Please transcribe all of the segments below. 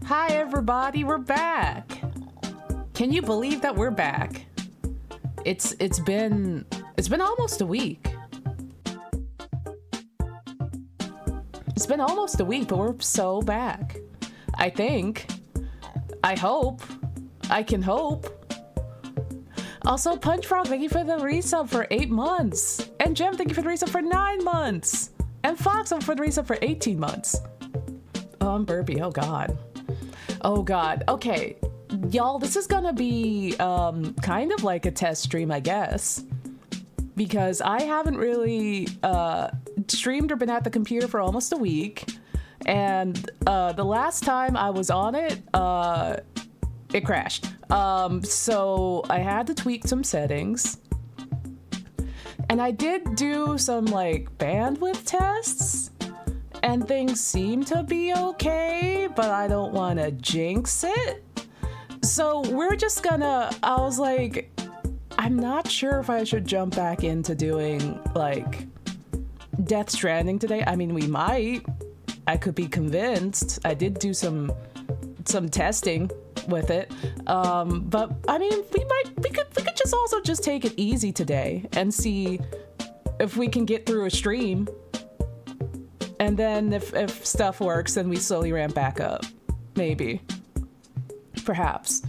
Hi everybody, we're back. Can you believe that we're back? It's been almost a week. It's been almost a week, but we're so back. I think. I hope. I can hope. Also, Punch Frog, thank you for the resub for 8 months. And Jem, thank you for the resub for 9 months. And Fox, for the resub for 18 months. Oh, I'm burpy. Oh, God. Oh, God. Okay. Y'all, this is gonna be kind of like a test stream, I guess. Because I haven't really streamed or been at the computer for almost a week. And the last time I was on it, it crashed. So I had to tweak some settings. And I did do some like bandwidth tests. And things seem to be okay, but I don't want to jinx it. So we're just gonna, I was like, I'm not sure if I should jump back into doing like Death Stranding today. I mean, we might. I could be convinced. I did do some testing with it. But I mean, we could just also just take it easy today and see if we can get through a stream. And then if stuff works, then we slowly ramp back up. Maybe. Perhaps.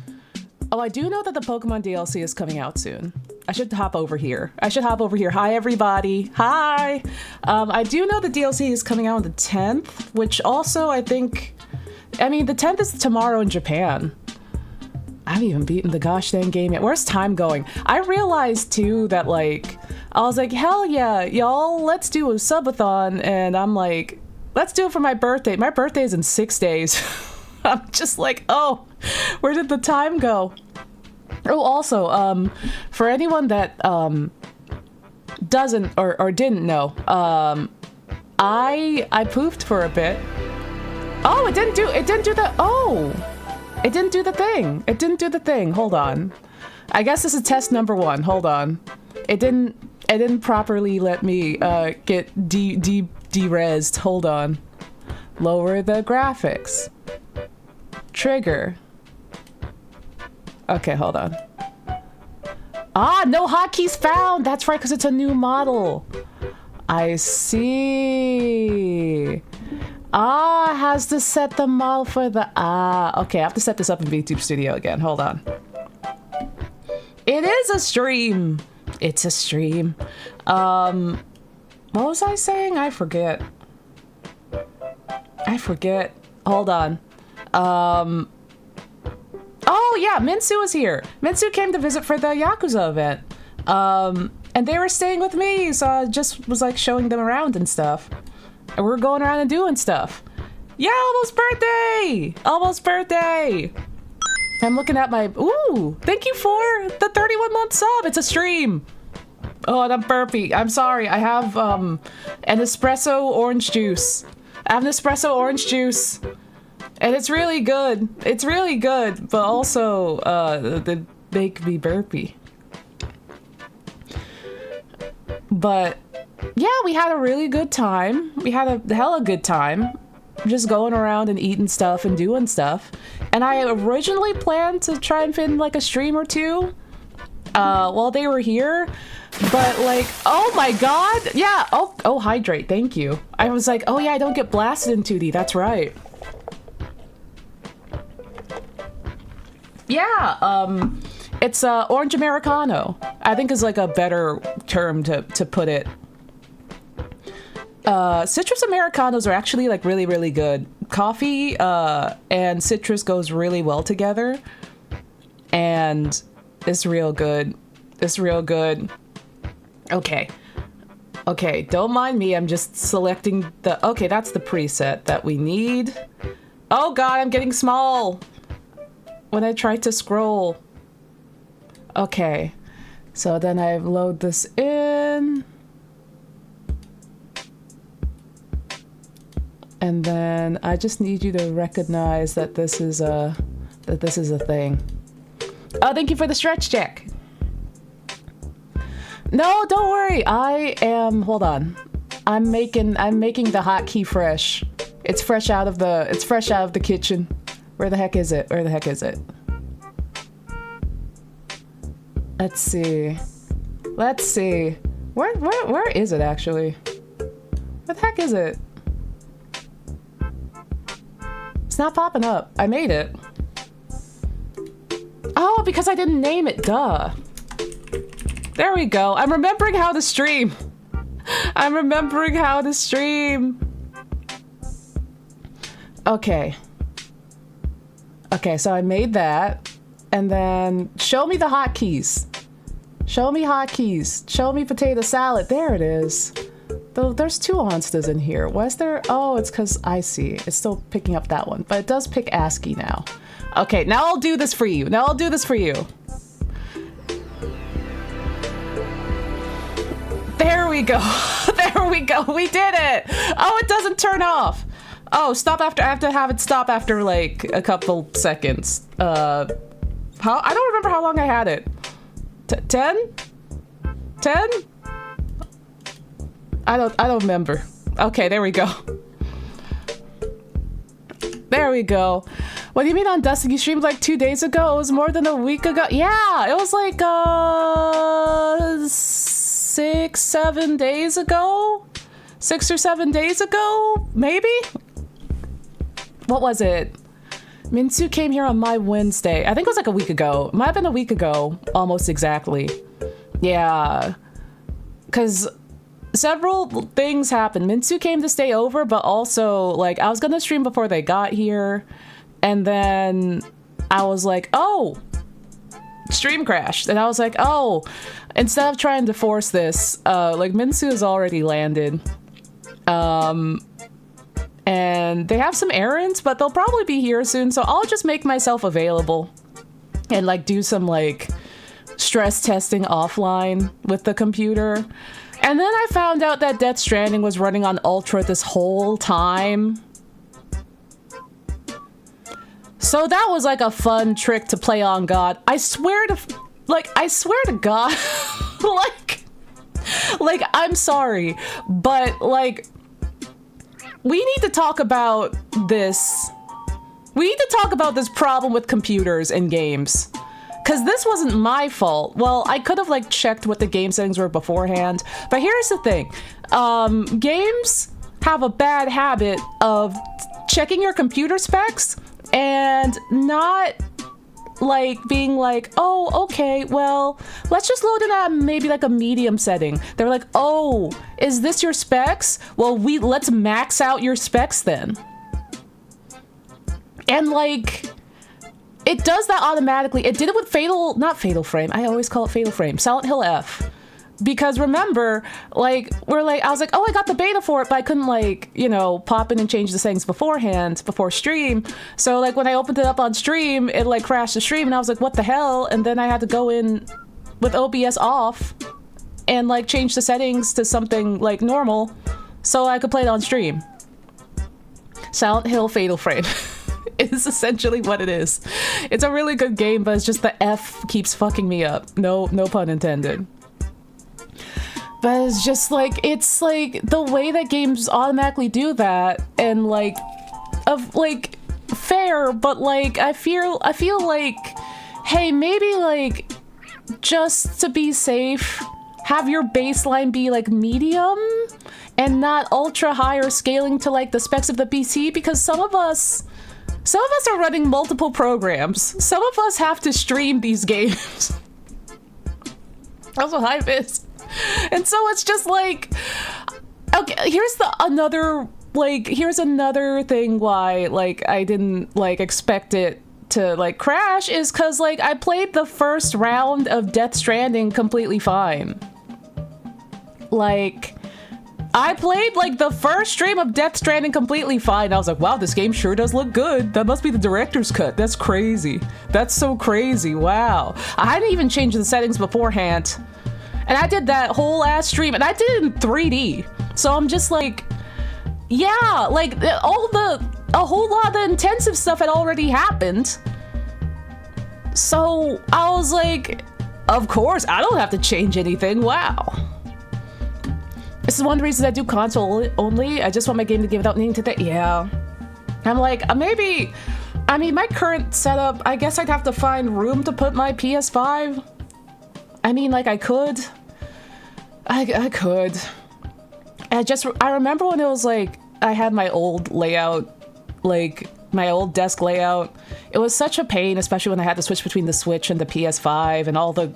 Oh, I do know that the Pokemon DLC is coming out soon. I should hop over here. Hi, everybody. Hi. I do know the DLC is coming out on the 10th, which also I think... I mean, the 10th is tomorrow in Japan. I haven't even beaten the gosh dang game yet. Where's time going? I realized, too, that, like... I was like, hell yeah, y'all, let's do a subathon. And I'm like, let's do it for my birthday. My birthday is in 6 days. I'm just like, oh, where did the time go? Oh, also, for anyone that doesn't or didn't know, I poofed for a bit. Oh, it didn't do the thing. Hold on. I guess this is test number 1. Hold on. It didn't properly let me get de-resed. Hold on. Lower the graphics. Trigger. Okay, hold on. Ah, no hotkeys found! That's right, because it's a new model. I see. Ah, has to set the model for the... Ah, okay, I have to set this up in VTube Studio again. Hold on. It is a stream. It's a stream. What was I saying? I forget. Hold on. Oh yeah, Minsu is here. Minsu came to visit for the Yakuza event. And they were staying with me, so I just was like showing them around and stuff. And we're going around and doing stuff. Yeah, almost birthday! Almost birthday! I'm looking at my... Ooh! Thank you for the 31-month sub! It's a stream! Oh, and I'm burpy. I'm sorry. I have an espresso orange juice. And it's really good. It's really good, but also they make me burpy. But yeah, we had a really good time. We had a hella good time. Just going around and eating stuff and doing stuff. And I originally planned to try and fit in like a stream or two while they were here. But like, oh my god. Yeah. Oh, hydrate. Thank you. I was like, oh yeah, I don't get blasted in 2D. That's right. Yeah. It's orange Americano. I think is like a better term to put it. Citrus Americanos are actually like really, really good. Coffee and citrus goes really well together. And it's real good. It's real good. Okay. Okay, don't mind me. I'm just selecting the... Okay, that's the preset that we need. Oh god, I'm getting small when I try to scroll. Okay. So then I load this in. And then I just need you to recognize that this is a thing. Oh, thank you for the stretch check. No, don't worry. I am, hold on. I'm making the hotkey fresh. It's fresh out of the kitchen. Where the heck is it? Where the heck is it? Let's see. Let's see. Where is it actually? Where the heck is it? It's not popping up. I made it. Oh, because I didn't name it. Duh. There we go. I'm remembering how to stream. I'm remembering how to stream. Okay. Okay, so I made that. And then show me the hotkeys. Show me hotkeys. Show me potato salad. There it is. There's two Onstas in here. Was there? Oh, it's because I see. It's still picking up that one. But it does pick ASCII now. Okay, now I'll do this for you. Now I'll do this for you. There we go. There we go. We did it. Oh, it doesn't turn off. Oh, stop after. I have to have it stop after like a couple seconds. I don't remember how long I had it. 10? 10? I don't remember. Okay, there we go. There we go. What do you mean undusting? You streamed like 2 days ago? It was more than a week ago. Yeah, it was like 6, 7 days ago? 6 or 7 days ago? Maybe? What was it? Minsu came here on my Wednesday. I think it was like a week ago. It might have been a week ago, almost exactly. Yeah. Because several things happened. Minsu came to stay over, but also, like, I was gonna stream before they got here. And then I was like, oh, stream crashed. And I was like, oh, instead of trying to force this, like, Minsu has already landed. And they have some errands, but they'll probably be here soon. So I'll just make myself available and like do some like stress testing offline with the computer. And then I found out that Death Stranding was running on Ultra this whole time. So that was like a fun trick to play on God. I swear to God, like, I'm sorry, but like, we need to talk about this. We need to talk about this problem with computers and games. Because this wasn't my fault. Well, I could have like checked what the game settings were beforehand. But here's the thing. Games have a bad habit of checking your computer specs and not like being like, oh, okay, well, let's just load it at maybe like a medium setting. They're like, oh, is this your specs? Well, let's max out your specs then. And like, it does that automatically. It did it with not Fatal Frame. I always call it Fatal Frame. Silent Hill F. Because remember, like, I was like, oh, I got the beta for it, but I couldn't, like, you know, pop in and change the settings beforehand, before stream. So, like, when I opened it up on stream, it, like, crashed the stream, and I was like, what the hell? And then I had to go in with OBS off and, like, change the settings to something, like, normal so I could play it on stream. Silent Hill Fatal Frame. Is essentially what it is. It's a really good game, but it's just the F keeps fucking me up. No pun intended. But it's just like, it's like the way that games automatically do that, and like, of like, fair, but like, I feel like, hey, maybe like, just to be safe, have your baseline be like medium and not ultra high or scaling to like the specs of the PC, because some of us are running multiple programs. Some of us have to stream these games. That's what Hive is. And so it's just like, okay, here's another thing why, like, I didn't, like, expect it to, like, crash, is because, like, I played the first round of Death Stranding completely fine. Like, I played, like, the first stream of Death Stranding completely fine. I was like, wow, this game sure does look good. That must be the director's cut. That's crazy. That's so crazy. Wow. I hadn't even changed the settings beforehand. And I did that whole ass stream, and I did it in 3D. So I'm just like, yeah, like, a whole lot of the intensive stuff had already happened. So I was like, of course, I don't have to change anything. Wow. This is one of the reasons I do console only. I just want my game to give without needing to think. Yeah. I'm like, maybe I mean, my current setup, I guess I'd have to find room to put my PS5. I mean, like, I could. I could. I remember when it was like, I had my old layout, like, my old desk layout. It was such a pain, especially when I had to switch between the Switch and the PS5 and all the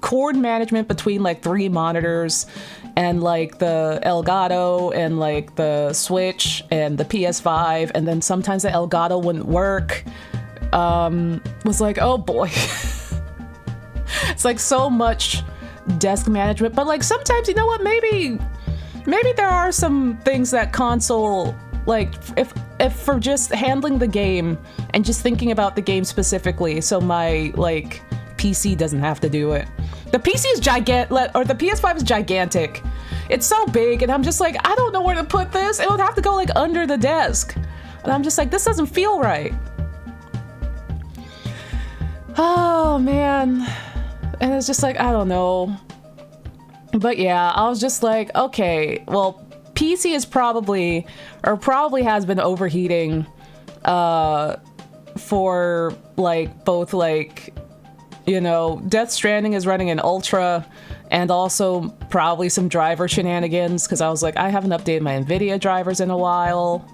cord management between like 3 monitors and like the Elgato and like the Switch and the PS5, and then sometimes the Elgato wouldn't work. Was like, oh boy. It's like so much desk management, but like sometimes, you know what, maybe there are some things that console, like if for just handling the game and just thinking about the game specifically, so my like PC doesn't have to do it. The PC is gigantic, or the PS5 is gigantic. It's so big, and I'm just like, I don't know where to put this. It would have to go like under the desk, and I'm just like, this doesn't feel right. Oh man. And it's just like, I don't know. But yeah, I was just like, okay, well, PC is probably has been overheating for like both, like, you know, Death Stranding is running in Ultra, and also probably some driver shenanigans, because I was like, I haven't updated my NVIDIA drivers in a while.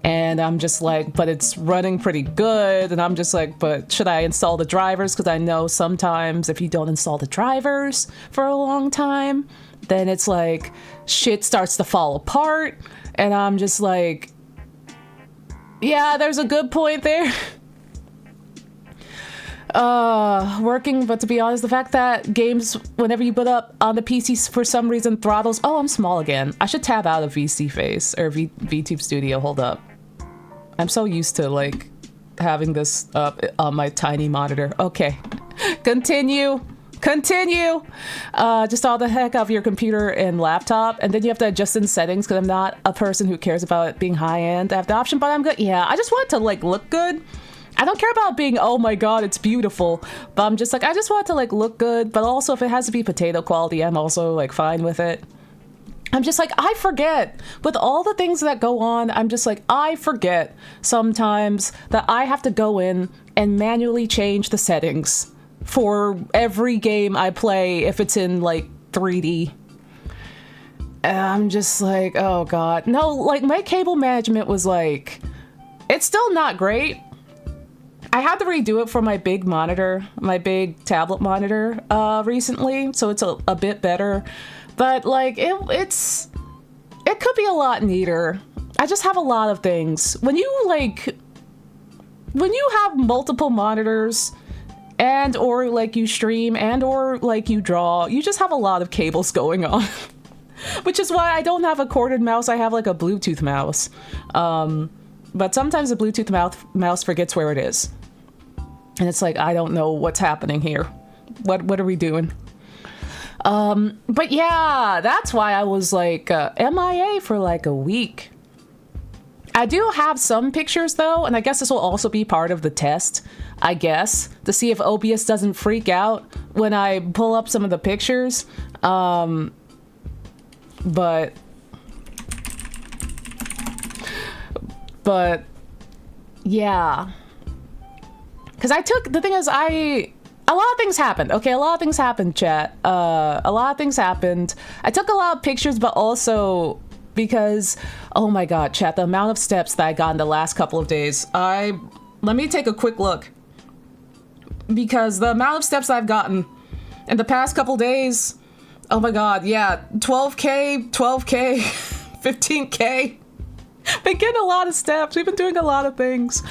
And I'm just like, but it's running pretty good. And I'm just like, but should I install the drivers? Because I know sometimes if you don't install the drivers for a long time, then it's like shit starts to fall apart. And I'm just like, yeah, there's a good point there. Working, but to be honest, the fact that games, whenever you put up on the PC, for some reason throttles. Oh, I'm small again. I should tab out of VC Face or VTube Studio. Hold up. I'm so used to like having this up on my tiny monitor. Okay, continue. Just all the heck out of your computer and laptop, and then you have to adjust in settings, because I'm not a person who cares about it being high end. I have the option, but I'm good. Yeah, I just want it to like look good. I don't care about being, oh my god, it's beautiful, but I'm just like, I just want it to like look good, but also if it has to be potato quality, I'm also like fine with it. I'm just like, I forget with all the things that go on. I'm just like, I forget sometimes that I have to go in and manually change the settings for every game I play if it's in like 3D. And I'm just like, oh god. No, like my cable management was like, it's still not great. I had to redo it for my big monitor, my big tablet monitor recently, so it's a bit better. But like it could be a lot neater. I just have a lot of things. When you have multiple monitors and or like you stream and or like you draw, you just have a lot of cables going on. Which is why I don't have a corded mouse. I have like a Bluetooth mouse. But sometimes the Bluetooth mouse forgets where it is. And it's like, I don't know what's happening here. What are we doing? But yeah, that's why I was like MIA for like a week. I do have some pictures though, and I guess this will also be part of the test, I guess, to see if OBS doesn't freak out when I pull up some of the pictures. But yeah. Because the thing is, a lot of things happened. Okay, a lot of things happened, chat. A lot of things happened. I took a lot of pictures, but also because, oh my god, chat, the amount of steps that I got in the last couple of days. Let me take a quick look. Because the amount of steps I've gotten in the past couple days, oh my god, yeah, 12K, 15K. Been getting a lot of steps. We've been doing a lot of things.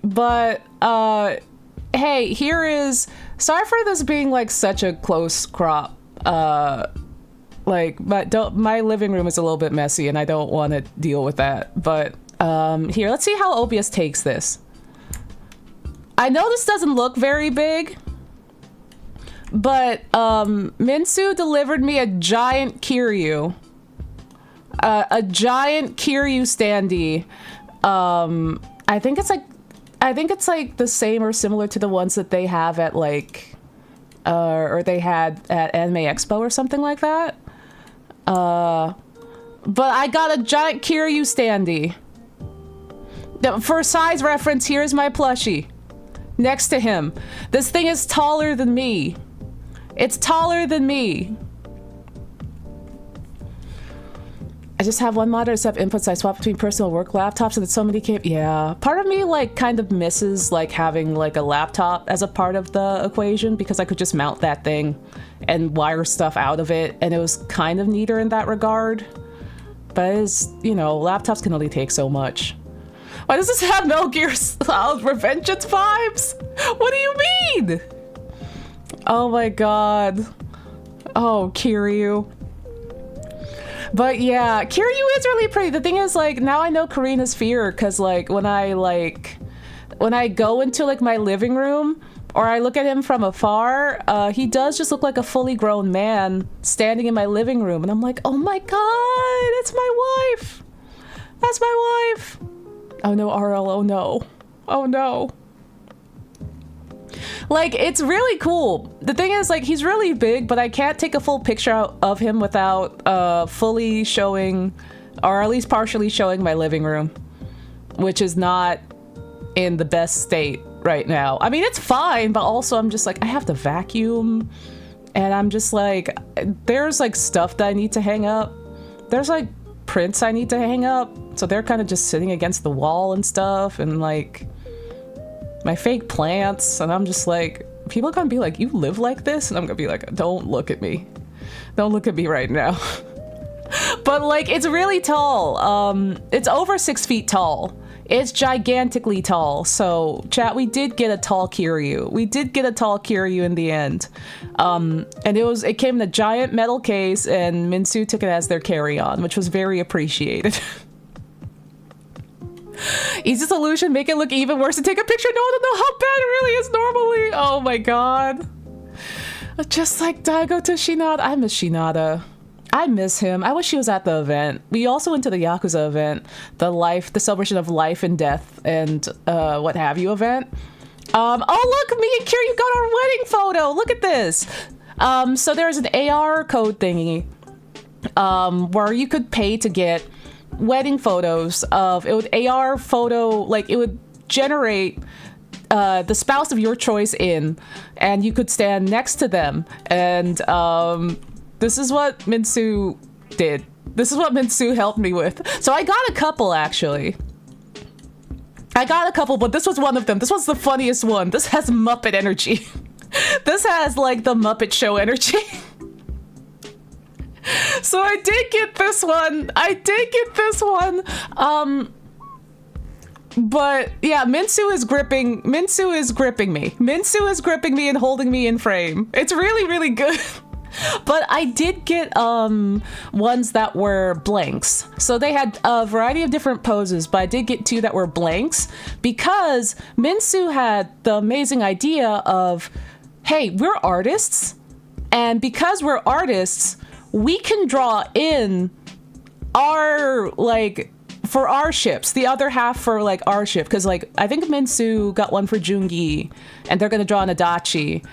But hey, here is, sorry for this being like such a close crop. Like, but my living room is a little bit messy and I don't want to deal with that. But here, let's see how OBS takes this. I know this doesn't look very big, but Minsu delivered me a giant Kiryu. A giant Kiryu standee. I think it's like the same or similar to the ones that they have at like, or they had at Anime Expo or something like that. But I got a giant Kiryu standee. For size reference, here's my plushie. Next to him. This thing is taller than me. It's taller than me. I just have one monitor to have inputs. I swap between personal work laptops and it's so many yeah. Part of me like kind of misses like having like a laptop as a part of the equation because I could just mount that thing and wire stuff out of it, and it was kind of neater in that regard. But it's, you know, laptops can only take so much. Why does this have Metal Gear Solid Revengeance vibes? What do you mean? Oh my god. Oh, Kiryu. But yeah, Kiryu is really pretty. The thing is, like, now I know Karina's fear, because like when I go into like my living room or I look at him from afar, he does just look like a fully grown man standing in my living room, and I'm like, oh my god, it's my wife. That's my wife. Oh no, RL, oh no. Oh no. Like, it's really cool. The thing is, like, he's really big, but I can't take a full picture of him without fully showing, or at least partially showing, my living room, which is not in the best state right now. I mean, it's fine, but also I'm just like, I have to vacuum, and I'm just like, there's like stuff that I need to hang up. There's like prints I need to hang up, so they're kind of just sitting against the wall and stuff, and like my fake plants, and I'm just like, people are gonna be like, you live like this? And I'm gonna be like, don't look at me. Don't look at me right now. But like, it's really tall. It's over 6 feet tall. It's gigantically tall. So chat, we did get a tall Kiryu. We did get a tall Kiryu in the end. And it came in a giant metal case, and Minsu took it as their carry-on, which was very appreciated. Easy solution, make it look even worse and take a picture. No, I don't know how bad it really is normally. Oh my god. Just like Daigo to Shinada. I miss Shinada. I miss him. I wish he was at the event. We also went to the Yakuza event, the celebration of life and death and what have you event. Oh look, me and Kiryu got our wedding photo. Look at this. So there's an AR code thingy where you could pay to get wedding photos of it. Would AR photo, like it would generate the spouse of your choice in, and you could stand next to them, and this is what Minsu did. This is what Minsu helped me with. So I got a couple, actually. I got a couple, but this was one of them. This was the funniest one. This has Muppet energy. This has like the Muppet Show energy. So I did get this one. But yeah, Minsu is gripping me. Minsu is gripping me and holding me in frame. It's really, really good. But I did get ones that were blanks. So they had a variety of different poses, but I did get 2 that were blanks because Minsu had the amazing idea of, hey, we're artists, and because we're artists, we can draw in our, like, for our ships, the other half for, like, our ship. Because, like, I think Minsu got one for Jungi, and they're going to draw an Adachi.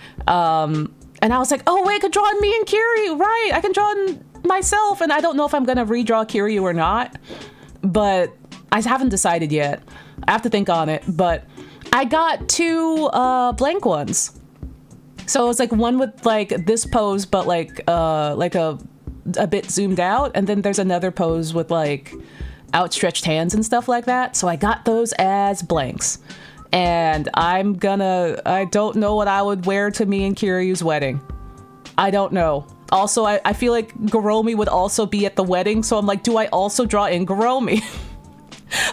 And I was like, oh, wait, I could draw on me and Kiryu. Right, I can draw on myself. And I don't know if I'm going to redraw Kiryu or not. But I haven't decided yet. I have to think on it. But I got 2 blank ones. So it was like one with like this pose, but like a bit zoomed out, and then there's another pose with like outstretched hands and stuff like that. So I got those as blanks, and I don't know what I would wear to me and Kiryu's wedding. I don't know. Also, I feel like Goromi would also be at the wedding, so I'm like, do I also draw in Goromi?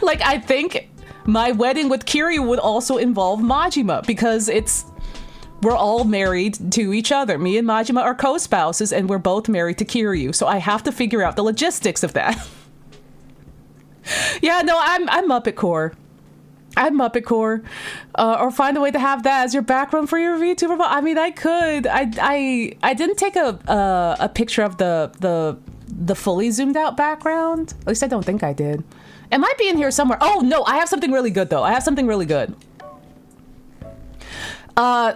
Like, I think my wedding with Kiryu would also involve Majima, because we're all married to each other. Me and Majima are co-spouses, and we're both married to Kiryu. So I have to figure out the logistics of that. Yeah, no, I'm Muppet Core. Or find a way to have that as your background for your VTuber. I mean, I could. I didn't take a picture of the fully zoomed out background. At least I don't think I did. It might be in here somewhere. Oh no, I have something really good though.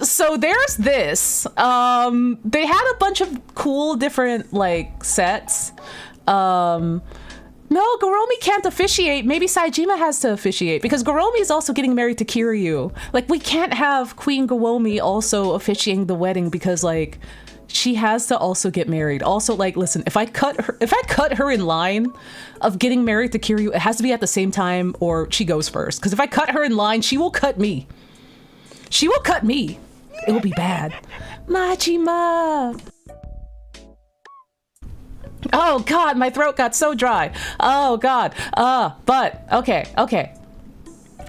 So there's this. They had a bunch of cool different like sets. No, Goromi can't officiate. Maybe Saejima has to officiate because Goromi is also getting married to Kiryu. Like, we can't have Queen Goromi also officiating the wedding because, like, she has to also get married. Also, like, listen, if I cut her in line of getting married to Kiryu, it has to be at the same time or she goes first. Because if I cut her in line, she will cut me. She will cut me. It will be bad. Majima. Oh God, my throat got so dry. Oh God. But okay.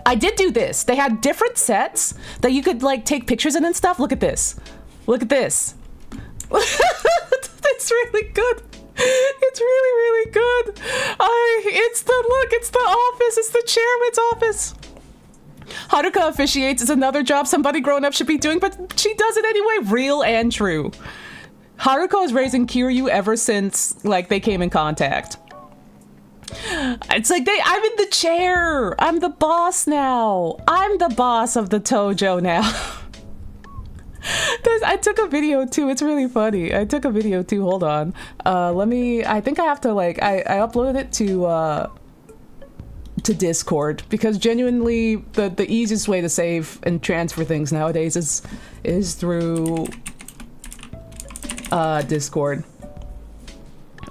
I did do this. They had different sets that you could like take pictures in and stuff. Look at this. Look at this. It's really good. It's really good. It's the office. It's the chairman's office. Haruka officiates is another job somebody grown up should be doing, but she does it anyway. Real and true. Haruko is raising Kiryu ever since like they came in contact. It's like I'm in the chair. I'm the boss now. I'm the boss of the Tojo now. I took a video too. It's really funny. I took a video too. Hold on. I think I have to like I uploaded it to Discord because genuinely the easiest way to save and transfer things nowadays is through Discord.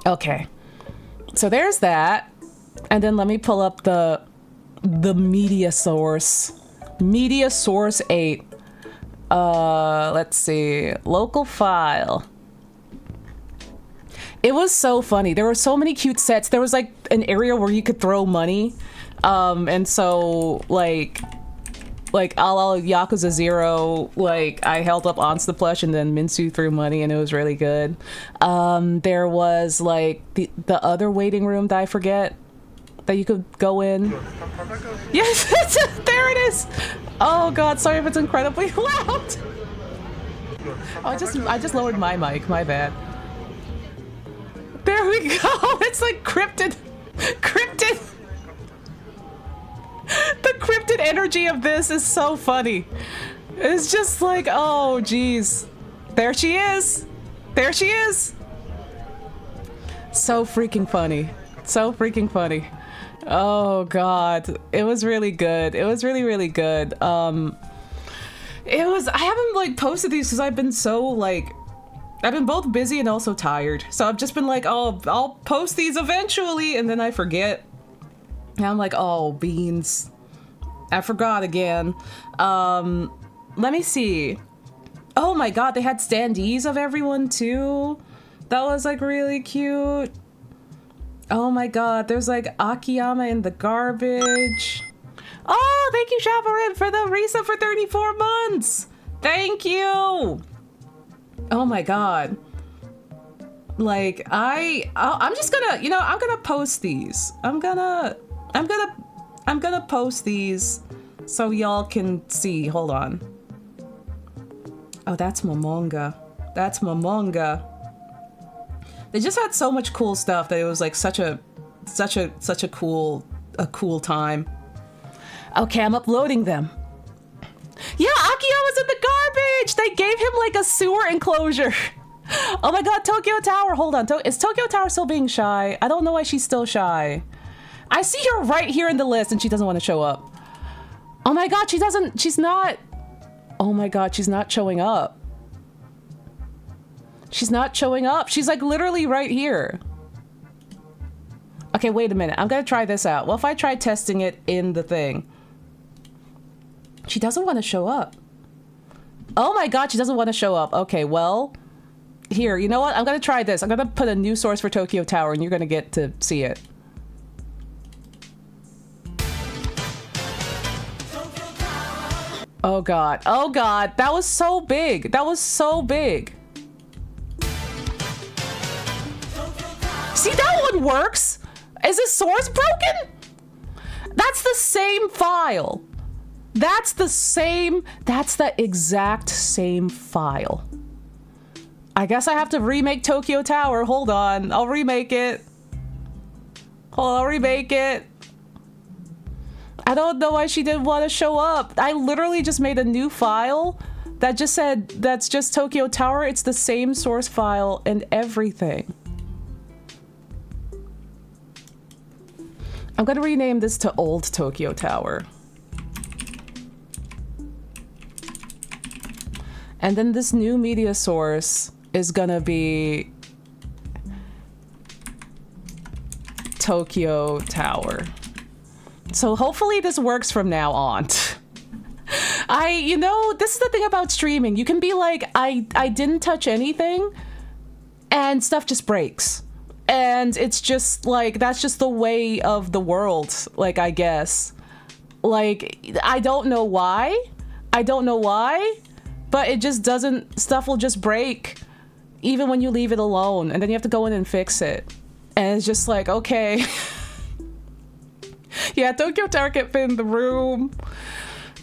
Okay, so there's that, and then let me pull up the media source 8. Let's see, local file. It was so funny. There were so many cute sets. There was like an area where you could throw money, and so like a la Yakuza 0, like I held up Onsta plush and then Minsu threw money and it was really good. There was like the other waiting room that I forget that you could go in. Yes, there it is. Oh God, sorry if it's incredibly loud. Oh, I just lowered my mic, my bad. There we go. It's like cryptid. The cryptid energy of this is so funny. It's just like, oh geez, there she is. So freaking funny. Oh God, it was really good. It was really good. I haven't like posted these because I've been so like, I've been both busy and also tired. So I've just been like, oh, I'll post these eventually, and then I forget. And I'm like, oh, beans. I forgot again. Let me see. Oh my God, they had standees of everyone too. That was like really cute. Oh my God, there's like Akiyama in the garbage. Oh, thank you, Chaperin, for the resub for 34 months. Thank you. Oh my God. Like I'm just gonna, you know, I'm gonna post these. I'm gonna post these so y'all can see. Hold on. Oh, that's Momonga. They just had so much cool stuff that it was like such a cool time. Okay, I'm uploading them. Yeah, Akiyama's in the garbage. They gave him like a sewer enclosure. Oh my God, Tokyo Tower. Hold on. Is Tokyo Tower still being shy? I don't know why she's still shy. I see her right here in the list and she doesn't want to show up. Oh my God, she's not. Oh my God, she's not showing up. She's not showing up. She's like literally right here. Okay, wait a minute. I'm gonna try this out. Well, if I try testing it in the thing. She doesn't want to show up. Oh my God, she doesn't want to show up. Okay, well, here, you know what? I'm gonna try this. I'm gonna put a new source for Tokyo Tower and you're gonna get to see it. Oh God, that was so big. See, that one works. Is this source broken? That's the same file. That's the exact same file. I guess I have to remake Tokyo Tower. Hold on, I'll remake it. I don't know why she didn't want to show up. I literally just made a new file that just said, that's just Tokyo Tower. It's the same source file and everything. I'm gonna rename this to Old Tokyo Tower. And then this new media source is gonna be Tokyo Tower. So hopefully this works from now on. You know, this is the thing about streaming. You can be like, I didn't touch anything, and stuff just breaks. And it's just like, that's just the way of the world, like, I guess. Like, I don't know why. I don't know why, but it just doesn't, stuff will just break even when you leave it alone, and then you have to go in and fix it. And it's just like, okay. Yeah, Tokyo Tower can't fit in the room.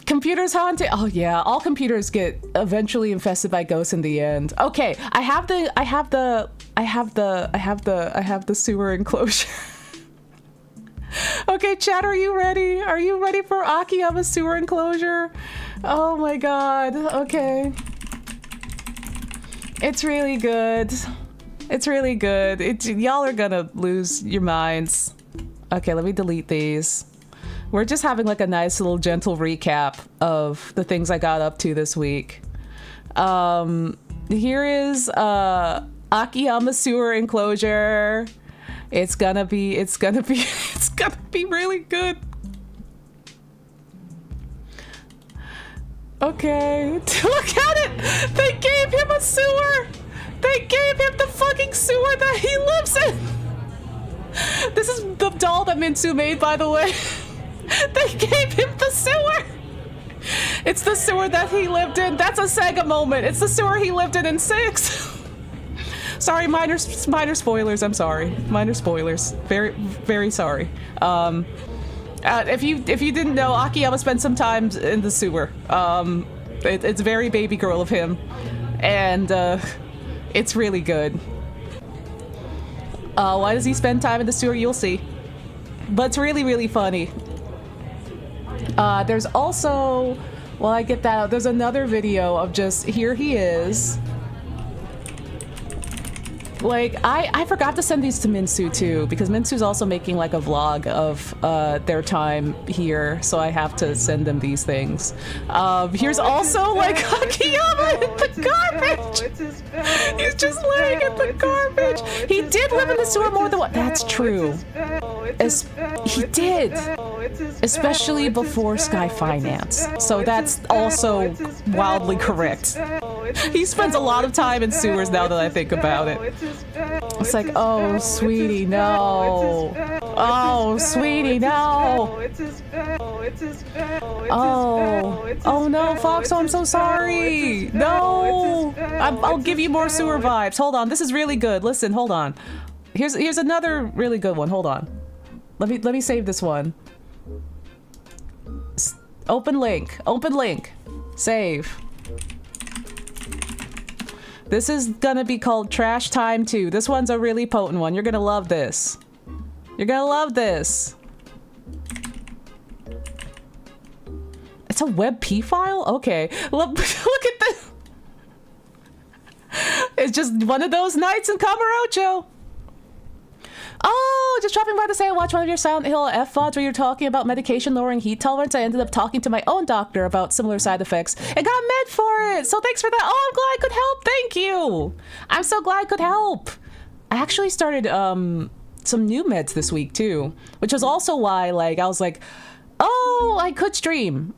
Computers haunted. Oh yeah, all computers get eventually infested by ghosts in the end. Okay, I have the sewer enclosure. Okay, chat, are you ready? Are you ready for Akiyama sewer enclosure? Oh my god. Okay. It's really good. It's really good. Y'all are gonna lose your minds. Okay, let me delete these. We're just having like a nice little gentle recap of the things I got up to this week. Here is Akiyama sewer enclosure. It's gonna be really good. Okay, look at it! They gave him a sewer! They gave him the fucking sewer that he lives in! This is the doll that Mintsu made, by the way. They gave him the sewer! It's the sewer that he lived in. That's a Sega moment. It's the sewer he lived in 6. Sorry, minor spoilers. I'm sorry. Minor spoilers. Very, very sorry. If you didn't know, Akiyama spent some time in the sewer. It's very baby girl of him, and it's really good. Why does he spend time in the sewer? You'll see. But it's really, really funny. There's also, while I get that out, there's another video of just, here he is. Like, I forgot to send these to Mintsu too, because Mintsu's also making like a vlog of their time here, so I have to send them these things. Here's also like Akiyama in the garbage! He's just laying in the garbage! He did live in the sewer more than what? That's true. He did! Especially before Sky Finance. So that's also wildly correct. He spends a lot of time in sewers now that I think about it. It's like, oh, sweetie, no. Oh, sweetie, no. Oh no, Foxo, I'm so sorry. No. I'll give you more sewer vibes. Hold on, this is really good. Listen, hold on. Here's another really good one. Hold on. Let me save this one. Open link. Open link. Save. This is gonna be called Trash Time 2. This one's a really potent one. You're gonna love this. You're gonna love this. It's a WebP file? Okay. Look at this. It's just one of those nights in Kamurocho. Oh, just dropping by to say I watched one of your Silent Hill F-VODs where you're talking about medication lowering heat tolerance. I ended up talking to my own doctor about similar side effects and got med for it. So thanks for that. Oh, I'm glad I could help. Thank you. I'm so glad I could help. I actually started some new meds this week too, which was also why like I was like, oh, I could stream,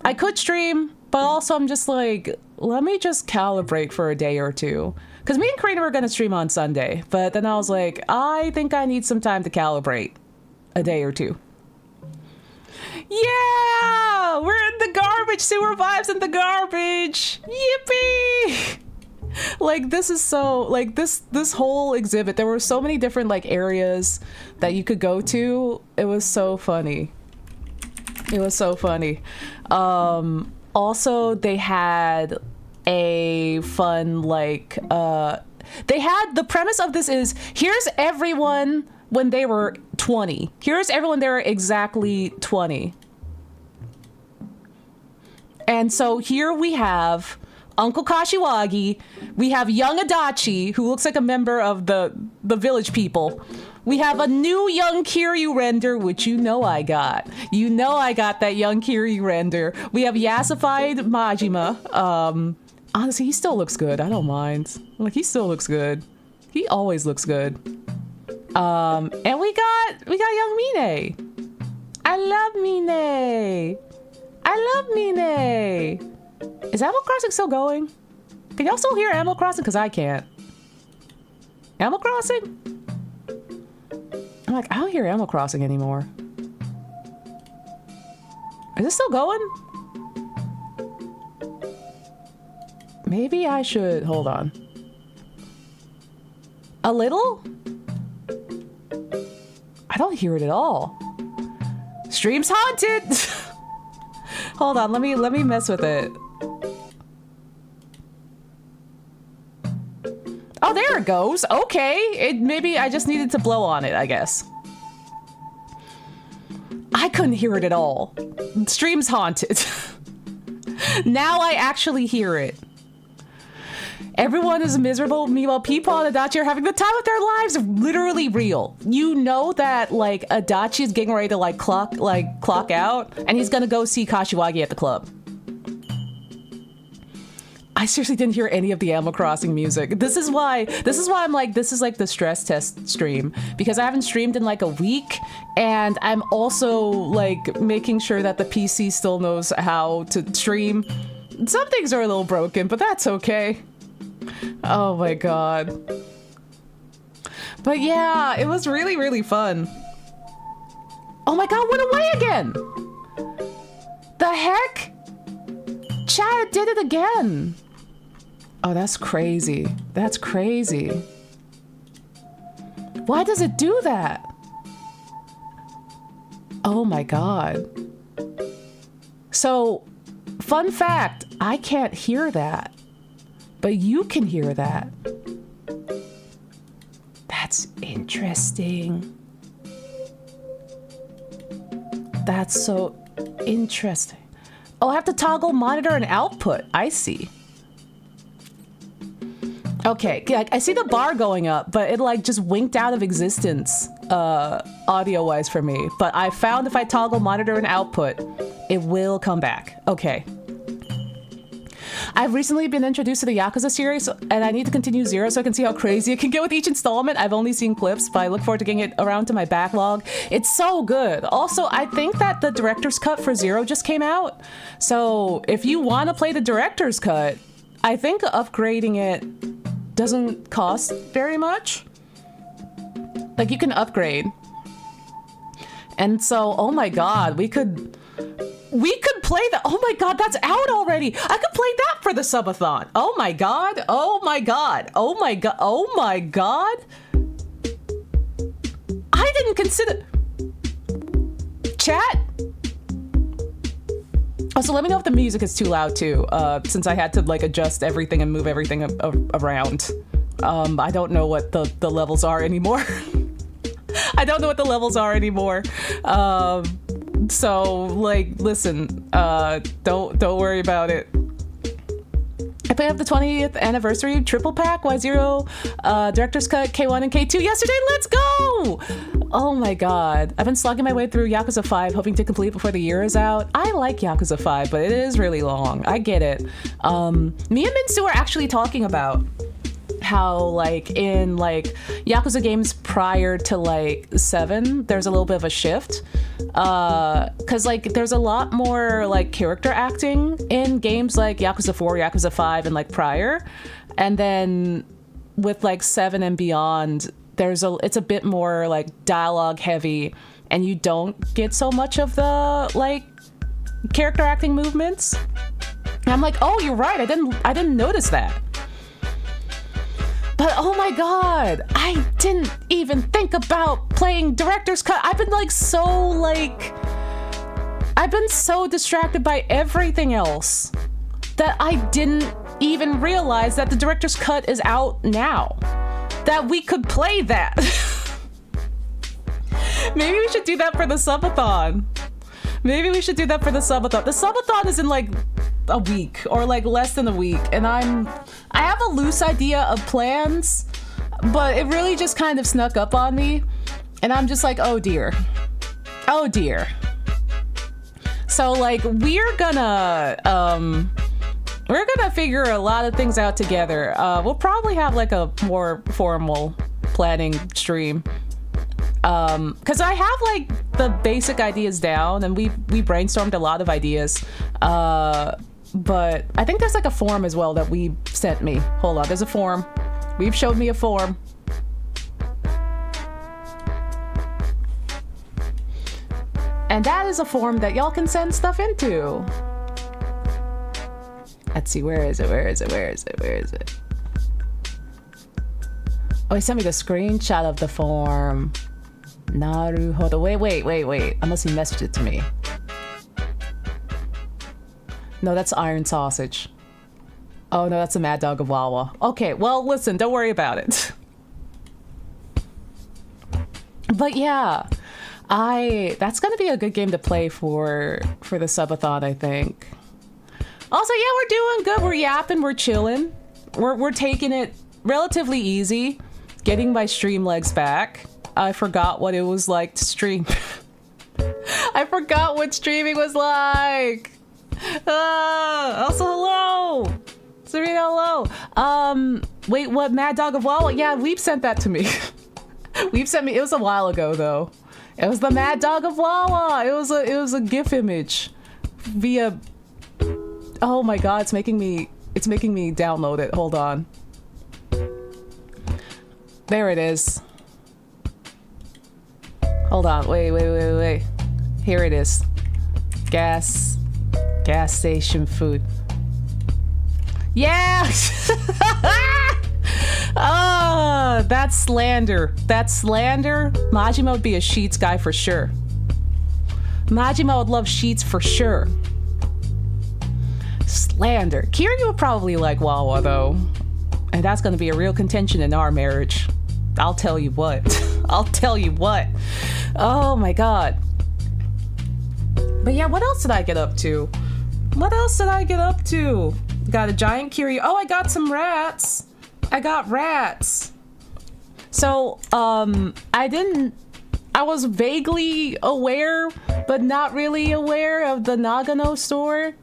but also I'm just like, let me just calibrate for a day or two. Because me and Karina were going to stream on Sunday, but then I was like, I think I need some time to calibrate. A day or two. Yeah! We're in the garbage! Sewer vibes in the garbage! Yippee! Like, this is so... Like, this whole exhibit, there were so many different, like, areas that you could go to. It was so funny. It was so funny. Also, they had... a fun like they had the premise of this is here's everyone when they were 20. Here's everyone they were exactly 20. And so here we have Uncle Kashiwagi, we have young Adachi, who looks like a member of the village people. We have a new young Kiryu render, which you know I got. You know I got that young Kiryu render. We have Yassified Majima. Honestly, he still looks good. I don't mind. Like, he still looks good. He always looks good. And we got young Mine. I love Mine. I love Mine. Is Animal Crossing still going? Can y'all still hear Animal Crossing? Because I can't. Animal Crossing? I'm like, I don't hear Animal Crossing anymore. Is it still going? Maybe I should... Hold on. A little? I don't hear it at all. Stream's haunted! Hold on, let me mess with it. Oh, there it goes. Okay. Maybe I just needed to blow on it, I guess. I couldn't hear it at all. Stream's haunted. Now I actually hear it. Everyone is miserable. Meanwhile, Peepaw and Adachi are having the time of their lives. Literally real. You know that, like, Adachi is getting ready to, like, clock out, and he's gonna go see Kashiwagi at the club. I seriously didn't hear any of the Animal Crossing music. This is why I'm like, this is like the stress test stream, because I haven't streamed in like a week, and I'm also like making sure that the PC still knows how to stream. Some things are a little broken, but that's okay. Oh my god. But yeah, it was really, really fun. Oh my god, went away again! The heck? Chat did it again. Oh, that's crazy. That's crazy. Why does it do that? Oh my god. So, fun fact, I can't hear that. But you can hear that. That's interesting. That's so interesting. Oh, I have to toggle monitor and output. I see. Okay, I see the bar going up, but it like just winked out of existence audio-wise for me. But I found if I toggle monitor and output, it will come back. Okay. I've recently been introduced to the Yakuza series, and I need to continue Zero so I can see how crazy it can get with each installment. I've only seen clips, but I look forward to getting it around to my backlog. It's so good. Also, I think that the director's cut for Zero just came out. So if you want to play the director's cut, I think upgrading it doesn't cost very much. Like, you can upgrade. And so, oh my god, we could play that. Oh my god, that's out already. I could play that for the subathon. Oh my god. Oh my god. Oh my god. Oh my god. I didn't consider... Chat? Oh, so let me know if the music is too loud too, since I had to like adjust everything and move everything around. I don't know what the levels are anymore. I don't know what the levels are anymore. So like, listen, don't worry about it. I played up the 20th anniversary triple pack Y0 director's cut K1 and K2 yesterday. Let's go! Oh my god. I've been slogging my way through Yakuza 5, hoping to complete before the year is out. I like Yakuza 5, but it is really long. I get it. Me and Minsu are actually talking about how like in like Yakuza games prior to like 7, there's a little bit of a shift. Cause like there's a lot more like character acting in games like Yakuza 4, Yakuza 5, and like prior. And then with like 7 and beyond, it's a bit more like dialogue heavy, and you don't get so much of the like character acting movements. And I'm like, oh, you're right. I didn't notice that. But oh my god, I didn't even think about playing director's cut. I've been so distracted by everything else that I didn't even realize that the director's cut is out now. That we could play that. Maybe we should do that for the subathon. Maybe we should do that for the subathon. The subathon is in like a week or like less than a week, and I have a loose idea of plans, but it really just kind of snuck up on me. And I'm just like, oh dear. Oh dear. So like we're gonna figure a lot of things out together. We'll probably have like a more formal planning stream. Cause I have like the basic ideas down and we brainstormed a lot of ideas. But I think there's like a form as well that we sent me. Hold on, there's a form. We've showed me a form. And that is a form that y'all can send stuff into. Let's see, where is it? Where is it? Where is it? Where is it? Oh, he sent me the screenshot of the form. Naruhodo. Wait. Unless he messaged it to me. No, that's Iron Sausage. Oh no, that's a Mad Dog of Wawa. Okay, well listen, don't worry about it. But yeah, that's gonna be a good game to play for the subathon, I think. Also, yeah, we're doing good. We're yapping, we're chilling. We're taking it relatively easy, getting my stream legs back. I forgot what it was like to stream. I forgot what streaming was like. Also, hello. Serena, hello. Wait, what? Mad Dog of Wawa? Yeah, Weep sent that to me. Weep sent me. It was a while ago, though. It was the Mad Dog of Wawa. It was a GIF image via. Oh my God! It's making me download it. Hold on. There it is. Hold on. Wait. Here it is. Gas station food. Yeah! Oh, that's slander. That's slander. Majima would be a Sheets guy for sure. Majima would love Sheets for sure. Slander. Kiryu would probably like Wawa though. And that's gonna be a real contention in our marriage. I'll tell you what. I'll tell you what. Oh my God. But yeah, what else did I get up to? Got a giant Kiryu. Oh, I got some rats. I got rats. So, I was vaguely aware, but not really aware of the Nagano store.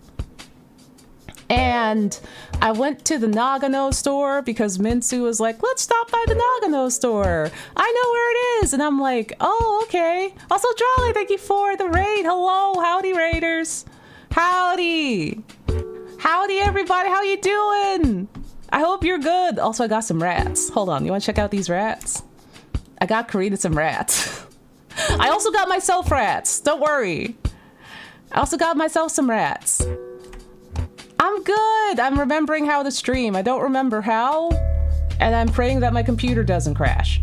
And I went to the Nagano store because Minsu was like, let's stop by the Nagano store. I know where it is. And I'm like, oh, okay. Also, Jolly, thank you for the raid. Hello, howdy, raiders. Howdy. Howdy, everybody. How you doing? I hope you're good. Also, I got some rats. Hold on. You want to check out these rats? I got Karina some rats. I also got myself rats. Don't worry. I also got myself some rats. I'm good. I'm remembering how to stream. I don't remember how. And I'm praying that my computer doesn't crash.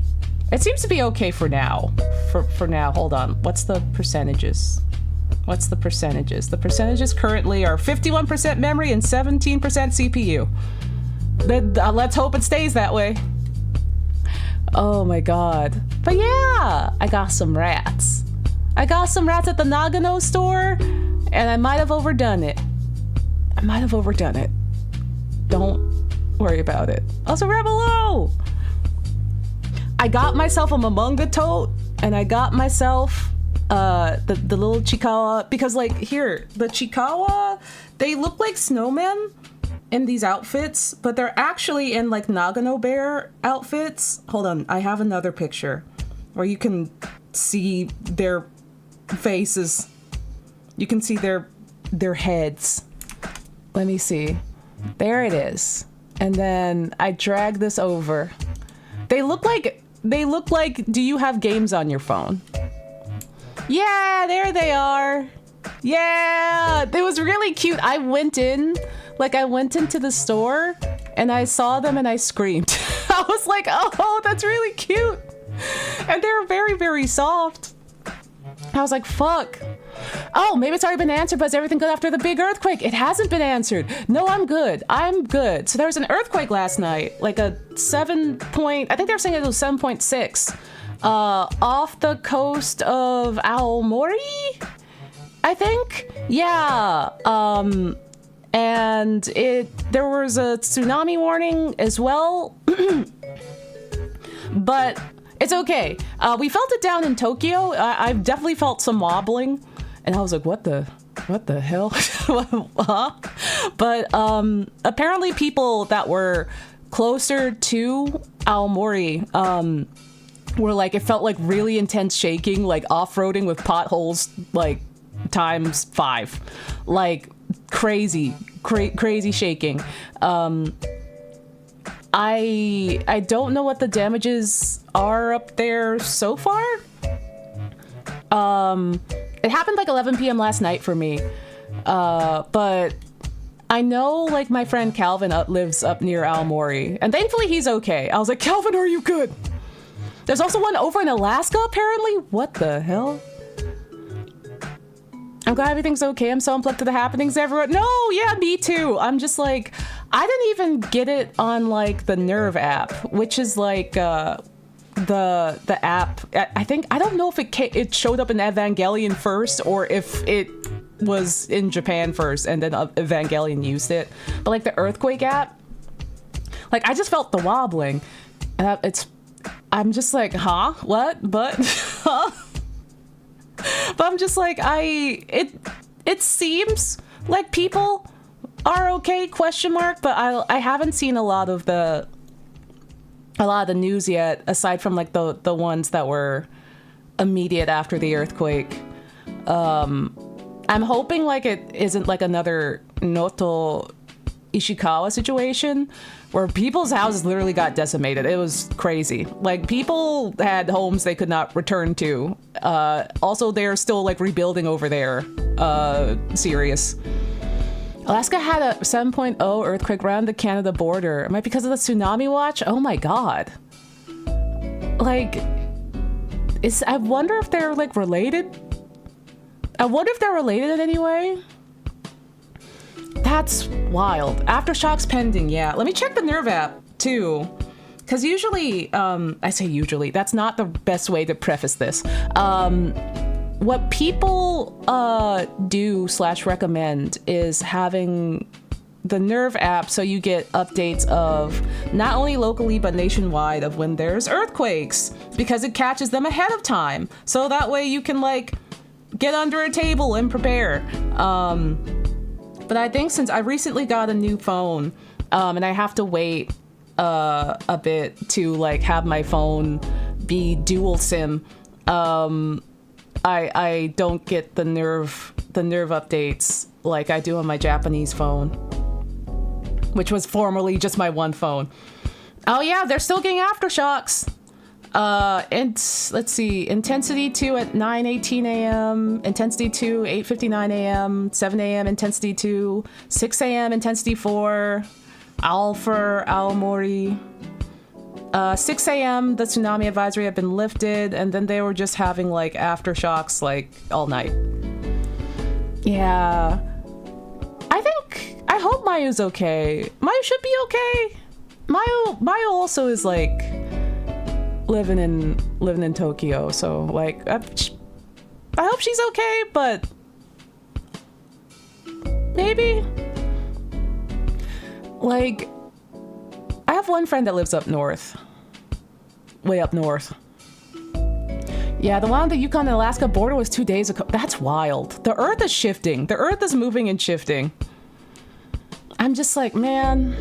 It seems to be okay for now. For now. Hold on. What's the percentages? The percentages currently are 51% memory and 17% CPU. Let's hope it stays that way. Oh my God. But yeah, I got some rats. I got some rats at the Nagano store, and I might have overdone it. Don't worry about it. Also, Rebelo! I got myself a Momonga tote, and I got myself the little Chikawa, because like here, the Chikawa, they look like snowmen in these outfits, but they're actually in like Nagano bear outfits. Hold on, I have another picture where you can see their faces. You can see their heads. Let me see. There it is. And then I drag this over. They look like, do you have games on your phone? Yeah, there they are. Yeah, it was really cute. I went into the store and I saw them and I screamed. I was like, oh, that's really cute. And they're very, very soft. I was like, fuck. Oh, maybe it's already been answered, but is everything good after the big earthquake? It hasn't been answered. No, I'm good. So there was an earthquake last night, like a I think they were saying it was 7.6, off the coast of Aomori, I think. Yeah. And there was a tsunami warning as well, but It's okay. We felt it down in Tokyo. I've definitely felt some wobbling, and I was like, what the hell? Huh? But apparently people that were closer to Aomori were like, it felt like really intense shaking, like off-roading with potholes, like times 5, like crazy shaking. I don't know what the damages are up there so far. It happened like 11 p.m. last night for me. But I know like my friend Calvin lives up near Aomori, and thankfully he's okay. I was like, Calvin, are you good? There's also one over in Alaska, apparently. What the hell? I'm glad everything's okay. I'm so unplugged to the happenings everywhere. No, yeah, me too. I'm just like, I didn't even get it on like the Nerve app, which is like the app. I think, I don't know if it showed up in Evangelion first or if it was in Japan first and then Evangelion used it. But like the Earthquake app, like I just felt the wobbling. I'm just like, huh? What? But, huh? But I'm just like, it seems like people are okay, question mark, but I haven't seen a lot of the news yet, aside from like the ones that were immediate after the earthquake. I'm hoping like it isn't like another Noto Ishikawa situation where people's houses literally got decimated. It was crazy. Like people had homes they could not return to. Also, they're still like rebuilding over there. Serious. Alaska had a 7.0 earthquake around the Canada border. Am I because of the tsunami watch? Oh my god. Like, I wonder if they're like related. I wonder if they're related in any way. That's wild. Aftershocks pending, yeah. Let me check the Nerve app, too. Because usually, I say usually, that's not the best way to preface this. What people do/recommend is having the Nerve app so you get updates of not only locally but nationwide of when there's earthquakes, because it catches them ahead of time. So that way you can, like, get under a table and prepare. But I think since I recently got a new phone, and I have to wait a bit to like have my phone be dual SIM, I don't get the Nerve updates like I do on my Japanese phone, which was formerly just my one phone. Oh yeah, they're still getting aftershocks. And let's see, intensity 2 at 9:18 a.m., intensity 2, 8:59 a.m., 7 a.m., intensity 2, 6 a.m., intensity 4, owl for Aomori. 6 a.m., the tsunami advisory had been lifted, and then they were just having like aftershocks like all night. Yeah. I hope Mayu's okay. Mayu should be okay. Mayu also is like living in Tokyo, so like I hope she's okay, but maybe like I have one friend that lives up north, way up north. Yeah, the one on the Yukon and Alaska border was 2 days ago. That's wild. The earth is shifting. The earth is moving and shifting. I'm just like, man,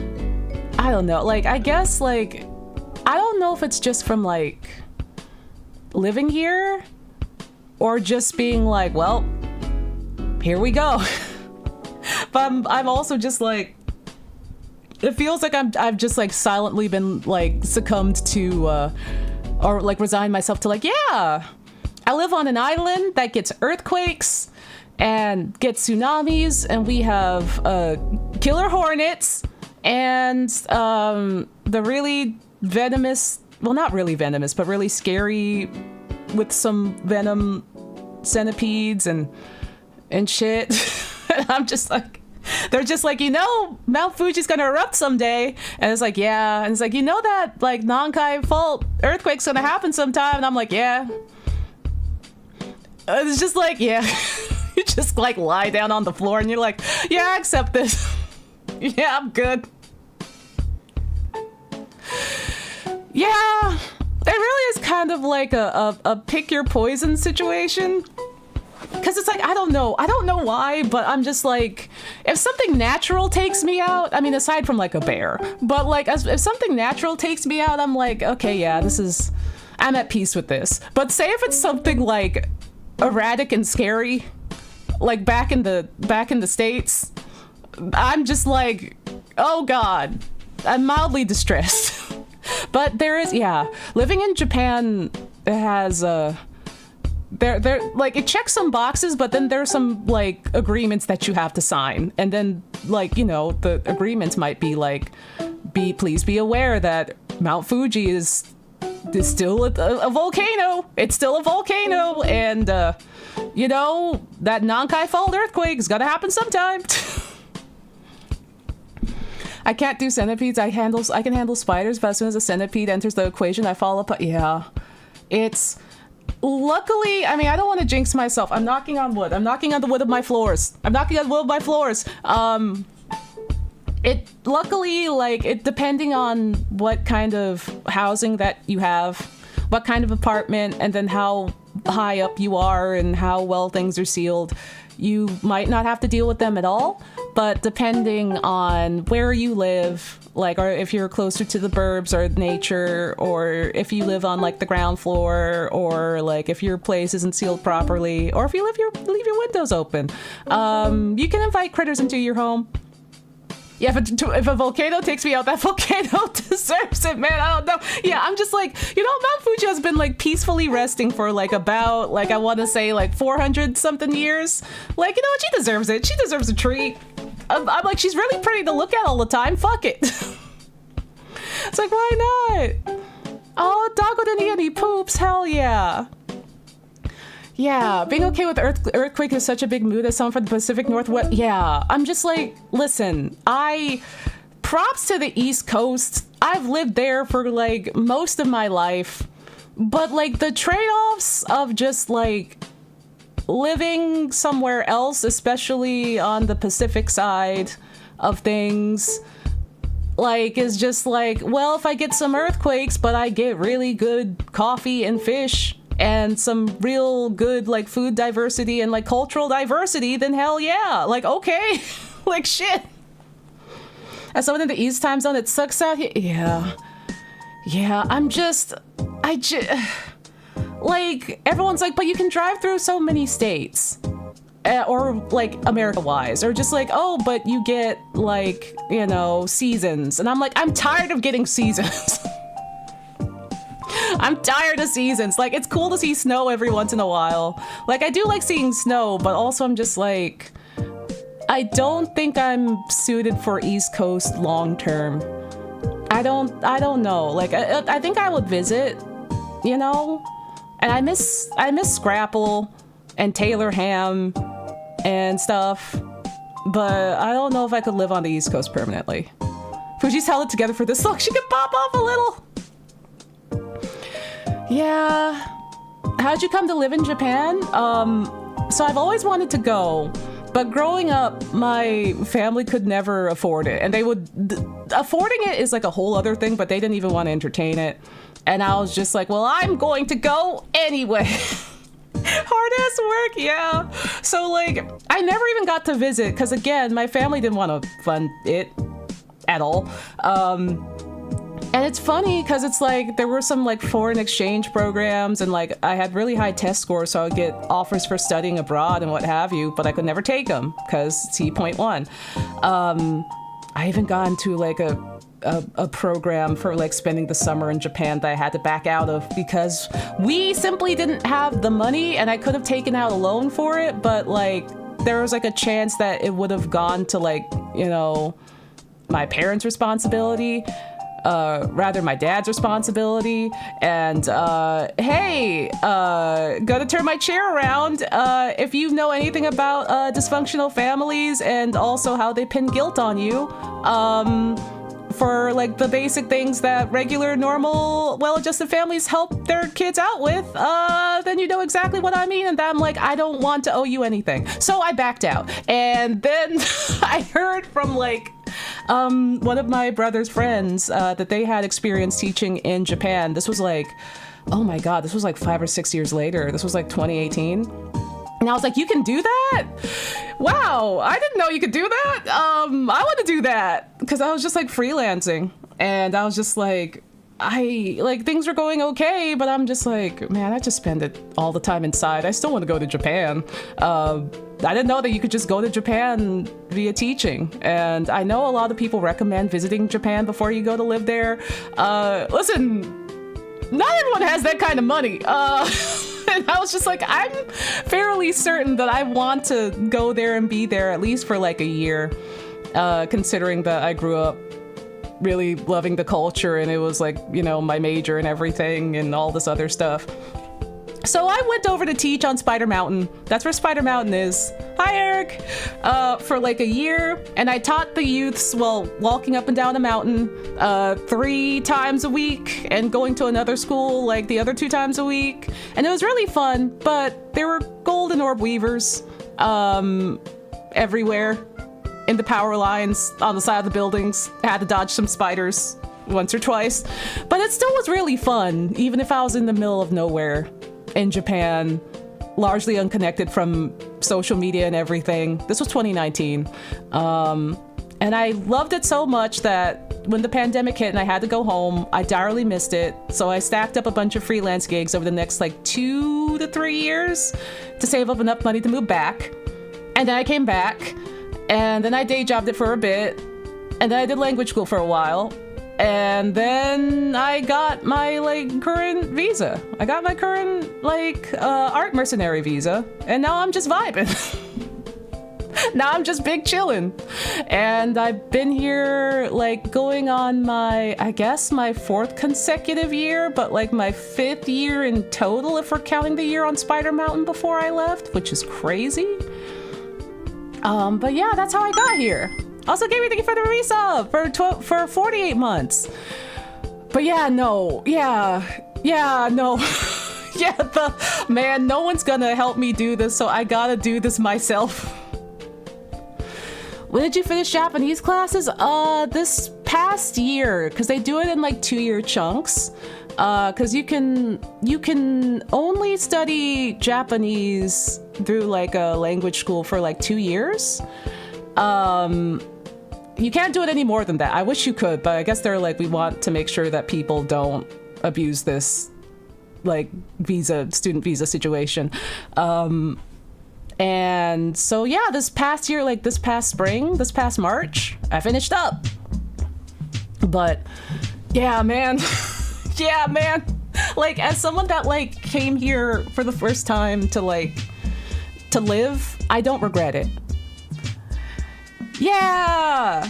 I don't know. Like, I guess like I don't know if it's just from like living here or just being like, well, here we go. But I'm also just like, it feels like I've just like silently been like succumbed to or like resigned myself to like, yeah, I live on an island that gets earthquakes and gets tsunamis, and we have killer hornets and the really venomous, well, not really venomous, but really scary with some venom centipedes and shit. And I'm just like, they're just like, Mount Fuji's gonna erupt someday. And it's like, yeah. And it's like, that like Nankai fault earthquake's gonna happen sometime. And I'm like, yeah. It's just like, yeah. You just like lie down on the floor and you're like, yeah, I accept this. Yeah, I'm good. Yeah, it really is kind of like a pick your poison situation. Because it's like, I don't know why, but I'm just like, if something natural takes me out, I mean, aside from like a bear, but like if something natural takes me out, I'm like, okay, yeah, I'm at peace with this. But say if it's something like erratic and scary, like back in the States, I'm just like, oh God, I'm mildly distressed. But there is, yeah, living in Japan has there like it checks some boxes, but then there's some like agreements that you have to sign, and then like, you know, the agreements might be like, please be aware that Mount Fuji is still a volcano. It's still a volcano, and you know, that Nankai Fault earthquake is gonna happen sometime. I can't do centipedes. I can handle spiders, but as soon as a centipede enters the equation, I fall apart. Yeah, it's. Luckily, I mean, I don't want to jinx myself. I'm knocking on wood. I'm knocking on the wood of my floors. It luckily, like, it depending on what kind of housing that you have, what kind of apartment, and then how high up you are and how well things are sealed, you might not have to deal with them at all. But depending on where you live, like, or if you're closer to the burbs or nature, or if you live on like the ground floor, or like if your place isn't sealed properly, or if you leave your windows open, you can invite critters into your home. Yeah, if a volcano takes me out, that volcano deserves it, man. I don't know. Yeah, I'm just like, you know, Mount Fuji has been like peacefully resting for like about, like, I want to say like 400 something years. Like, you know what? She deserves it. She deserves a treat. I'm like, she's really pretty to look at all the time. Fuck it. It's like, why not? Oh, doggo didn't eat any poops. Hell yeah. Yeah, being okay with earthquake is such a big mood as someone from the Pacific Northwest. Yeah, I'm just like, listen, props to the East Coast. I've lived there for like most of my life, but like the trade-offs of just like living somewhere else, especially on the Pacific side of things, like, is just like, well, if I get some earthquakes, but I get really good coffee and fish and some real good like food diversity and like cultural diversity, then hell yeah, like, okay. Like, shit. As someone in the East time zone, it sucks out here. Yeah, I just like, everyone's like, but you can drive through so many states, or like America-wise, or just like, oh, but you get like, you know, seasons, and I'm like, I'm tired of getting seasons. I'm tired of seasons. Like, it's cool to see snow every once in a while. Like, I do like seeing snow, but also I'm just like, I don't think I'm suited for East Coast long term. I don't know. Like, I think I would visit, you know, and I miss Scrapple and Taylor Ham and stuff, but I don't know if I could live on the East Coast permanently. Fuji's held it together for this. Look, she can pop off a little. Yeah. How'd you come to live in Japan? So I've always wanted to go, but growing up, my family could never afford it. And affording it is like a whole other thing, but they didn't even want to entertain it. And I was just like, well, I'm going to go anyway. Hard ass work, yeah. So like, I never even got to visit, because again, my family didn't want to fund it at all. And it's funny because it's like there were some like foreign exchange programs, and like I had really high test scores, so I would get offers for studying abroad and what have you, but I could never take them because T.1. I even got into like a program for like spending the summer in Japan that I had to back out of because we simply didn't have the money, and I could have taken out a loan for it, but like there was like a chance that it would have gone to like, you know, my parents' responsibility. Rather my dad's responsibility, and hey, gotta turn my chair around. If you know anything about dysfunctional families and also how they pin guilt on you, for like the basic things that regular, normal, well-adjusted families help their kids out with, then you know exactly what I mean. And I'm like, I don't want to owe you anything. So I backed out. And then I heard from like one of my brother's friends that they had experience teaching in Japan. This was like oh my God, this was like 5 or 6 years later. This was like 2018. And I was like, you can do that? Wow, I didn't know you could do that. I want to do that, because I was just like freelancing, and I was just like, things are going okay, but I'm just like, man, I just spend it all the time inside. I still want to go to Japan. I didn't know that you could just go to Japan via teaching. And I know a lot of people recommend visiting Japan before you go to live there. Listen, not everyone has that kind of money. And I was just like, I'm fairly certain that I want to go there and be there at least for like a year, considering that I grew up really loving the culture, and it was like, you know, my major and everything and all this other stuff. So I went over to teach on Spider Mountain. That's where Spider Mountain is. Hi, Eric. For like a year, and I taught the youths, well, walking up and down the mountain 3 times a week, and going to another school like the other 2 times a week. And it was really fun, but there were golden orb weavers everywhere in the power lines, on the side of the buildings. I had to dodge some spiders once or twice, but it still was really fun, even if I was in the middle of nowhere in Japan, largely unconnected from social media and everything. This was 2019. And I loved it so much that when the pandemic hit and I had to go home, I direly missed it. So I stacked up a bunch of freelance gigs over the next like 2 to 3 years to save up enough money to move back. And then I came back, and then I day jobbed it for a bit, and then I did language school for a while. And then I got my like current visa. I got my current like art mercenary visa, and now I'm just vibing. Now I'm just big chillin'. And I've been here like going on my, I guess my 4th consecutive year, but like my 5th year in total if we're counting the year on Spider Mountain before I left, which is crazy. But yeah, that's how I got here. Also, Gaming, thank you for the resub for 48 months. But yeah, no. Yeah, no. Man, no one's gonna help me do this, so I gotta do this myself. When did you finish Japanese classes? This past year, because they do it in like 2-year chunks. Because you can only study Japanese through like a language school for like 2 years. You can't do it any more than that. I wish you could, but I guess they're like, we want to make sure that people don't abuse this like student visa situation. And so yeah, this past year, like this past March, I finished up. But yeah, man. Yeah, man. Like, as someone that like came here for the first time to live, I don't regret it. Yeah.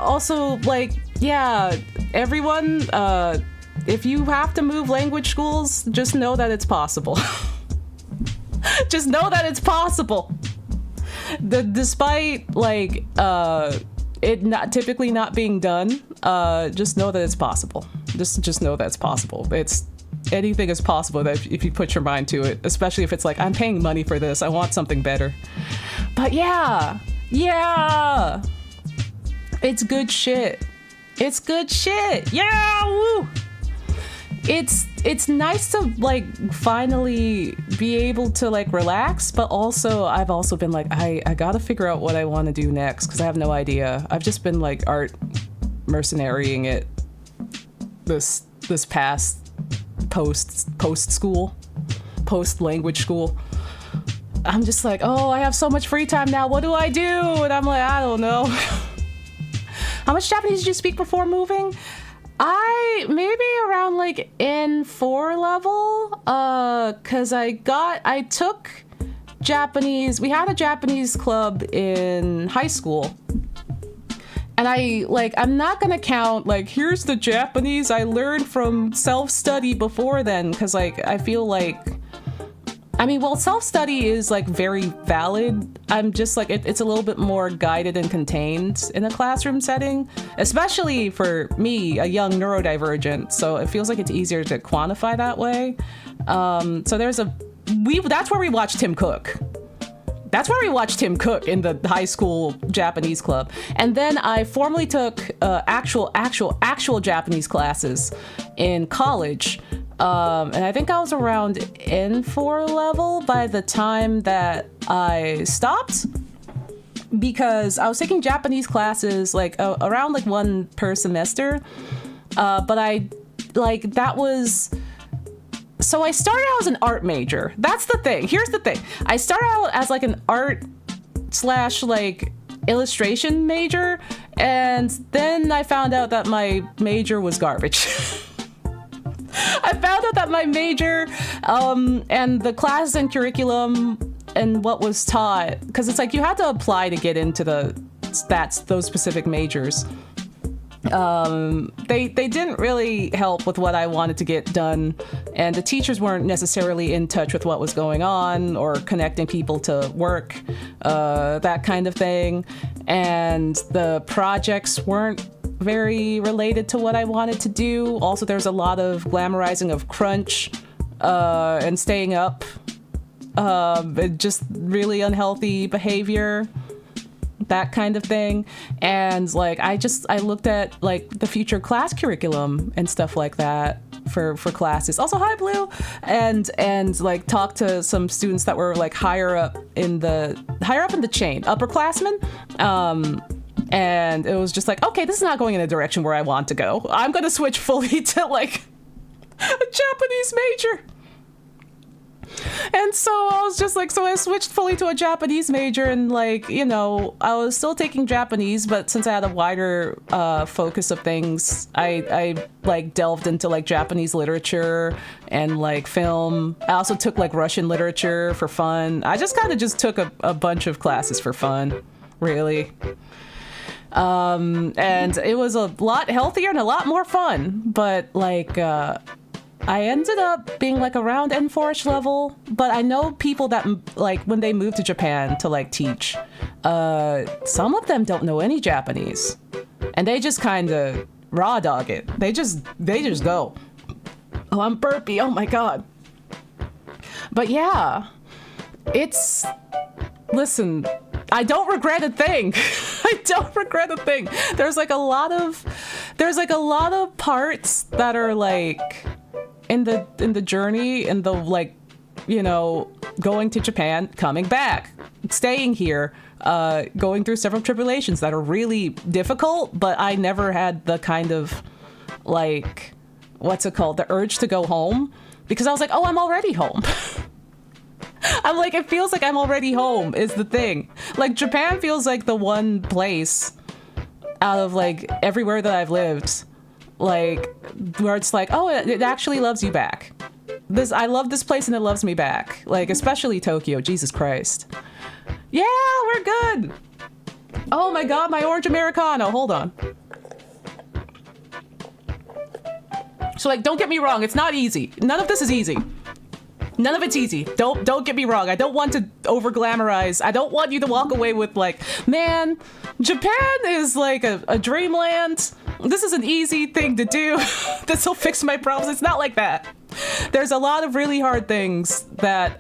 Also, like, yeah, everyone, if you have to move language schools, just know that it's possible. Just know that it's possible. Despite like it not typically not being done, just know that it's possible. Just know that it's possible. Anything is possible that if you put your mind to it, especially if it's like, I'm paying money for this, I want something better. But yeah, it's good shit. Yeah, woo. It's nice to like finally be able to like relax, but also I've also been like, I gotta figure out what I want to do next, because I have no idea. I've just been like art mercenarying it this past post language school. I'm just like, oh, I have so much free time now, what do I do? And I'm like, I don't know. How much Japanese did you speak before moving? I maybe around like N4 level, cause I took Japanese. We had a Japanese club in high school, and I'm not gonna count like, here's the Japanese I learned from self-study before then, cause like I feel like, I mean, well, self-study is like very valid. I'm just like, it's a little bit more guided and contained in a classroom setting, especially for me, a young neurodivergent. So it feels like it's easier to quantify that way. So that's where we watched Tim Cook. That's where we watched Tim Cook in the high school Japanese club. And then I formally took actual Japanese classes in college, And I think I was around N4 level by the time that I stopped, because I was taking Japanese classes like around like one per semester. But I like that was. So I started out as an art major. That's the thing. Here's the thing. I started out as like an art / like illustration major, and then I found out that my major was garbage. I found out that my major and the classes and curriculum and what was taught, because it's like you had to apply to get into those specific majors. They didn't really help with what I wanted to get done, and the teachers weren't necessarily in touch with what was going on or connecting people to work, that kind of thing. And the projects weren't very related to what I wanted to do. Also, there's a lot of glamorizing of crunch and staying up, just really unhealthy behavior, that kind of thing. And like I looked at like the future class curriculum and stuff like that for classes. Also, hi Blue, and like talked to some students that were like higher up in the chain, upperclassmen. And it was just like, okay, this is not going in a direction where I want to go. I'm going to switch fully to like a Japanese major. And so I was just like, so I switched fully to a Japanese major, and like, you know, I was still taking Japanese, but since I had a wider focus of things, I like delved into like Japanese literature and like film. I also took like Russian literature for fun. I just kind of just took a bunch of classes for fun, really. And it was a lot healthier and a lot more fun, but like, I ended up being like around N4-ish level, but I know people that like when they moved to Japan to like teach, some of them don't know any Japanese, and they just kind of raw dog it. They just go. Oh, I'm burpy. Oh my God. But yeah, listen, I don't regret a thing. I don't regret a thing. There's like a lot of parts that are like in the journey, in the like, you know, going to Japan, coming back, staying here, going through several tribulations that are really difficult, but I never had the kind of like, what's it called? The urge to go home, because I was like, oh, I'm already home. I'm like, it feels like I'm already home is the thing. Like Japan feels like the one place out of like everywhere that I've lived, like where it's like, oh, it actually loves you back. I love this place and it loves me back. Like especially Tokyo, Jesus Christ. Yeah, we're good. Oh my God, my orange Americano. Hold on. So like, don't get me wrong, it's not easy. None of this is easy. None of it's easy. Don't get me wrong. I don't want to over glamorize. I don't want you to walk away with like, man, Japan is like a dreamland. This is an easy thing to do. This will fix my problems. It's not like that. There's a lot of really hard things that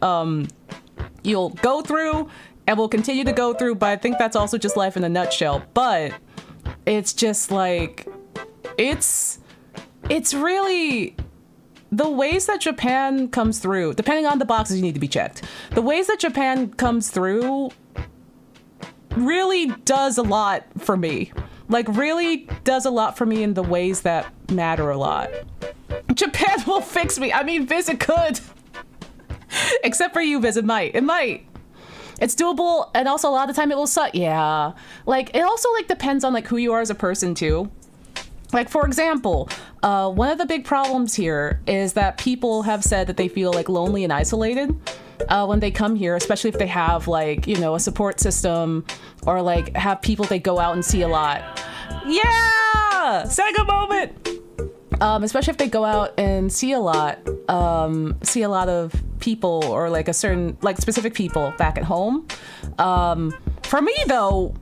you'll go through and will continue to go through, but I think that's also just life in a nutshell. But it's just like, it's really the ways that Japan comes through, depending on the boxes you need to be checked, the ways that Japan comes through really does a lot for me. Like, really does a lot for me in the ways that matter a lot. Japan will fix me. I mean, Visit could. Except for you, Visit might. It might. It's doable, and also a lot of the time it will suck. Yeah. Like, it also, like, depends on, like, who you are as a person, too. Like, for example, one of the big problems here is that people have said that they feel like lonely and isolated when they come here, especially if they have like, you know, a support system or like have people they go out and see a lot. Yeah! Sega moment! Especially if they go out and see a lot of people or like a certain, like specific people back at home. For me though,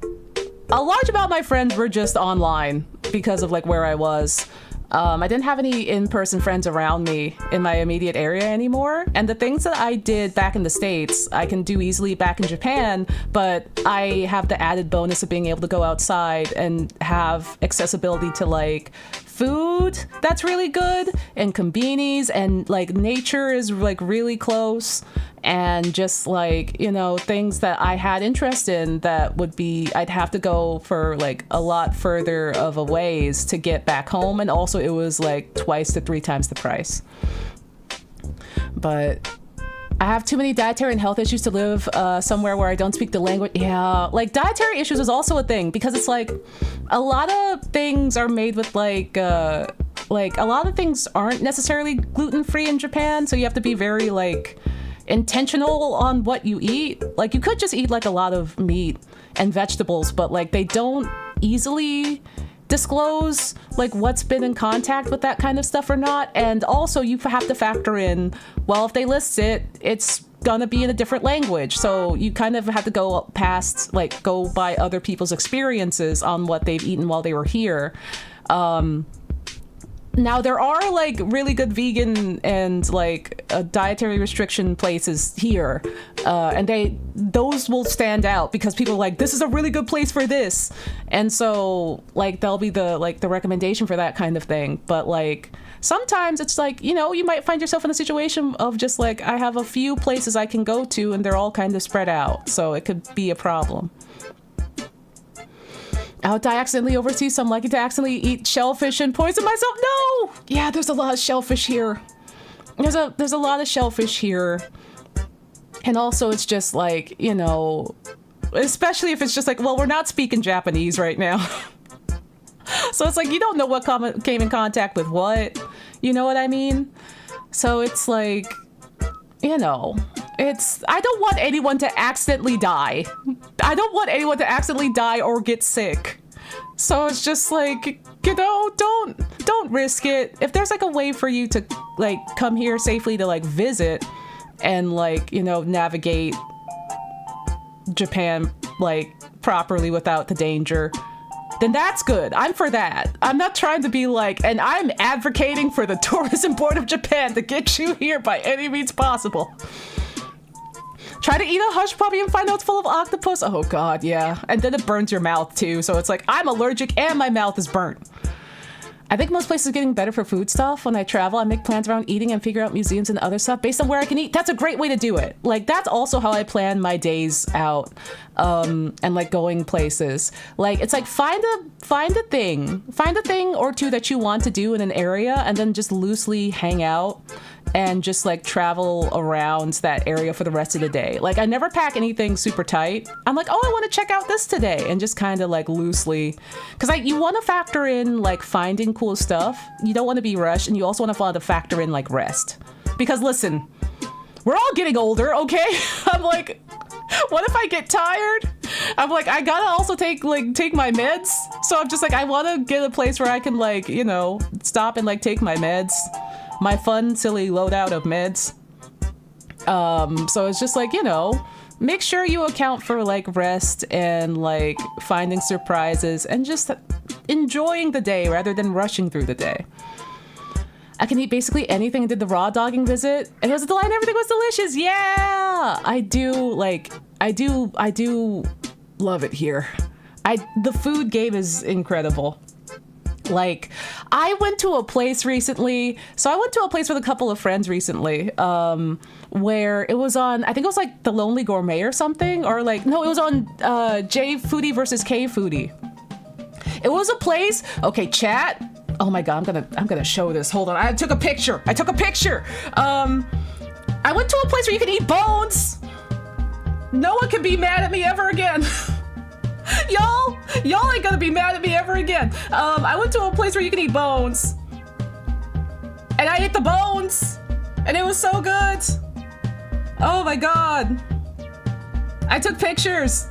a large amount of my friends were just online because of like where I was. I didn't have any in-person friends around me in my immediate area anymore. And the things that I did back in the States, I can do easily back in Japan, but I have the added bonus of being able to go outside and have accessibility to like food that's really good, and konbinis, and like nature is like really close, and just like, you know, things that I had interest in that would be, I'd have to go for like a lot further of a ways to get back home, and also it was like 2 to 3 times the price. But I have too many dietary and health issues to live somewhere where I don't speak the language. Yeah, like dietary issues is also a thing, because it's like a lot of things are made with like a lot of things aren't necessarily gluten-free in Japan, so you have to be very like intentional on what you eat. Like you could just eat like a lot of meat and vegetables, but like they don't easily disclose like what's been in contact with that kind of stuff or not. And also you have to factor in, well, if they list it, it's gonna be in a different language, so you kind of have to go past, like go by other people's experiences on what they've eaten while they were here. Now there are like really good vegan and like dietary restriction places here, and those will stand out because people are like, this is a really good place for this, and so like they'll be the recommendation for that kind of thing. But like sometimes it's like, you know, you might find yourself in a situation of just like, I have a few places I can go to and they're all kind of spread out, so it could be a problem. Oh, did I accidentally oversee some likely to accidentally eat shellfish and poison myself? No! Yeah, there's a lot of shellfish here. There's a lot of shellfish here. And also it's just like, you know, especially if it's just like, well, we're not speaking Japanese right now. So it's like, you don't know what came in contact with what, you know what I mean? So it's like, you know, I don't want anyone to accidentally die. I don't want anyone to accidentally die or get sick. So it's just like, you know, don't risk it. If there's like a way for you to like come here safely to like visit and like, you know, navigate Japan like properly without the danger, then that's good. I'm for that. I'm not trying to be like, and I'm advocating for the Tourism Board of Japan to get you here by any means possible. Try to eat a hush puppy and find out it's full of octopus. Oh god, yeah. And then it burns your mouth too. So it's like, I'm allergic and my mouth is burnt. I think most places are getting better for food stuff. When I travel, I make plans around eating and figure out museums and other stuff based on where I can eat. That's a great way to do it. Like, that's also how I plan my days out, and like going places. Like, it's like find a thing or two that you want to do in an area, and then just loosely hang out and just like travel around that area for the rest of the day. Like, I never pack anything super tight. I'm like, oh, I want to check out this today, and just kind of like loosely, because you want to factor in like finding cool stuff. You don't want to be rushed, and you also want to factor in like rest, because listen, we're all getting older, okay? I'm like, what if I get tired? I'm like, I gotta also take my meds. So I'm just like, I want to get a place where I can like, you know, stop and like take my meds, my fun, silly loadout of meds. So it's just like, you know, make sure you account for like rest and like finding surprises and just enjoying the day rather than rushing through the day. I can eat basically anything. I did the raw dogging visit and it was a delight and everything was delicious. Yeah, I do love it here. The food game is incredible. Like, I went to a place recently. So I went to a place with a couple of friends recently, where it was on, I think it was like The Lonely Gourmet or something, or like, no, it was on J Foodie versus K Foodie. It was a place. Okay, chat. Oh my god, I'm gonna show this. Hold on, I took a picture. I went to a place where you can eat bones. No one can be mad at me ever again. Y'all ain't gonna be mad at me ever again. I went to a place where you can eat bones, and I ate the bones, and it was so good. Oh my god. I took pictures.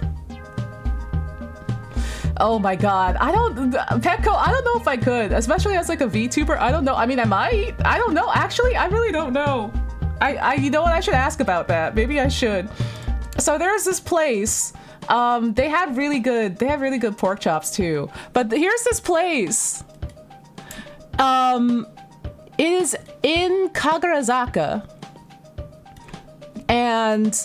Oh my god. Petco, I don't know if I could, especially as like a VTuber. I don't know. I mean, I might. I don't know. Actually, I really don't know. You know what? I should ask about that. Maybe I should. So there's this place. They have really good pork chops too. But here's this place. It is in Kagarazaka. And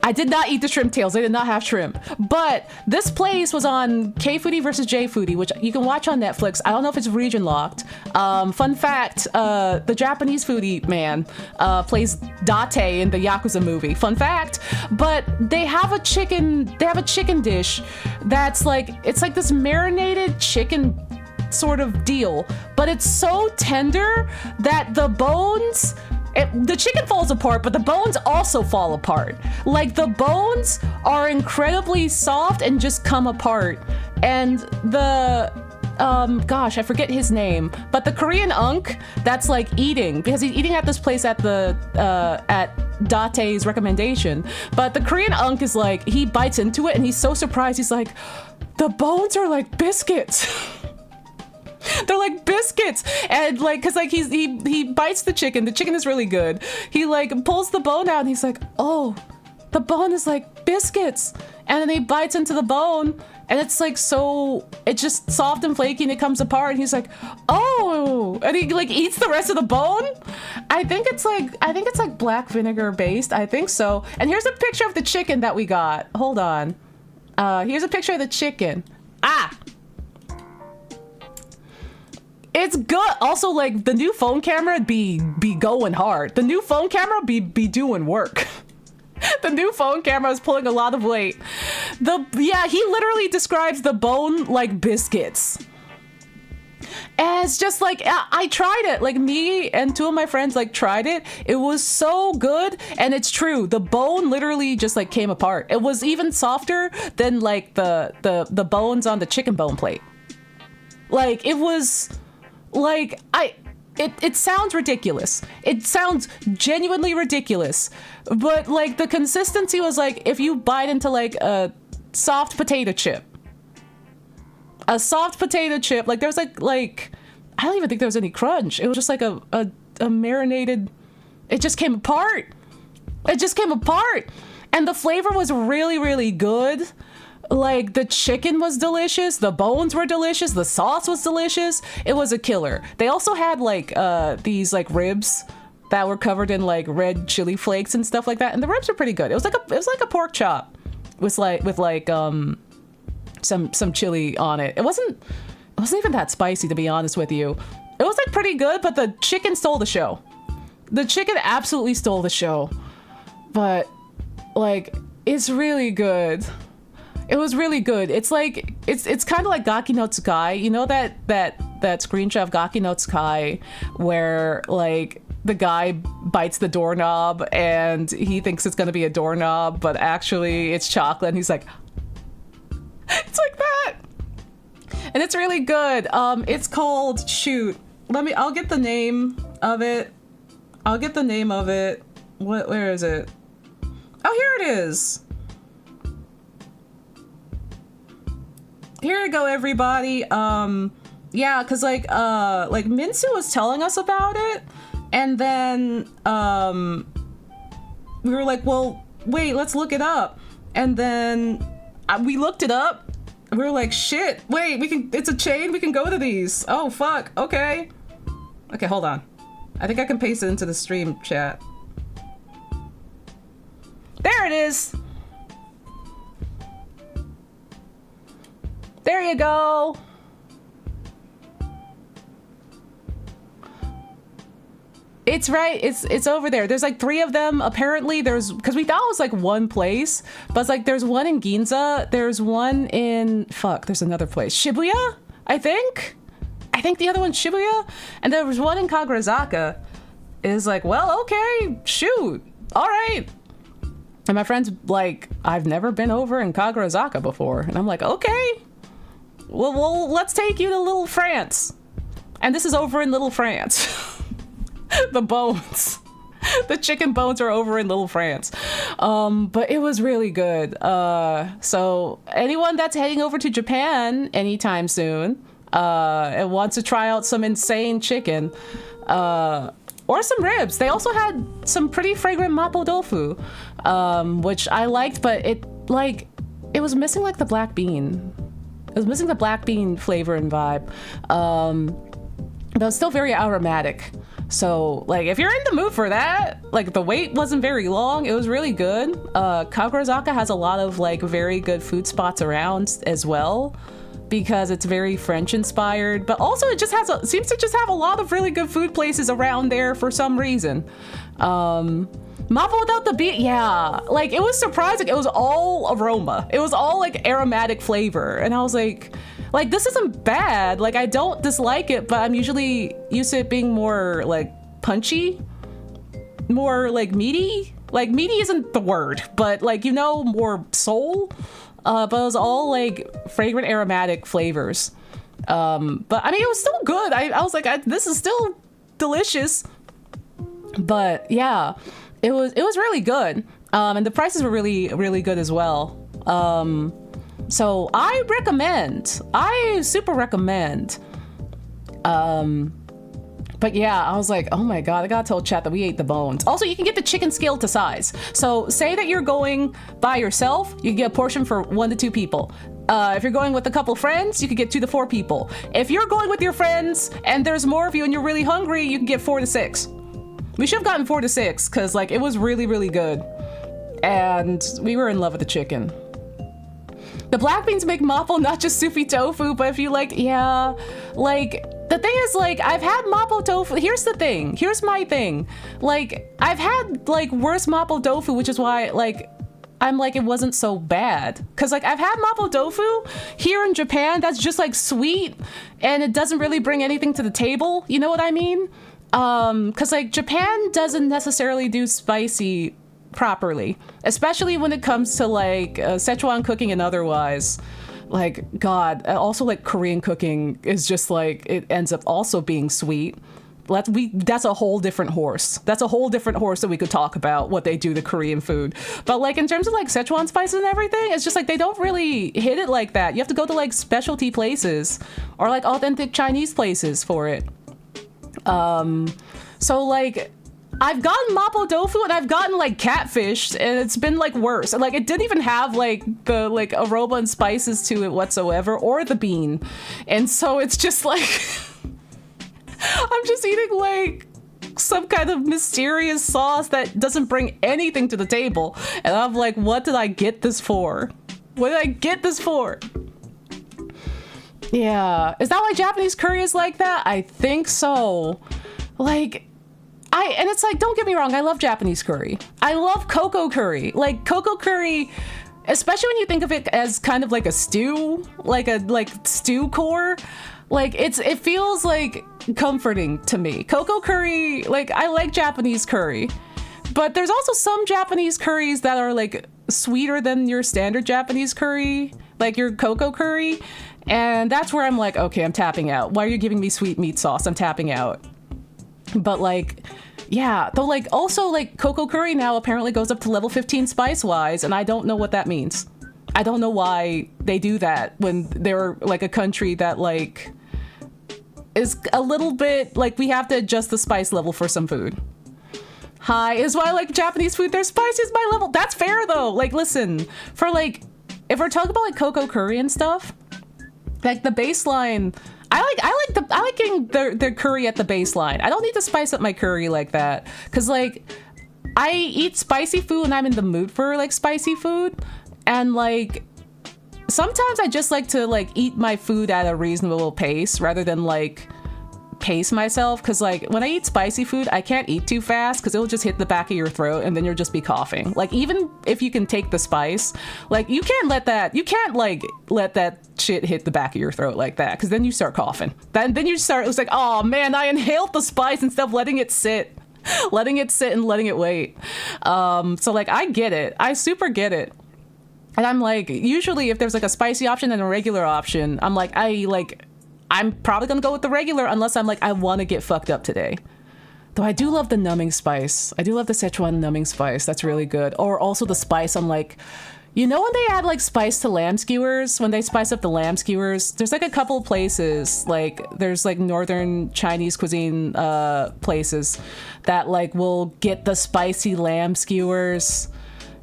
I did not eat the shrimp tails. They did not have shrimp. But this place was on K Foodie versus J Foodie, which you can watch on Netflix. I don't know if it's region locked. Fun fact, the Japanese foodie man plays Date in the Yakuza movie. Fun fact. But they have a chicken dish that's like, it's like this marinated chicken sort of deal, but it's so tender that the bones, the chicken falls apart, but the bones also fall apart. Like, the bones are incredibly soft and just come apart. And the gosh, I forget his name, but the Korean unk that's like eating, because he's eating at this place at the at Date's recommendation, but the Korean unk is like, he bites into it and he's so surprised. He's like, the bones are like biscuits. They're like biscuits. And like, cause like he bites the chicken is really good. He like pulls the bone out and he's like, oh, the bone is like biscuits. And then he bites into the bone and it's like, so it's just soft and flaky and it comes apart and he's like, oh, and he like eats the rest of the bone. I think it's like black vinegar based. I think so. And here's a picture of the chicken that we got. Hold on. Here's a picture of the chicken. It's good. Also, like, the new phone camera be going hard. The new phone camera be doing work. The new phone camera is pulling a lot of weight. He literally describes the bone like biscuits. And it's just like, I tried it. Like, me and two of my friends like tried it. It was so good. And it's true. The bone literally just like came apart. It was even softer than like the bones on the chicken bone plate. Like, it was like, it sounds ridiculous. It sounds genuinely ridiculous. But like, the consistency was like, if you bite into like a soft potato chip. A soft potato chip, like there's like I don't even think there was any crunch. It was just like a marinated, it just came apart. It just came apart. And the flavor was really, really good. Like, the chicken was delicious, the bones were delicious, the sauce was delicious. It was a killer. They also had like these like ribs that were covered in like red chili flakes and stuff like that. And the ribs are pretty good. It was like a pork chop with some chili on it. It wasn't even that spicy, to be honest with you. It was like pretty good, but the chicken stole the show. The chicken absolutely stole the show. But like, it's really good. It was really good. It's like, it's kind of like Gaki no Tsukai. You know that screenshot of Gaki no Tsukai where like the guy bites the doorknob and he thinks it's gonna be a doorknob, but actually it's chocolate, and he's like, it's like that. And it's really good. It's called, shoot, I'll get the name of it. Where is it? Oh, here it is. Here you go, everybody. Yeah, cause like Minsu was telling us about it, and then we were like, well, wait, let's look it up. And then we looked it up. We were like, shit, wait, it's a chain, we can go to these. Oh, fuck, okay. Okay, hold on. I think I can paste it into the stream chat. There it is. There you go. It's right. It's over there. There's like 3 of them. Apparently there's, because we thought it was like one place, but it's like there's one in Ginza. There's one in, there's another place. Shibuya, I think the other one's Shibuya. And there was one in Kagurazaka. It's like, well, okay, shoot. All right. And my friend's like, I've never been over in Kagurazaka before. And I'm like, okay. Well, let's take you to Little France. And this is over in Little France. The bones. The chicken bones are over in Little France. But it was really good. So anyone that's heading over to Japan anytime soon and wants to try out some insane chicken or some ribs. They also had some pretty fragrant mapo tofu, which I liked, but it was missing like the black bean. It was missing the black bean flavor and vibe. But it was still very aromatic. So like if you're in the mood for that, like the wait wasn't very long. It was really good. Kagurazaka has a lot of like very good food spots around as well, because it's very French inspired, but also it just seems to just have a lot of really good food places around there for some reason. Mapo without the beet, yeah, like it was surprising. It was all aroma. It was all like aromatic flavor, and I was like this isn't bad. Like I don't dislike it, but I'm usually used to it being more like punchy, more like meaty. Like meaty isn't the word, but like more soul. But it was all like fragrant aromatic flavors. But I mean, it was still good. I was like, this is still delicious. But yeah, it was really good. And the prices were really, really good as well. So I super recommend. But yeah, I was like, oh my God, I gotta tell chat that we ate the bones. Also, you can get the chicken scaled to size. So say that you're going by yourself, you can get a portion for 1 to 2 people. If you're going with a couple friends, you can get 2 to 4 people. If you're going with your friends and there's more of you and you're really hungry, you can get 4 to 6. We should have gotten 4 to 6 because like it was really, really good. And we were in love with the chicken. The black beans make mapo not just soupy tofu, but if you like, yeah, like the thing is like I've had mapo tofu. Here's the thing. Here's my thing. Like I've had like worse mapo tofu, which is why like I'm like it wasn't so bad. Cause like I've had mapo tofu here in Japan that's just like sweet and it doesn't really bring anything to the table. You know what I mean? Cause like Japan doesn't necessarily do spicy properly, especially when it comes to like Szechuan cooking and otherwise. Like God, also like Korean cooking is just like it ends up also being sweet. That's a whole different horse. That's a whole different horse that we could talk about what they do to Korean food. But like in terms of like Szechuan spices and everything, it's just like they don't really hit it like that. You have to go to like specialty places or like authentic Chinese places for it. So like I've gotten mapo tofu and I've gotten like catfish and it's been like worse. And like it didn't even have like the like aroma and spices to it whatsoever or the bean. And so it's just like I'm just eating like some kind of mysterious sauce that doesn't bring anything to the table. And I'm like, what did I get this for? What did I get this for? Yeah. Is that why Japanese curry is like that? I think so. Like, and it's like, don't get me wrong, I love Japanese curry. I love cocoa curry. Like, cocoa curry, especially when you think of it as kind of like a stew, like stew core, like it feels like comforting to me. Cocoa curry, like I like Japanese curry, but there's also some Japanese curries that are like sweeter than your standard Japanese curry, like your cocoa curry. And that's where I'm like, okay, I'm tapping out. Why are you giving me sweet meat sauce? I'm tapping out. But like, yeah, though like also like cocoa curry now apparently goes up to level 15 spice wise, and I don't know what that means. I don't know why they do that when they're like a country that like is a little bit like we have to adjust the spice level for some food. High is why I like Japanese food. Their spice is my level. That's fair though. Like listen, for like if we're talking about like cocoa curry and stuff, like the baseline. I like getting their curry at the baseline. I don't need to spice up my curry like that. Cause like I eat spicy food when I'm in the mood for like spicy food. And like sometimes I just like to like eat my food at a reasonable pace rather than like pace myself. Cause like when I eat spicy food, I can't eat too fast because it'll just hit the back of your throat and then you'll just be coughing. Like even if you can take the spice, like you can't let that shit hit the back of your throat like that, because then you start coughing. Then you start, it's like, oh man, I inhaled the spice instead of letting it sit and letting it wait. So like I get it. I super get it. And I'm like, usually if there's like a spicy option and a regular option, I'm probably gonna go with the regular unless I'm like, I want to get fucked up today. Though I do love the numbing spice. I do love the Szechuan numbing spice. That's really good. Or also the spice on like, you know when they add like spice to lamb skewers, when they spice up the lamb skewers, there's like a couple of places, like there's like northern Chinese cuisine places that like will get the spicy lamb skewers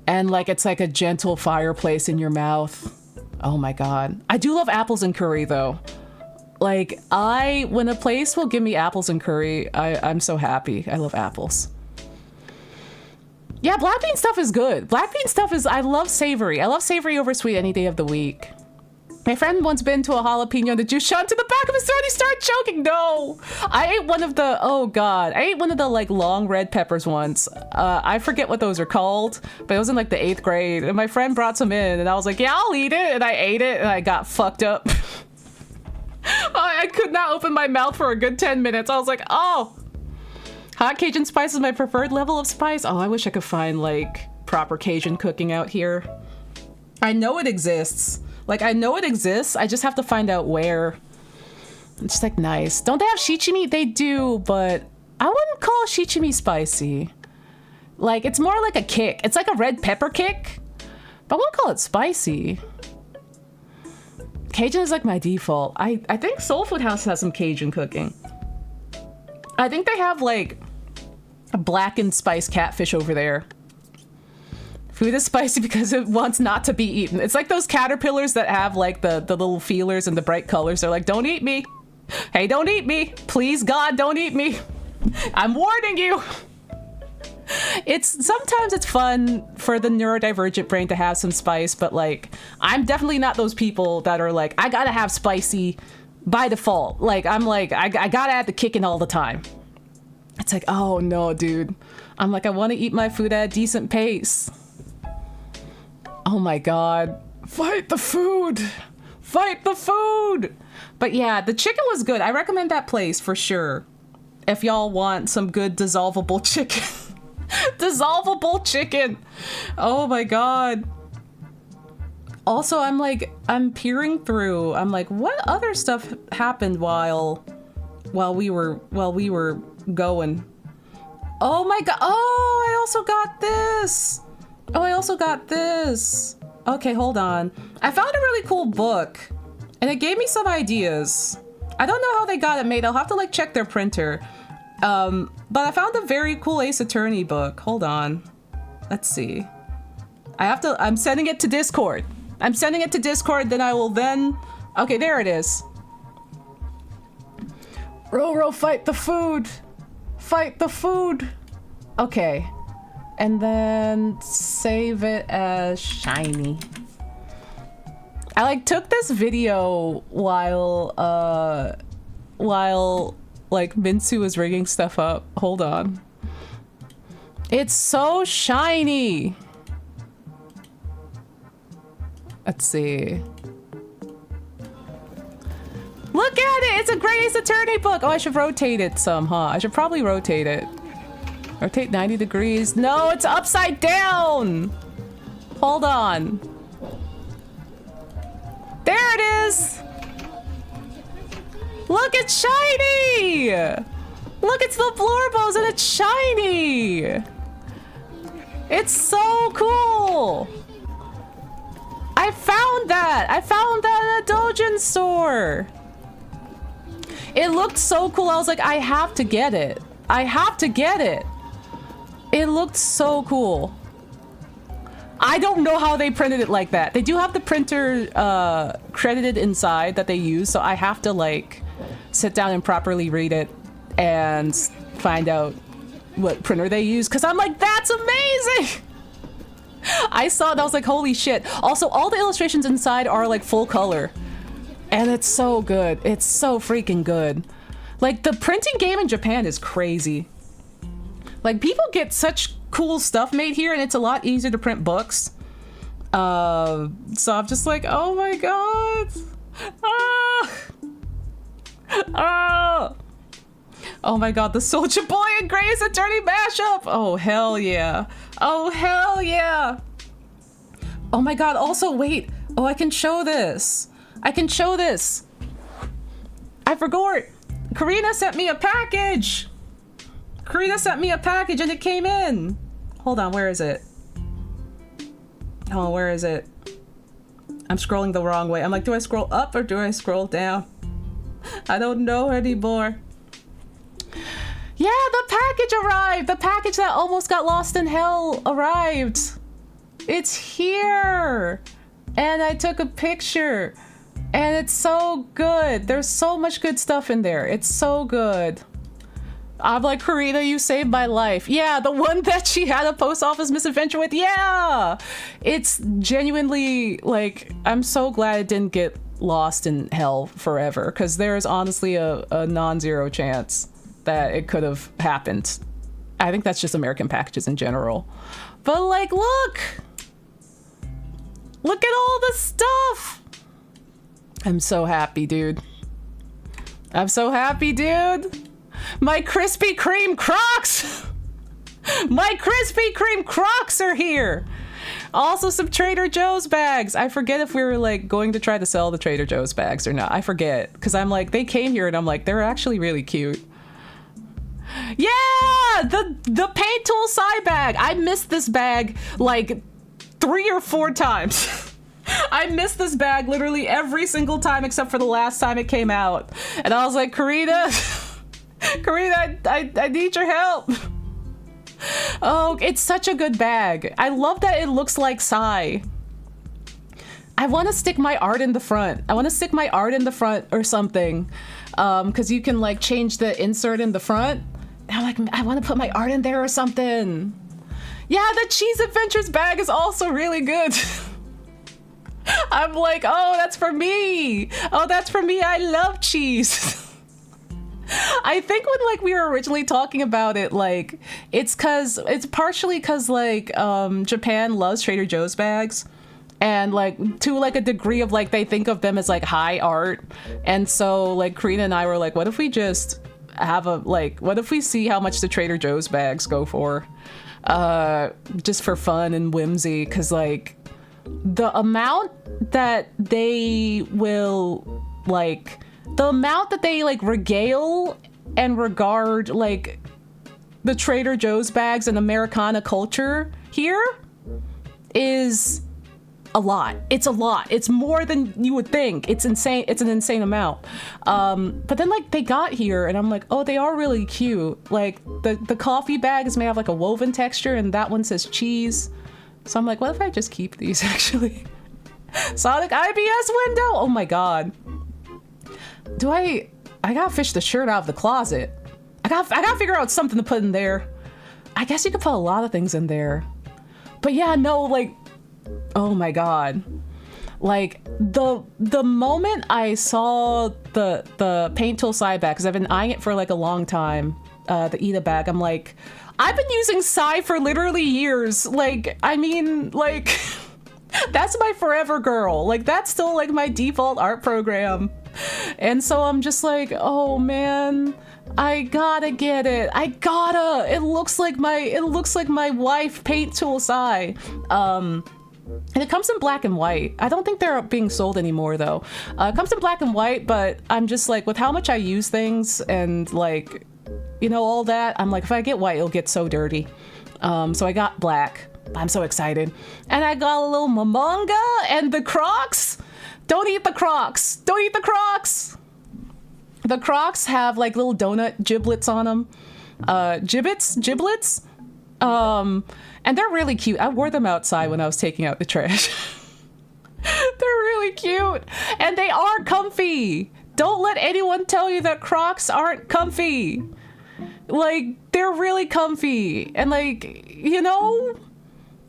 and like it's like a gentle fireplace in your mouth. Oh my God. I do love apples in curry though. Like, when a place will give me apples and curry, I'm so happy. I love apples. Yeah, black bean stuff is good. Black bean stuff is, I love savory. I love savory over sweet any day of the week. My friend once bit into a jalapeno and the juice shot to the back of his throat. He started choking. No, I ate one of the, oh God. I ate one of the like long red peppers once. I forget what those are called, but it was in like the 8th grade. And my friend brought some in and I was like, yeah, I'll eat it. And I ate it and I got fucked up. I could not open my mouth for a good 10 minutes. I was like, oh. Hot Cajun spice is my preferred level of spice. Oh, I wish I could find like proper Cajun cooking out here. I know it exists. Like, I know it exists. I just have to find out where. It's just like nice. Don't they have shichimi? They do, but I wouldn't call shichimi spicy. Like, it's more like a kick. It's like a red pepper kick, but I wouldn't call it spicy. Cajun is like my default. I think Soul Food House has some Cajun cooking. I think they have like a blackened spice catfish over there. Food is spicy because it wants not to be eaten. It's like those caterpillars that have like the little feelers and the bright colors. They're like, don't eat me. Hey, don't eat me. Please, God, don't eat me. I'm warning you. Sometimes it's fun for the neurodivergent brain to have some spice, but like, I'm definitely not those people that are like, I gotta have spicy by default. Like, I'm like, I gotta add the kick in all the time. It's like, oh no, dude. I'm like, I want to eat my food at a decent pace. Oh my God. Fight the food. Fight the food. But yeah, the chicken was good. I recommend that place for sure. If y'all want some good dissolvable chicken. Dissolvable chicken. Oh my God. Also, I'm peering through. I'm like, what other stuff happened while we were going? Oh my God. Oh, I also got this. Oh, I also got this. Okay, hold on. I found a really cool book and it gave me some ideas. I don't know how they got it made. I'll have to like check their printer. But I found a very cool Ace Attorney book. Hold on. Let's see. I'm sending it to Discord. I'm sending it to Discord, then I will okay, there it is. Roro, fight the food. Fight the food. Okay. And then save it as shiny. I like took this video while like Minsu was rigging stuff up. Hold on. It's so shiny. Let's see. Look at it! It's a Grey Ace Attorney book! Oh, I should rotate it some, huh? I should probably rotate it. Rotate 90 degrees. No, it's upside down! Hold on. There it is! Look, it's shiny! Look, it's the Blorbos and it's shiny! It's so cool! I found that! I found that at a Dojin store! It looked so cool. I was like, I have to get it. I have to get it. It looked so cool. I don't know how they printed it like that. They do have the printer credited inside that they use, so I have to like sit down and properly read it and find out what printer they use, because I'm like, that's amazing! I saw it and I was like, holy shit. Also, all the illustrations inside are like full color. And it's so good. It's so freaking good. Like, the printing game in Japan is crazy. Like, people get such cool stuff made here, and it's a lot easier to print books. So I'm just like, oh my God. Ah! Ah! Oh my God, the Soulja Boy and Grey Ace Attorney mashup! Oh, hell yeah. Oh, hell yeah. Oh my God, also, wait. Oh, I can show this. I can show this. I forgot. Karina sent me a package. Karina sent me a package and it came in. Hold on, where is it? Oh, where is it? I'm scrolling the wrong way. I'm like, do I scroll up or do I scroll down? I don't know anymore. Yeah, the package arrived. The package that almost got lost in hell arrived. It's here. And I took a picture. And it's so good. There's so much good stuff in there. It's so good. I'm like, Karina, you saved my life. Yeah, the one that she had a post office misadventure with. Yeah, it's genuinely like, I'm so glad it didn't get lost in hell forever, because there's honestly a non-zero chance that it could have happened. I think that's just American packages in general. But like, look at all the stuff. I'm so happy, dude. I'm so happy, dude. My Krispy Kreme Crocs! My Krispy Kreme Crocs are here! Also some Trader Joe's bags. I forget if we were like going to try to sell the Trader Joe's bags or not. I forget, because I'm like, they came here and I'm like, they're actually really cute. Yeah! The paint tool side bag. I missed this bag like 3 or 4 times. I missed this bag literally every single time except for the last time it came out. And I was like, Karina, I need your help. Oh, it's such a good bag. I love that it looks like Psy. I want to stick my art in the front. I want to stick my art in the front or something. Because you can like change the insert in the front. And I'm like, I want to put my art in there or something. Yeah, the Cheese Adventures bag is also really good. I'm like, oh, that's for me. Oh, that's for me. I love cheese. I think when like we were originally talking about it, like it's partially because like Japan loves Trader Joe's bags, and like to like a degree of like they think of them as like high art, and so like Karina and I were like, what if we just have what if we see how much the Trader Joe's bags go for, just for fun and whimsy, because like the amount that they will like. The amount that they like regale and regard like the Trader Joe's bags and Americana culture here is a lot. It's a lot. It's more than you would think. It's insane. It's an insane amount. But then like they got here and I'm like, oh, they are really cute. Like the coffee bag is made of like a woven texture and that one says cheese. So I'm like, what if I just keep these actually? Sonic IBS window. Oh my God. I gotta fish the shirt out of the closet. I gotta figure out something to put in there. I guess you could put a lot of things in there. But yeah, no, like, oh my God. Like the moment I saw the paint tool side bag, because I've been eyeing it for like a long time, the Ida bag, I'm like, I've been using Psy for literally years. Like, I mean, like, that's my forever girl. Like, that's still like my default art program. And so I'm just like, oh man, I gotta get it. It looks like my wife paint tool Psy. And it comes in black and white. I don't think they're being sold anymore though. It comes in black and white, but I'm just like, with how much I use things and like, you know, all that, I'm like, if I get white, it'll get so dirty. So I got black. I'm so excited. And I got a little Momonga and the Crocs. Don't eat the Crocs. Don't eat the Crocs. The Crocs have like little donut giblets on them. Giblets. And they're really cute. I wore them outside when I was taking out the trash. They're really cute. And they are comfy. Don't let anyone tell you that Crocs aren't comfy. Like, they're really comfy. And like, you know,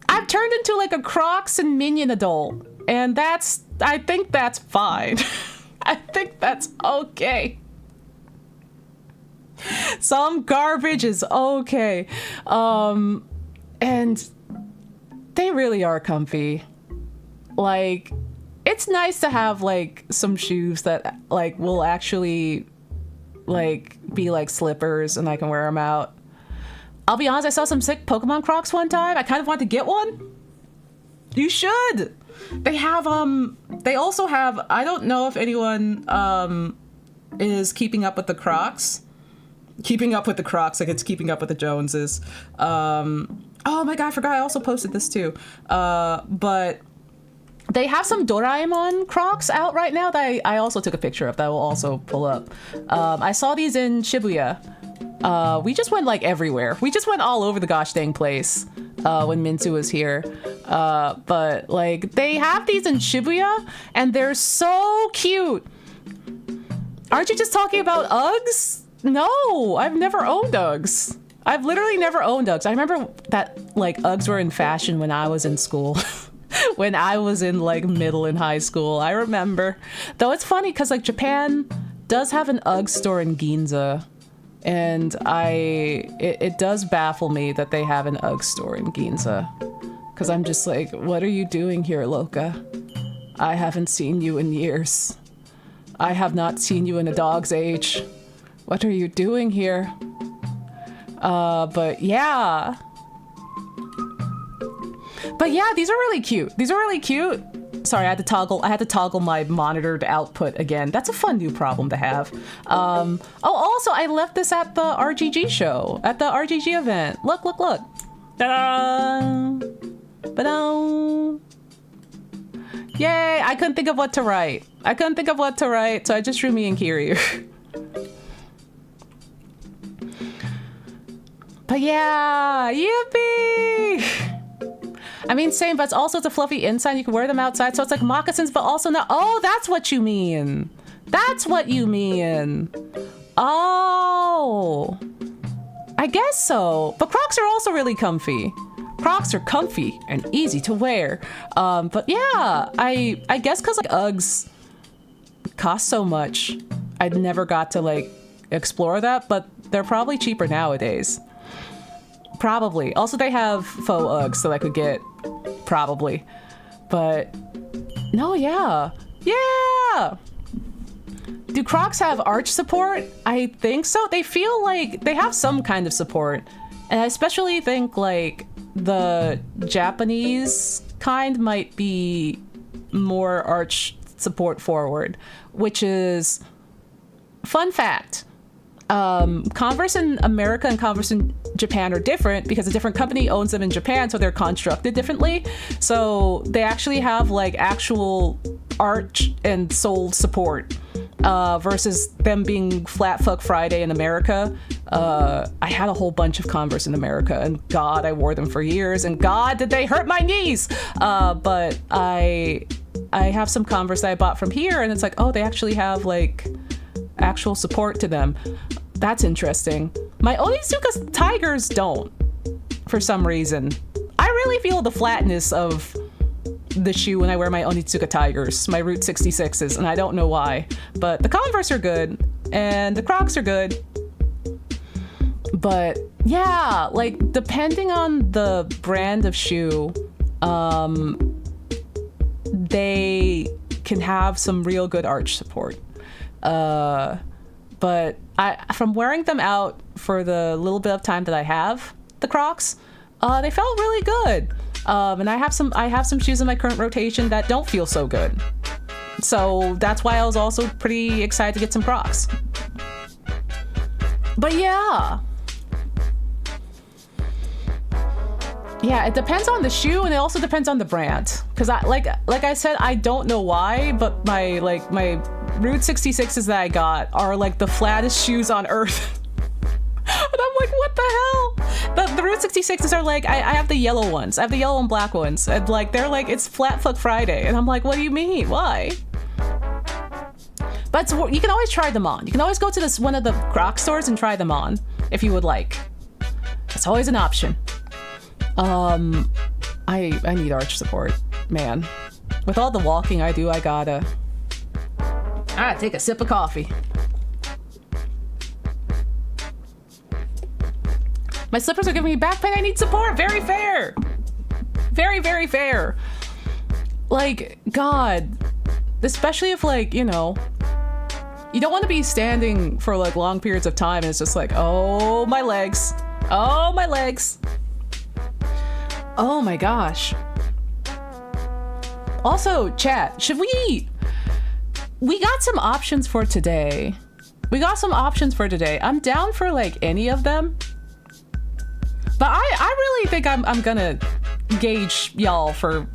I've turned into like a Crocs and Minion adult. And I think that's fine. I think that's okay. Some garbage is okay. And they really are comfy. Like, it's nice to have like some shoes that like will actually like be like slippers and I can wear them out. I'll be honest, I saw some sick Pokemon Crocs one time. I kind of wanted to get one. You should. They have they also have, I don't know if anyone is keeping up with the Crocs. Keeping up with the Crocs, like it's keeping up with the Joneses. Oh my God, I forgot I also posted this too. But they have some Doraemon Crocs out right now that I also took a picture of that will also pull up. I saw these in Shibuya. We just went like everywhere. We just went all over the gosh dang place. when Minzu was here. But like they have these in Shibuya and they're so cute. Aren't you just talking about Uggs? No, I've never owned Uggs. I've literally never owned Uggs. I remember that like Uggs were in fashion when I was in school. When I was in like middle and high school. I remember. Though it's funny because like Japan does have an Ugg store in Ginza. And it does baffle me that they have an Ugg store in Ginza. Because I'm just like, what are you doing here, Loka? I haven't seen you in years. I have not seen you in a dog's age. What are you doing here? But yeah. But yeah, these are really cute. These are really cute. Sorry, I had to toggle my monitored output again. That's a fun new problem to have. Oh, also, I left this at the RGG show, at the RGG event. Look. Ta-da! Ba-da! Yay! I couldn't think of what to write. So I just drew me and Kiryu. But yeah, yippee! I mean, same, but it's also it's a fluffy inside. You can wear them outside, so it's like moccasins, but also not. Oh, that's what you mean. That's what you mean. Oh, I guess so. But Crocs are also really comfy. Crocs are comfy and easy to wear. But yeah, I guess because like Uggs cost so much, I never got to like explore that. But they're probably cheaper nowadays. Probably. Also, they have faux Uggs, so I could get probably. But no, yeah. Do Crocs have arch support? I think so. They feel like they have some kind of support. And I especially think like the Japanese kind might be more arch support forward, which is fun fact. Converse in America and Converse in Japan are different because a different company owns them in Japan, so they're constructed differently. So they actually have like actual arch and sole support versus them being Flat Fuck Friday in America. I had a whole bunch of Converse in America, and God, I wore them for years, and God, did they hurt my knees! But I have some Converse that I bought from here, and it's like, oh, they actually have like actual support to them. That's interesting. My Onitsuka Tigers don't, for some reason. I really feel the flatness of the shoe when I wear my Onitsuka Tigers, my Route 66s, and I don't know why. But the Converse are good, and the Crocs are good. But yeah, like depending on the brand of shoe, they can have some real good arch support. But from wearing them out for the little bit of time that I have the Crocs, they felt really good. And I have some shoes in my current rotation that don't feel so good. So that's why I was also pretty excited to get some Crocs. But yeah. Yeah, it depends on the shoe, and it also depends on the brand. Because like I said, I don't know why, but my Route 66s that I got are like the flattest shoes on earth. And I'm like, what the hell? The Route 66s are like, I have the yellow ones. I have the yellow and black ones. And like, they're like, it's Flat Fuck Friday. And I'm like, what do you mean? Why? But you can always try them on. You can always go to one of the Croc stores and try them on if you would like. It's always an option. I need arch support, man. With all the walking I do, I gotta take a sip of coffee. My slippers are giving me back pain. I need support. Very fair. Very, very fair. Like, God, especially if like, you know, you don't want to be standing for like long periods of time and it's just like, oh, my legs. Oh, my legs. Oh my gosh. Also, chat, we got some options for today. I'm down for like any of them. But I really think I'm gonna gauge y'all for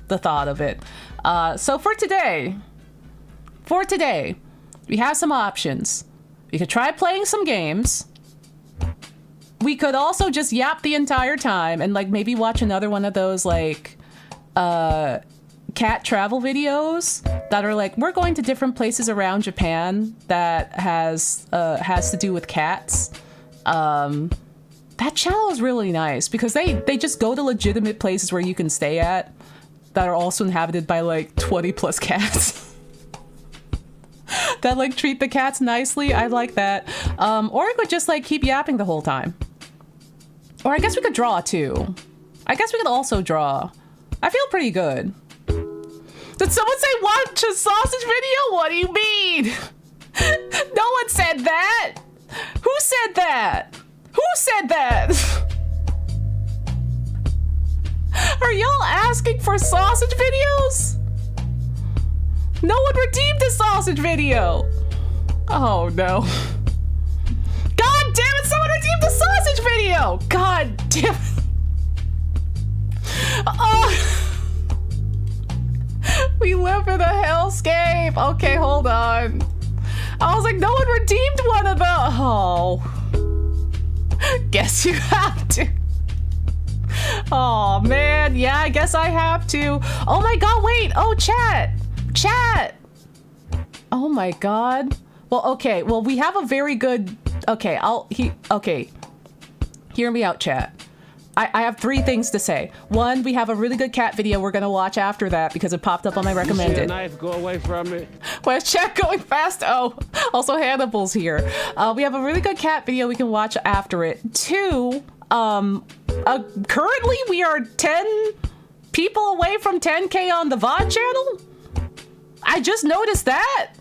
the thought of it. So for today, we have some options. You could try playing some games. we could also just yap the entire time and like maybe watch another one of those like cat travel videos that are like, we're going to different places around Japan that has to do with cats. That channel is really nice because they just go to legitimate places where you can stay at that are also inhabited by like 20 plus cats. That like treat the cats nicely. I like that. Or we could just like keep yapping the whole time. Or I guess we could draw too. I guess we could also draw. I feel pretty good. Did someone say watch a sausage video? What do you mean? No one said that. Who said that? Who said that? Are y'all asking for sausage videos? No one redeemed a sausage video. Oh no. God damn it, someone redeemed the sausage video! God damn it. Oh. We live in a hellscape. Okay, hold on. I was like, no one redeemed one of the... Oh. Guess you have to. Oh man, yeah, I guess I have to. Oh my god, wait. Oh, chat. Chat. Oh my god. Well, okay. Well, we have a very good... Okay, okay. Hear me out, chat. I have 3 things to say. 1, we have a really good cat video we're gonna watch after that because it popped up on my recommended. You see a knife, go away from it. Where's chat going fast? Oh, also Hannibal's here. We have a really good cat video we can watch after it. 2, currently we are 10 people away from 10K on the VOD channel. I just noticed that.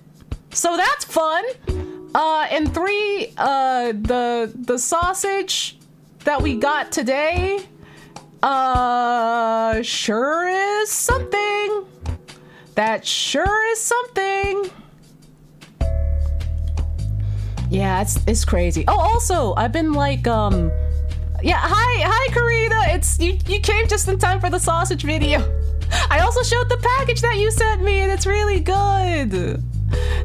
So that's fun. And 3, the sausage that we got today, sure is something. That sure is something. Yeah, it's crazy. Oh, also, I've been like, yeah, hi, Karina. It's you came just in time for the sausage video. I also showed the package that you sent me, and it's really good.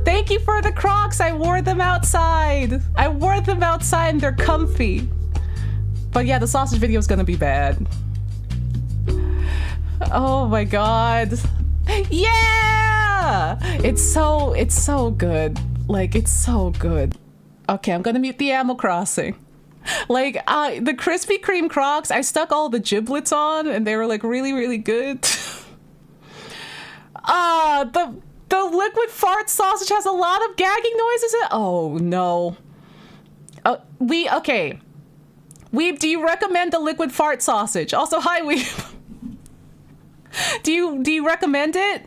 Thank you for the Crocs. I wore them outside. And they're comfy. But yeah, the sausage video is gonna be bad. Oh my god. Yeah! It's so good. Like, it's so good. Okay, I'm gonna mute the Animal Crossing. Like, the Krispy Kreme Crocs, I stuck all the giblets on and they were like really, really good. The liquid fart sausage has a lot of gagging noises in it. Oh no. Okay. Weeb, do you recommend the liquid fart sausage? Also, hi, Weeb. Do you recommend it?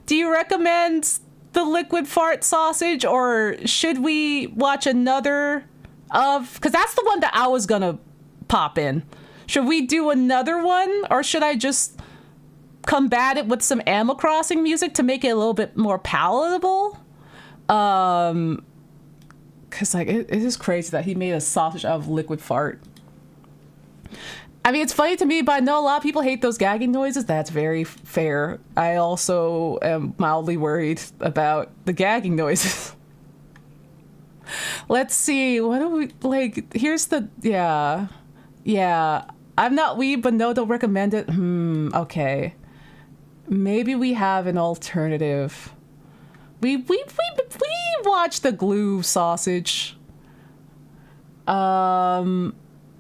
Do you recommend the liquid fart sausage, or should we watch another of... Because that's the one that I was gonna pop in. Should we do another one, or should I just combat it with some Animal Crossing music to make it a little bit more palatable? Because like it is crazy that he made a sausage out of liquid fart. I mean, it's funny to me, but I know a lot of people hate those gagging noises. That's very fair. I also am mildly worried about the gagging noises. Let's see. What do we like? Here's the yeah. I'm not weeb, but no, don't recommend it. Okay. Maybe we have an alternative. We watched the glue sausage.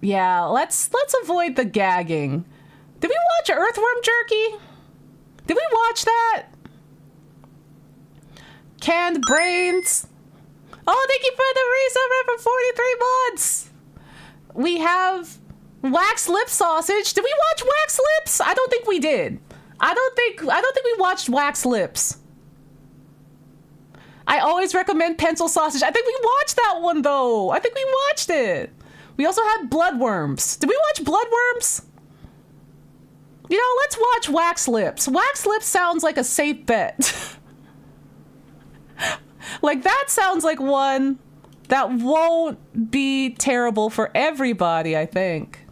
Yeah, let's avoid the gagging. Did we watch Earthworm Jerky? Did we watch that? Canned Brains. Oh, thank you for the resubscribe for 43 months. We have Wax Lip Sausage. Did we watch Wax Lips? I don't think we did. I don't think we watched Wax Lips. I always recommend Pencil Sausage. I think we watched that one though. I think we watched it. We also had Bloodworms. Did we watch Bloodworms? You know, let's watch Wax Lips. Wax Lips sounds like a safe bet. Like, that sounds like one that won't be terrible for everybody, I think.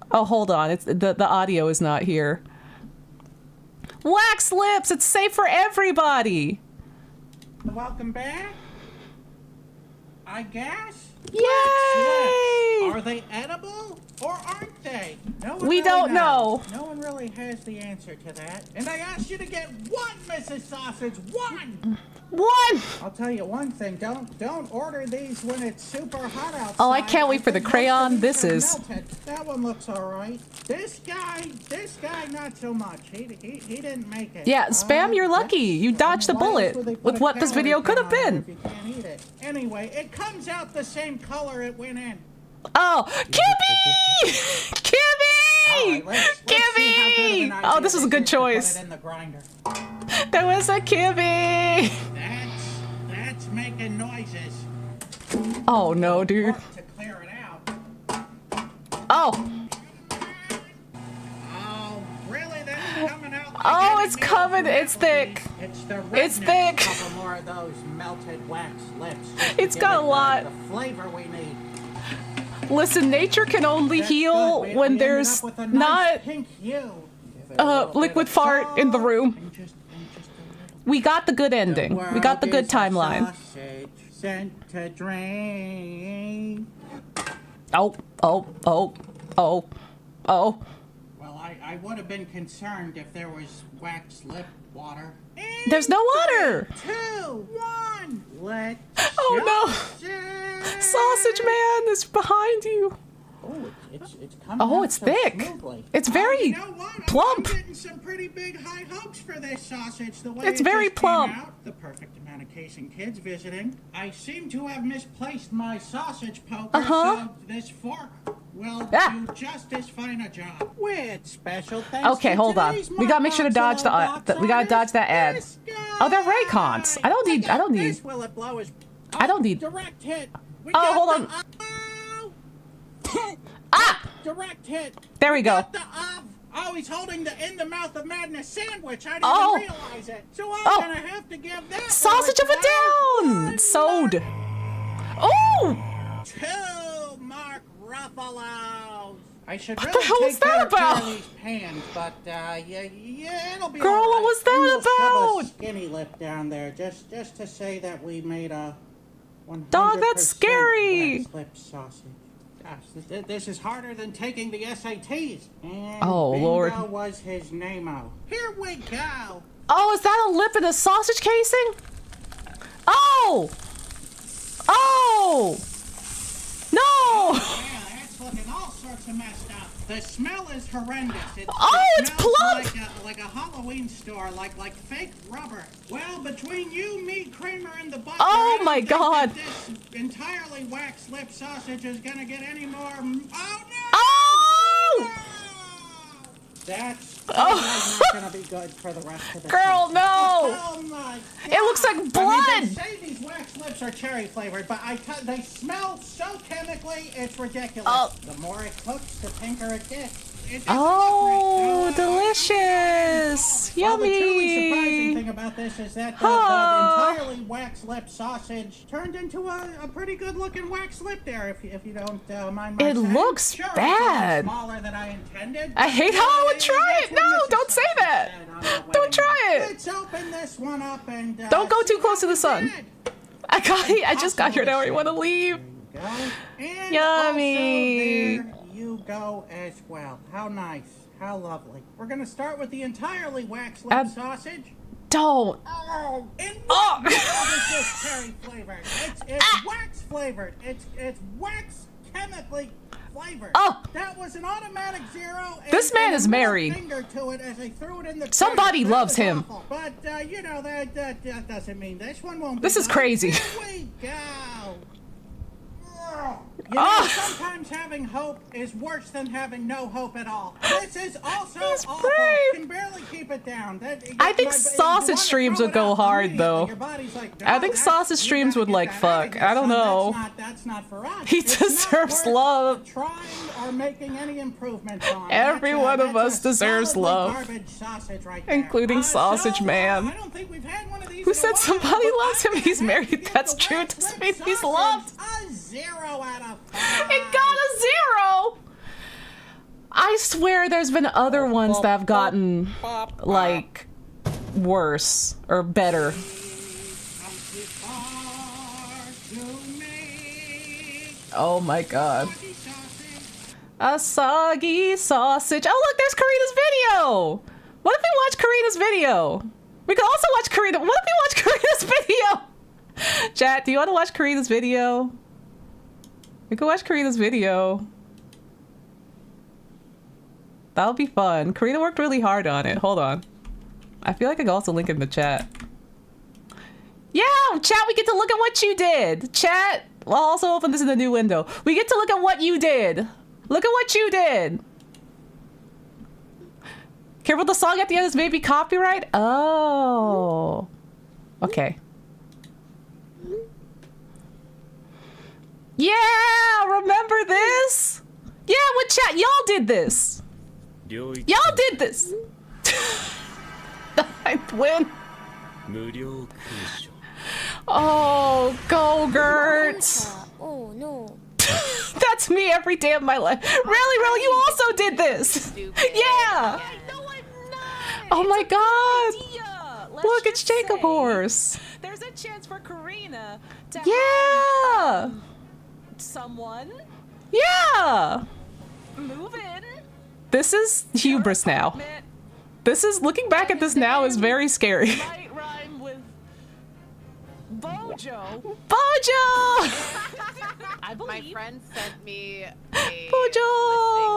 Oh, hold on. It's the audio is not here. Wax Lips, it's safe for everybody. Welcome back. I guess. Yay! Are they edible or aren't they? No one We really don't know. knows. No one really has the answer to that. And I asked you to get one, Mrs. Sausage. One. One! I'll tell you one thing. Don't order these when it's super hot outside. Oh, I can't wait for the think most crayon. of these This are is. melted. That one looks all right. This guy, not so much. He didn't make it. Yeah, Spam, you're lucky. You dodged the bullet with what this video could have been. If you can't eat it. Anyway, it comes out the same color it went in. Oh, Kimmy! Kimmy! Let's see how good of an Kimmy! idea Oh, this was a it good is to put choice. it in the grinder. There was a Kimmy! That's making noises. Oh no, dude. To clear it out. Oh! Oh, really? That's coming out like Oh, any it's meal coming. from It's Applebee's. thick. It's the It's redness. thick. A couple more of those melted wax lips. just to It's give got it a lot. The flavor we need. Listen, nature can only That's heal good. We when ended there's up with a nice not pink hue. Give it a little bit liquid of fart in the salt room. and just a little. We got the good ending. We got the good World is a timeline. sausage sent to drain. Oh, oh, oh, oh, oh. Well, I would have been concerned if there was wax lip water. There's no water. 2, 1. Let's Oh no. sausage. Sausage Man is behind you. Oh, it's coming Oh, out it's so thick. smoothly. It's very you know what? plump. I'm getting some pretty big high hopes for this sausage. The way It's it very just came plump. out, the perfect amount of casing kids visiting. I seem to have misplaced my sausage poker, so this fork will do just as fine a job. With special thanks Okay, to hold on. today's We gotta make sure to dodge the box we gotta dodge that ad. this guy. Oh, they're Raycons. I don't need. This will it blow his. I don't need- direct hit. We Oh, got hold the- on. Ah! Direct hit. There we go. Got the oh, he's holding the In the Mouth of Madness sandwich. I didn't Oh. realize it. So I'm Oh. gonna have to give that Sausage of a down. Sewed. Oh! 2 Mark Ruffalo's. I should What really the hell was take care that of care of about? these pans, but yeah, it'll be Girl, all right. what was that And we'll shove about? a skinny lip down there, just to say that we made a 100% Dog, that's scary. wax lip sausage. Gosh, this is harder than taking the SATs. And Oh, Bingo Lord. was his name-o. Here we go. Oh, is that a lip in a sausage casing? Oh! Oh! No! Yeah, that's looking all sorts of messed up. The smell is horrendous. It It's smells plump! like a Halloween store, like fake rubber. Well, between you, me, Kramer, and the butler, Oh I don't my think God. that this entirely wax lip sausage is gonna get any more. Oh no! Oh! That's Oh. not gonna be good for the rest of the Girl, sausage. no! Oh my God. It looks like I mean, blood! they say these wax lips are cherry flavored, but they smell so chemically, it's ridiculous. Oh. The more it cooks, the pinker it gets. It doesn't Oh, look right. delicious! Well, the truly surprising Yummy! thing about this is that Oh. the entirely wax lip sausage turned into a pretty good looking wax lip there, if you don't mind my It saying. looks Sure, bad. It's smaller than I intended. I hate how I would That's try it. what No, Mrs. don't say Sausage that. said on the Don't wedding. try it. Let's open this one up and Don't go see too close how to the we sun. did. I just got here now. I want to leave. There you go. And Yummy. also there you go as well. How nice. How lovely. We're going to start with the entirely wax lip sausage. Don't. Oh, and Oh. what is this cherry flavored? It's wax flavored. It's wax chemically flavored. Oh. That was an automatic 0. This man is a middle married. Finger to it as I threw it in the Somebody trash. That loves was him. awful. But you know that doesn't mean this one won't. This be is good. crazy. Here we go. You know, Ah. sometimes having hope is worse than having no hope at all. This is also He's awful. brave. Can barely keep it down. I think sausage streams would go hard, though. I think sausage streams would, like, fuck. I don't know. That's not for us. He It's not deserves worth love. Trying or making any improvements on. Every one of that's us deserves solidly love. garbage sausage right there. Including Sausage Man. I don't think we've had one of these Who in a said while, somebody but loves him? I'm He's gonna have to married. give That's the true. wax Doesn't lip mean he's sausage loved. A 0 out of 5. It got a 0. I swear there's been other ones that have gotten, like, worse or better. Oh my god. Soggy sausage. A soggy sausage. Oh look, there's Karina's video! What if we watch Karina's video? We could also watch Karina. What if we watch Karina's video? Chat, do you want to watch Karina's video? We could watch Karina's video. That'll be fun. Karina worked really hard on it. Hold on. I feel like I could also link in the chat. Yeah, chat, we get to look at what you did. Chat, I'll also open this in a new window. We get to look at what you did. Look at what you did. Careful, the song at the end is maybe copyright? Oh. Okay. Yeah, remember this? Yeah, what chat? Y'all did this. Y'all did this. I win. Oh, go Gert. Oh no. That's me every day of my life. Really, you also did this. Yeah. No, I'm not. Oh my god. Idea. Look, it's Jacob Horse. There's a chance for Karina to Yeah. have someone Yeah. move in. This is hubris now. Apartment This is, looking back at this now is very scary. might rhyme with Bojo. Bojo! I My believe. friend sent me a Bojo!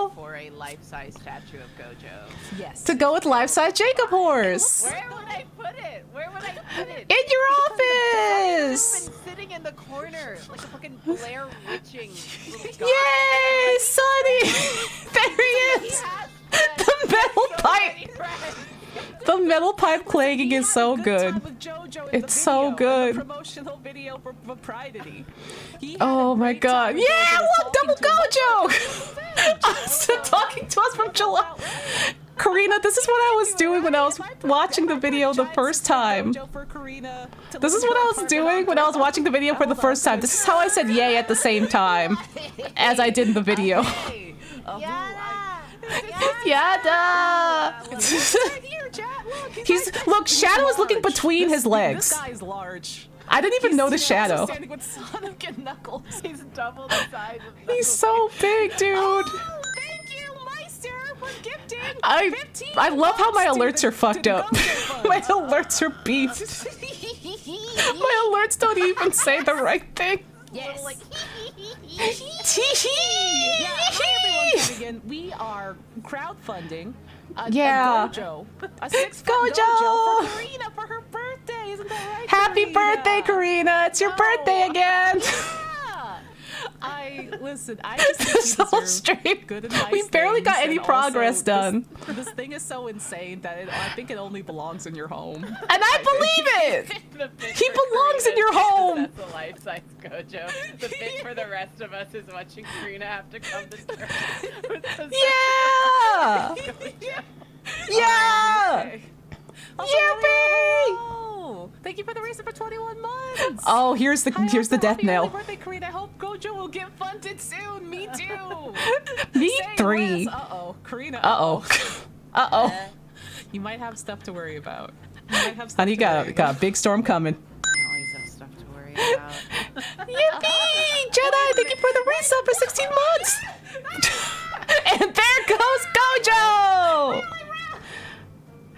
listing for a life-size statue of Gojo. Yes. To go with life-size Jacob Horse. Where would I put it? Where would I put it? In your It's office! been sitting in the corner like a fucking Blair Witching little god. Yay, Sonny! There he is! The metal pipe! The metal pipe clanging is so good. It's so good. Promotional video for Propriety. Oh my god. Yeah, look, double Gojo! Onsta talking to us from July. Karina, this is what I was doing when I was watching the video the first time. This is what I was doing when I was watching the video for the first time. This is how I said yay at the same time as I did in the video. Yada! Look, Shadow is looking between his legs. This guy's large. I didn't even notice Shadow. Standing with Sonic and Knuckles. He's double the size of He's so big, dude. Oh, thank you, Meister, for gifting. I love how my alerts are fucked up. My alerts are beefed. My alerts don't even say the right thing. Yes. like Yeah, hi everyone coming in. We are crowdfunding a Gojo. A 6 Gojo! Gojo for Karina for her birthday. Isn't that right, Happy Karina? birthday, Karina. It's your birthday again. Yeah. Listen, I just think This you whole deserve stream, good and nice we barely got things, any and progress also done. This thing is so insane that I think it only belongs in your home. And I believe it. the bit He for belongs in Karina your is home. That's a life-size Gojo. The bit for the rest of us is watching Karina have to come to terms with the Yeah. Gojo. Yeah. Okay. Yippee! Oh, thank you for the reason for 21 months. Oh, here's the death Happy knell. early birthday, Karina. I hope Gojo will get funded soon. Me too. Me Say 3. less. Uh-oh, Karina. Uh-oh. Uh-oh. You might have stuff to worry about. You might have stuff Honey, to worry got a big storm coming. I always have stuff to worry about. Yippee! Jedi, thank you for the resub for 16 months! And there goes Gojo!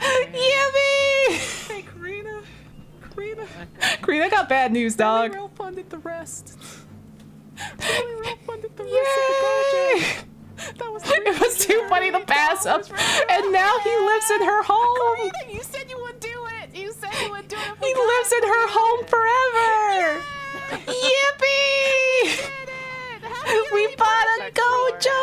Yippee! Hey, Karina. Karina. Karina got bad news, dog. Real funded the rest. Real funded the rest Yay! of the Gojo. That was It was too funny to pass up. And now he lives in her home. Karina, you said you would do it. You said you would do it. He lives in her home forever. Yippee! We bought a Gojo.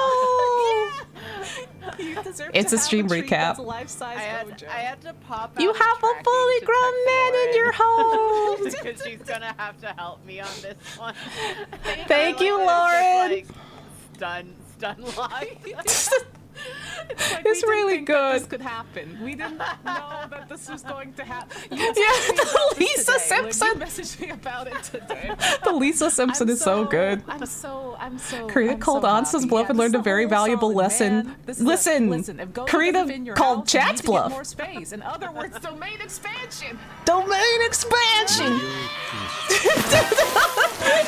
It's a stream recap. I had to pop out You and have a tracking fully to grown text man in Lauren. your home. Because she's gonna have to help me on this one. Thank you, Lauren. Lauren. Stun lock. It's really good. This could happen. We didn't know that this was going to happen. Yeah, the Lisa You Simpson. messaged me about it today. The Lisa Simpson is so good. I'm so. Karina called Onsta's bluff and learned a very valuable lesson. Listen, Karina called Chat's bluff. More space. In other words, domain expansion. Domain expansion.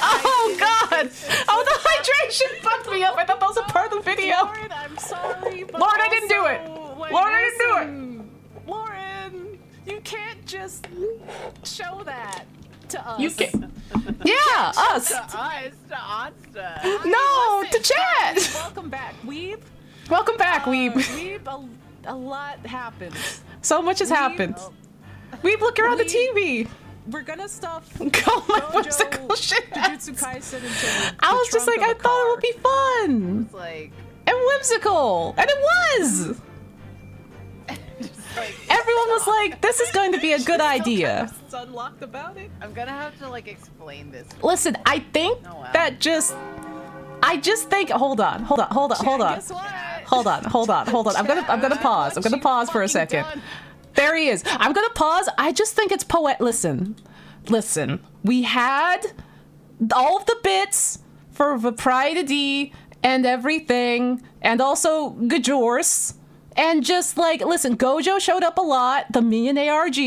Oh God! Oh, I us. To us, to Onsta. No, to chat. Welcome back, Weeb. Welcome back, Weeb. Weeb, a lot happens. So much has happened. Weeb, look, you're on the TV. We're gonna stuff Oh my whimsical shit. Jujutsu Kaisen into I the was just trunk like, of I a thought it car. would be fun It's like, and whimsical, and it was. just like, Everyone was like, this is going to be a good idea. It's unlocked about it. I'm gonna have to like explain this. Listen, I think Oh, wow. that I just think, hold on. Guess what? Hold on. I'm gonna pause. I'm gonna pause for a second. There he is. I'm gonna pause. I just think it's Listen. We had all of the bits for Vapriety and everything, and also Gajors, and just like, listen, Gojo showed up a lot, the minion ARG,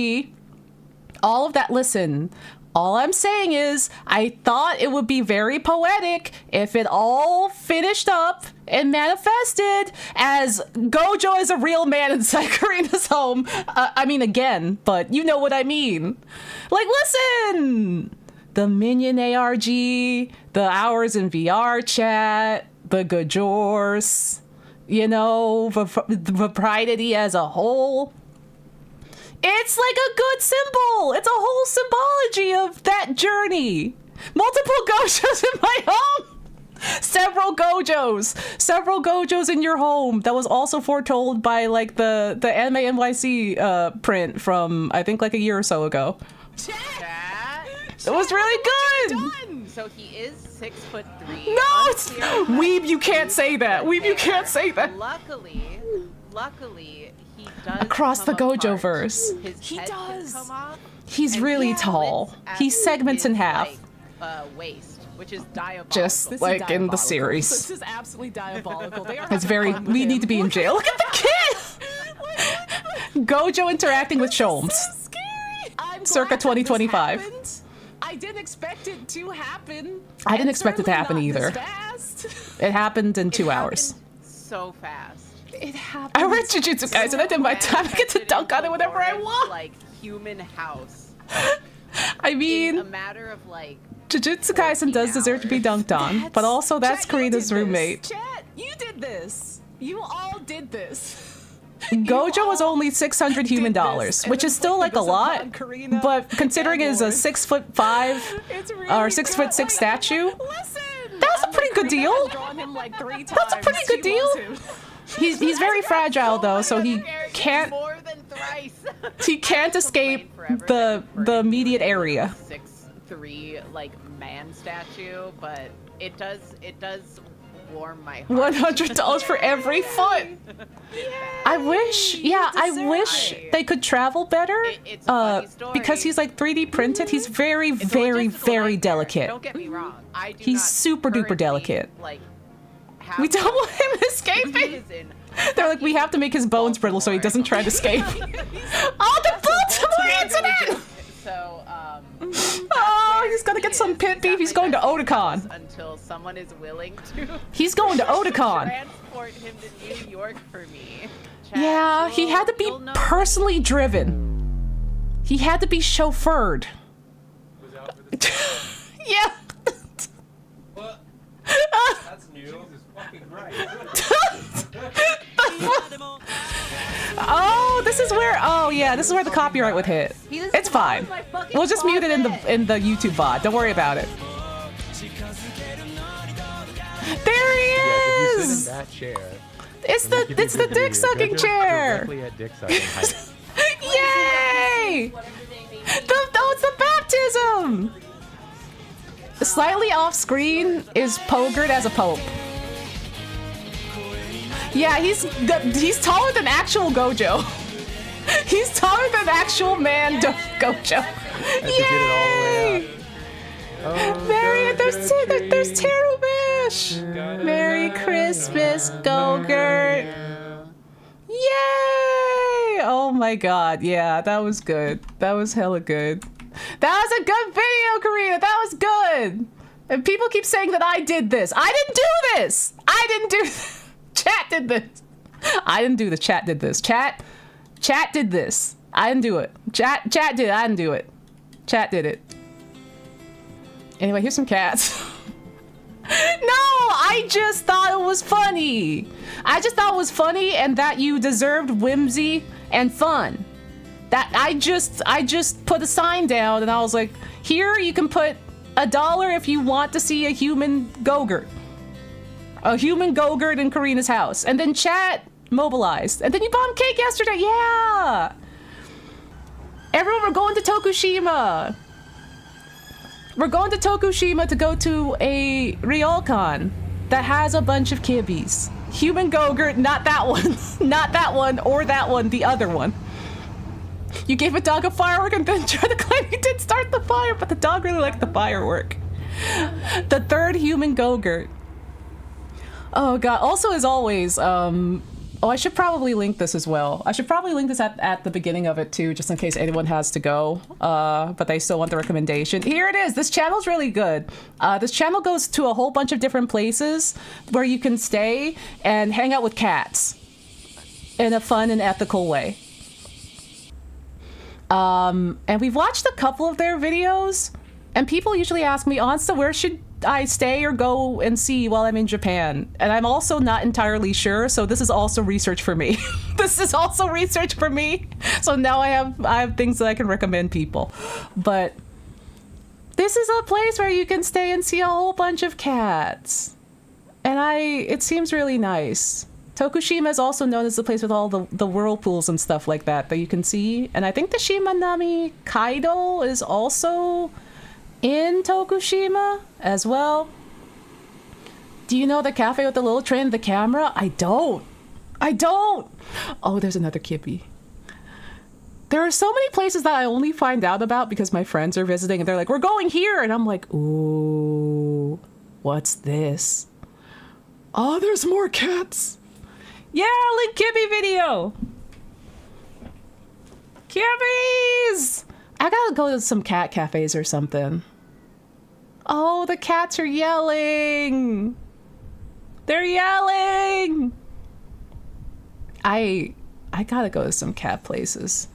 all of that. Listen, all I'm saying is I thought it would be very poetic if it all finished up and manifested as Gojo is a real man inside Karina's home. I mean, again, but you know what I mean. Like, listen! The minion ARG, the hours in VR chat, the Gajors, you know, the Vapriety as a whole. It's like a good symbol. It's a whole symbology of that journey. Multiple Gojos in my home. Several Gojos in your home. That was also foretold by like the Anime NYC print from I think like a year or so ago. Chat. It was really good. So he is 6'3". No, it's Weeb. You can't say that. Weeb, you can't say that. Luckily, he does Across the come Gojo apart. verse. His He head does. Can come off, He's and really he tall. splits at He segments in his, half. like, waist, which is diabolical. Just This is like in the diabolical. series. This is absolutely diabolical. They are It's having very. fun with We him. need to be in jail. Look at the kid. Gojo interacting with Sholmes. I'm glad Circa that this 2025. happened. I didn't expect it to happen. I didn't and expect it to happen certainly not either. this fast. It happened in It 2 hours. happened so fast. It happened. I read Jujutsu Kaisen. I did my time. I get to Manifested dunk on it into whenever I Lauren's, want. Like human house. I In a mean, matter of like. Jujutsu Kaisen does deserve to be dunked on, but also that's Chat, you Karina's did this. roommate. Chat, you did this. You all did this. Gojo was all only $600 human did this dollars, and which is still like inflicted a this lot. upon Karina But considering it is a and 6'5" It's really or 6'6" good. statue, Listen, That's a I'm pretty like, good Karina deal. has drawn him like 3 times. That's a pretty good She loves deal. him. he's very fragile though, so he can't More than thrice. he can't escape Complain forever the that Corinne immediate is area. a 6'3" like man statue, but it does warm my heart. $100 for every foot. I wish, yeah, I deserve wish it. they could travel better. It's a funny story. Because he's like 3D printed. He's very, It's a very, logistical very nightmare. delicate. Don't get me wrong. I do He's not super duper currently, delicate. Like, have We don't want him he escaping. is in They're like, we have to make his bones brittle so he doesn't try to escape. Oh, the Baltimore incident! So, Oh, he's gonna get some pit beef. He's going to Otakon. until someone is willing to He's going to Otakon. transport him to New York for me. Chad, Yeah, he had to be you'll know. personally driven. He had to be chauffeured. Yeah. What? That's new. Jesus fucking Oh, this is where. Oh yeah, this is where the copyright would hit. It's fine. We'll just mute it in the YouTube VOD. Don't worry about it. There he If you sit in is. that chair, It's the dick sucking chair. directly at dick sucking height. Yay! It's the baptism. Slightly off screen is Pogert as a pope. Yeah, he's taller than actual Gojo. He's taller than actual man Gojo. Had to get it all the way Yay! up. Oh, There's Terubish. Merry Christmas, Gogurt. Yay! Oh my god, yeah, that was good. That was hella good. That was a good video, Karina. That was good. And people keep saying that I did this. I didn't do this. I didn't do this. Chat did this. I didn't do this. Chat did this. Chat did this. I didn't do it. Chat did it. I didn't do it. Chat did it. Anyway, here's some cats. No, I just thought it was funny. I just thought it was funny and that you deserved whimsy and fun. That I just put a sign down and I was like, here you can put $1 if you want to see a human Go-Gurt. A human Go-Gurt in Karina's house. And then chat mobilized. And then you bought cake yesterday. Yeah. Everyone, we're going to Tokushima. We're going to Tokushima to go to a ryokan that has a bunch of kibis. Human Go-Gurt, not that one. Not that one or that one, the other one. You gave a dog a firework and then tried to claim you did start the fire, but the dog really liked the firework. The third human Go-Gurt. Oh god. Also, as always, oh, I should probably link this as well. I should probably link this at the beginning of it too, just in case anyone has to go, but they still want the recommendation. Here it is. This channel's really good. This channel goes to a whole bunch of different places where you can stay and hang out with cats in a fun and ethical way. And we've watched a couple of their videos, and people usually ask me, Onsta, where should I stay or go and see while I'm in Japan? And I'm also not entirely sure, so this is also research for me. This is also research for me. So now I have things that I can recommend people. But this is a place where you can stay and see a whole bunch of cats. And it seems really nice. Tokushima is also known as the place with all the whirlpools and stuff like that you can see. And I think the Shimanami Kaido is also in Tokushima as well. Do you know the cafe with the little tray and the camera? I don't. Oh, there's another kippy. There are so many places that I only find out about because my friends are visiting and they're like, we're going here. And I'm like, ooh, what's this? Oh, there's more cats. Yeah, link Kippy video. Kibbies! I gotta go to some cat cafes or something. Oh, the cats are yelling. They're yelling. I gotta go to some cat places.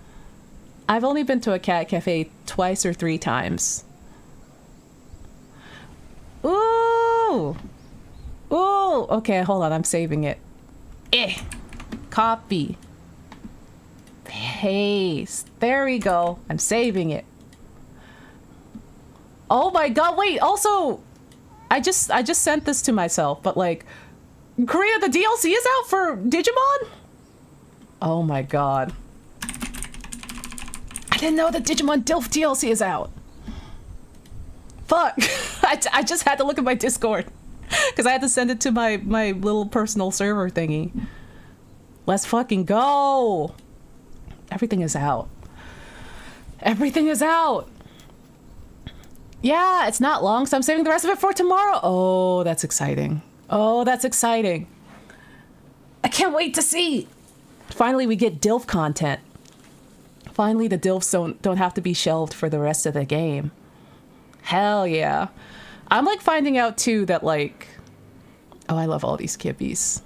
I've only been to a cat cafe twice or 3 times. Ooh. Ooh. Okay, hold on. I'm saving it. Copy. Paste. There we go. I'm saving it. Oh my god, wait, also, I just sent this to myself, but like, Korea, the DLC is out for Digimon? Oh my god. I didn't know the Digimon DILF DLC is out. Fuck. I just had to look at my Discord. Because I had to send it to my little personal server thingy. Let's fucking go. Everything is out. Everything is out. Yeah, it's not long, so I'm saving the rest of it for tomorrow. Oh, that's exciting. Oh, that's exciting. I can't wait to see. Finally, we get DILF content. Finally, the DILFs don't have to be shelved for the rest of the game. Hell yeah. I'm like finding out too that like, oh, I love all these kibbies.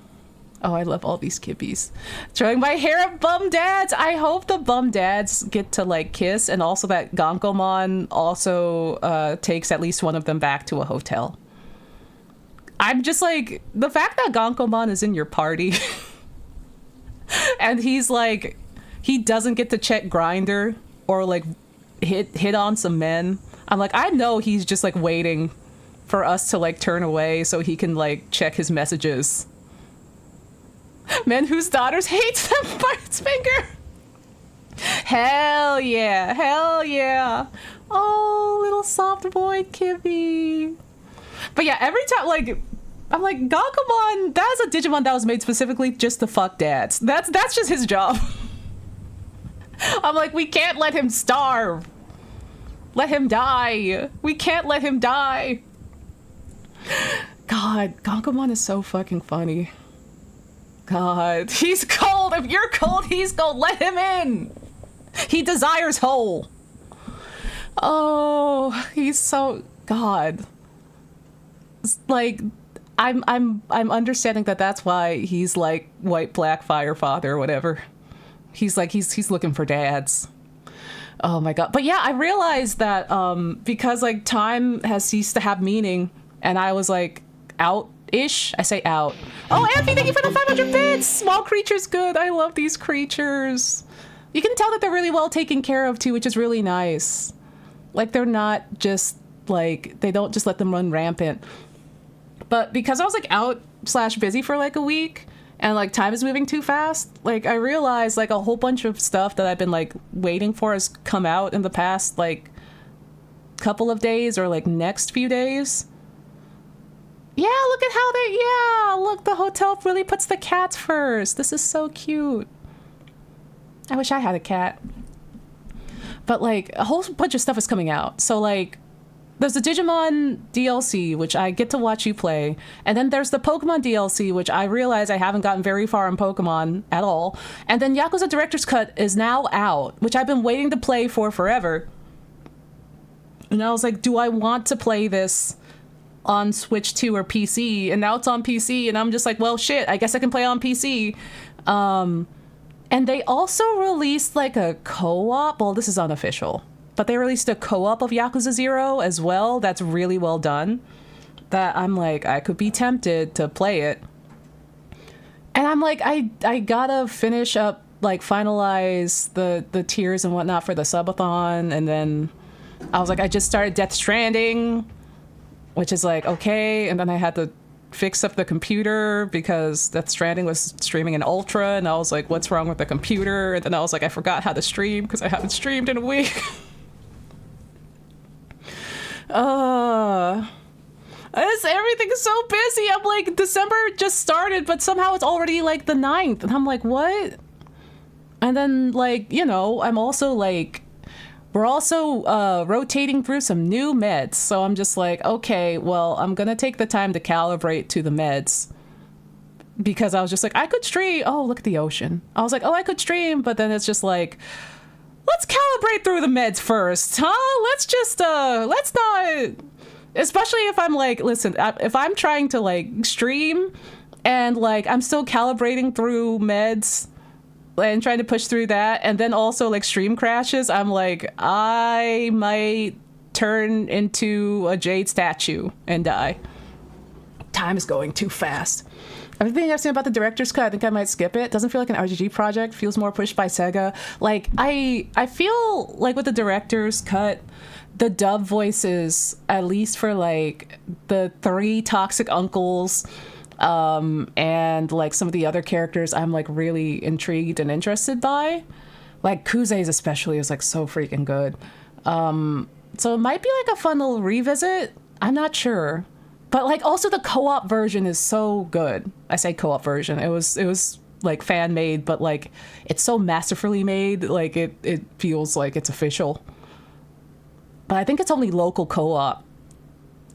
Oh, I love all these kibbies. Throwing my hair at bum dads. I hope the bum dads get to like kiss, and also that Gankomon also takes at least one of them back to a hotel. I'm just like, the fact that Gankomon is in your party and he's like, he doesn't get to check Grindr or like hit on some men. I'm like, I know he's just like waiting for us to like turn away so he can like check his messages. Men whose daughters hates them by its finger. Hell yeah, hell yeah. Oh, little soft boy Kibby. But yeah, every time like, I'm like, Gankomon, that is a Digimon that was made specifically just to fuck dads. That's just his job. I'm like, we can't let him starve. Let him die. We can't let him die. God, Gankomon is so fucking funny. God, he's cold. If you're cold, he's cold. Let him in. He desires whole. Oh, he's so God. It's like, I'm understanding that that's why he's like white black fire father or whatever. He's like he's looking for dads. Oh my god. But yeah, I realized that because like time has ceased to have meaning and I was like out-ish. I say out. Oh, Amphi, thank you for the 500 bits! Small creatures good. I love these creatures. You can tell that they're really well taken care of too, which is really nice. Like they're not just like, they don't just let them run rampant. But because I was like out/busy for like a week, and like time is moving too fast, like I realized like a whole bunch of stuff that I've been like waiting for has come out in the past like couple of days or like next few days. Yeah, look at how they, yeah, look, the hotel really puts the cats first. This is so cute. I wish I had a cat. But like a whole bunch of stuff is coming out. So like there's the Digimon DLC, which I get to watch you play. And then there's the Pokemon DLC, which I realize I haven't gotten very far in Pokemon at all. And then Yakuza Director's Cut is now out, which I've been waiting to play for forever. And I was like, do I want to play this on Switch 2 or PC? And now it's on PC, and I'm just like, well, shit, I guess I can play on PC. And they also released like a co-op. Well, this is unofficial. But they released a co-op of Yakuza 0 as well. That's really well done. That I'm like, I could be tempted to play it. And I'm like, I gotta finish up, like finalize the tiers and whatnot for the subathon. And then I was like, I just started Death Stranding, which is like, okay. And then I had to fix up the computer because Death Stranding was streaming in Ultra. And I was like, what's wrong with the computer? And then I was like, I forgot how to stream because I haven't streamed in a week. Everything is so busy. I'm like, December just started, but somehow it's already like the 9th. And I'm like, what? And then like, you know, I'm also like, we're also rotating through some new meds. So I'm just like, okay, well, I'm going to take the time to calibrate to the meds. Because I was just like, I could stream. Oh, look at the ocean. I was like, oh, I could stream. But then it's just like, let's calibrate through the meds first, huh? Let's just, let's not, especially if I'm like, listen, if I'm trying to like stream and like I'm still calibrating through meds and trying to push through that, and then also like stream crashes, I'm like, I might turn into a jade statue and die. Time is going too fast. Everything I've seen about the director's cut, I think I might skip it. Doesn't feel like an RGG project. Feels more pushed by Sega. Like I feel like with the director's cut, the dub voices, at least for like the 3 toxic uncles, and like some of the other characters, I'm like really intrigued and interested by. Like Kuze's especially is like so freaking good. So it might be like a fun little revisit. I'm not sure. But like also the co-op version is so good. I say co-op version. It was like fan made, but like it's so masterfully made. Like it feels like it's official. But I think it's only local co-op.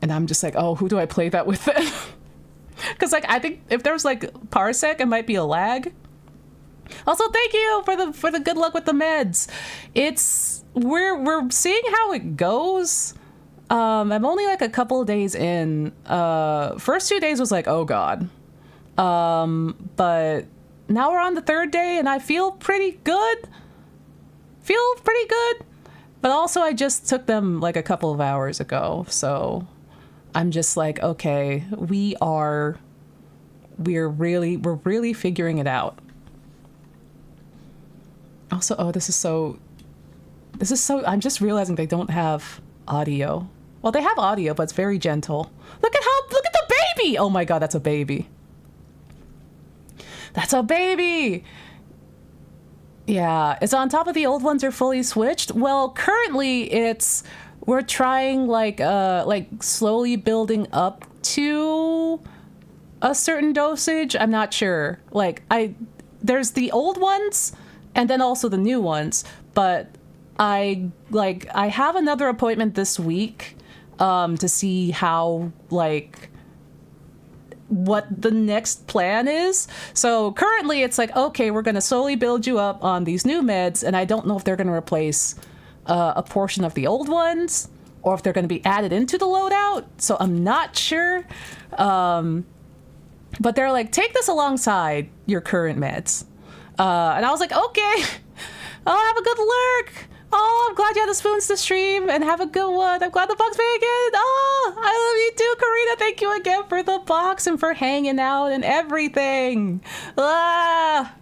And I'm just like, oh, who do I play that with then? Because like I think if there's like parsec, it might be a lag. Also, thank you for the good luck with the meds. We're seeing how it goes. I'm only like a couple of days in. First 2 days was like, oh god. But now we're on the 3rd day and I feel pretty good. But also I just took them like a couple of hours ago. So I'm just like, okay, we're really figuring it out. Also, oh, this is so, I'm just realizing they don't have audio. Well, they have audio, but it's very gentle. Look at the baby! Oh my god, that's a baby. That's a baby! Yeah, it's on top of the old ones are fully switched. Well, currently we're trying like slowly building up to a certain dosage. I'm not sure. Like there's the old ones and then also the new ones, but I have another appointment this week to see how like what the next plan is. So currently it's like, okay, we're going to slowly build you up on these new meds, and I don't know if they're going to replace a portion of the old ones or if they're going to be added into the loadout. So I'm not sure. But they're like, take this alongside your current meds. And I was like, okay, I'll have a good lurk. Oh, I'm glad you had the spoons to stream and have a good one. I'm glad the box made again. Oh, I love you too, Karina. Thank you again for the box and for hanging out and everything. Ah,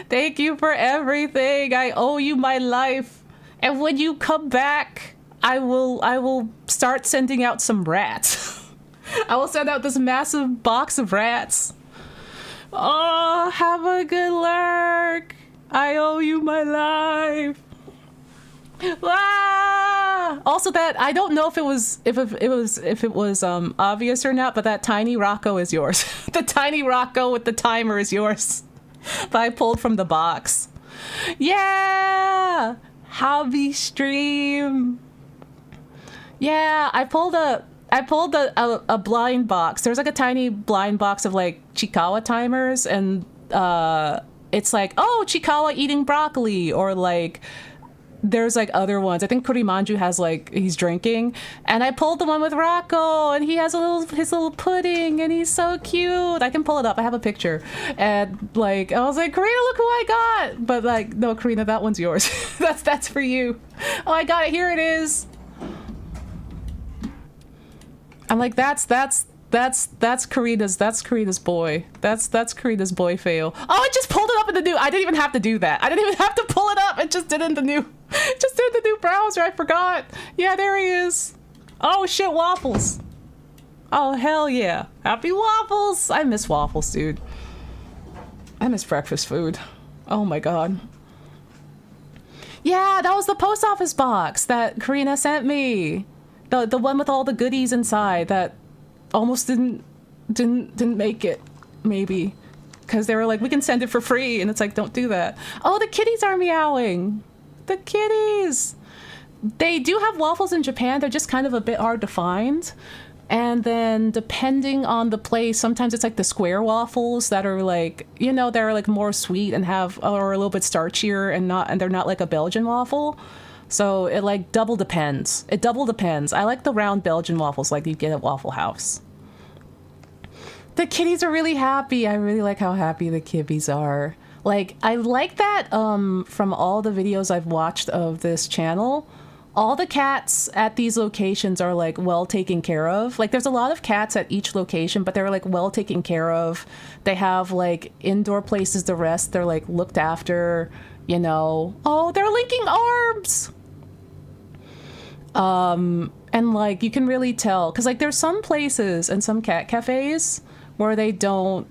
thank you for everything. I owe you my life. And when you come back, I will start sending out some rats. I will send out this massive box of rats. Oh, have a good lurk. I owe you my life. Ah! Also, that I don't know if it was obvious or not, but that tiny Rocco is yours. The tiny Rocco with the timer is yours. That I pulled from the box. Yeah, hobby stream. Yeah, I pulled a blind box. There's like a tiny blind box of like Chikawa timers, and it's like, oh, Chikawa eating broccoli, or like there's like other ones. I think Kurimanju has like, he's drinking, and I pulled the one with Rocco, and he has his little pudding, and he's so cute. I can pull it up. I have a picture, and like I was like, Karina, look who I got. But like, no, Karina, that one's yours. that's for you. Oh, I got it. Here it is. I'm like, that's Karina's boy. That's Karina's boy fail. Oh, I just pulled it up in the new. I didn't even have to do that. I didn't even have to pull it up. It just did it in the new. Just did the new browser. I forgot. Yeah, there he is. Oh shit, waffles. Oh hell yeah, happy waffles. I miss waffles, dude. I miss breakfast food. Oh my god. Yeah, that was the post office box that Karina sent me. The one with all the goodies inside that almost didn't make it, maybe, because they were like, we can send it for free, and it's like, don't do that. Oh, the kitties are meowing. The kitties. They do have waffles in Japan. They're just kind of a bit hard to find. And then depending on the place, sometimes it's like the square waffles that are like, you know, they're like more sweet and or a little bit starchier, and they're not like a Belgian waffle. So it like double depends. It double depends. I like the round Belgian waffles like you get at Waffle House. The kitties are really happy. I really like how happy the kibbies are. Like, I like that from all the videos I've watched of this channel, all the cats at these locations are like well taken care of. Like, there's a lot of cats at each location, but they're like well taken care of. They have like indoor places to rest. They're like looked after, you know. Oh, they're linking arms. And like you can really tell, because like there's some places and some cat cafes where they don't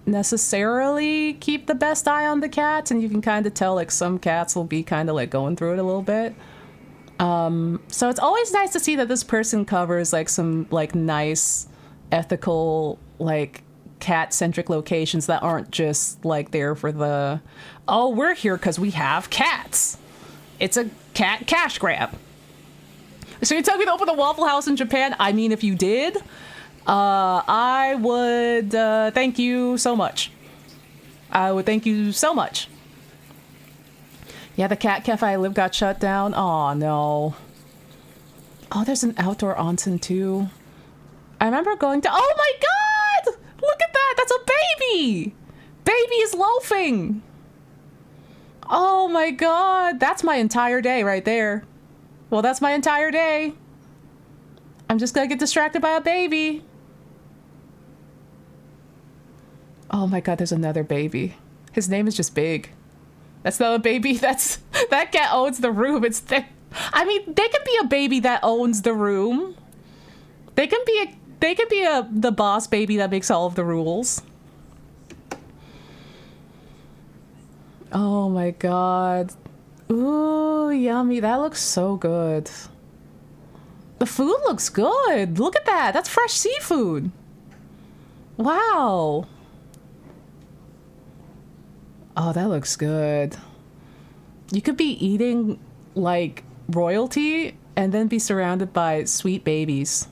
necessarily keep the best eye on the cats, and you can kind of tell like some cats will be kind of like going through it a little bit. So it's always nice to see that this person covers like some like nice ethical like cat centric locations that aren't just like there for the, oh, we're here because we have cats. It's a cat cash grab. So you're telling me to open a Waffle House in Japan? I mean, if you did, I would thank you so much. I would thank you so much. Yeah, the cat cafe I live got shut down. Oh no. Oh, there's an outdoor onsen too. I remember going to, oh my god! Look at that! That's a baby! Baby is loafing! Oh my god, that's my entire day right there. Well, that's my entire day. I'm just gonna get distracted by a baby. Oh my god, there's another baby. His name is just Big. That's not a baby. That cat owns the room. I mean, they can be a baby that owns the room. They can be the boss baby that makes all of the rules. Oh my god. Ooh, yummy. That looks so good. The food looks good. Look at that. That's fresh seafood. Wow. Oh, that looks good. You could be eating like royalty and then be surrounded by sweet babies.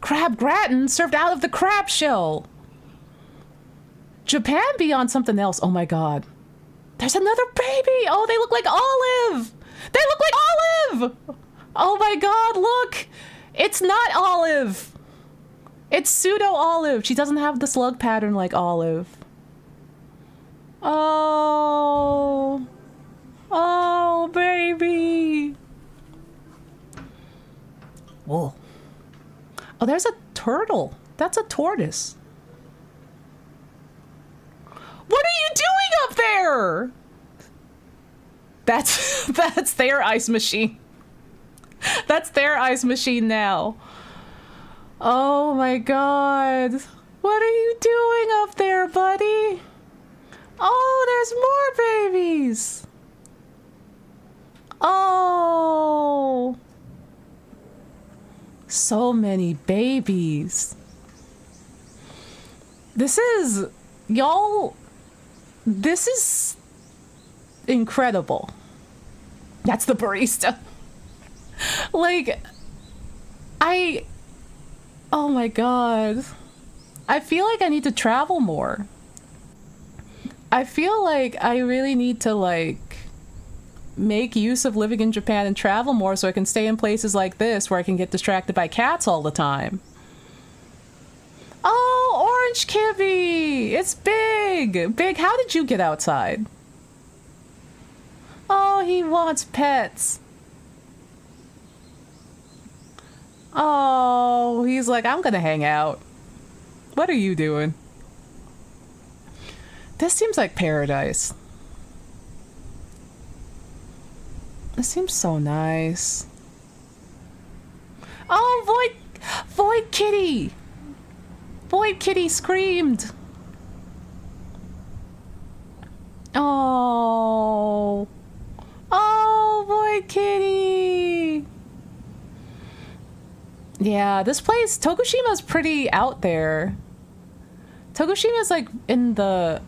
Crab gratin served out of the crab shell. Japan be on something else. Oh my god. There's another baby. Oh, they look like Olive. They look like Olive. Oh my god, look. It's not Olive. It's pseudo Olive. She doesn't have the slug pattern like Olive. Oh. Oh, baby. Whoa. Oh, there's a turtle. That's a tortoise. What are you doing up there? That's their ice machine. That's their ice machine now. Oh my god. What are you doing up there, buddy? Oh, there's more babies. Oh. So many babies. This is, y'all, this is incredible. That's the barista. Like, oh my god. I feel like I need to travel more. I feel like I really need to, like, make use of living in Japan and travel more so I can stay in places like this where I can get distracted by cats all the time. Oh, orange kibby! It's big! Big, how did you get outside? Oh, he wants pets. Oh, he's like, I'm gonna hang out. What are you doing? This seems like paradise. This seems so nice. Oh, Void Kitty! Void Kitty screamed. Oh. Oh, Void Kitty! Yeah, this place, Tokushima's pretty out there. Tokushima's like in the...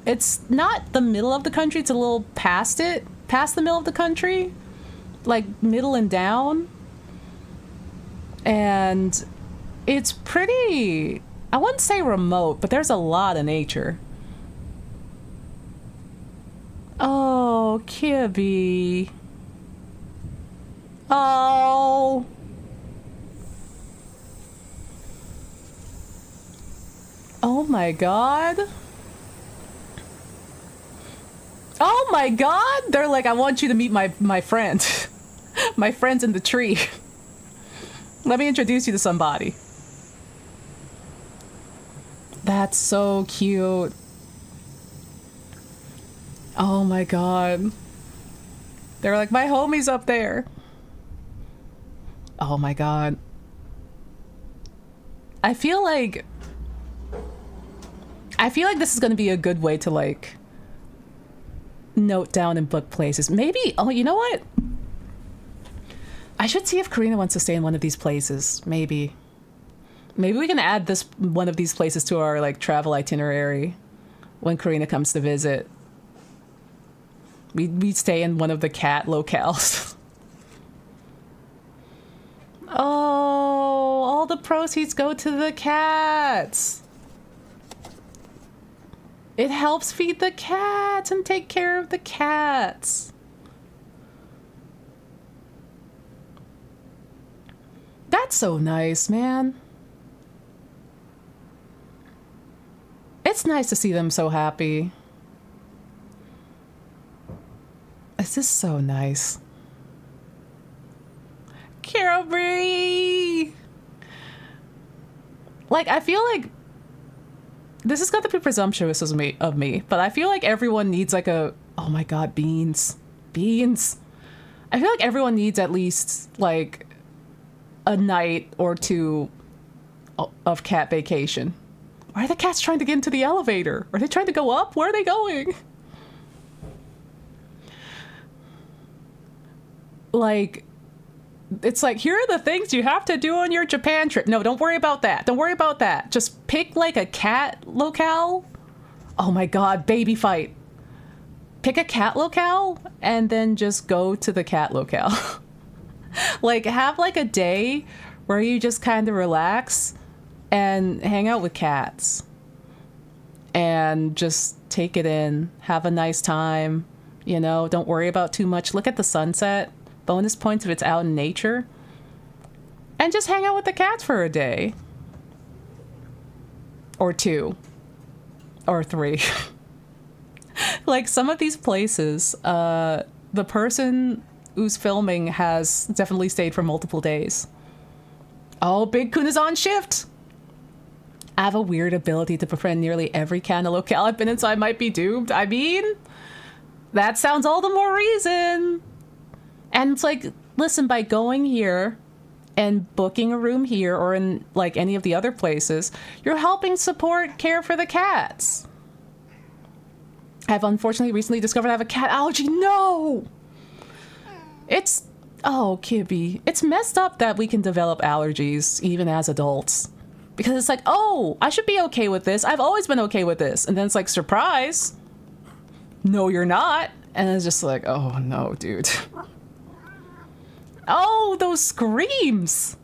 It's not the middle of the country, it's a little past it. Past the middle of the country. Like, middle and down. And it's pretty... I wouldn't say remote, but there's a lot of nature. Oh, Kibby. Oh... Oh my god. Oh my god! They're like, I want you to meet my friend. My friend's in the tree. Let me introduce you to somebody. That's so cute. Oh my god. They're like, my homie's up there. Oh my god. I feel like this is going to be a good way to, like, note down and book places. Maybe, oh, you know what? I should see if Karina wants to stay in one of these places. Maybe we can add this one of these places to our, like, travel itinerary when Karina comes to visit. We stay in one of the cat locales. Oh, all the proceeds go to the cats. It helps feed the cats and take care of the cats. That's so nice, man. It's nice to see them so happy. This is so nice. Carol Bree! Like, I feel like this is going to be presumptuous of me, but I feel like everyone needs like a... Oh my god, beans. Beans. I feel like everyone needs at least like a night or two of cat vacation. Why are the cats trying to get into the elevator? Are they trying to go up? Where are they going? Like... It's like, here are the things you have to do on your Japan trip. No, don't worry about that. Don't worry about that. Just pick, like, a cat locale. Oh my god, baby fight. Pick a cat locale, and then just go to the cat locale. Like, have, like, a day where you just kind of relax and hang out with cats. And just take it in. Have a nice time. You know, don't worry about too much. Look at the sunset. Bonus points if it's out in nature. And just hang out with the cats for a day. Or two. Or three. Like, some of these places, the person who's filming has definitely stayed for multiple days. Oh, Big Kun is on shift. I have a weird ability to befriend nearly every can of locale I've been in, so I might be doomed. I mean, that sounds all the more reason. And it's like, listen, by going here and booking a room here or in like any of the other places, you're helping support care for the cats. I've unfortunately recently discovered I have a cat allergy. No! It's... Oh, Kibby. It's messed up that we can develop allergies even as adults. Because it's like, oh, I should be okay with this. I've always been okay with this. And then it's like, surprise. No, you're not. And it's just like, oh, no, dude. Oh, those screams.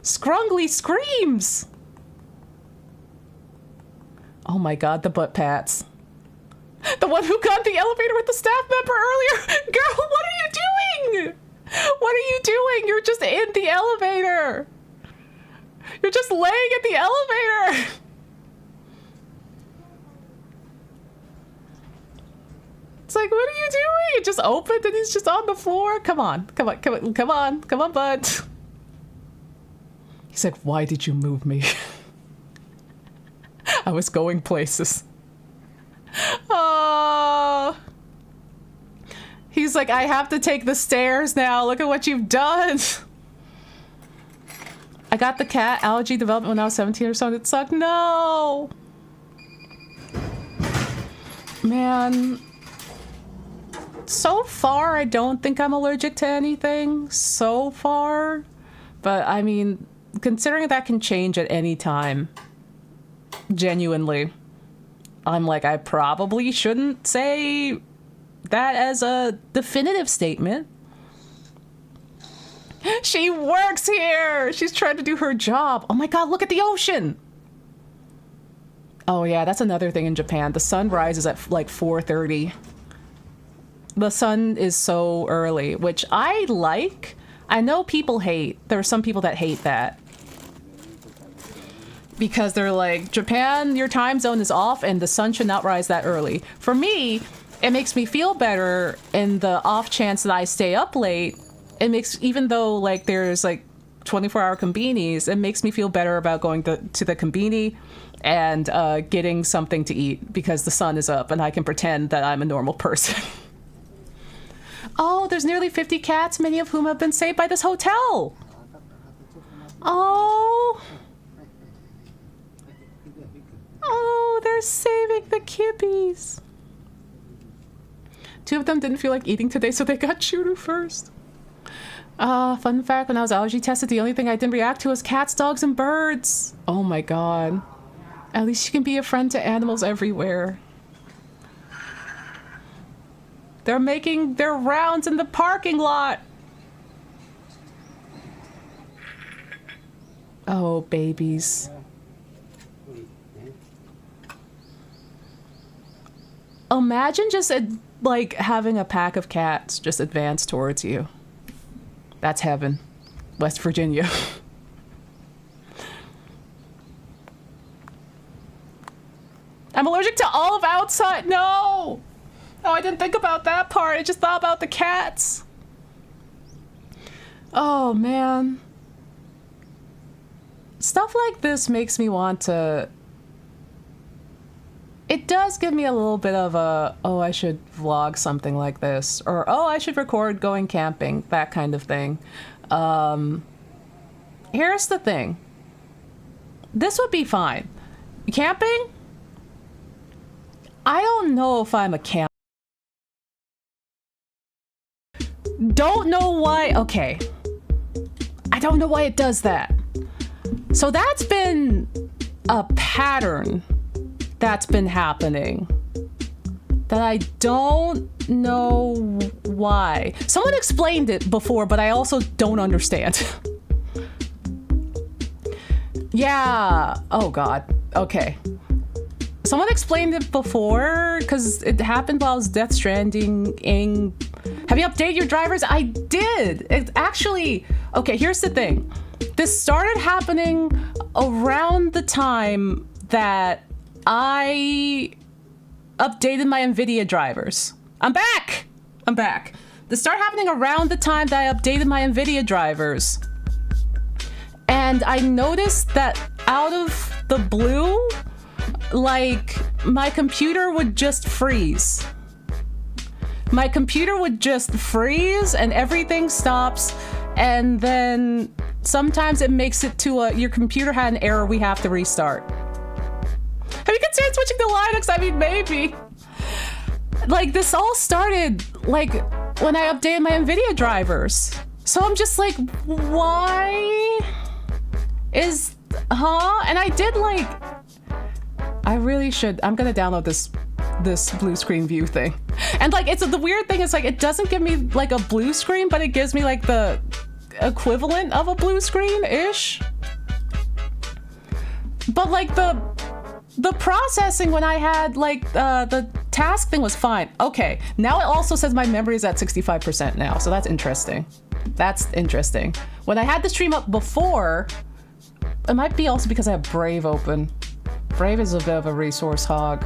Scrungly screams. Oh my god, the butt pats. The one who got the elevator with the staff member earlier. Girl, what are you doing? What are you doing? You're just in the elevator. You're just laying in the elevator. It's like, what are you doing? It just opened and he's just on the floor. Come on, come on, come on, come on, come on, bud. He's like, why did you move me? I was going places. Oh. He's like, I have to take the stairs now. Look at what you've done. I got the cat allergy development when I was 17 or so. It sucked. No. Man. So far, I don't think I'm allergic to anything. So far. But, I mean, considering that can change at any time. Genuinely. I'm like, I probably shouldn't say that as a definitive statement. She works here! She's trying to do her job. Oh my god, look at the ocean! Oh yeah, that's another thing in Japan. The sun rises at like 4:30. The sun is so early, which I like. I know people hate. There are some people that hate that. Because they're like, Japan, your time zone is off and the sun should not rise that early. For me, it makes me feel better in the off chance that I stay up late. It makes, even though like there's like 24-hour konbinis, it makes me feel better about going to the konbini and getting something to eat because the sun is up and I can pretend that I'm a normal person. Oh, there's nearly 50 cats, many of whom have been saved by this hotel. Oh. Oh, they're saving the kibbies. 2 of them didn't feel like eating today, so they got Churu first. Fun fact, when I was allergy tested, the only thing I didn't react to was cats, dogs, and birds. Oh my god. At least you can be a friend to animals everywhere. They're making their rounds in the parking lot. Oh, babies. Imagine just like having a pack of cats just advance towards you. That's heaven. West Virginia. I'm allergic to all of outside. No! Oh, I didn't think about that part. I just thought about the cats. Oh, man. Stuff like this makes me want to... It does give me a little bit of a, oh, I should vlog something like this. Or, oh, I should record going camping. That kind of thing. Here's the thing. This would be fine. Camping? I don't know if I'm a camper. Don't know why. Okay. I don't know why it does that. So that's been a pattern that's been happening that I don't know why. Someone explained it before, but I also don't understand. Yeah. Oh God. Okay. Someone explained it before because it happened while I was Death Stranding. Have you updated your drivers? I did. It actually, okay, here's the thing. This started happening around the time that I updated my NVIDIA drivers. I'm back. I'm back. This started happening around the time that I updated my NVIDIA drivers. And I noticed that out of the blue, like, my computer would just freeze. My computer would just freeze and everything stops. And then sometimes it makes it to your computer had an error, we have to restart. Have you considered switching to Linux? I mean, maybe. Like, this all started, like, when I updated my NVIDIA drivers. So I'm just like, why is, And I did, like, I really should, I'm gonna download this blue screen view thing. And, like, the weird thing is, like, it doesn't give me, like, a blue screen, but it gives me, like, the equivalent of a blue screen-ish. But, like, the processing when I had, like, the task thing was fine. Okay, now it also says my memory is at 65% now, so that's interesting. That's interesting. When I had the stream up before, it might be also because I have Brave open. Brave is a bit of a resource hog.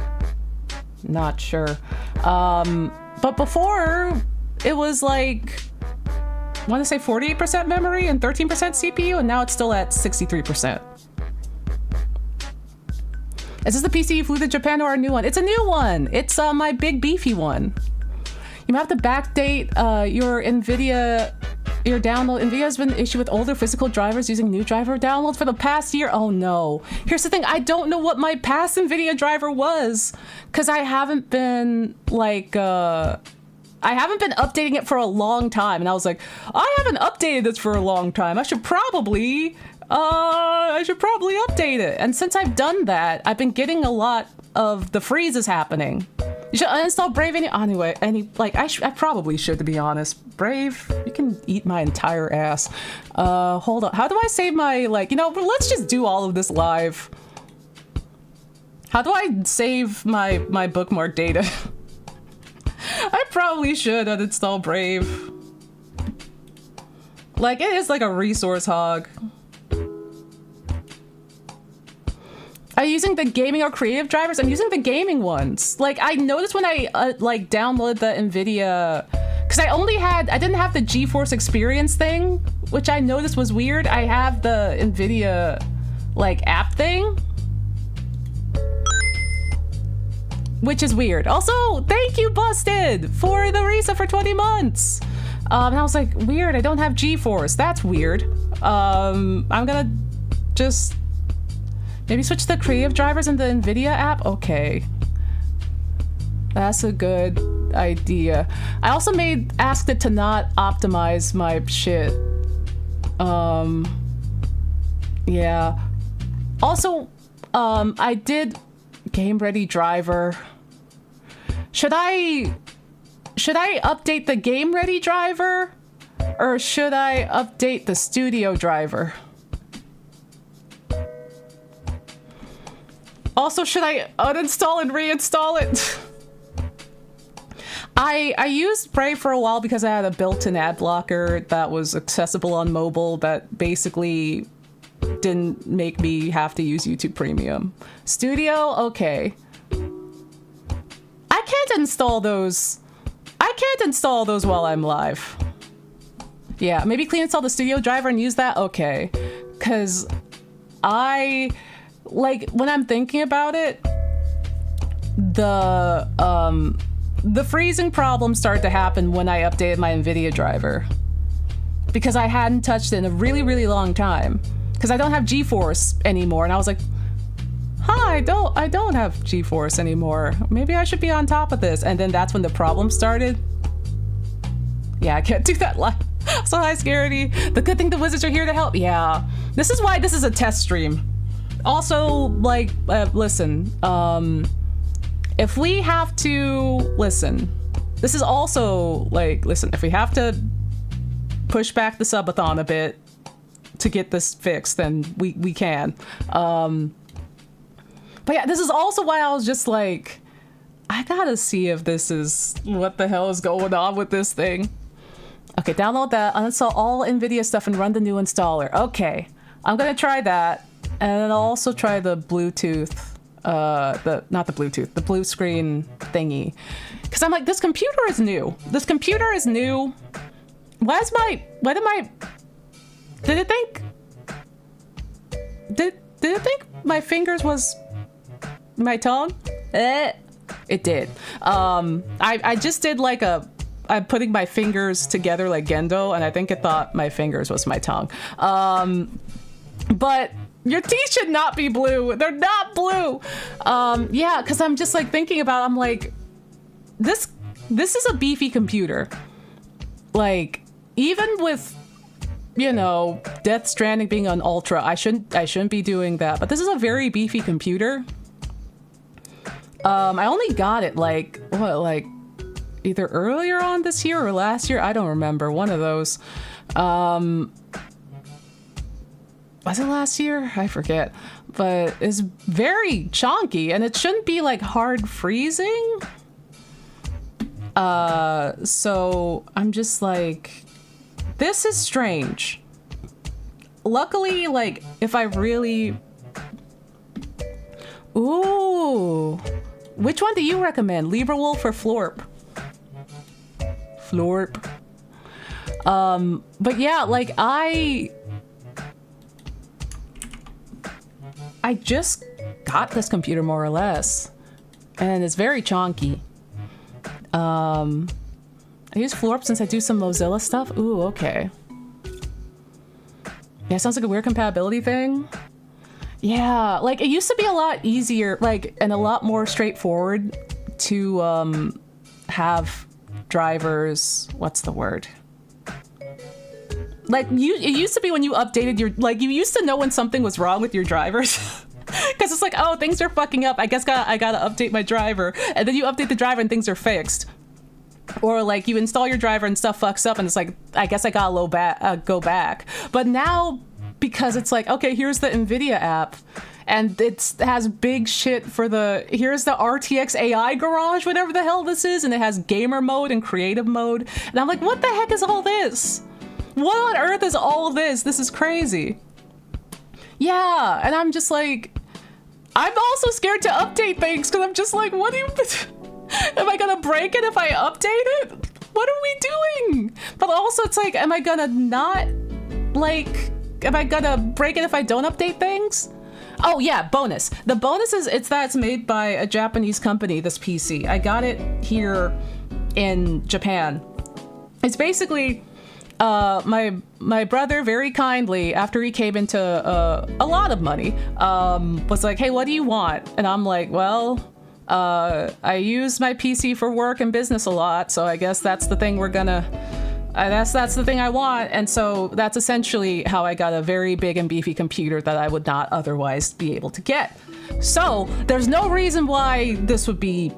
Not sure. But before, it was like, I want to say 48% memory and 13% CPU, and now it's still at 63%. Is this the PC you flew to Japan or a new one? It's a new one. It's my big beefy one. You have to backdate your NVIDIA, your download. NVIDIA has been issued with older physical drivers using new driver downloads for the past year. Oh no. Here's the thing. I don't know what my past NVIDIA driver was because I haven't been like, I haven't been updating it for a long time. And I was like, I haven't updated this for a long time. I should probably update it. And since I've done that, I've been getting a lot of the freezes happening. You should uninstall Brave anyway. I probably should, to be honest. Brave, you can eat my entire ass. Hold on. How do I save my, let's just do all of this live. How do I save my bookmark data? I probably should uninstall Brave. Like, it is like a resource hog. Are you using the gaming or creative drivers? I'm using the gaming ones. Like, I noticed when I downloaded the NVIDIA, because I didn't have the GeForce Experience thing, which I noticed was weird. I have the NVIDIA, app thing, which is weird. Also, thank you, Busted, for the Risa for 20 months. And I was like, weird, I don't have GeForce. That's weird. I'm gonna just maybe switch the creative drivers in the NVIDIA app? Okay. That's a good idea. I also asked it to not optimize my shit. Yeah. Also, I did game ready driver. Should I update the game ready driver? Or should I update the studio driver? Also, should I uninstall and reinstall it? I used Brave for a while because I had a built-in ad blocker that was accessible on mobile that basically didn't make me have to use YouTube Premium. Studio, okay. I can't install those while I'm live. Yeah, maybe clean install the studio driver and use that? Okay. Because when I'm thinking about it, the freezing problem started to happen when I updated my NVIDIA driver. Because I hadn't touched it in a really, really long time. Because I don't have GeForce anymore, and I was like, I don't have GeForce anymore. Maybe I should be on top of this. And then that's when the problem started. Yeah, I can't do that live. So hi, Scaredy. The good thing the wizards are here to help. Yeah. This is why this is a test stream. Also, listen, if we have to, listen, this is also, listen, if we have to push back the subathon a bit to get this fixed, then we can. But yeah, this is also why I was just like, I gotta see if this is, what the hell is going on with this thing. Okay, download that, uninstall all NVIDIA stuff and run the new installer. Okay, I'm gonna try that. And then I'll also try the Bluetooth not the Bluetooth, the blue screen thingy. Because I'm like, this computer is new. This computer is new. Did it think? Did it think my fingers was my tongue? It did. I just did like I'm putting my fingers together like Gendo, and I think it thought my fingers was my tongue. But your teeth should not be blue. They're not blue. Yeah, because I'm just like thinking about, I'm like, this is a beefy computer. Like, even with, you know, Death Stranding being on Ultra, I shouldn't be doing that. But this is a very beefy computer. I only got it like either earlier on this year or last year. I don't remember. One of those. Was it last year? I forget. But it's very chonky, and it shouldn't be like hard freezing. So I'm just like, this is strange. Luckily, like, if I really... Ooh. Which one do you recommend? Lieberwolf or Florp? Florp. But yeah, like, I just got this computer more or less, and it's very chonky. I use Florp since I do some Mozilla stuff. Ooh, okay. Yeah, sounds like a weird compatibility thing. Yeah, like it used to be a lot easier, like, and a lot more straightforward to have drivers. What's the word? Like, it used to be when you updated your, like, you used to know when something was wrong with your drivers. Because it's like, oh, things are fucking up. I guess I gotta update my driver. And then you update the driver and things are fixed. Or like you install your driver and stuff fucks up and it's like, I guess I gotta go back. But now, because it's like, okay, here's the NVIDIA app. And it has big shit for here's the RTX AI garage, whatever the hell this is. And it has gamer mode and creative mode. And I'm like, what the heck is all this? What on earth is all this? This is crazy. Yeah, and I'm just like, I'm also scared to update things because I'm just like, what do you... Am I gonna break it if I update it? What are we doing? But also it's like, am I gonna not, like, am I gonna break it if I don't update things? Oh yeah, bonus. The bonus is it's made by a Japanese company, this PC. I got it here in Japan. It's basically... my brother very kindly, after he came into a lot of money, was like, hey, what do you want? And I'm like, well, I use my PC for work and business a lot, so I guess that's the thing that's the thing I want. And so that's essentially how I got a very big and beefy computer that I would not otherwise be able to get. So there's no reason why this would be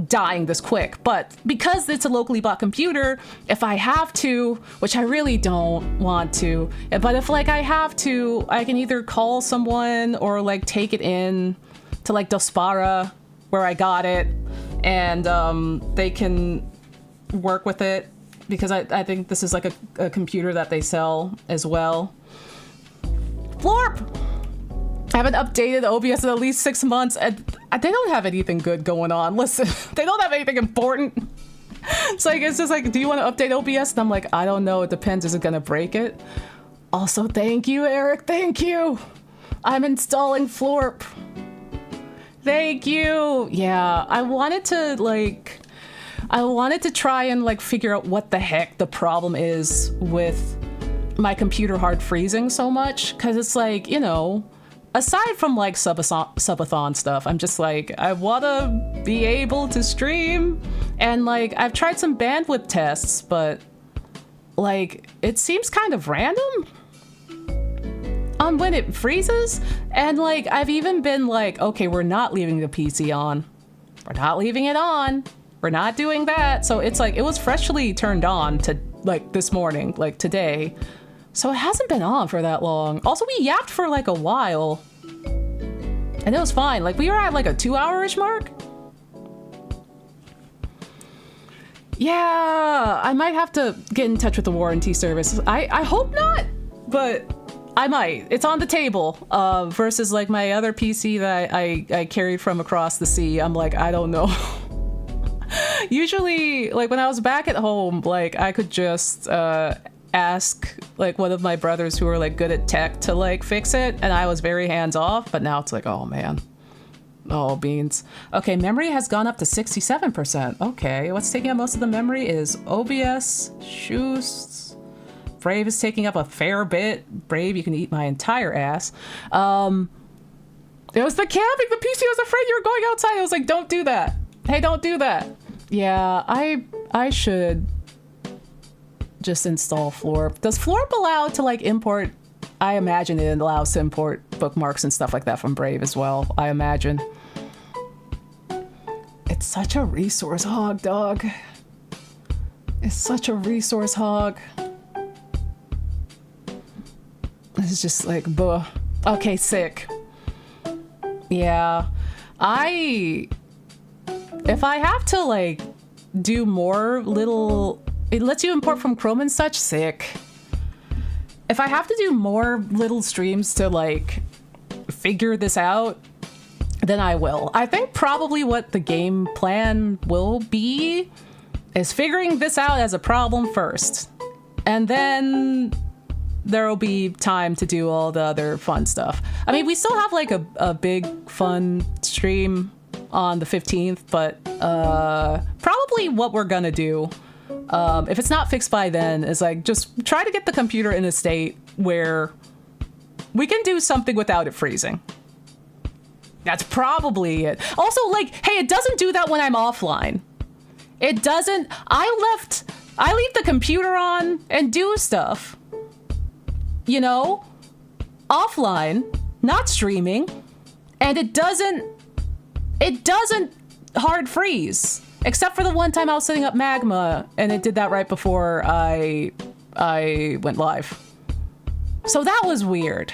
dying this quick, but because it's a locally bought computer, if I have to, which I really don't want to, but if like I have to, I can either call someone or like take it in to like Dospara where I got it, and they can work with it, because I think this is like a computer that they sell as well. Florp! I haven't updated OBS in at least 6 months, and they don't have anything good going on. Listen, they don't have anything important. It's like, it's just like, do you want to update OBS? And I'm like, I don't know. It depends. Is it going to break it? Also, thank you, Eric. Thank you. I'm installing Florp. Thank you. Yeah, I wanted to try and like figure out what the heck the problem is with my computer hard freezing so much. Because it's like, you know, aside from like subathon stuff, I'm just like, I wanna be able to stream, and like I've tried some bandwidth tests, but like it seems kind of random on when it freezes. And like I've even been like, okay, we're not leaving the PC on, we're not leaving it on, we're not doing that. So it's like, it was freshly turned on to like this morning, like today. So it hasn't been on for that long. Also, we yapped for like a while, and it was fine. Like we were at like a 2-hour-ish mark. Yeah, I might have to get in touch with the warranty service. I hope not, but I might. It's on the table. Versus like my other PC that I carried from across the sea. I'm like, I don't know. Usually, like when I was back at home, like I could just ask like one of my brothers who are like good at tech to like fix it, and I was very hands off. But now it's like, oh man, oh beans. Okay, memory has gone up to 67%. Okay, what's taking up most of the memory is OBS, Shoost. Brave is taking up a fair bit. Brave, you can eat my entire ass. It was the camping. The PC was afraid you were going outside. I was like, don't do that. Hey, don't do that. Yeah, I should just install Florp. Does Florp allow to like import? I imagine it allows to import bookmarks and stuff like that from Brave as well. I imagine. It's such a resource hog, dog. It's such a resource hog. It's just like, buh. Okay, sick. Yeah. If I have to like do more little, it lets you import from Chrome and such, sick. If I have to do more little streams to like figure this out, then I will. I think probably what the game plan will be is figuring this out as a problem first. And then there will be time to do all the other fun stuff. I mean, we still have like a big fun stream on the 15th, but probably what we're gonna do, if it's not fixed by then, is like just try to get the computer in a state where we can do something without it freezing. That's probably it. Also, like, hey, it doesn't do that when I'm offline. It doesn't. I leave the computer on and do stuff. You know, offline, not streaming, and it doesn't hard freeze, except for the one time I was setting up Magma and it did that right before I went live. So that was weird.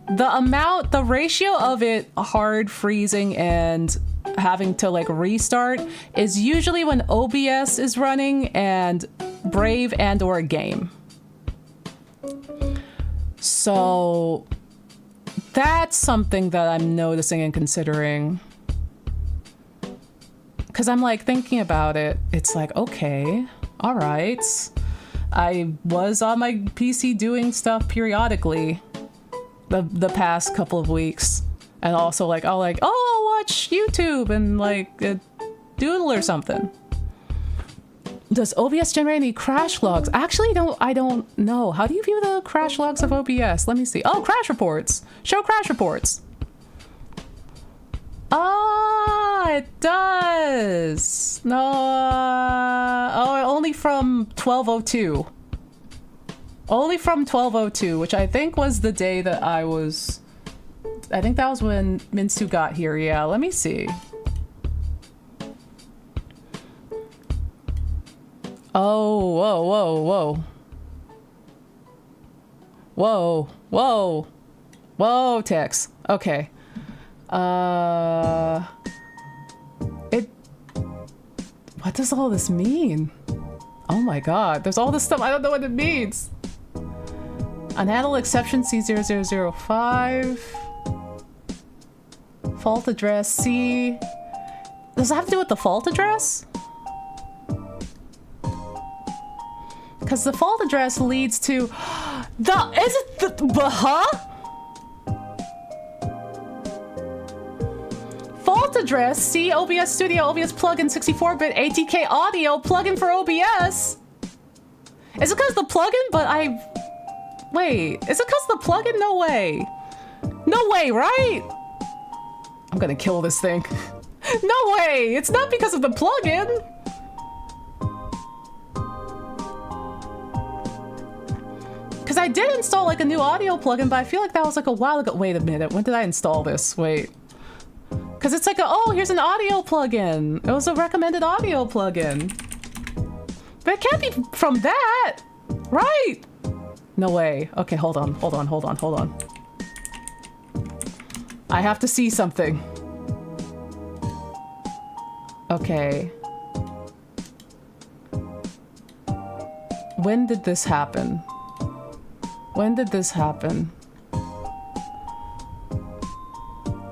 The ratio of it hard freezing and having to like restart is usually when OBS is running and Brave and or a game. So that's something that I'm noticing and considering. Because I'm like thinking about it. It's like, okay, all right. I was on my PC doing stuff periodically the past couple of weeks. And also like, I'll watch YouTube and like doodle or something. Does OBS generate any crash logs? Actually, I don't know. How do you view the crash logs of OBS? Let me see. Oh, crash reports. Show crash reports. Ah, it does. No, only from 12:02. Only from 12:02, which I think was the day that I think that was when Minsu got here. Yeah, let me see. Oh, whoa. Whoa, Tex. Okay. What does all this mean? Oh my god, there's all this stuff, I don't know what it means. Unhandled exception C0005. Fault address C. Does that have to do with the fault address? Because the fault address leads to fault address C OBS Studio OBS plugin 64-bit ATK audio plugin for OBS. Is it because the plugin? Wait, is it because the plugin? No way. No way, right? I'm gonna kill this thing. No way, it's not because of the plugin. Because I did install like a new audio plugin, but I feel like that was like a while ago. Wait a minute, when did I install this? Wait. Because it's like, here's an audio plugin. It was a recommended audio plugin. But it can't be from that, right? No way. Okay, hold on. I have to see something. Okay. When did this happen? When did this happen?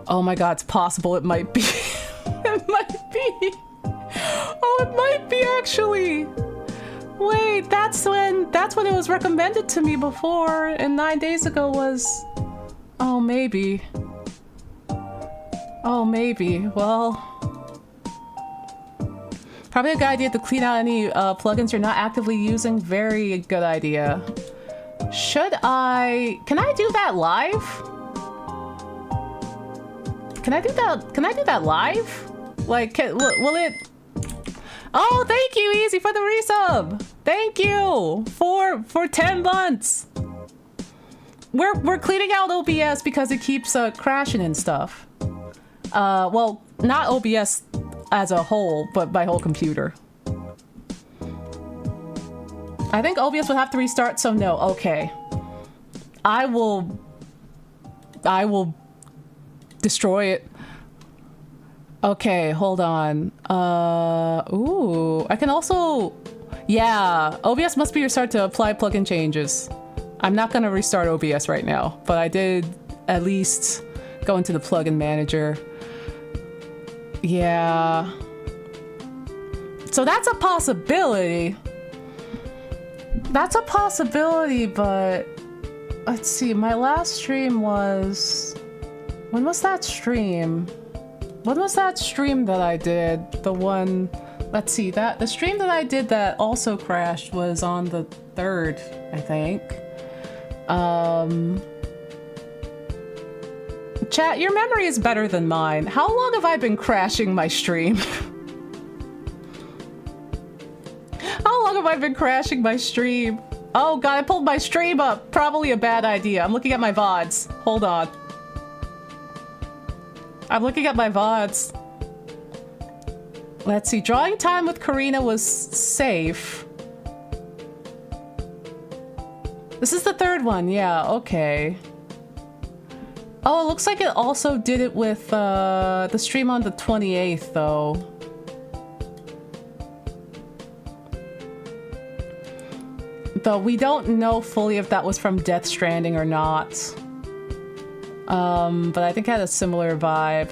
Oh my god, it's possible it might be. It might be. Oh, it might be actually. Wait, that's when it was recommended to me before, and 9 days ago was... Oh, maybe. Oh, maybe. Well... Probably a good idea to clean out any plugins you're not actively using. Very good idea. Should I... Can I do that live? Can I do that live? Like, will it... Oh, thank you, Easy, for the resub. Thank you for 10 months. We're cleaning out OBS because it keeps crashing and stuff. Well, not OBS as a whole, but my whole computer. I think OBS would have to restart, so no. Okay. I will destroy it. Okay, hold on. Ooh, I can also... Yeah, OBS must be restarted to apply plugin changes. I'm not gonna restart OBS right now, but I did at least go into the plugin manager. Yeah. So that's a possibility. That's a possibility, but... Let's see, my last stream was... When was that stream? When was that stream that I did? The one... Let's see, the stream that I did that also crashed was on the 3rd, I think. Chat, your memory is better than mine. How long have I been crashing my stream? How long have I been crashing my stream? Oh god, I pulled my stream up. Probably a bad idea. I'm looking at my VODs. Hold on. I'm looking at my VODs. Let's see. Drawing time with Karina was safe. This is the 3rd one. Yeah, okay. Oh, it looks like it also did it with the stream on the 28th, though. Though we don't know fully if that was from Death Stranding or not. But I think it had a similar vibe.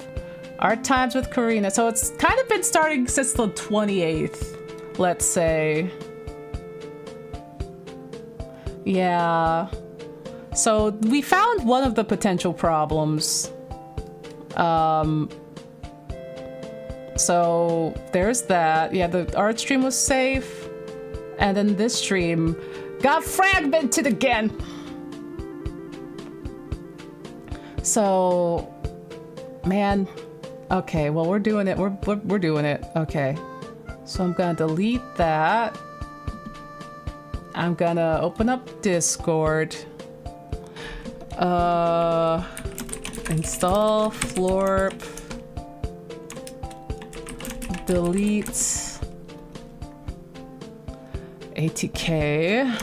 Art times with Karina. So it's kind of been starting since the 28th, let's say. Yeah. So we found one of the potential problems. So there's that. Yeah, the art stream was safe. And then this stream got fragmented again. So, man. Okay, well, we're doing it. We're doing it. Okay. So I'm gonna delete that. I'm gonna open up Discord. Install Florp. Delete ATK.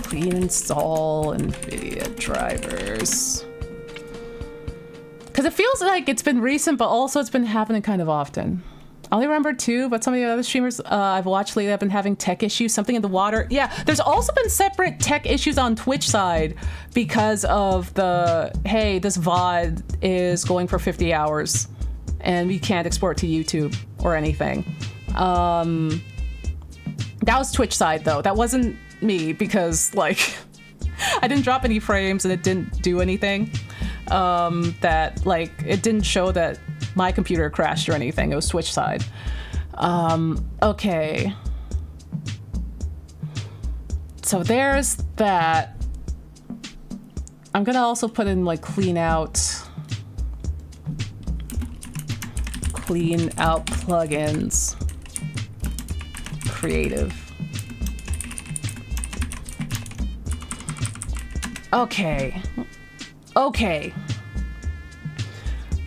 Clean install NVIDIA drivers. Because it feels like it's been recent, but also it's been happening kind of often. I only remember 2, but some of the other streamers I've watched lately have been having tech issues, something in the water. Yeah, there's also been separate tech issues on Twitch side because of the, hey, this VOD is going for 50 hours and we can't export to YouTube or anything. That was Twitch side though. That wasn't me because like I didn't drop any frames and it didn't do anything. That like it didn't show that my computer crashed or anything. It was Twitch side. Okay. So there's that. I'm gonna also put in like clean out plugins. Creative. Okay. Okay.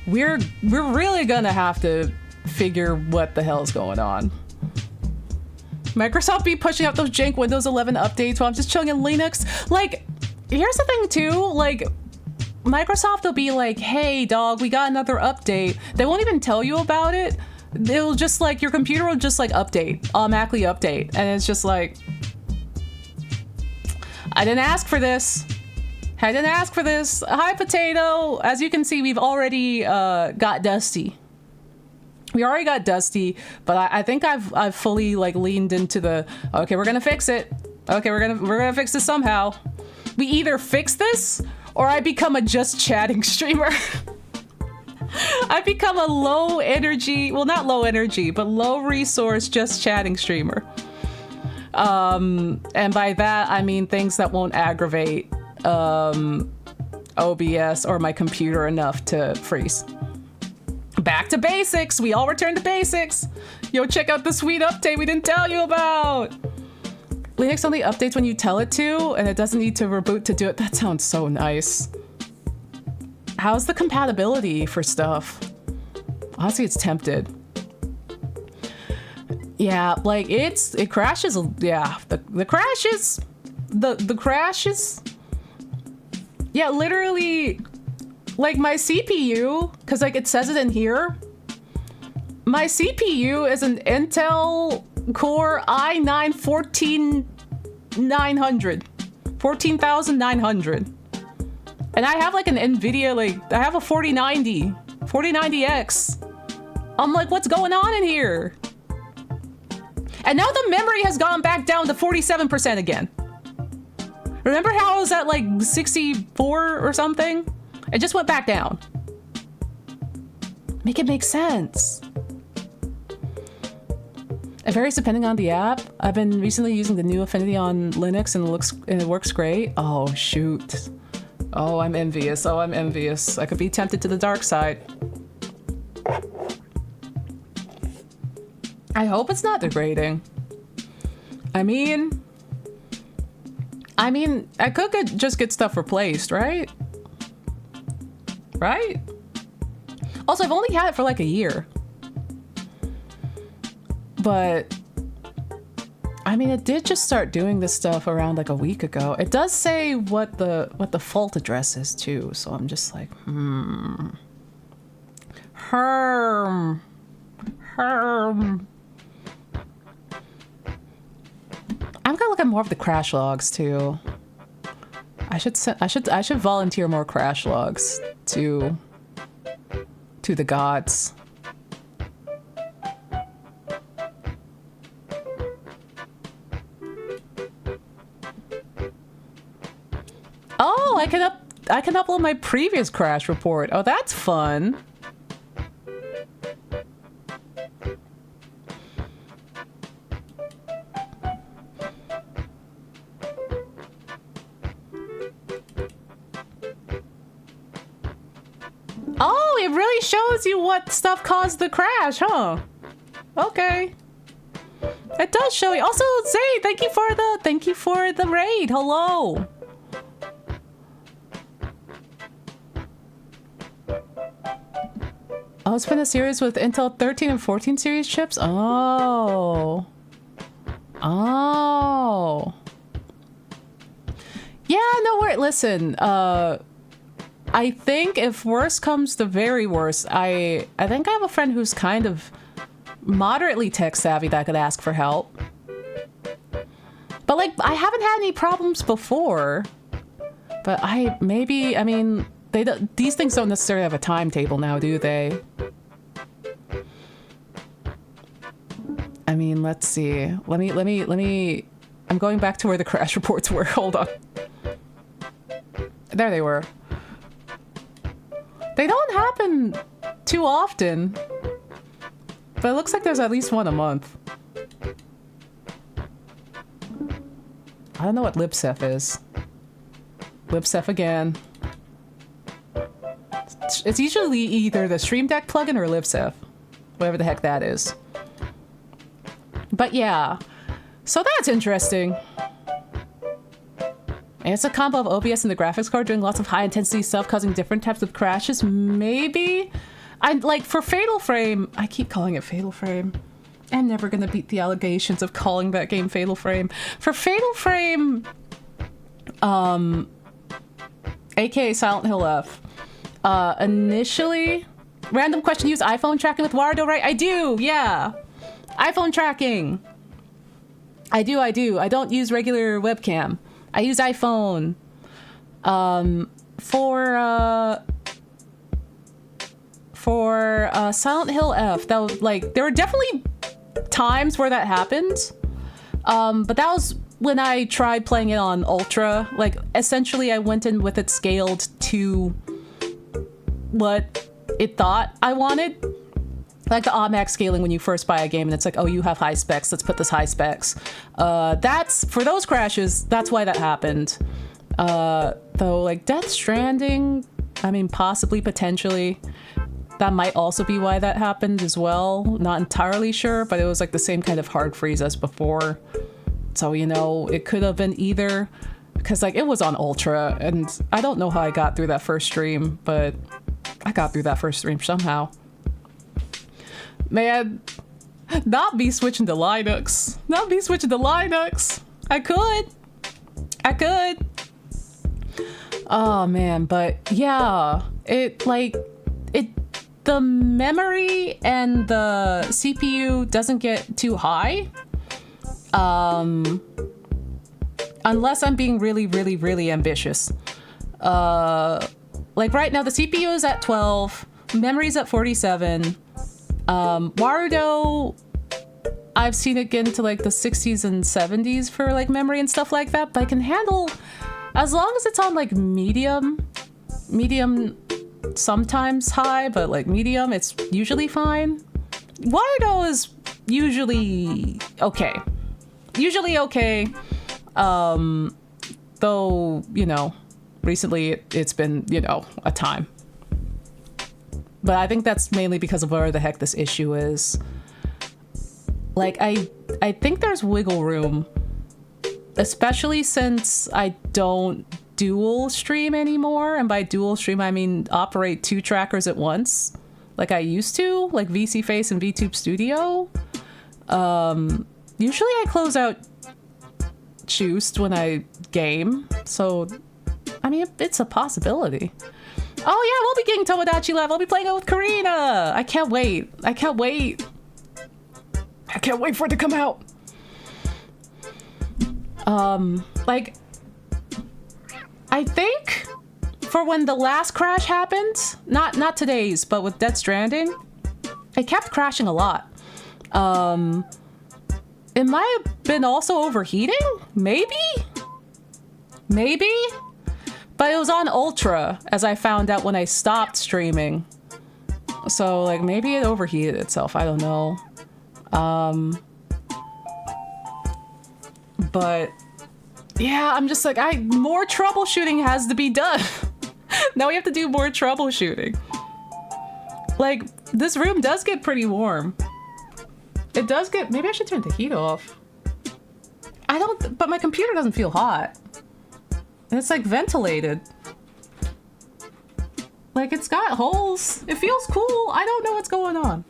We're really gonna have to figure what the hell's going on. Microsoft be pushing out those jank Windows 11 updates while I'm just chilling in Linux. Like, here's the thing too, like, Microsoft will be like, hey dog, we got another update. They won't even tell you about it. It'll just like, your computer will just like automatically update. And it's just like, I didn't ask for this. I didn't ask for this. Hi, Potato. As you can see, we've already got Dusty. We already got Dusty, but I think I've fully like leaned into the okay, we're gonna fix it. Okay, we're gonna fix this somehow. We either fix this or I become a just chatting streamer. I become a low energy, well not low energy, but low resource just chatting streamer. And by that I mean things that won't aggravate OBS or my computer enough to freeze. Back to basics. We all return to basics. Yo, check out the sweet update we didn't tell you about. Linux only updates when you tell it to, and it doesn't need to reboot to do it. That sounds so nice. How's the compatibility for stuff? Honestly, it's tempted. Yeah, like it crashes. Yeah, the crashes. The crashes. Yeah, literally. Like my CPU, because like it says it in here, my CPU is an Intel Core i9 14900. And I have like an NVIDIA, like I have a 4090X. I'm like, what's going on in here? And now the memory has gone back down to 47% again. Remember how I was at like 64 or something? It just went back down. Make it make sense. It varies depending on the app. I've been recently using the new Affinity on Linux and it works great. Oh shoot. Oh, I'm envious. Oh, I'm envious. I could be tempted to the dark side. I hope it's not degrading. I mean, I could just get stuff replaced, right? Right? Also, I've only had it for like a year. But I mean, it did just start doing this stuff around like a week ago. It does say what the fault address is too, so I'm just like, Herm. I'm gonna look at more of the crash logs too. I should volunteer more crash logs to the gods. Oh, I can upload my previous crash report. Oh, that's fun. Oh, it really shows you what stuff caused the crash, huh? Okay. It does show you. Also, Zay, thank you for the raid. Hello. Oh, it's been a series with Intel 13 and 14 series chips? Oh. Oh. Yeah, no worry. Listen, I think if worse comes to very worse, I think I have a friend who's kind of moderately tech savvy that could ask for help. But like, I haven't had any problems before. But I mean, these things don't necessarily have a timetable now, do they? I mean, let's see. Let me. I'm going back to where the crash reports were. Hold on. There they were. They don't happen too often, but it looks like there's at least one a month. I don't know what libsef is. Libsef again. It's usually either the Stream Deck plugin or libsef, whatever the heck that is. But yeah, so that's interesting. And it's a combo of OBS and the graphics card doing lots of high intensity stuff, causing different types of crashes. Maybe. Like for Fatal Frame, I keep calling it Fatal Frame. I'm never gonna beat the allegations of calling that game Fatal Frame. For Fatal Frame, aka Silent Hill F, initially, random question, use iPhone tracking with Wardo, right? I do, yeah. iPhone tracking. I do. I don't use regular webcam. I use iPhone. For Silent Hill F, that was like, there were definitely times where that happened. But that was when I tried playing it on Ultra. Like, essentially I went in with it scaled to what it thought I wanted. Like the automatic scaling when you first buy a game and it's like, oh, you have high specs, let's put this high specs. That's, for those crashes, that's why that happened. Though, like, Death Stranding, I mean, possibly, potentially, that might also be why that happened as well. Not entirely sure, but it was like the same kind of hard freeze as before. So, you know, it could have been either, because like it was on Ultra and I don't know how I got through that first stream, but I got through that first stream somehow. Man, not be switching to Linux. Not be switching to Linux. I could. Oh man, but yeah, the memory and the CPU doesn't get too high. Unless I'm being really, really, really ambitious. Like right now, the CPU is at 12, memory's at 47. Warudo, I've seen it get into like the 60s and 70s for like memory and stuff like that, but I can handle, as long as it's on like medium, sometimes high, but like medium, it's usually fine. Warudo is usually okay. Though, you know, recently it's been, you know, a time. But I think that's mainly because of where the heck this issue is. Like, I think there's wiggle room, especially since I don't dual stream anymore. And by dual stream, I mean operate 2 trackers at once, like I used to, like VC Face and VTube Studio. Usually I close out Juiced when I game, so I mean, it's a possibility. Oh yeah, we'll be getting Tomodachi Live. I'll be playing it with Karina. I can't wait for it to come out. Like, I think for when the last crash happened, not today's, but with Death Stranding, it kept crashing a lot. It might have been also overheating? Maybe? But it was on Ultra, as I found out when I stopped streaming. So, like, maybe it overheated itself. I don't know. But, yeah, I'm just like, more troubleshooting has to be done. Now we have to do more troubleshooting. Like, this room does get pretty warm. It does get, maybe I should turn the heat off. But my computer doesn't feel hot. And it's like ventilated. Like, it's got holes. It feels cool. I don't know what's going on.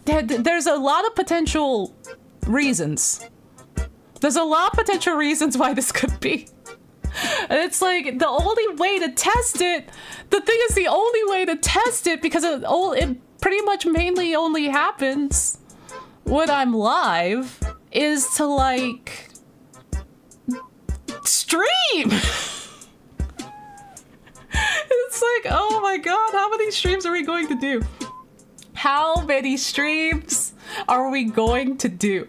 There's a lot of potential reasons. Why this could be. And it's like, the only way to test it, the thing is the only way to test it, because it pretty much mainly only happens when I'm live, is to like stream. It's like, oh my god, how many streams are we going to do? How many streams are we going to do?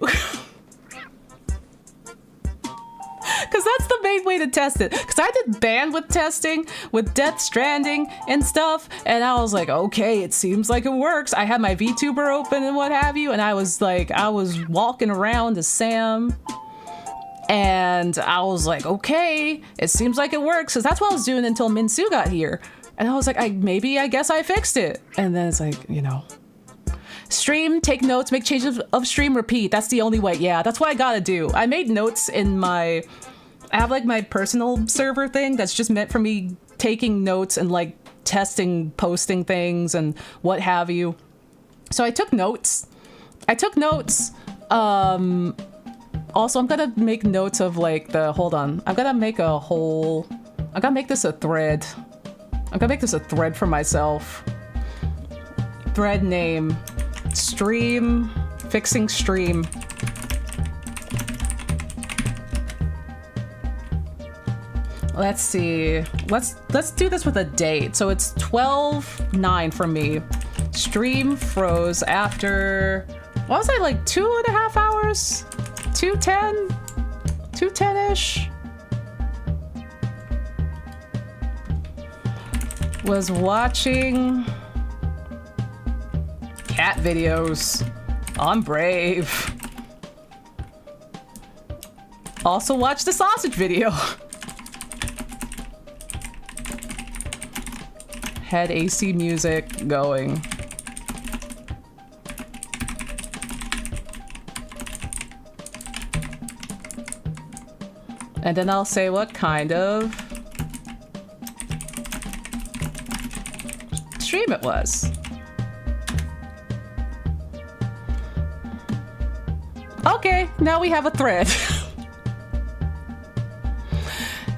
Because that's the main way to test it. Because I did bandwidth testing with Death Stranding and stuff, and I was like, okay, it seems like it works. I had my VTuber open and what have you, and I was walking around as Sam, and I was like, okay, it seems like it works. Because that's what I was doing until Minsu got here. And I was like, I guess I fixed it. And then it's like, you know, stream, take notes, make changes of stream, repeat. That's the only way. Yeah, that's what I gotta do. I made notes in I have like my personal server thing that's just meant for me taking notes and like testing, posting things and what have you. So I took notes. Also, I'm gonna make notes of like hold on. I'm gonna make this a thread. I'm gonna make this a thread for myself. Thread name. Stream, fixing stream. Let's see. Let's do this with a date. So it's 12/9 for me. Stream froze after, what was I, like 2.5 hours? 2:10? 2:10-ish? Was watching cat videos on Brave. Also watched the sausage video. Had AC music going. And then I'll say what kind of stream it was. Okay, now we have a thread.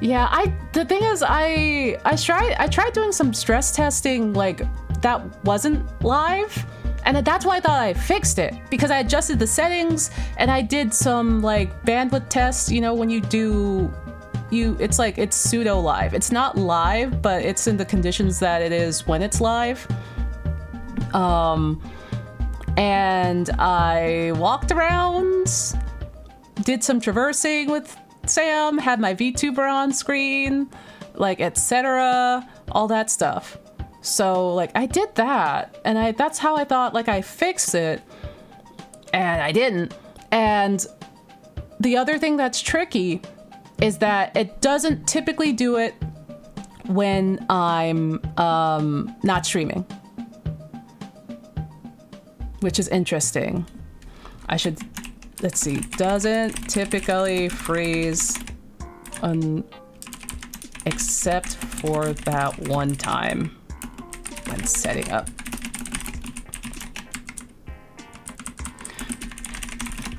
Yeah, the thing is I tried doing some stress testing like that wasn't live, and that's why I thought I fixed it, because I adjusted the settings and I did some like bandwidth tests, you know, when you do it's like it's pseudo live. It's not live, but it's in the conditions that it is when it's live. And I walked around, did some traversing with Sam, had my VTuber on screen, like etc., all that stuff. So like I did that, and that's how I thought like I fixed it, and I didn't. And the other thing that's tricky is that it doesn't typically do it when I'm not streaming, which is interesting. Let's see, doesn't typically freeze except for that one time when setting up.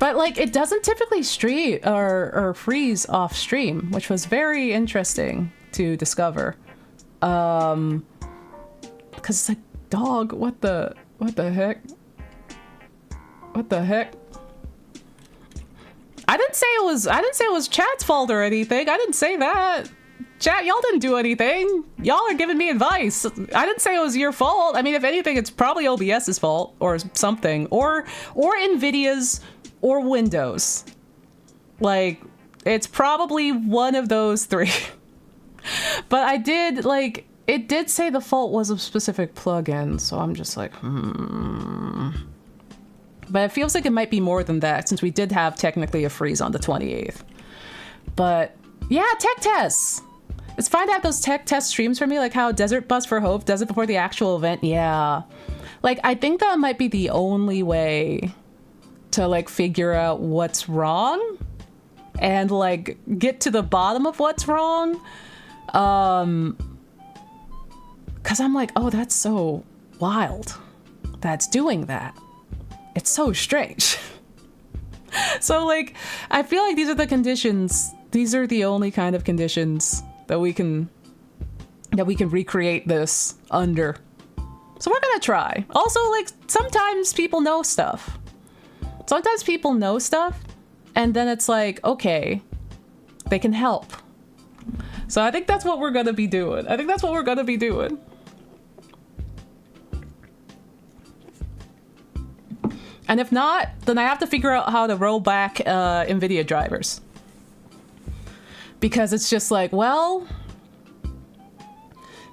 But like it doesn't typically stream or freeze off stream, which was very interesting to discover. Because it's like, dog, what the heck? What the heck? I didn't say it was chat's fault or anything. I didn't say that. Chat, y'all didn't do anything. Y'all are giving me advice. I didn't say it was your fault. I mean, if anything, it's probably OBS's fault or something, or Nvidia's or Windows. Like, it's probably one of those three. But I did, like, it did say the fault was a specific plugin, so I'm just like, But it feels like it might be more than that, since we did have technically a freeze on the 28th. But yeah, tech tests. It's fine to have those tech test streams for me, like how Desert Bus for Hope does it before the actual event. Yeah. Like, I think that might be the only way to like figure out what's wrong and like get to the bottom of what's wrong. Cause I'm like, oh, that's so wild that's doing that. It's so strange. So like, I feel like these are the conditions. These are the only kind of conditions that we can recreate this under. So we're gonna try. Also, like, sometimes people know stuff. Sometimes people know stuff, and then it's like, okay, they can help. So I think that's what we're gonna be doing. And if not, then I have to figure out how to roll back NVIDIA drivers. Because it's just like, well,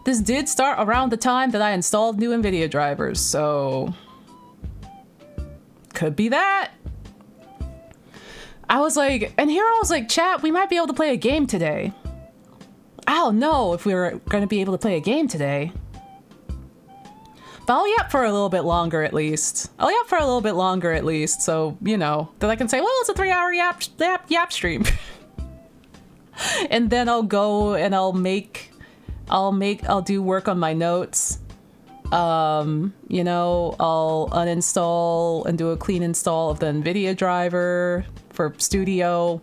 this did start around the time that I installed new NVIDIA drivers, so could be that. I was like, chat, we might be able to play a game today. I don't know if we were going to be able to play a game today. But I'll yap for a little bit longer at least. So, you know, that I can say, well, it's a 3-hour yap stream. And then I'll go and I'll do work on my notes. You know, I'll uninstall and do a clean install of the NVIDIA driver for Studio.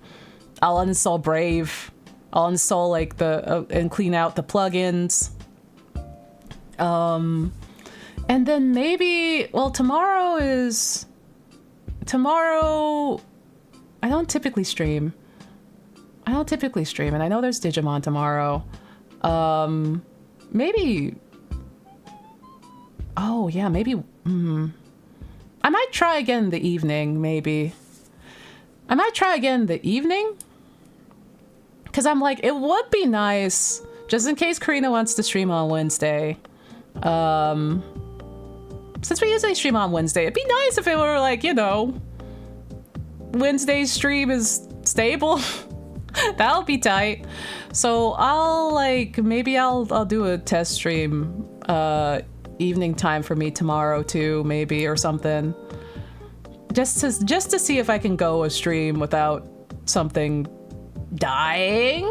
I'll uninstall Brave. I'll install like and clean out the plugins. And then maybe, well, tomorrow I don't typically stream. I don't typically stream, and I know there's Digimon tomorrow. Maybe. Oh yeah, maybe. I might try again in the evening. Maybe. I might try again in the evening. Cause I'm like, it would be nice, just in case Karina wants to stream on Wednesday. Since we usually stream on Wednesday, it'd be nice if it were like, you know, Wednesday's stream is stable. That would be tight. So I'll like, maybe I'll do a test stream evening time for me tomorrow too, maybe, or something. Just to see if I can go a stream without something dying.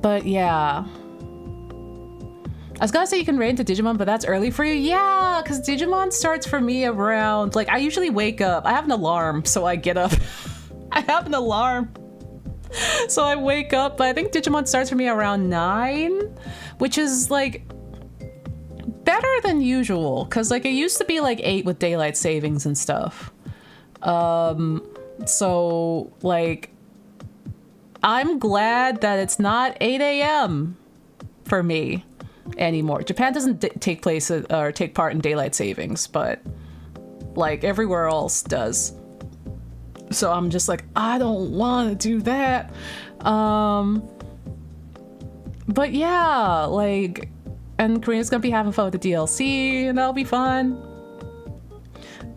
But yeah. I was gonna say you can raid into Digimon, but that's early for you. Yeah, because Digimon starts for me around, like, I usually wake up. I have an alarm, so I get up. I have an alarm. So I wake up, but I think Digimon starts for me around 9, which is, like, better than usual. Because, like, it used to be, like, 8 with daylight savings and stuff. So, like, I'm glad that it's not 8 a.m. for me anymore. Japan doesn't take place or take part in daylight savings, but like everywhere else does. So I'm just like, I don't want to do that. But yeah, like, and Karina's gonna be having fun with the DLC, and that'll be fun.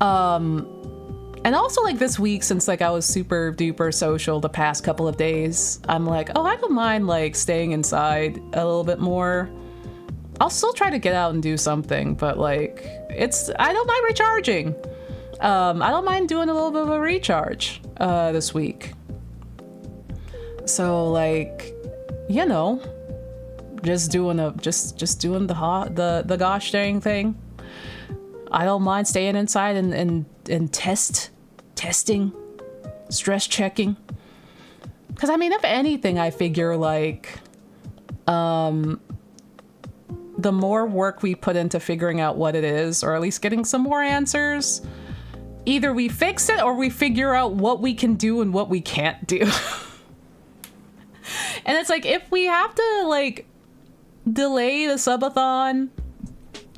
And also, like, this week, since, like, I was super duper social the past couple of days, I'm like, oh, I don't mind, like, staying inside a little bit more. I'll still try to get out and do something, but, like, I don't mind recharging. I don't mind doing a little bit of a recharge, this week. So, like, you know, just doing the gosh dang thing. I don't mind staying inside and testing, stress checking. Because, I mean, if anything, I figure, like, the more work we put into figuring out what it is, or at least getting some more answers, either we fix it or we figure out what we can do and what we can't do. And it's like, if we have to, like, delay the subathon,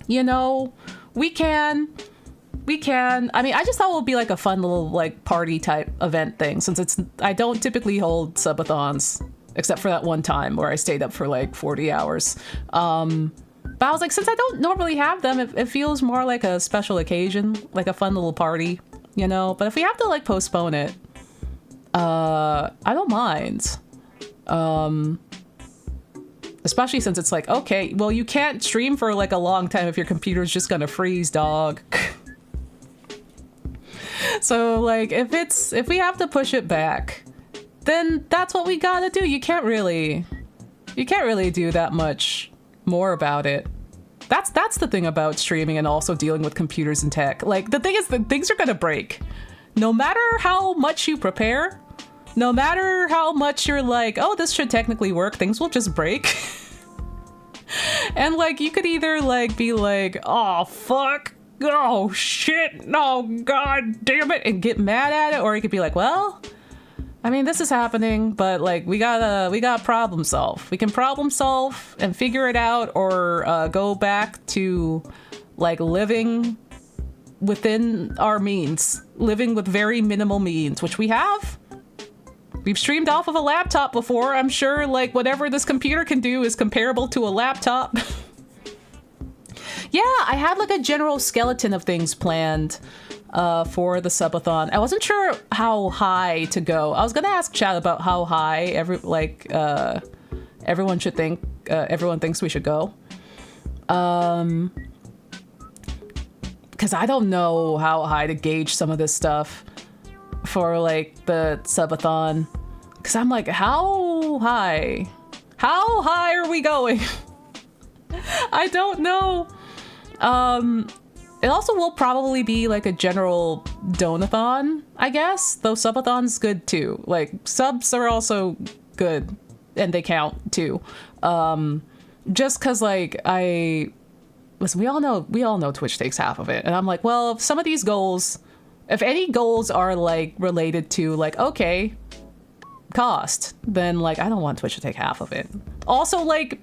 you know, we can. I mean, I just thought it would be like a fun little like party type event thing, since I don't typically hold subathons except for that one time where I stayed up for like 40 hours. But I was like, since I don't normally have them, it feels more like a special occasion, like a fun little party, you know? But if we have to like postpone it, I don't mind. Especially since it's like, okay, well, you can't stream for like a long time if your computer's just gonna freeze, dog. So like, if we have to push it back, then that's what we gotta do. You can't really do that much more about it. That's the thing about streaming and also dealing with computers and tech. Like, the thing is that things are gonna break. No matter how much you prepare, no matter how much you're like, oh, this should technically work, things will just break. And like, you could either like be like, oh, fuck, oh, shit, oh, god damn it, and get mad at it, or you could be like, well, I mean, this is happening, but like, we gotta problem solve. We can problem solve and figure it out, or go back to like living within our means, living with very minimal means, which we have. We've streamed off of a laptop before. I'm sure like whatever this computer can do is comparable to a laptop. Yeah, I had like a general skeleton of things planned for the subathon. I wasn't sure how high to go. I was gonna ask Chad about how high everyone should think. Everyone thinks we should go. Because I don't know how high to gauge some of this stuff for like the subathon. Because I'm like, how high? How high are we going? I don't know. It also will probably be like a general donathon, I guess. Though subathon's good too. Like, subs are also good, and they count too. Just because like listen, we all know Twitch takes half of it, and I'm like, well, if some of these goals, if any goals are like related to like, okay, cost, then like I don't want Twitch to take half of it. Also, like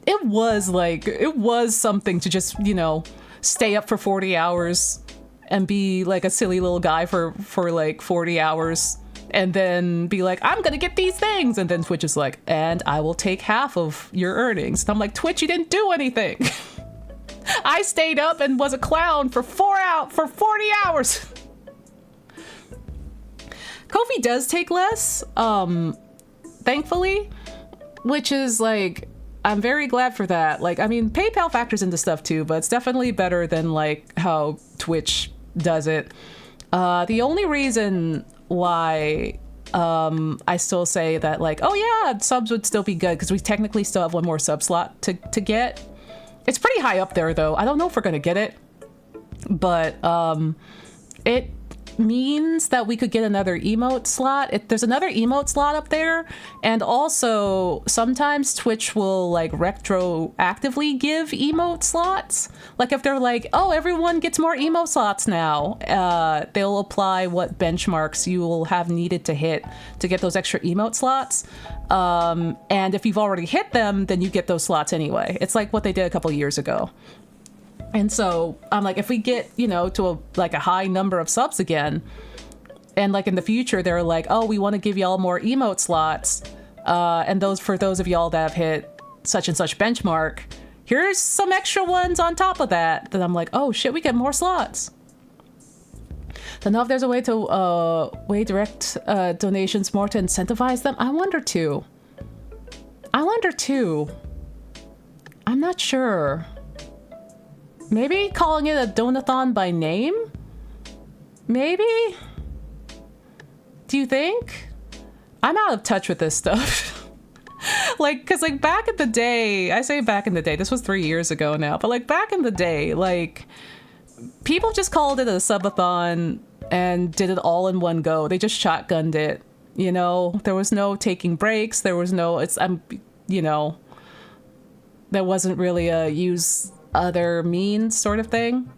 it was something to just, you know, stay up for 40 hours and be like a silly little guy for like 40 hours and then be like, I'm gonna get these things, and then Twitch is like, and I will take half of your earnings. And I'm like, Twitch, you didn't do anything. I stayed up and was a clown for 40 hours. Ko-fi does take less, thankfully, which is like, I'm very glad for that. Like, I mean, PayPal factors into stuff too, but it's definitely better than like how Twitch does it. The only reason why I still say that like, oh yeah, subs would still be good because we technically still have one more sub slot to get. It's pretty high up there though. I don't know if we're gonna get it, but it means that we could get another emote slot. There's another emote slot up there, and also sometimes Twitch will like retroactively give emote slots. Like if they're like, oh, everyone gets more emote slots now, they'll apply what benchmarks you will have needed to hit to get those extra emote slots. And if you've already hit them, then you get those slots anyway. It's like what they did a couple years ago. And so I'm like, if we get, you know, to a high number of subs again, and like in the future, they're like, oh, we want to give y'all more emote slots. And for those of y'all that have hit such and such benchmark, here's some extra ones on top of that. Then I'm like, oh shit, we get more slots. Don't know if there's a way to direct donations more to incentivize them. I wonder too. I'm not sure. Maybe calling it a donathon by name? Maybe? Do you think? I'm out of touch with this stuff. Like, cause like back in the day, I say back in the day, this was 3 years ago now, but like back in the day, like people just called it a subathon and did it all in one go. They just shotgunned it, you know? There was no taking breaks. There was no, you know, there wasn't really a use other means sort of thing.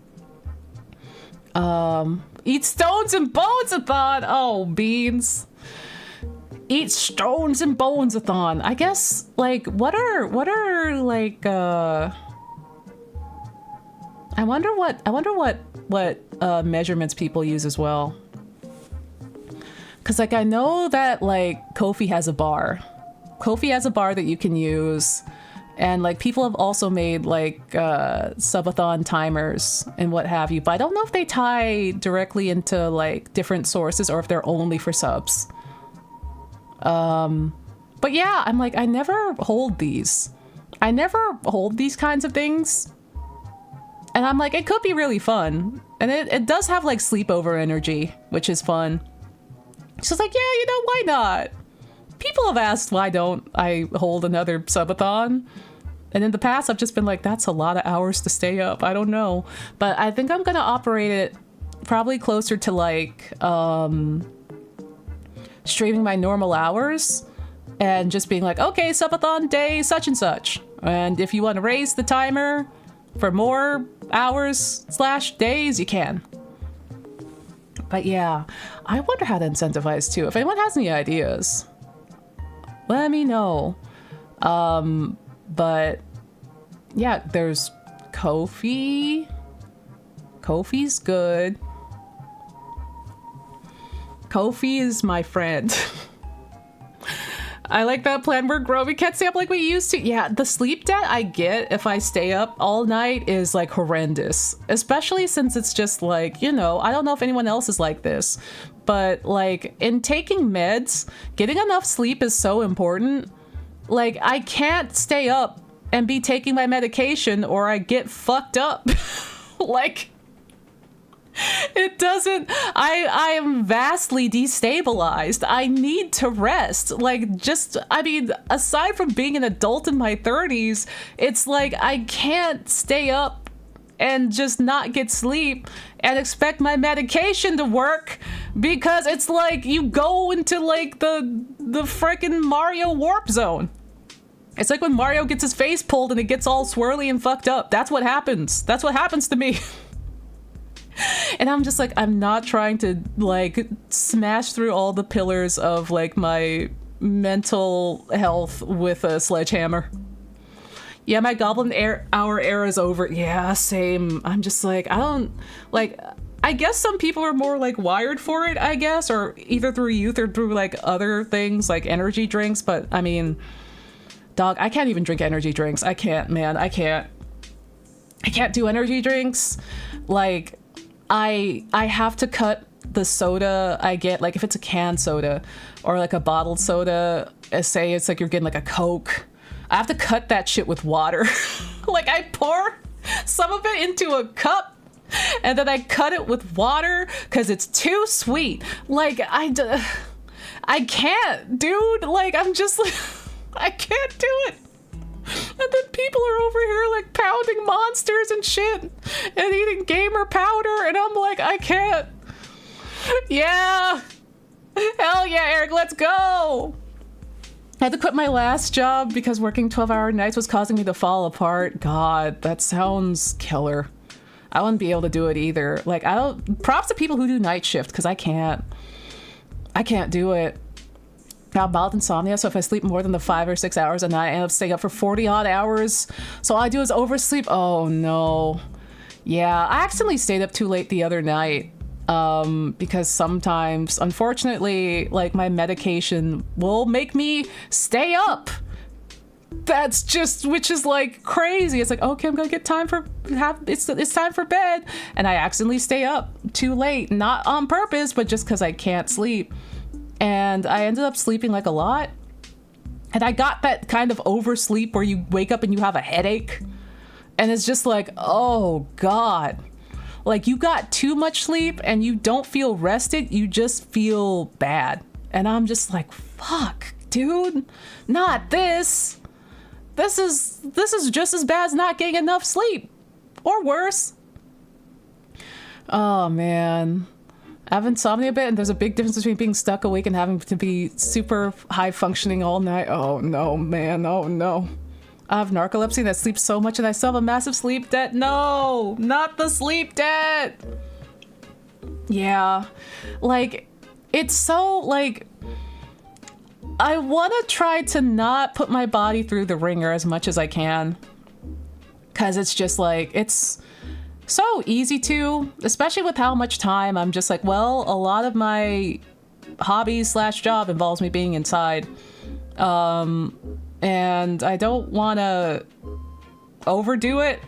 Eat stones and bones-a-thon. Oh, beans. Eat stones and bones-a-thon. I guess like what are like I wonder what measurements people use as well. Cause like I know that like Ko-fi has a bar. Ko-fi has a bar that you can use. And like people have also made like subathon timers and what have you, but I don't know if they tie directly into like different sources or if they're only for subs. But yeah, I'm like, I never hold these kinds of things. And I'm like, it could be really fun. And it does have like sleepover energy, which is fun. She's like, yeah, you know, why not? People have asked why don't I hold another subathon, and in the past I've just been like, that's a lot of hours to stay up. I don't know, but I think I'm gonna operate it probably closer to like streaming my normal hours and just being like, okay, subathon day such and such, and if you want to raise the timer for more hours / days, you can. But yeah, I wonder how to incentivize too. If anyone has any ideas, let me know. But yeah, there's Ko-fi. Ko-fi's good. Ko-fi is my friend. I like that plan. We're growing. We can't stay up like we used to. Yeah, the sleep debt I get if I stay up all night is like horrendous. Especially since it's just like, you know, I don't know if anyone else is like this, but like in taking meds, getting enough sleep is so important. Like I can't stay up and be taking my medication or I get fucked up. Like it doesn't, I am vastly destabilized. I need to rest. Like just, I mean, aside from being an adult in my 30s, it's like I can't stay up and just not get sleep and expect my medication to work, because it's like you go into like the frickin' Mario warp zone. It's like when Mario gets his face pulled and it gets all swirly and fucked up. That's what happens. That's what happens to me. And I'm just like, I'm not trying to like smash through all the pillars of like my mental health with a sledgehammer. Yeah, my goblin hour era is over. Yeah, same. I'm just like, I don't, like, I guess some people are more like wired for it, I guess, or either through youth or through like other things like energy drinks. But I mean, dog, I can't even drink energy drinks. I can't, man. I can't do energy drinks. Like, I have to cut the soda I get, like if it's a canned soda or like a bottled soda, say it's like you're getting like a Coke, I have to cut that shit with water. Like I pour some of it into a cup and then I cut it with water because it's too sweet. Like I can't, dude. Like I'm just like, I can't do it. And then people are over here like pounding monsters and shit and eating gamer powder and I'm like, I can't. Yeah. Hell yeah, Eric, let's go. I had to quit my last job because working 12-hour nights was causing me to fall apart. God, that sounds killer. I wouldn't be able to do it either. Like, I don't, props to people who do night shift because I can't do it. I have mild insomnia, so if I sleep more than the 5 or 6 hours a night, I end up staying up for 40 odd hours. So all I do is oversleep. Oh no. Yeah, I accidentally stayed up too late the other night. Because sometimes, unfortunately, like my medication will make me stay up. That's just, which is like crazy. It's like, okay, I'm gonna get time for it's time for bed, and I accidentally stay up too late, not on purpose, but just because I can't sleep, and I ended up sleeping like a lot, and I got that kind of oversleep where you wake up and you have a headache, and it's just like, oh God. Like you got too much sleep and you don't feel rested, you just feel bad. And I'm just like, fuck, dude, not this. This is just as bad as not getting enough sleep. Or worse. Oh man. I have insomnia a bit and there's a big difference between being stuck awake and having to be super high functioning all night. Oh no, man, oh no. I have narcolepsy that sleeps so much and I still have a massive sleep debt. No, not the sleep debt. Yeah, like, it's so, like, I want to try to not put my body through the ringer as much as I can. Because it's just, like, it's so easy to, especially with how much time I'm just like, well, a lot of my hobby/job involves me being inside. And I don't want to overdo it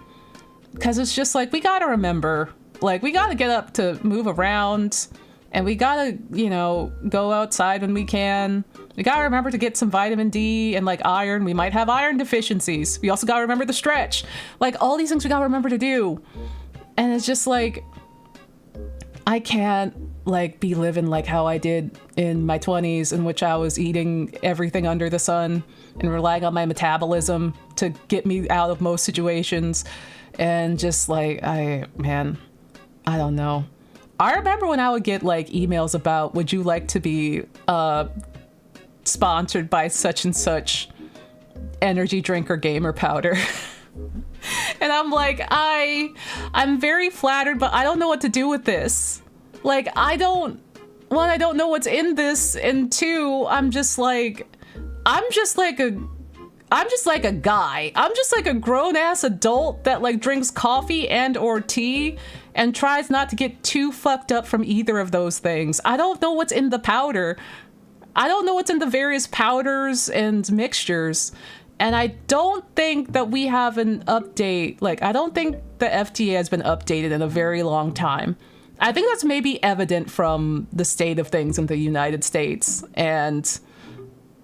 because it's just like, we got to remember, like, we got to get up to move around and we got to, you know, go outside when we can. We got to remember to get some vitamin D and like iron. We might have iron deficiencies. We also got to remember to stretch. Like all these things we got to remember to do. And it's just like, I can't like be living like how I did in my 20s, in which I was eating everything under the sun and relying on my metabolism to get me out of most situations. And just like, I don't know. I remember when I would get like emails about, would you like to be sponsored by such and such energy drink or gamer powder? And I'm like, I'm very flattered, but I don't know what to do with this. Like, I don't know what's in this, and two, I'm just like a guy. I'm just like a grown-ass adult that like drinks coffee and or tea and tries not to get too fucked up from either of those things. I don't know what's in the powder. I don't know what's in the various powders and mixtures. And I don't think that we have an update. Like, I don't think the FDA has been updated in a very long time. I think that's maybe evident from the state of things in the United States and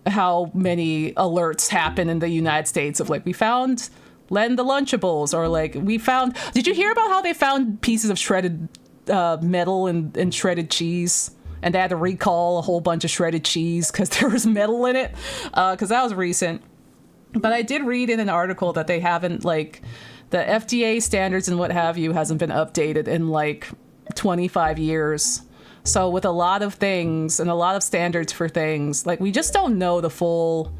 how many alerts happen in the United States of like, we found lead in the Lunchables, or like we found, did you hear about how they found pieces of shredded metal and shredded cheese? And they had to recall a whole bunch of shredded cheese because there was metal in it, because that was recent. But I did read in an article that they haven't, like, the FDA standards and what have you hasn't been updated in like 25 years. So with a lot of things and a lot of standards for things, like, we just don't know the full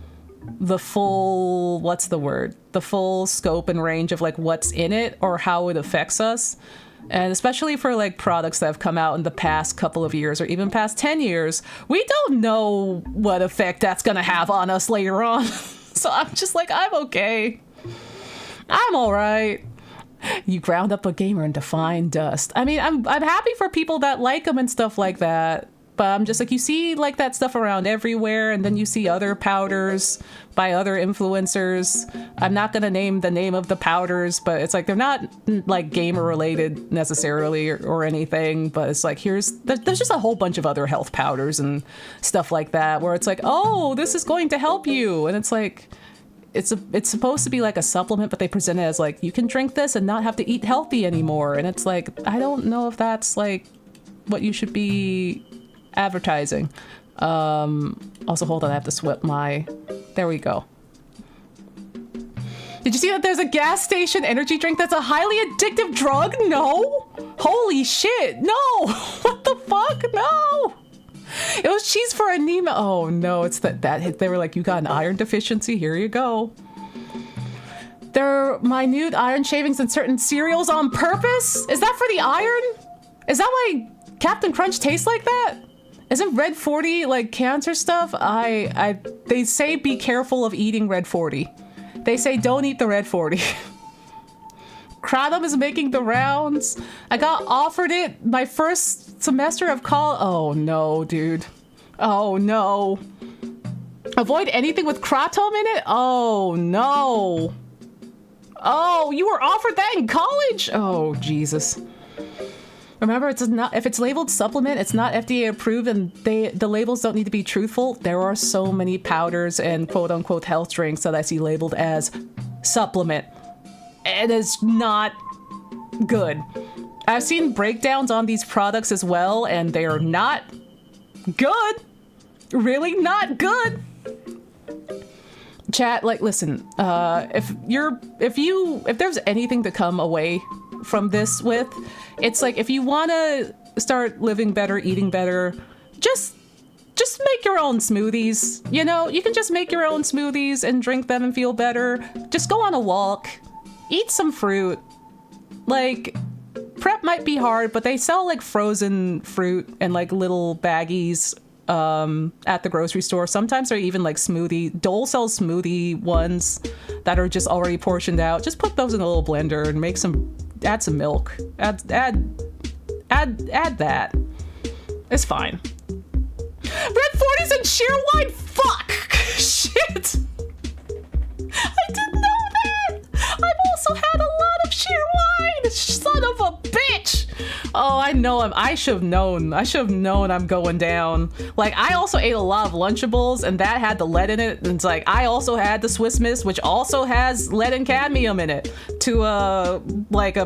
what's the word? The full scope and range of like what's in it or how it affects us. And especially for like products that have come out in the past couple of years or even past 10 years, we don't know what effect that's going to have on us later on. So I'm just like, I'm okay. I'm all right. You ground up a gamer into fine dust. I mean, I'm happy for people that like them and stuff like that. But I'm just like, you see like that stuff around everywhere, and then you see other powders by other influencers. I'm not going to name the name of the powders, but it's like they're not like gamer related necessarily or anything, but it's like there's just a whole bunch of other health powders and stuff like that where it's like, oh, this is going to help you. And it's like, it's supposed to be like a supplement, but they present it as like, you can drink this and not have to eat healthy anymore. And it's like, I don't know if that's like what you should be advertising. Also, hold on, I have to swip my... There we go. Did you see that there's a gas station energy drink that's a highly addictive drug? No! Holy shit, no! What the fuck? No! It was cheese for anemia. Oh no, it's that hit. They were like, you got an iron deficiency, here you go. There are minute iron shavings in certain cereals on purpose? Is that for the iron? Is that why Captain Crunch tastes like that? Isn't Red 40 like cancer stuff? They say be careful of eating Red 40. They say don't eat the Red 40. Kratom is making the rounds. I got offered it my first semester of college. Oh no, dude. Oh no. Avoid anything with kratom in it? Oh no. Oh, you were offered that in college? Oh, Jesus. Remember, it's not, if it's labeled supplement, it's not FDA approved, and the labels don't need to be truthful. There are so many powders and quote unquote health drinks that I see labeled as supplement. And it's not good. I've seen breakdowns on these products as well, and they are not good. Really not good. Chat, like, listen, if there's anything to come away from this with, it's like, if you want to start living better, eating better, just make your own smoothies. You know, you can just make your own smoothies and drink them and feel better. Just go on a walk, eat some fruit. Like, prep might be hard, but they sell like frozen fruit and like little baggies at the grocery store. Sometimes they're even like Dole sells smoothie ones that are just already portioned out. Just put those in a little blender and add some milk. Add that. It's fine. Red 40s and sheer wine. Fuck. Shit. I didn't know that. I've also had a lot of sheer wine. Son of a bitch. Oh, I know him. I should have known. I'm going down. Like, I also ate a lot of Lunchables, and that had the lead in it. And it's like, I also had the Swiss Miss, which also has lead and cadmium in it to a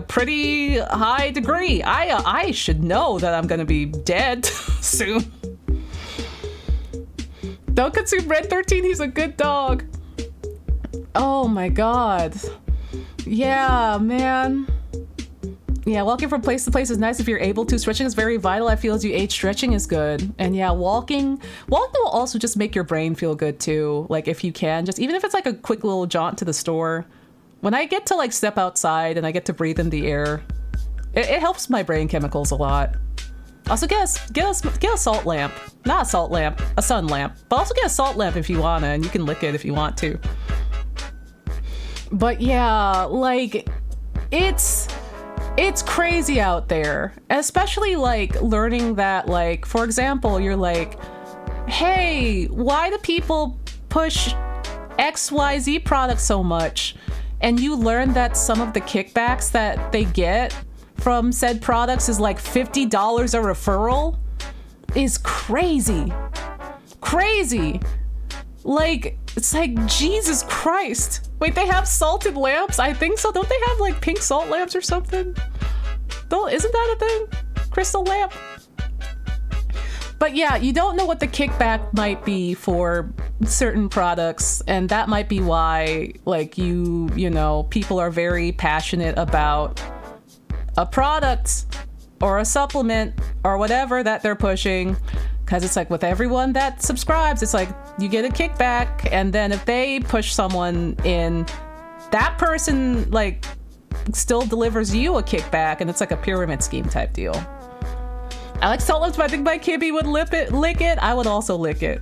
pretty high degree. I should know that I'm gonna be dead soon. Don't consume Red 13. He's a good dog. Oh my god. Yeah, man. Yeah, walking from place to place is nice if you're able to. Stretching is very vital. I feel as you age, stretching is good. And yeah, walking will also just make your brain feel good too. Like, if you can, just even if it's like a quick little jaunt to the store. When I get to like step outside and I get to breathe in the air, it helps my brain chemicals a lot. Also, get a salt lamp. Not a salt lamp, a sun lamp. But also get a salt lamp if you wanna, and you can lick it if you want to. But yeah, like, it's crazy out there, especially like learning that, like, for example, you're like, hey, why do people push XYZ products so much? And you learn that some of the kickbacks that they get from said products is like $50 a referral is crazy. Crazy. Like, it's like, Jesus Christ. Wait, they have salted lamps? I think so. Don't they have like pink salt lamps or something? Isn't that a thing? Crystal lamp? But yeah, you don't know what the kickback might be for certain products, and that might be why, like, you know, people are very passionate about a product or a supplement or whatever that they're pushing. Because it's like, with everyone that subscribes, it's like you get a kickback, and then if they push someone in, that person like still delivers you a kickback, and it's like a pyramid scheme type deal. I like salt lamps, but I think my Kibby would lick it. I would also lick it.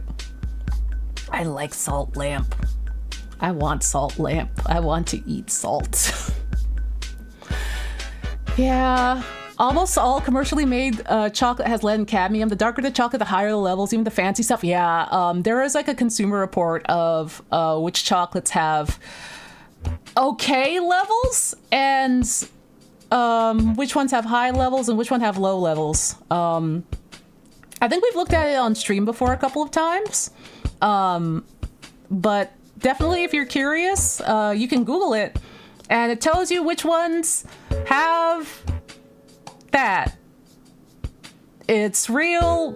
I like salt lamp. I want salt lamp. I want to eat salt. Yeah. Almost all commercially made chocolate has lead and cadmium. The darker the chocolate, the higher the levels, even the fancy stuff. Yeah. There is like a consumer report of which chocolates have okay levels and which ones have high levels and which one have low levels. I think we've looked at it on stream before a couple of times. But definitely if you're curious, you can Google it and it tells you which ones have that. It's really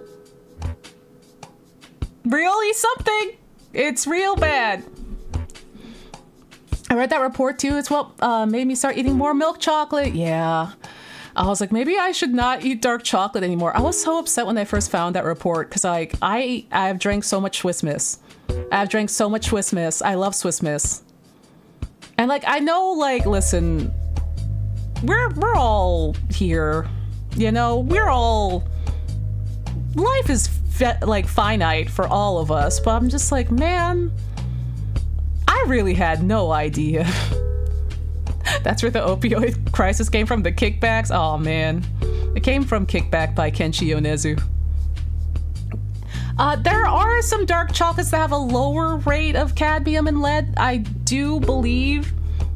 something. It's real bad. I read that report too. It's what made me start eating more milk chocolate. Yeah. I was like, maybe I should not eat dark chocolate anymore. I was so upset when I first found that report because like I've drank so much Swiss Miss. I've drank so much Swiss Miss. I love Swiss Miss. And like I know, like, listen, we're all here, you know. We're all, life is like finite for all of us, but I'm just like, man, I really had no idea. That's where the opioid crisis came from, the kickbacks. Oh man, it came from Kickback by Kenshi Yonezu. There are some dark chocolates that have a lower rate of cadmium and lead, I do believe.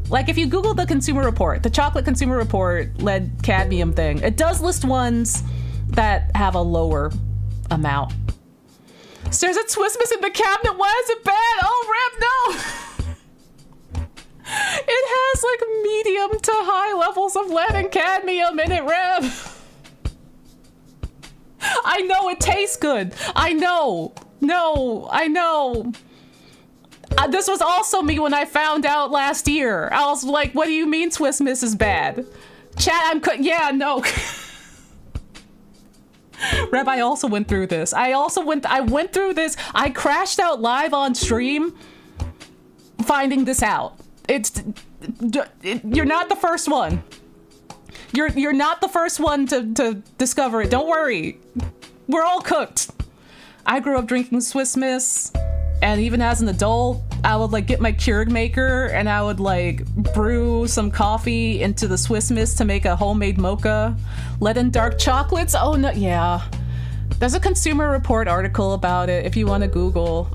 Like if you Google the consumer report, the chocolate consumer report lead cadmium thing, it does list ones that have a lower amount. Stares at Swiss Miss in the cabinet. Why is it bad? Oh, Reb, no! It has like medium to high levels of lead and cadmium in it, Reb. I know it tastes good. I know. No, I know. This was also me when I found out last year. I was like, what do you mean Swiss Miss is bad? Chat, yeah, no. Reb, I also went through this. I went through this. I crashed out live on stream finding this out. You're not the first one. You're not the first one to discover it. Don't worry. We're all cooked. I grew up drinking Swiss Miss, and even as an adult, I would like get my Keurig maker and I would like brew some coffee into the Swiss Miss to make a homemade mocha. Lead and dark chocolates. Oh no, yeah. There's a Consumer Report article about it if you want to Google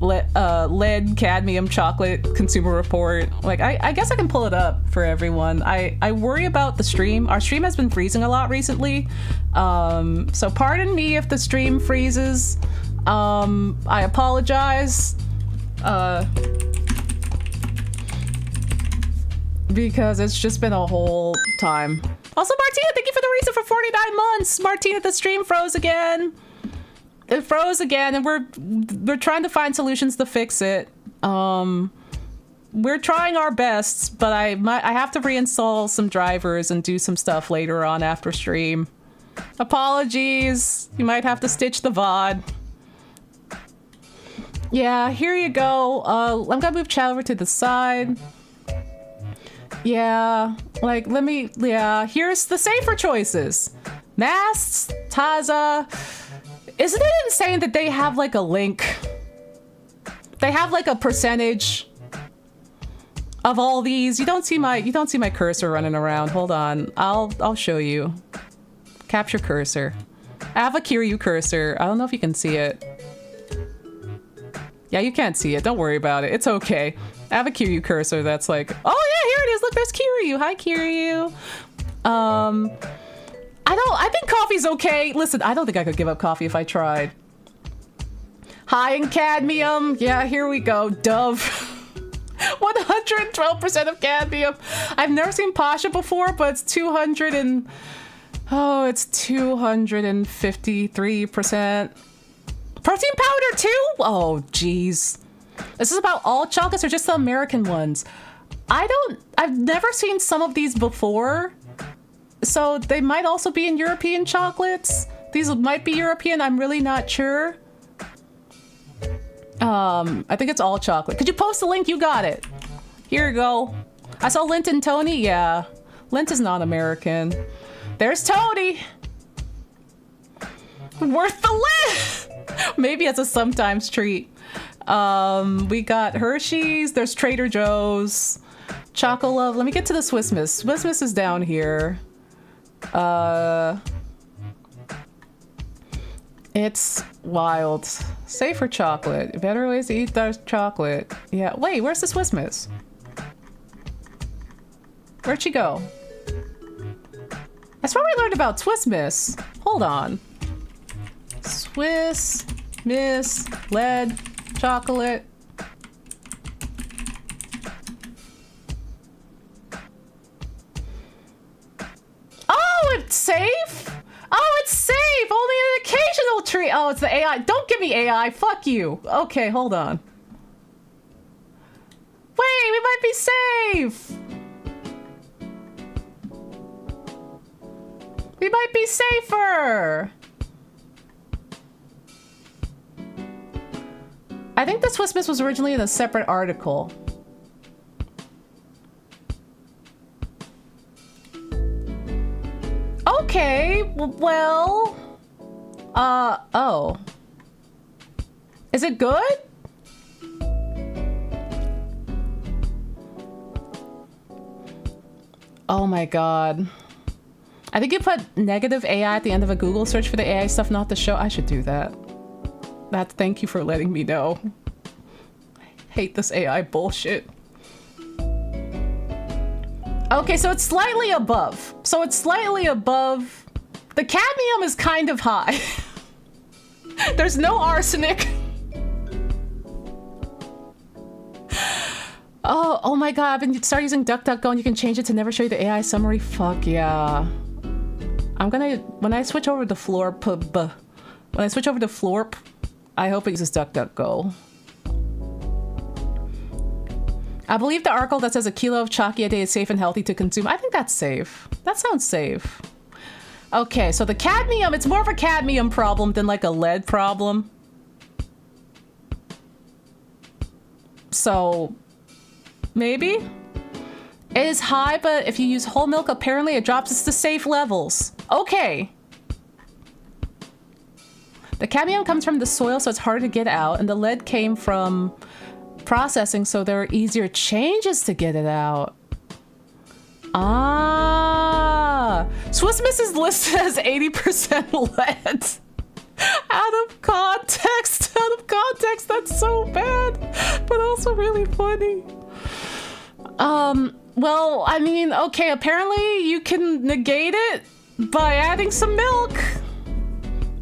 lead cadmium chocolate Consumer Report. Like I guess I can pull it up for everyone. I worry about the stream. Our stream has been freezing a lot recently, so pardon me if the stream freezes. I apologize, because it's just been a whole time. Also, Martina, thank you for the reason for 49 months. Martina, the stream froze again. It froze again, and we're trying to find solutions to fix it. We're trying our best, but I have to reinstall some drivers and do some stuff later on after stream. Apologies. You might have to stitch the VOD. Yeah, here you go. I'm gonna move chat over to the side. Yeah, like here's the safer choices. Masts, Taza. Isn't it insane that they have like a link? They have like a percentage of all these. You don't see my cursor running around. Hold on. I'll show you. Capture cursor. I have a Kiryu cursor. I don't know if you can see it. Yeah, you can't see it. Don't worry about it. It's okay. I have a Kiryu cursor that's like, oh yeah, here it is. Look, there's Kiryu. Hi, Kiryu. I think coffee's okay. Listen, I don't think I could give up coffee if I tried. High in cadmium. Yeah, here we go. Dove. 112% of cadmium. I've never seen Pasha before, but it's 253%. Protein powder too? Oh, jeez. This is about all chocolates or just the American ones? I've never seen some of these before. So they might also be in European chocolates. These might be European, I'm really not sure. I think it's all chocolate. Could you post the link? You got it. Here you go. I saw Lint and Tony. Yeah. Lint is not American. There's Tony. Worth the lift. Maybe as a sometimes treat. We got Hershey's. There's Trader Joe's. Chocolove. Let me get to the Swiss Miss. Swiss Miss is down here. It's wild. Safer chocolate. Better ways to eat that chocolate. Yeah. Wait, where's the Swiss Miss? Where'd she go? That's where we learned about Swiss Miss. Hold on. Swiss Miss lead chocolate. Oh, it's safe? Oh, it's safe. Only an occasional treat. Oh, it's the AI. Don't give me AI. Fuck you. Okay, hold on. Wait, we might be safe. We might be safer. I think the Swiss Miss was originally in a separate article. Okay, well, oh. Is it good? Oh my god. I think you put negative AI at the end of a Google search for the AI stuff not to show. I should do that. Thank you for letting me know. I hate this AI bullshit. Okay, so it's slightly above. So it's slightly above. The cadmium is kind of high. There's no arsenic. Oh my god, I've been start using DuckDuckGo and you can change it to never show you the AI summary. Fuck yeah. I'm gonna, when I switch over to Florp, I hope it uses DuckDuckGo. I believe the article that says a kilo of chalky a day is safe and healthy to consume. I think that's safe. That sounds safe. Okay, so the cadmium, it's more of a cadmium problem than like a lead problem. So, maybe? It is high, but if you use whole milk, apparently it drops it to safe levels. Okay. The cadmium comes from the soil, so it's hard to get out, and the lead came from processing, so there are easier changes to get it out. Ah. Swiss Miss is listed as 80% lead. Out of context. Out of context. That's so bad, but also really funny. Well, I mean, okay, apparently you can negate it by adding some milk.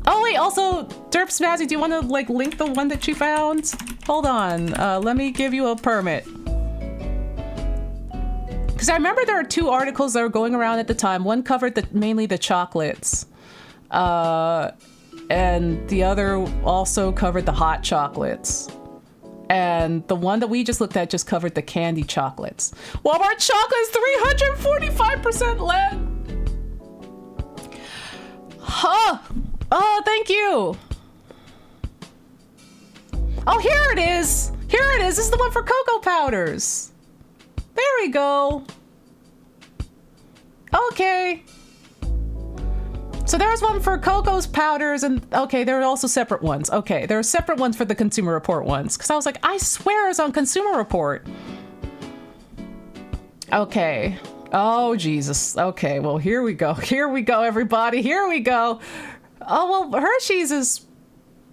Oh wait, also, Derp Snazzy, do you want to like link the one that you found? Hold on, let me give you a permit. Because I remember there are two articles that were going around at the time. One covered mainly the chocolates. And the other also covered the hot chocolates. And the one that we just looked at just covered the candy chocolates. Walmart chocolate is 345% lead. Huh. Oh, thank you. Oh, here it is. Here it is. This is the one for cocoa powders. There we go. Okay. So there's one for cocoa's powders and okay, there are also separate ones. Okay, there are separate ones for the Consumer Report ones. Because I was like, I swear it's on Consumer Report. Okay. Oh, Jesus. Okay, well, here we go. Here we go, everybody. Here we go. Oh, well, Hershey's is...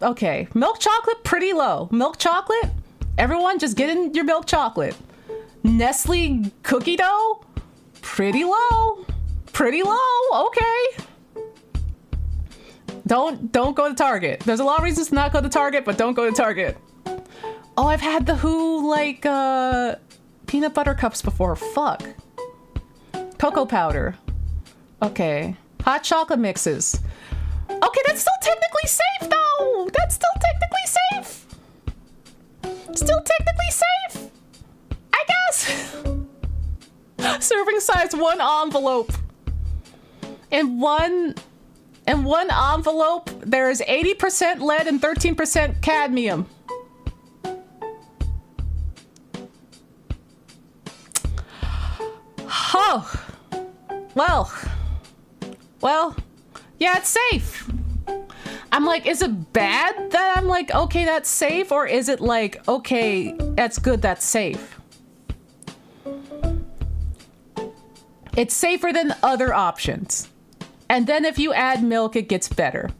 Okay, milk chocolate, pretty low. Milk chocolate, everyone just get in your milk chocolate. Nestle cookie dough, pretty low. Pretty low, okay. Don't go to Target. There's a lot of reasons to not go to Target, but don't go to Target. Oh, I've had the Who, like, peanut butter cups before. Fuck. Cocoa powder. Okay. Hot chocolate mixes. Okay, that's still technically safe, though! That's still technically safe! Still technically safe! I guess! Serving size 1 envelope. In one envelope, there is 80% lead and 13% cadmium. Well, yeah, it's safe. I'm like, is it bad that I'm like, okay, that's safe? Or is it like, okay, that's good, that's safe? It's safer than other options. And then if you add milk, it gets better.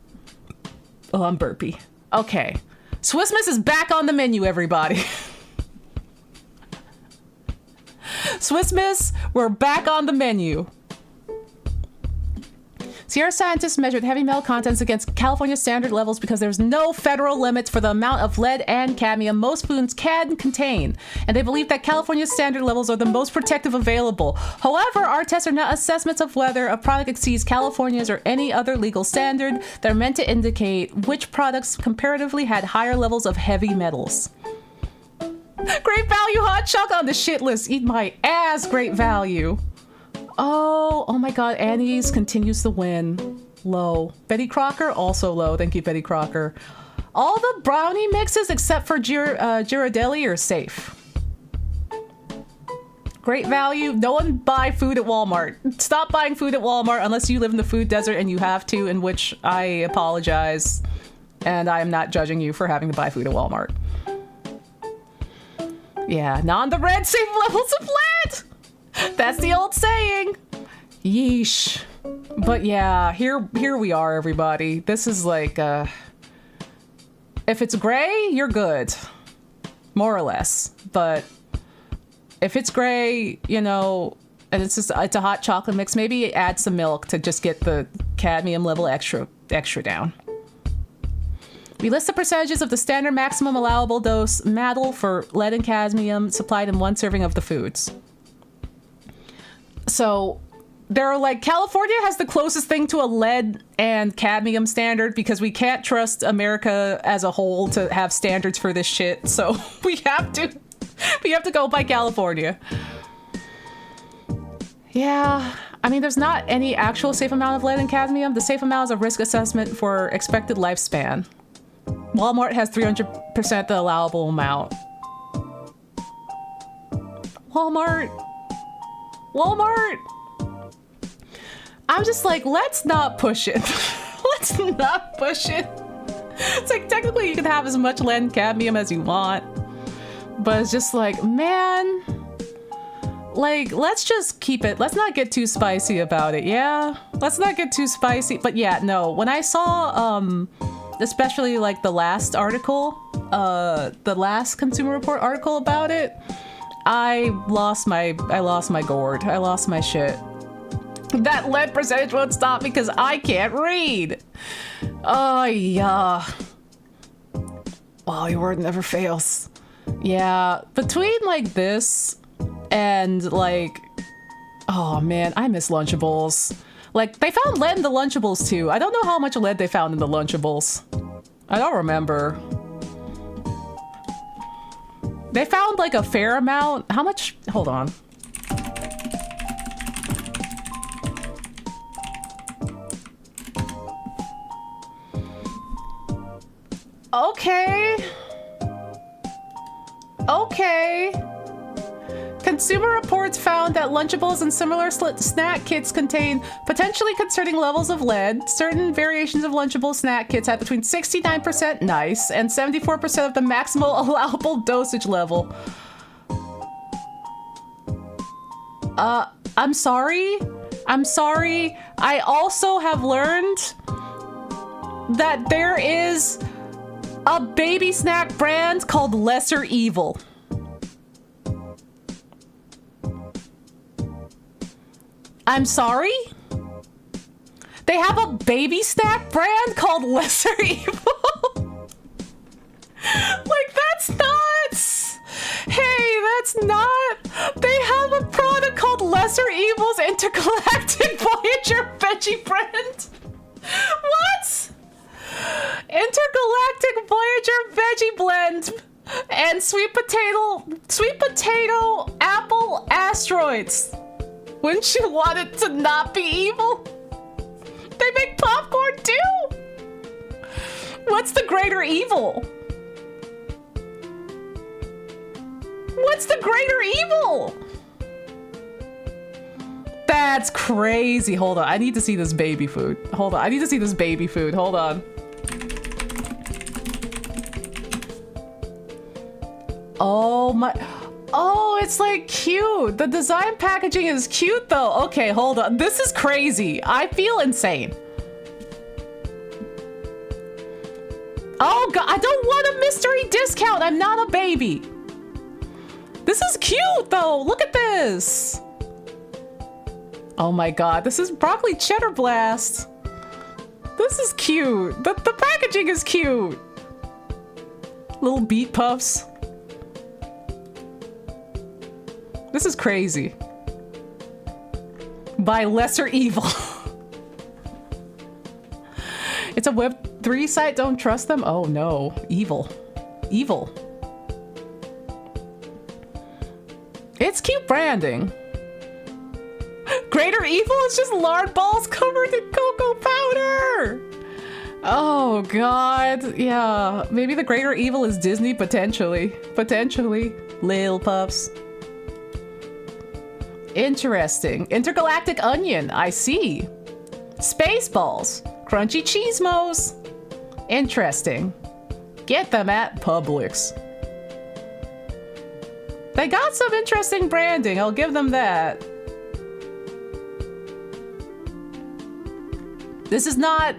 Oh, I'm burpy. Okay. Swiss Miss is back on the menu, everybody. Swiss Miss, we're back on the menu. Sierra scientists measured heavy metal contents against California standard levels because there's no federal limits for the amount of lead and cadmium most foods can contain, and they believe that California's standard levels are the most protective available. However, our tests are not assessments of whether a product exceeds California's or any other legal standard. They're meant to indicate which products comparatively had higher levels of heavy metals. Great value hot chocolate on the shit list. Eat my ass, great value. Oh my god, Annie's continues to win. Low. Betty Crocker, also low. Thank you, Betty Crocker. All the brownie mixes except for Ghirardelli are safe. Great value. No one buy food at Walmart. Stop buying food at Walmart unless you live in the food desert and you have to, in which I apologize. And I am not judging you for having to buy food at Walmart. Yeah, not on the red, safe levels of lead! That's the old saying. Yeesh. But yeah, here we are, everybody. This is like, if it's gray, you're good. More or less. But if it's gray, you know, and it's a hot chocolate mix, maybe add some milk to just get the cadmium level extra down. We list the percentages of the standard maximum allowable dose metal for lead and cadmium supplied in one serving of the foods. So they're like, California has the closest thing to a lead and cadmium standard because we can't trust America as a whole to have standards for this shit. So we have to go by California. Yeah, I mean, there's not any actual safe amount of lead and cadmium. The safe amount is a risk assessment for expected lifespan. Walmart has 300% the allowable amount. Walmart. I'm just like, let's not push it. Let's not push it. It's like, technically you can have as much lead and cadmium as you want, but it's just like, man, like, let's just keep it. Let's not get too spicy about it. Yeah, let's not get too spicy. But yeah, no, when I saw especially like the last article, the last Consumer Report article about it, I lost my gourd. I lost my shit. That lead percentage won't stop because I can't read. Oh yeah. Oh, your word never fails. Yeah, between like this and like, oh man, I miss Lunchables. Like, they found lead in the Lunchables too. I don't know how much lead they found in the Lunchables. I don't remember. They found like a fair amount. How much? Hold on. Okay. Consumer Reports found that Lunchables and similar snack kits contain potentially concerning levels of lead. Certain variations of Lunchable snack kits have between 69% nice and 74% of the maximal allowable dosage level. I'm sorry. I also have learned that there is a baby snack brand called Lesser Evil. I'm sorry? They have a baby snack brand called Lesser Evil? Like, that's nuts! Hey, that's not... They have a product called Lesser Evil's Intergalactic Voyager Veggie Blend. What? Intergalactic Voyager Veggie Blend and sweet potato apple asteroids. Wouldn't you want it to not be evil? They make popcorn too. What's the greater evil? What's the greater evil? That's crazy. Hold on. I need to see this baby food. Hold on. I need to see this baby food. Hold on. Oh my. Oh, it's like cute. The design packaging is cute though. Okay, hold on. This is crazy. I feel insane. Oh god, I don't want a mystery discount. I'm not a baby. This is cute though. Look at this. Oh my god, this is broccoli cheddar blast. This is cute. The packaging is cute. Little beet puffs. This is crazy. By Lesser Evil. It's a Web3 site, don't trust them? Oh no, evil. Evil. It's cute branding. Greater Evil is just lard balls covered in cocoa powder! Oh god, yeah. Maybe the Greater Evil is Disney, potentially. Potentially. Lil Puffs. Interesting. Intergalactic Onion, I see. Spaceballs. Crunchy Cheesemos. Interesting. Get them at Publix. They got some interesting branding, I'll give them that. This is not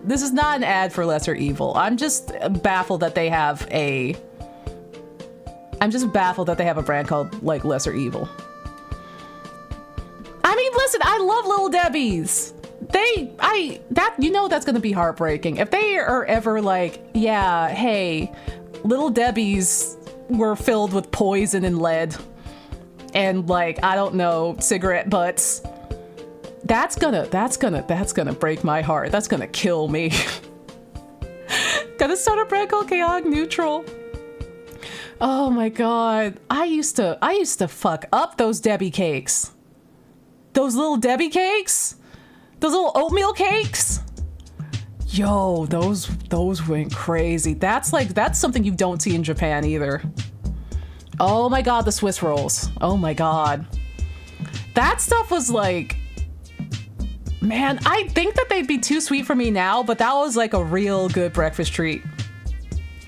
an ad for Lesser Evil. I'm just baffled that they have a brand called like Lesser Evil. I mean, listen, I love Little Debbie's. That's gonna be heartbreaking. If they are ever like, yeah, hey, Little Debbie's were filled with poison and lead and like, I don't know, cigarette butts. That's gonna break my heart. That's gonna kill me. Gotta start a brand called Chaotic Neutral. Oh my god. I used to fuck up those Debbie cakes. Those little Debbie cakes? Those little oatmeal cakes? Yo, those went crazy. That's something you don't see in Japan either. Oh my god, the Swiss rolls. Oh my god. That stuff was like, man, I think that they'd be too sweet for me now, but that was like a real good breakfast treat.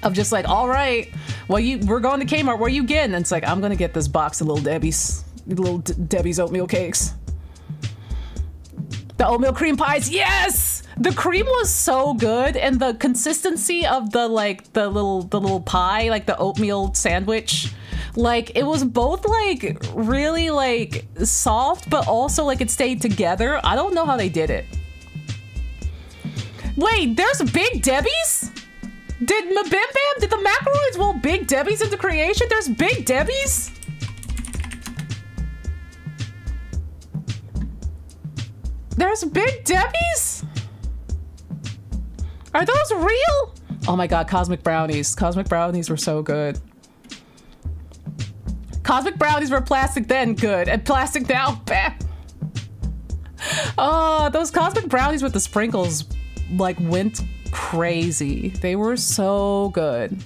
Of just like, all right, well, we're going to Kmart, where you getting? And it's like, I'm gonna get this box of Little Debbie's oatmeal cakes. The oatmeal cream pies, yes! The cream was so good, and the consistency of the little pie, like the oatmeal sandwich, like it was both like really like soft, but also like it stayed together. I don't know how they did it. Wait, there's Big Debbie's? Did Mabim Bam, did the macaroons will Big Debbie's into creation? There's Big Debbie's? There's Big Debbie's? Are those real? Oh my god, Cosmic Brownies. Cosmic Brownies were so good. Cosmic Brownies were plastic then, good. And plastic now, bad. Oh, those Cosmic Brownies with the sprinkles, like, went crazy. They were so good.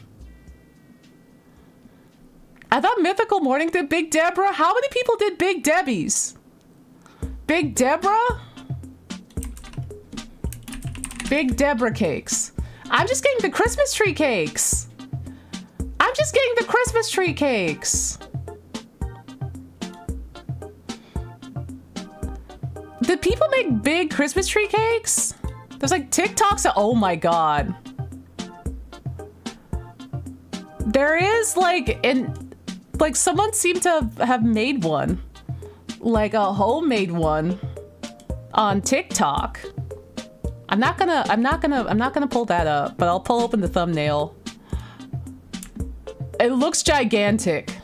I thought Mythical Morning did Big Deborah. How many people did Big Debbie's? Big Deborah? Big Deborah cakes. I'm just getting the Christmas tree cakes. I'm just getting the Christmas tree cakes. Did people make big Christmas tree cakes? There's like TikToks. Oh my god. There is like someone seemed to have made one, like a homemade one on TikTok. I'm not gonna pull that up, but I'll pull open the thumbnail. It looks gigantic.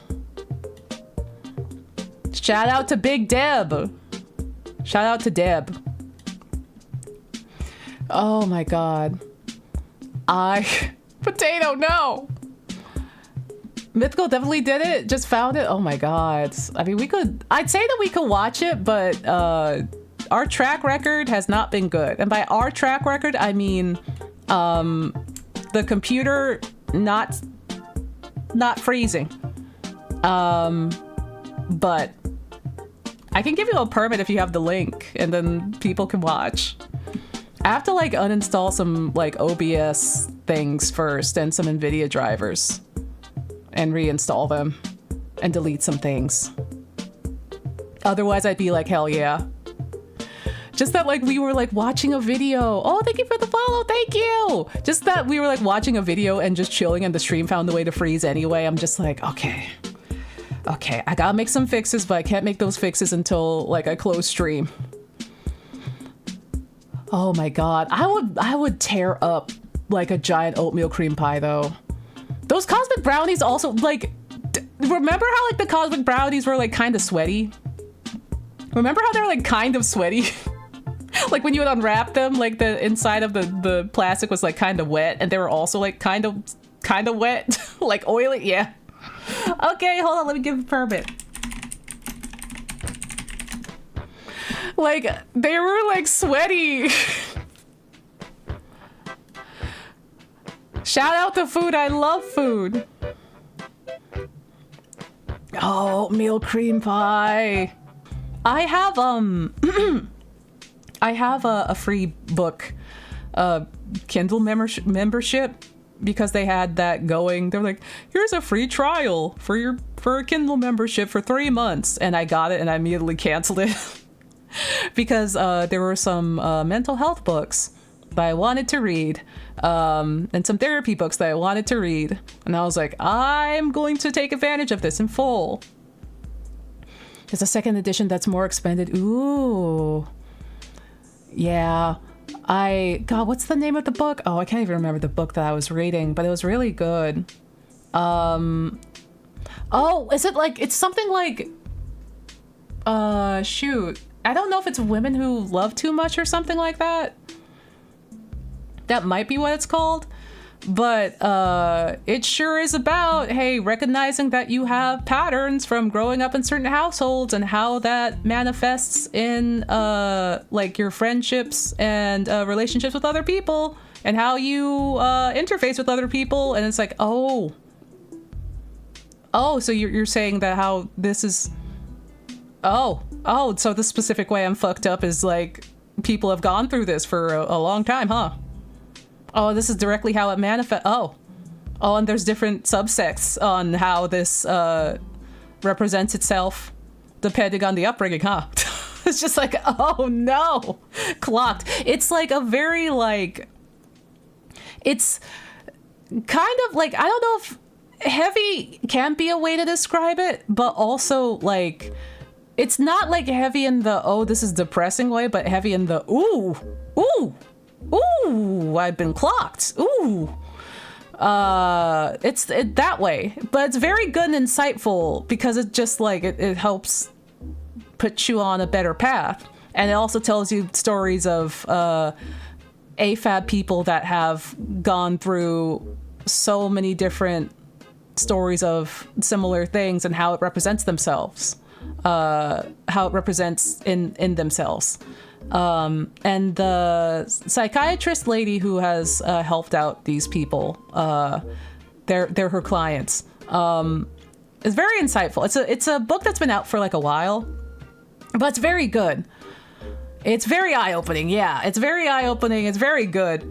Shout out to Big Deb. Shout out to Deb. Oh my god. Potato, no! Mythical definitely did it, just found it. Oh my god. I mean, I'd say that we could watch it, but our track record has not been good. And by our track record, I mean the computer not freezing. But I can give you a permit if you have the link, and then people can watch. I have to like uninstall some like OBS things first and some NVIDIA drivers and reinstall them and delete some things. Otherwise, I'd be like, hell yeah. Just that like we were like watching a video. Oh, thank you for the follow. Thank you. Just that we were like watching a video and just chilling and the stream found a way to freeze anyway. I'm just like, okay, I gotta make some fixes, but I can't make those fixes until like I close stream. Oh my God. I would tear up like a giant oatmeal cream pie though. Those cosmic brownies also like, remember how like the cosmic brownies were like kind of sweaty? Remember how they're like kind of sweaty? Like when you would unwrap them, like the inside of the plastic was like kind of wet, and they were also like kind of wet, like oily. Yeah. Okay, hold on. Let me give a permit. Like they were like sweaty. Shout out to food. I love food. Oh, oatmeal cream pie. I have I have a free book Kindle membership because they had that going. They're like, here's a free trial for a Kindle membership for 3 months, and I got it and I immediately canceled it because there were some mental health books that I wanted to read, and some therapy books that I wanted to read, and I was like, I'm going to take advantage of this in full. There's a second edition that's more expanded. Ooh. Yeah. God, what's the name of the book? Oh, I can't even remember the book that I was reading, but it was really good. Oh, is it like, it's something like, shoot. I don't know if it's Women Who Love Too Much or something like that. That might be what it's called. But it sure is about, hey, recognizing that you have patterns from growing up in certain households and how that manifests in like your friendships and relationships with other people and how you interface with other people. And it's like, oh, so you're saying that how this is, so the specific way I'm fucked up is like people have gone through this for a long time, huh? Oh, this is directly how it manifests. Oh, and there's different subsects on how this represents itself depending on the upbringing, huh? It's just like, oh no, clocked. It's like a very like, it's kind of like, I don't know if heavy can be a way to describe it, but also like, it's not like heavy in the, oh, this is depressing way, but heavy in the, ooh, I've been clocked. Ooh. It's that way, but it's very good and insightful because it just like, it helps put you on a better path. And it also tells you stories of AFAB people that have gone through so many different stories of similar things and how it represents themselves, how it represents in themselves. And the psychiatrist lady who has helped out these people, they're her clients, is very insightful. It's a book that's been out for like a while, but it's very good. It's very eye-opening. Yeah, it's very eye-opening. It's very good.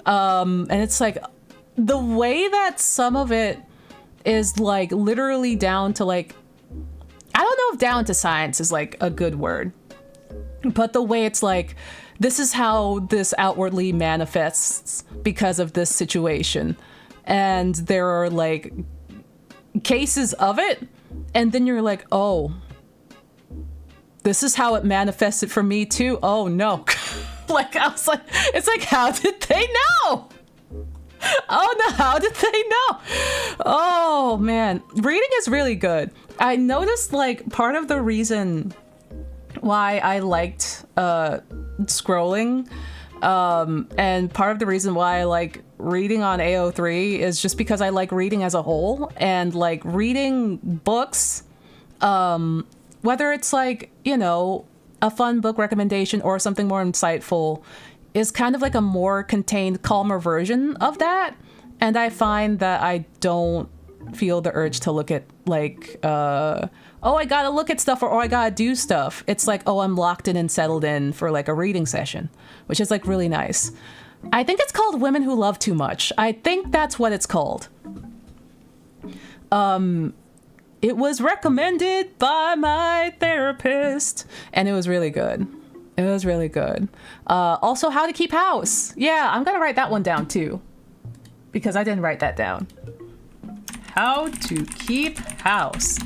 And it's like the way that some of it is like literally down to like, I don't know if down to science is like a good word. But the way it's like, this is how this outwardly manifests because of this situation. And there are like cases of it. And then you're like, oh, this is how it manifested for me too. Oh no. Like, I was like, it's like, how did they know? Oh no, how did they know? Oh man, reading is really good. I noticed like part of the reason why I liked scrolling, and part of the reason why I like reading on AO3 is just because I like reading as a whole, and like reading books, whether it's like, you know, a fun book recommendation or something more insightful, is kind of like a more contained, calmer version of that. And I find that I don't feel the urge to look at like oh, I gotta look at stuff, or oh, I gotta do stuff. It's like, oh, I'm locked in and settled in for like a reading session, which is like really nice. I think it's called Women Who Love Too Much. I think that's what it's called. It was recommended by my therapist, and it was really good. It was really good. Also, How to Keep House. Yeah, I'm gonna write that one down too, because I didn't write that down. How to Keep House.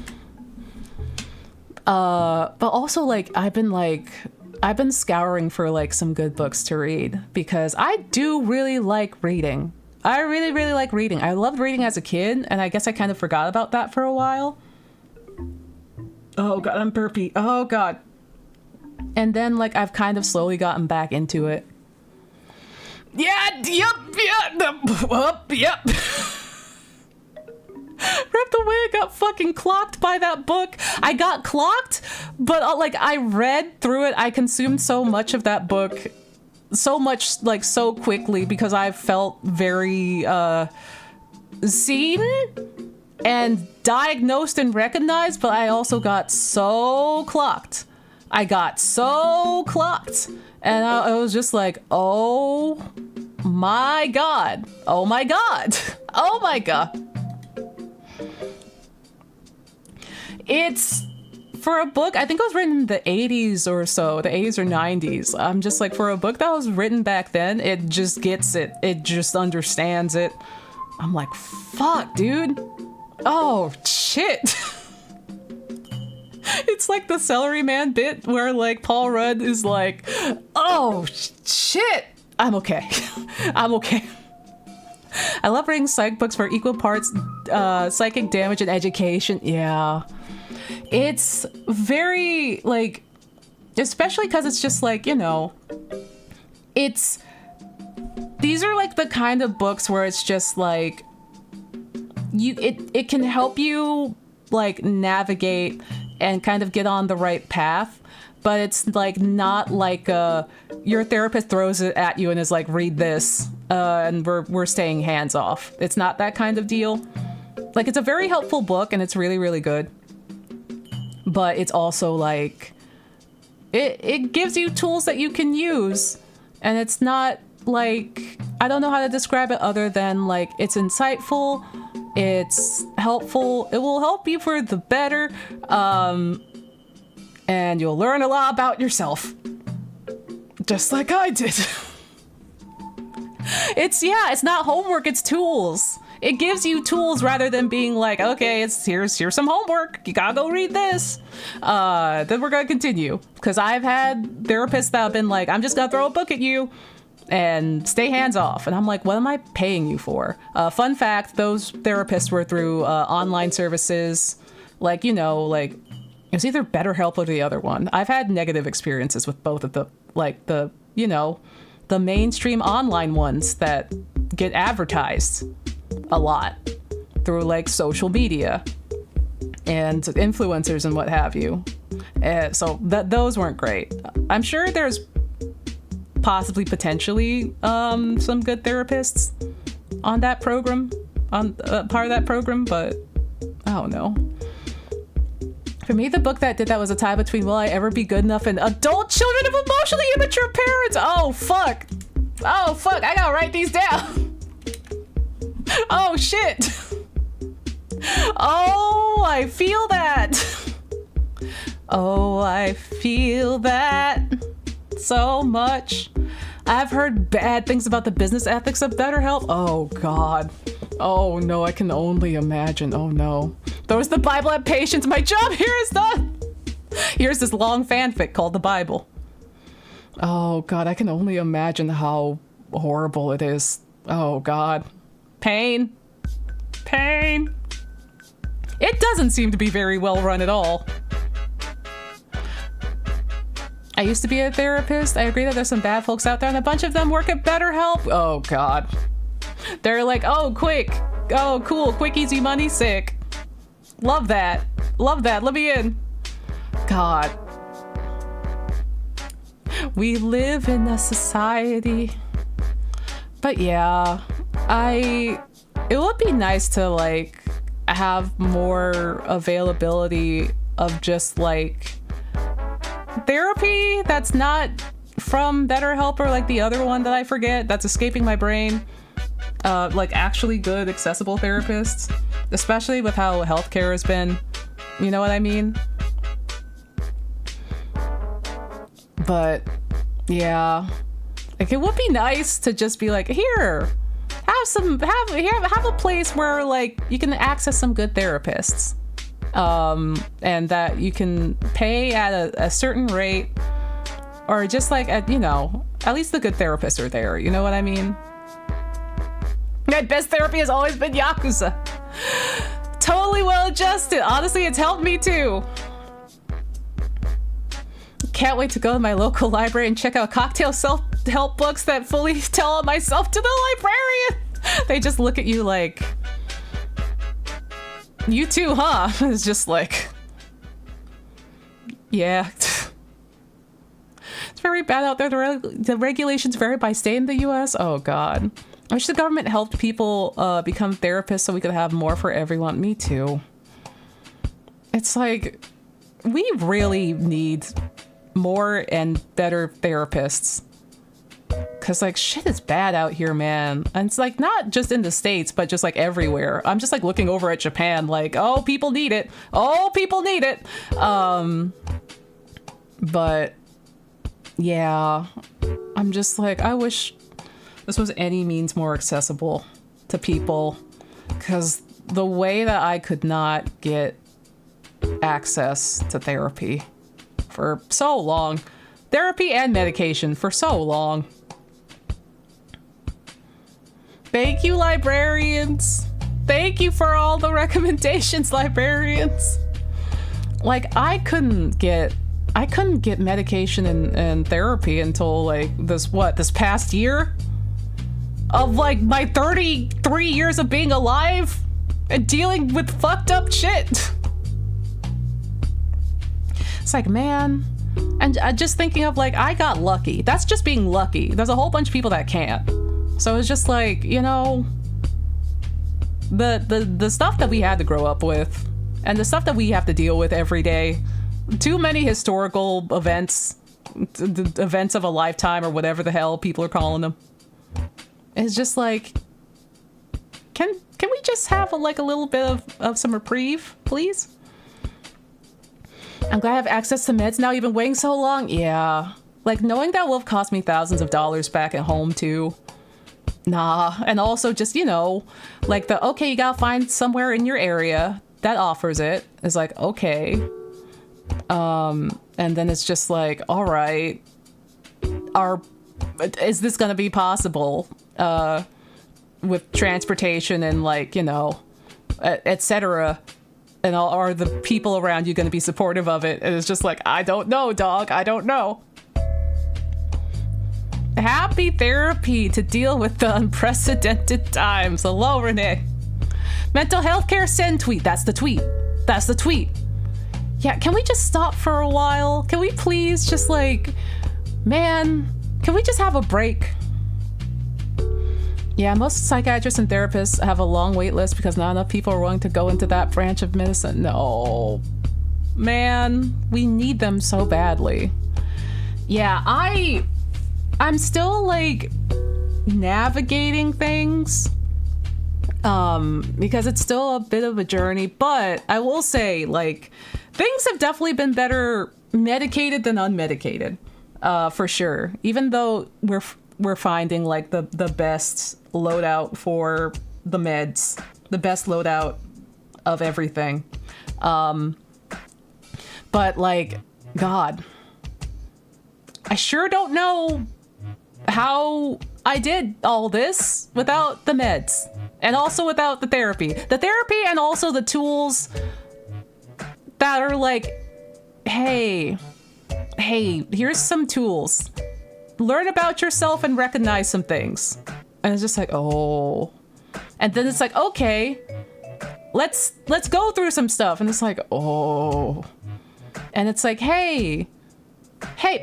But also, like, I've been scouring for like some good books to read, because I do really like reading. I really, really like reading. I loved reading as a kid, and I guess I kind of forgot about that for a while. Oh God, I'm burpy. Oh God. And then like I've kind of slowly gotten back into it. Yeah, yep. Rip the way I got fucking clocked by that book. I got clocked, but like I read through it. I consumed so much of that book, so much, like so quickly, because I felt very seen and diagnosed and recognized, but I also got so clocked. I got so clocked. And I was just like, oh my God. Oh my God. Oh my God. It's, for a book, I think it was written in the 80s or so, the 80s or 90s. I'm just like, for a book that was written back then, it just gets it. It just understands it. I'm like, fuck, dude. Oh, shit. It's like the Celery Man bit where like Paul Rudd is like, oh, shit. I'm okay. I'm okay. I love reading psych books for equal parts psychic damage and education. Yeah. It's very, like, especially because it's just like, you know, it's, these are like the kind of books where it's just like, it can help you like navigate and kind of get on the right path, but it's like not like your therapist throws it at you and is like, read this, and we're staying hands off. It's not that kind of deal. Like, it's a very helpful book and it's really, really good. But it's also like, it gives you tools that you can use. And it's not like, I don't know how to describe it other than like, it's insightful, it's helpful, it will help you for the better, and you'll learn a lot about yourself. Just like I did. It's not homework, it's tools. It gives you tools rather than being like, okay, here's some homework. You gotta go read this. Then we're gonna continue. Because I've had therapists that have been like, I'm just gonna throw a book at you and stay hands off. And I'm like, what am I paying you for? Fun fact, those therapists were through online services. Like, you know, like, it was either BetterHelp or the other one. I've had negative experiences with both of the, like, the, you know, the mainstream online ones that get advertised a lot through like social media and influencers and what have you. So those weren't great. I'm sure there's possibly potentially some good therapists on that program, on part of that program, but I don't know. For me, the book that did that was a tie between Will I Ever Be Good Enough and Adult Children of Emotionally Immature Parents. Oh fuck, I gotta write these down. Oh shit. Oh, I feel that. Oh, I feel that so much. I've heard bad things about the business ethics of BetterHelp. Oh God. Oh no, I can only imagine. Oh no. Throws the Bible at patients. My job here is done. Here's this long fanfic called The Bible. Oh God, I can only imagine how horrible it is. Oh God. Pain. It doesn't seem to be very well run at all. I used to be a therapist. I agree that there's some bad folks out there, and a bunch of them work at BetterHelp. Oh God. They're like, oh, quick. Oh, cool. Quick, easy money, sick. Love that. Let me in. God. We live in a society. But yeah, it would be nice to like have more availability of just like therapy that's not from BetterHelp or like the other one that I forget that's escaping my brain. Like actually good accessible therapists, especially with how healthcare has been, you know what I mean? But yeah, like it would be nice to just be like, here, have a place where like you can access some good therapists, and that you can pay at a certain rate, or just like at, you know, at least the good therapists are there, you know what I mean? My best therapy has always been Yakuza. Totally well adjusted. Honestly, it's helped me too. Can't wait to go to my local library and check out cocktail self-help books that fully tell myself to the librarian. They just look at you like, you too, huh? It's just like, yeah. It's very bad out there. The regulations vary by state in the US. Oh God. I wish the government helped people become therapists so we could have more for everyone. Me too. It's like, we really need more and better therapists. Cause like shit is bad out here, man. And it's like not just in the States, but just like everywhere. I'm just like looking over at Japan like, oh, people need it. Oh, people need it. But yeah, I'm just like, I wish this was any means more accessible to people, because the way that I could not get access to therapy for so long, therapy and medication for so long. Thank you, librarians. Thank you for all the recommendations, librarians. Like I couldn't get medication and therapy until like this past year of like my 33 years of being alive and dealing with fucked up shit. It's like, man, and just thinking of like, I got lucky. That's just being lucky. There's a whole bunch of people that can't. So it's just like, you know, the stuff that we had to grow up with and the stuff that we have to deal with every day. Too many historical events, the events of a lifetime or whatever the hell people are calling them. It's just like, can we just have a little bit of some reprieve, please? I'm glad I have access to meds now. You've been waiting so long. Yeah. Like knowing that will have cost me thousands of dollars back at home too. Nah. And also just, you know, like okay, you gotta find somewhere in your area that offers it. It's like, okay. And then it's just like, all right, is this gonna be possible? With transportation and like, you know, etc. And are the people around you going to be supportive of it? And it's just like, I don't know, dog. I don't know. Happy therapy to deal with the unprecedented times. Hello, Renee. Mental health care send tweet. That's the tweet. That's the tweet. Yeah, can we just stop for a while? Can we please just like, man, can we just have a break? Yeah, most psychiatrists and therapists have a long wait list because not enough people are willing to go into that branch of medicine. No. Man, we need them so badly. Yeah, I'm still like navigating things because it's still a bit of a journey, but I will say like things have definitely been better medicated than unmedicated, for sure. Even though we're finding like the best loadout for the meds, the best loadout of everything. But like, God, I sure don't know how I did all this without the meds and also without the therapy and also the tools that are like, hey, here's some tools. Learn about yourself and recognize some things. And it's just like, oh. And then it's like, okay, let's go through some stuff. And it's like, oh. And it's like, hey,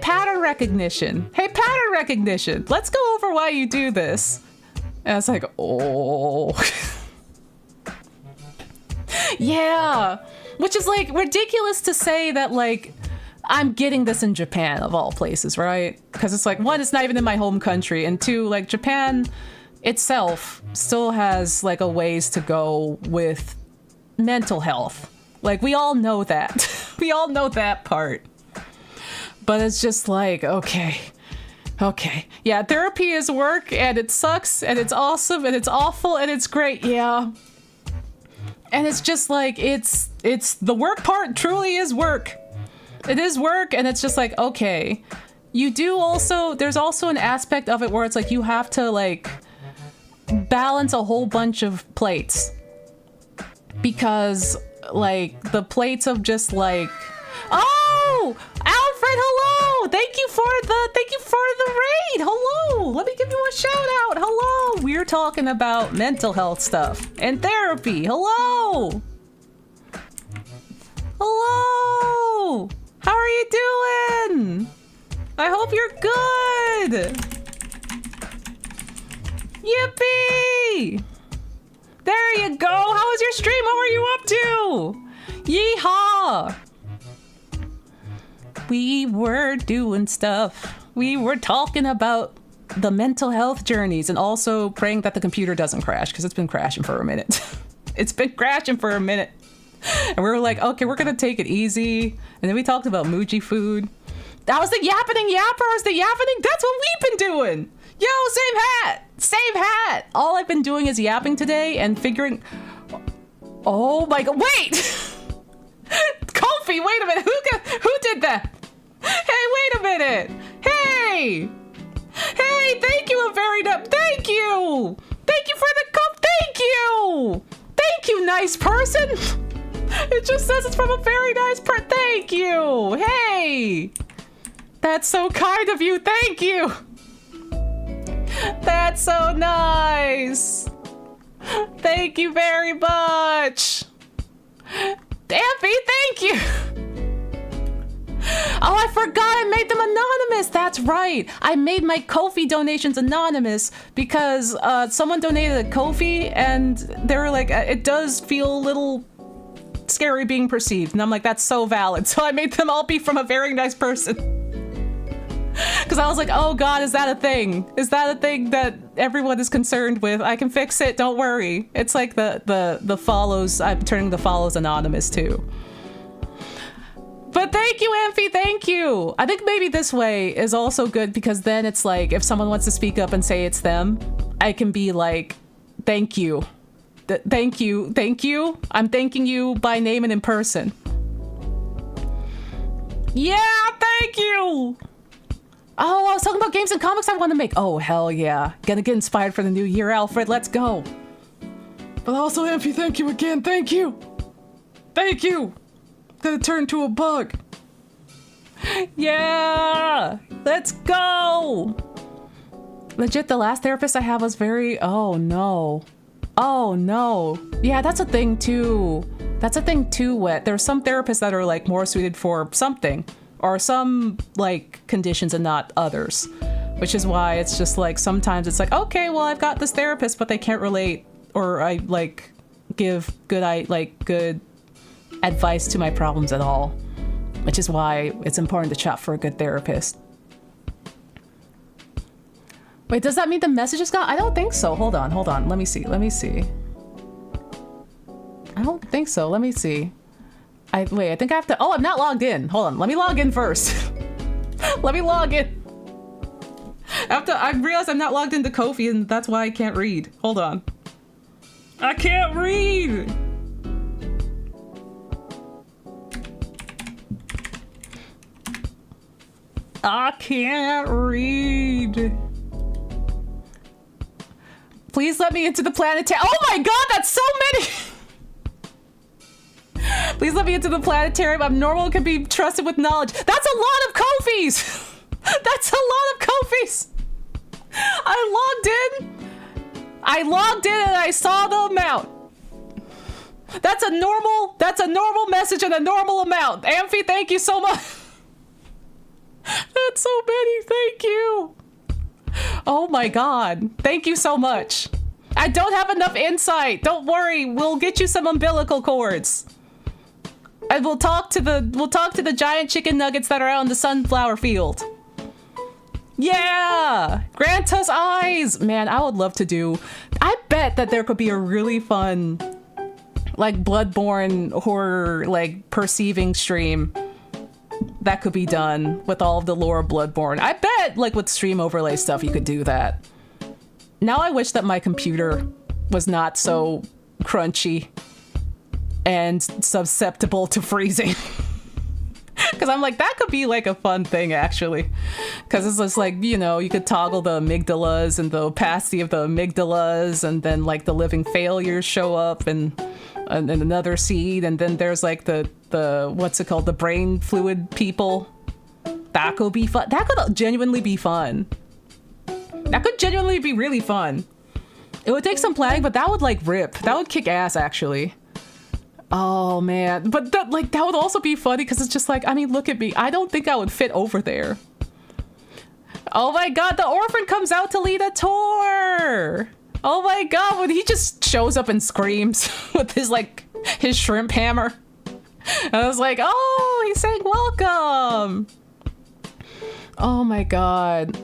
pattern recognition. Hey, pattern recognition. Let's go over why you do this. And it's like, oh. Yeah. Which is like ridiculous to say that like I'm getting this in Japan of all places, right? Because it's like, one, it's not even in my home country, and two, like Japan itself still has like a ways to go with mental health. Like we all know that. We all know that part. But it's just like, okay. Yeah, therapy is work and it sucks and it's awesome and it's awful and it's great. Yeah. And it's just like, it's the work part truly is work. It is work, and it's just like, okay. You do also, there's also an aspect of it where it's like you have to like balance a whole bunch of plates. Because like the plates of just like, oh, Alfred, hello. Thank you for the raid. Hello. Let me give you a shout out. Hello. We're talking about mental health stuff and therapy. Hello. Hello. How are you doing? I hope you're good. Yippee. There you go. How was your stream? What were you up to? Yeehaw. We were doing stuff. We were talking about the mental health journeys and also praying that the computer doesn't crash because it's been crashing for a minute. It's been crashing for a minute. And we were like, okay, we're going to take it easy. And then we talked about Muji food. That was the yappening yapper. Was the yappening? That's what we've been doing. Yo, same hat. Same hat. All I've been doing is yapping today and figuring... Oh my god. Wait! Kofi, wait a minute. Who did that? Hey, wait a minute. Hey! Hey, thank you, a very nice... Thank you! Thank you for the cup. Thank you! Thank you, nice person. It just says it's from a very nice person. Thank you. Hey! That's so kind of you. Thank you. That's so nice. Thank you very much. Dampy, thank you. Oh, I forgot I made them anonymous. That's right. I made my Ko-fi donations anonymous because someone donated a Ko-fi and they were like, it does feel a little scary being perceived. And I'm like, that's so valid. So I made them all be from a very nice person. Because I was like, oh god, is that a thing? Is that a thing that everyone is concerned with? I can fix it, don't worry. It's like the follows, I'm turning the follows anonymous too. But thank you, Amphi, thank you. I think maybe this way is also good because then it's like, if someone wants to speak up and say it's them, I can be like, thank you. Thank you, thank you. I'm thanking you by name and in person. Yeah, thank you. Oh, I was talking about games and comics I want to make. Oh, hell yeah. Gonna get inspired for the new year, Alfred. Let's go. But also, Amphi, thank you again. Thank you. Thank you. Gonna turn to a bug. Yeah. Let's go. Legit, the last therapist I had was very... Oh, no. Oh, no. Yeah, that's a thing, too. That's a thing, too, Wet. There are some therapists that are, like, more suited for something. Or some, like, conditions and not others. Which is why it's just, like, sometimes it's like, okay, well, I've got this therapist, but they can't relate. Or I, like, give good advice to my problems at all. Which is why it's important to shop for a good therapist. Wait, does that mean the message is gone? I don't think so. Hold on. Let me see. I don't think so. Let me see. I think I have to... Oh, I'm not logged in. Hold on. Let me log in first. Let me log in. I realized I'm not logged into Ko-fi and that's why I can't read. Hold on. I can't read! I can't read. Please let me into the planetarium. Oh my god, that's so many! Please let me into the planetarium. I'm normal and can be trusted with knowledge. That's a lot of Ko-fis! That's a lot of Ko-fis! I logged in and I saw the amount. That's a normal message and a normal amount. Amphi, thank you so much. That's so many, thank you. Oh my god, thank you so much. I don't have enough insight. Don't worry, we'll get you some umbilical cords. And we'll talk to the giant chicken nuggets that are out in the sunflower field. Yeah! Grant us eyes! Man, I would love to do... I bet that there could be a really fun, like, Bloodborne horror, like, perceiving stream that could be done with all of the lore of Bloodborne. I bet, like, with stream overlay stuff, you could do that. Now I wish that my computer was not so crunchy and susceptible to freezing. Because I'm like, that could be like a fun thing, actually. Because it's just like, you know, you could toggle the amygdalas and the opacity of the amygdalas, and then like the living failures show up and another seed, and then there's like the what's it called, the brain fluid people. That could be fun. That could genuinely be fun. That could genuinely be really fun. It would take some planning, but that would like rip. That would kick ass, actually. Oh man, but that would also be funny because it's just like, I mean, look at me. I don't think I would fit over there. Oh my god, the orphan comes out to lead a tour. Oh my god, when he just shows up and screams with his shrimp hammer. I was like, oh, he's saying welcome. Oh my god.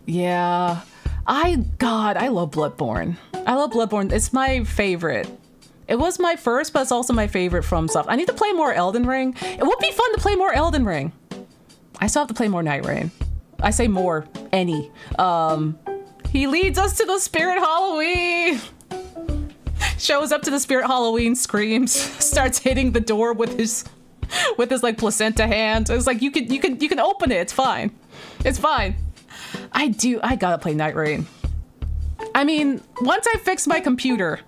Yeah. I love Bloodborne. I love Bloodborne. It's my favorite. It was my first, but it's also my favorite from stuff. I need to play more Elden Ring. It would be fun to play more Elden Ring. I still have to play more Night Rain. I say more, any. He leads us to the Spirit Halloween. Shows up to the Spirit Halloween, screams, starts hitting the door with his like placenta hand. It's like you can open it. It's fine. It's fine. I gotta play Night Rain. I mean, once I fix my computer,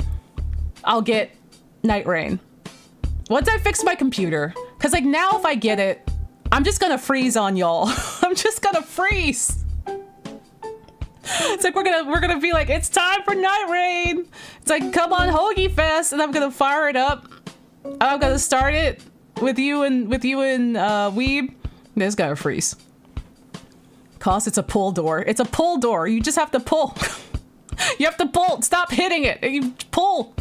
I'll get Night Rain. Once I fix my computer, because like now if I get it, I'm just gonna freeze on y'all. I'm just gonna freeze. It's like we're gonna be like, it's time for Night Rain. It's like, come on Hoagie Fest, and I'm gonna fire it up. I'm gonna start it with you and Weeb. It's gonna freeze. Cause it's a pull door. It's a pull door. You just have to pull. You have to pull. Stop hitting it. You pull.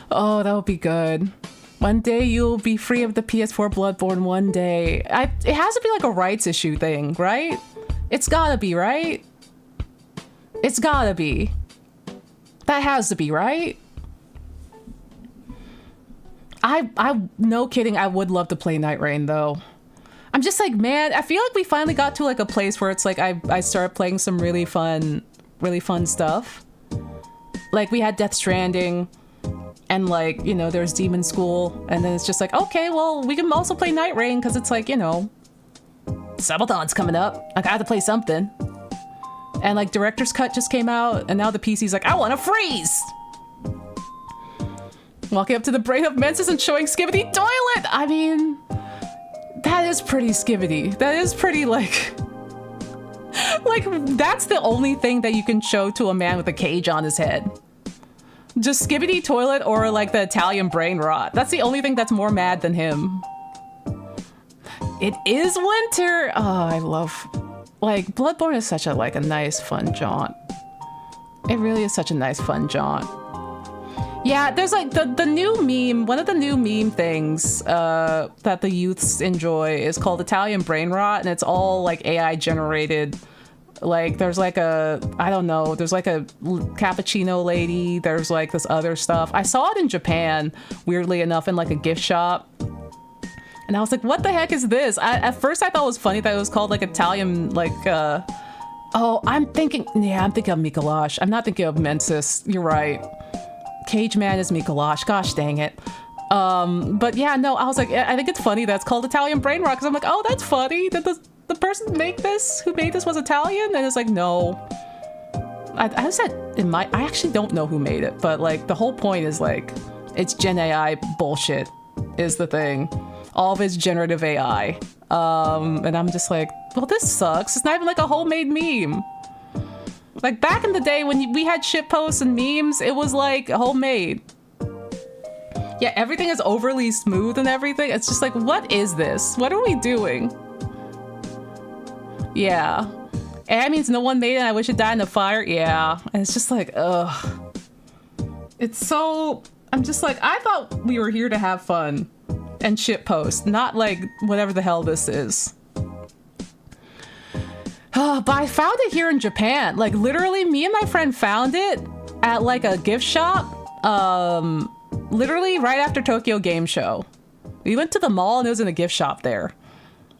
Oh, that would be good. One day you'll be free of the PS4 Bloodborne. One day. It has to be like a rights issue thing, right? It's gotta be, right? It's gotta be. That has to be, right? I no kidding, I would love to play Night Rain though. I'm just like, man, I feel like we finally got to like a place where it's like I started playing some really fun stuff. Like we had Death Stranding, and like, you know, there's Demon School, and then it's just like, okay, well, we can also play Night Rain because it's like, you know, Subathon's coming up. Like I have to play something. And like Director's Cut just came out, and now the PC's like, I want to freeze! Walking up to the brain of Menses and showing Skibbity Toilet! I mean, that is pretty Skibbity. That is pretty like that's the only thing that you can show to a man with a cage on his head. Just Skibbity Toilet or like the Italian brain rot. That's the only thing that's more mad than him. It is winter! Oh, I love... Like, Bloodborne is such a nice, fun jaunt. It really is such a nice, fun jaunt. Yeah, there's like the new meme, one of the new meme things that the youths enjoy is called Italian brain rot, and it's all like AI generated. Like there's like I don't know, there's like a cappuccino lady, there's like this other stuff. I saw it in Japan, weirdly enough, in like a gift shop. And I was like, what the heck is this? At first I thought it was funny that it was called like Italian, like, oh, I'm thinking of Mikolash. I'm not thinking of Mensis. You're right. Cage Man is Mikolash. Gosh dang it. But yeah, no, I was like, I think it's funny that it's called Italian brain rot, because I'm like, oh, that's funny. Did the person who made this was Italian? And it's like, no. I said, I actually don't know who made it, but like the whole point is like, it's Gen AI bullshit is the thing. All of it's generative AI. And I'm just like, well, this sucks. It's not even like a homemade meme. Like back in the day when we had shitposts and memes, it was like homemade. Yeah, everything is overly smooth and everything. It's just like, what is this? What are we doing? Yeah. AI means no one made it and I wish it died in a fire. Yeah. And it's just like, ugh. It's so... I'm just like, I thought we were here to have fun. and shit post, not like whatever the hell this is. But I found it here in Japan. Like literally me and my friend found it at like a gift shop. Literally right after Tokyo Game Show. We went to the mall and it was in a gift shop there.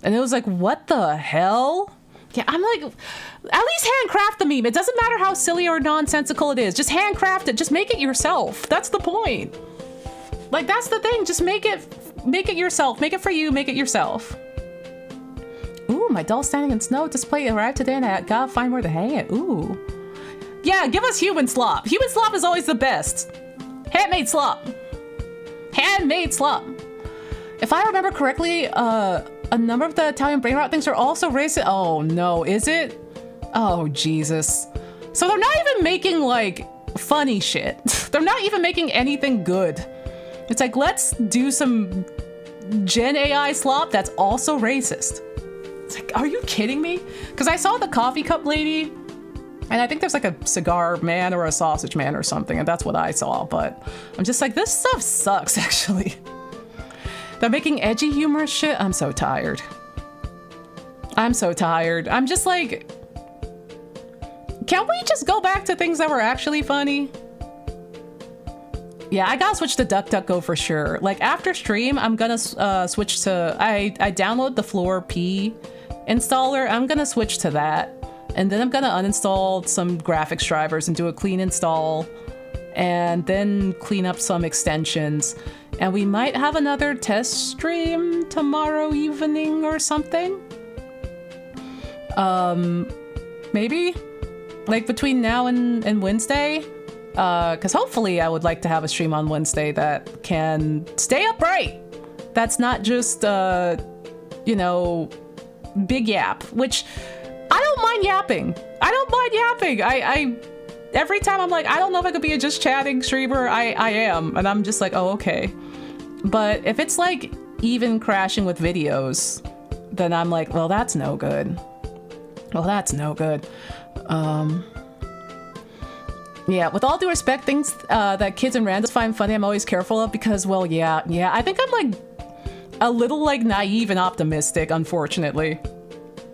And it was like, what the hell? Yeah, I'm like, at least handcraft the meme. It doesn't matter how silly or nonsensical it is. Just handcraft it. Just make it yourself. That's the point. Like, that's the thing. Just make it yourself. Make it for you. Make it yourself. Ooh, my doll standing in snow display arrived today and I gotta find where to hang it. Ooh. Yeah, give us human slop. Human slop is always the best. Handmade slop. Handmade slop. If I remember correctly, a number of the Italian brain rot things are also racist. Oh no, is it? Oh Jesus. So they're not even making like funny shit. They're not even making anything good. It's like, let's do some Gen AI slop that's also racist. It's like, are you kidding me? Because I saw the coffee cup lady, and I think there's like a cigar man or a sausage man or something, and that's what I saw, but I'm just like, this stuff sucks, actually. They're making edgy humorous shit. I'm so tired. I'm so tired. I'm just like, can't we just go back to things that were actually funny? Yeah, I gotta switch to DuckDuckGo for sure. Like after stream, I'm gonna switch to, I download the Floor P installer. I'm gonna switch to that. And then I'm gonna uninstall some graphics drivers and do a clean install and then clean up some extensions. And we might have another test stream tomorrow evening or something. Maybe like between now and Wednesday. Because hopefully I would like to have a stream on Wednesday that can stay upright. That's not just, you know, big yap, which I don't mind yapping. I don't mind yapping. I every time I'm like, I don't know if I could be a just chatting streamer. I am. And I'm just like, oh, okay. But if it's like even crashing with videos, then I'm like, well, that's no good. Well, that's no good. Yeah, with all due respect, things that kids and randos find funny, I'm always careful of because, well, yeah, I think I'm like a little like naive and optimistic, unfortunately.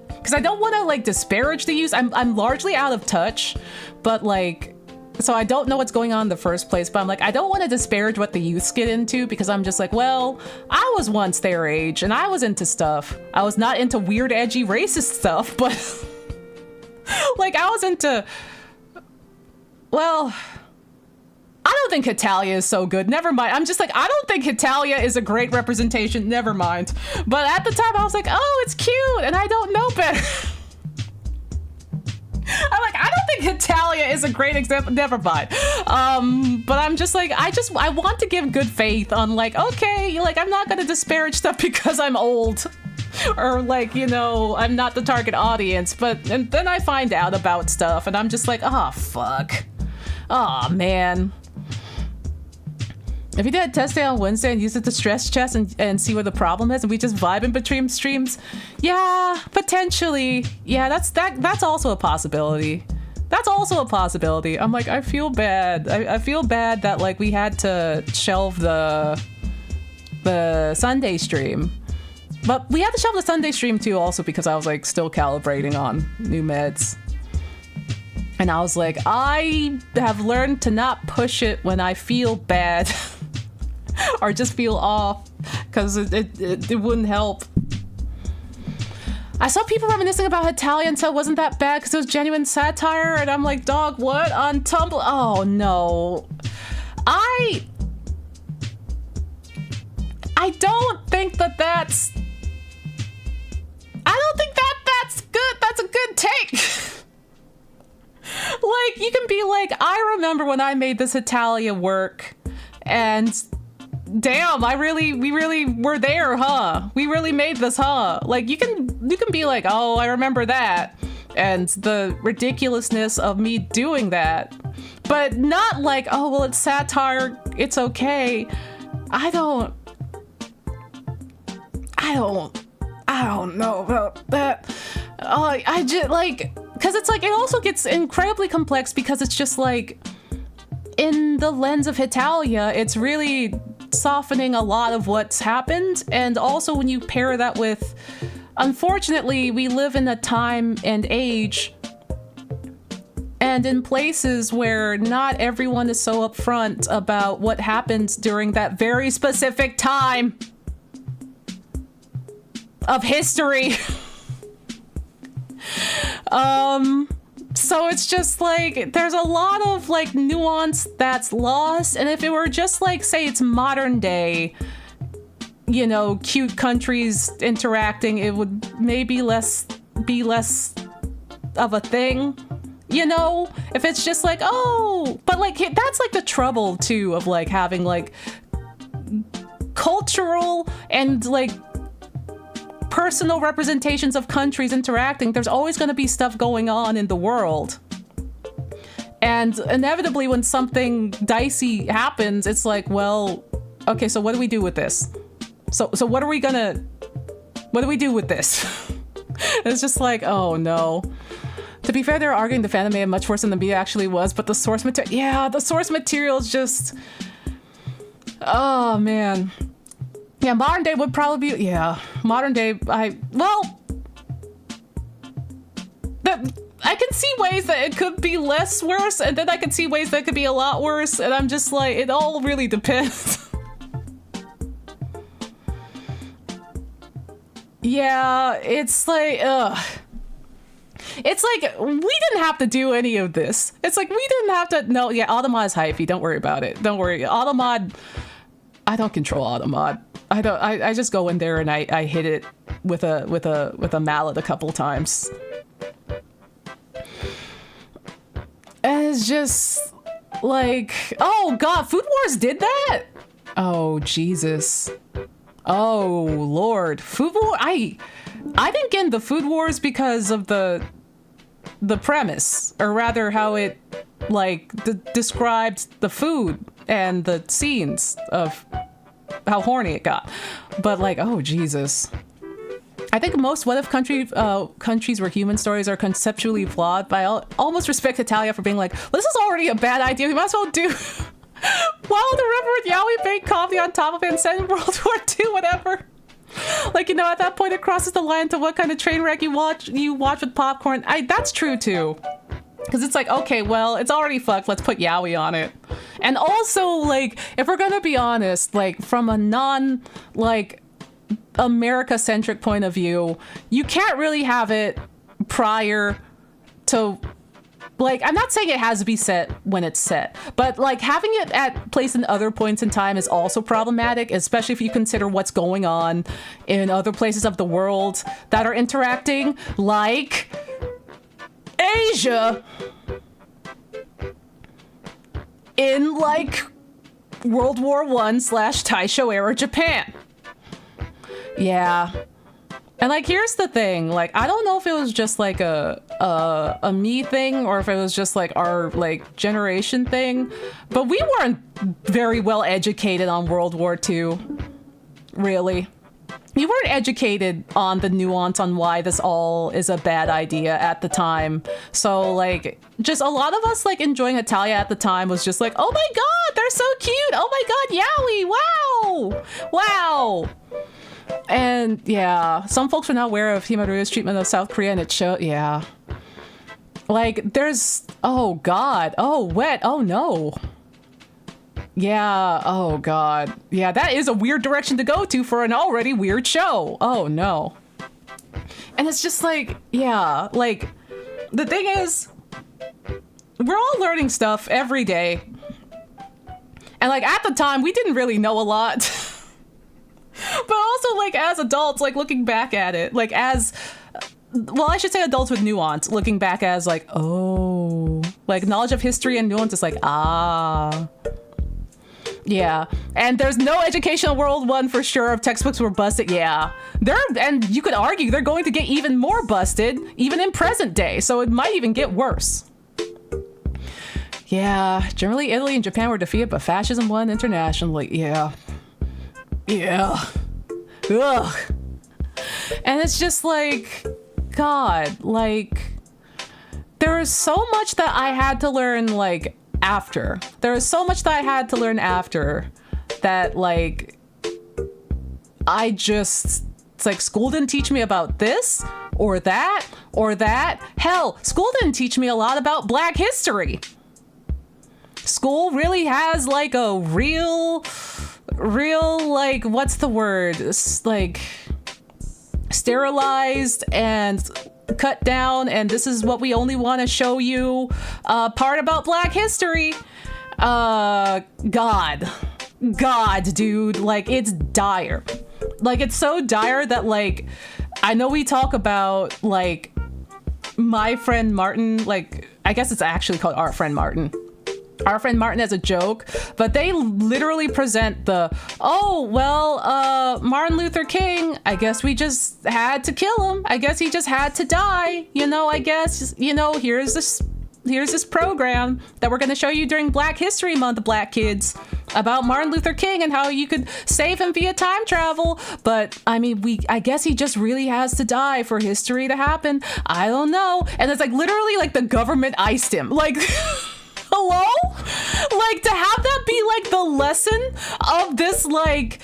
Because I don't want to like disparage the use. I'm largely out of touch, but like, so I don't know what's going on in the first place, but I'm like, I don't want to disparage what the youths get into because I'm just like, well, I was once their age and I was into stuff. I was not into weird, edgy, racist stuff, but like I was into... Well, I don't think Hitalia is so good. Never mind. I'm just like, I don't think Hitalia is a great representation. Never mind. But at the time, I was like, oh, it's cute, and I don't know better. I'm like, I don't think Hitalia is a great example. Never mind. But I'm just like, I want to give good faith on like, okay, like I'm not gonna disparage stuff because I'm old. Or like, you know, I'm not the target audience. And then I find out about stuff, and I'm just like, oh, fuck. Oh man. If you did a test day on Wednesday and use it to stress test and see where the problem is and we just vibe in between streams, yeah, potentially. Yeah, that's also a possibility. That's also a possibility. I'm like, I feel bad. I feel bad that like we had to shelve the Sunday stream. But we had to shelve the Sunday stream too also because I was like still calibrating on new meds. And I was like, I have learned to not push it when I feel bad or just feel off because it wouldn't help. I saw people reminiscing about Hitalia and said it wasn't that bad because it was genuine satire. And I'm like, dog, what? On Tumblr? Oh, no. I don't think that's... I don't think that's good. That's a good take. Like, you can be like, I remember when I made this Hitalia work, and damn, we really were there, huh? We really made this, huh? Like, you can be like, oh, I remember that, and the ridiculousness of me doing that, but not like, oh, well, it's satire, it's okay. I don't know about that. I just like, because it's like, it also gets incredibly complex because it's just like, in the lens of Hitalia, it's really softening a lot of what's happened. And also when you pair that with, unfortunately, we live in a time and age and in places where not everyone is so upfront about what happened during that very specific time of history. So it's just like, there's a lot of like nuance that's lost. And if it were just like, say it's modern day, you know, cute countries interacting, it would maybe be less of a thing, you know? If it's just like, oh, but like, that's like the trouble too of like having like cultural and like personal representations of countries interacting. There's always going to be stuff going on in the world. And inevitably when something dicey happens, it's like, well, okay, so what do we do with this? So what do we do with this? It's just like, oh no. To be fair, they're arguing the fandom made it much worse than the media actually was, but the source material, yeah, the source material is just, oh man. Yeah, modern day would probably be, yeah, modern day, I can see ways that it could be less worse, and then I can see ways that it could be a lot worse, and I'm just like, it all really depends. Yeah, it's like, it's like, we didn't have to do any of this. It's like, we didn't have to, no, yeah, Automod is hyphy, don't worry about it. Don't worry, Automod, I don't control Automod. I just go in there and I hit it with a mallet a couple times. And it's just like, oh god, Food Wars did that? Oh Jesus. Oh Lord. Food Wars, I didn't get into Food Wars because of the premise, or rather how it like described the food and the scenes of how horny it got. But like, oh Jesus. I think most what if countries where human stories are conceptually flawed, but I almost respect Italia for being like, well, this is already a bad idea, we might as well do while the river with Yaoi baked coffee on top of it and send World War II, whatever. Like, you know, at that point it crosses the line to what kind of train wreck you watch with popcorn. that's true too. Because it's like, okay, well, it's already fucked, let's put yaoi on it. And also, like, if we're gonna be honest, like, from a like, America-centric point of view, you can't really have it prior to, like, I'm not saying it has to be set when it's set, but, like, having it placed in other points in time is also problematic, especially if you consider what's going on in other places of the world that are interacting, like Asia in like World War I / Taisho era Japan. Yeah. And like, here's the thing, like, I don't know if it was just like a me thing or if it was just like our like generation thing, but we weren't very well educated on World War II, really. We weren't educated on the nuance on why this all is a bad idea at the time. So like, just a lot of us like enjoying Italia at the time was just like, oh my god, they're so cute, oh my god, yaoi, wow, wow. And yeah, some folks are not aware of Himaru's treatment of South Korea, and it showed, yeah. Like, there's, oh god, oh wet, oh no. Yeah, oh god. Yeah, that is a weird direction to go to for an already weird show. Oh no. And it's just like, yeah, like, the thing is, we're all learning stuff every day. And like, at the time, we didn't really know a lot. But also, like, as adults, like, looking back at it, like, as, well, I should say adults with nuance, looking back as, like, oh, like, knowledge of history and nuance is like, ah. Yeah, and there's no educational World One for sure. If textbooks were busted, yeah, and you could argue they're going to get even more busted, even in present day. So it might even get worse. Yeah, generally Italy and Japan were defeated, but fascism won internationally. Yeah, yeah, ugh. And it's just like, God, like, there is so much that I had to learn, like, after. There is so much that I had to learn after that like it's like school didn't teach me about this or that or that. Hell, school didn't teach me a lot about Black history. School really has like a real like, what's the word? It's like sterilized and cut down, and this is what we only want to show you part about Black history. God, dude, like it's dire. Like it's so dire that like I know we talk about like my friend Martin, like I guess it's actually called Our Friend Martin as a joke, but they literally present Martin Luther King, I guess we just had to kill him. I guess he just had to die. I guess, here's this program that we're going to show you during Black History Month, Black kids, about Martin Luther King and how you could save him via time travel. But I mean, I guess he just really has to die for history to happen. I don't know. And it's like literally like the government iced him. Like, hello? Like to have that be like the lesson of this, like,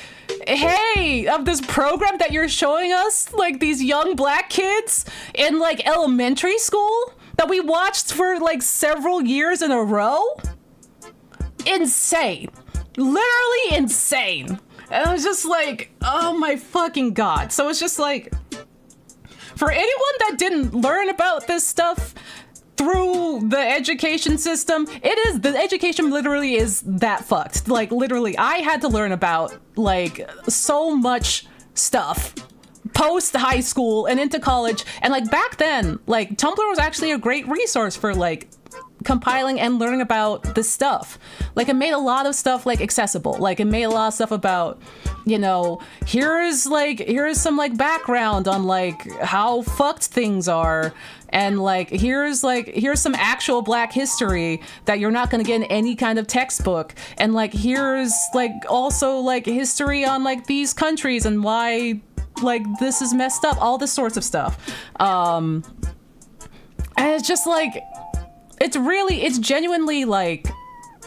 hey, of this program that you're showing us, like these young Black kids in like elementary school that we watched for like several years in a row? Insane. Literally insane. And I was just like, oh my fucking God. So it's just like, for anyone that didn't learn about this stuff through the education system, the education literally is that fucked. Like literally, I had to learn about like so much stuff post high school and into college. And like back then, like Tumblr was actually a great resource for like compiling and learning about this stuff. Like it made a lot of stuff like accessible. Like it made a lot of stuff about, here's some like background on like how fucked things are, and like here's some actual Black history that you're not going to get in any kind of textbook, and like here's like also like history on like these countries and why like this is messed up, all this sorts of stuff. And it's just like it's genuinely like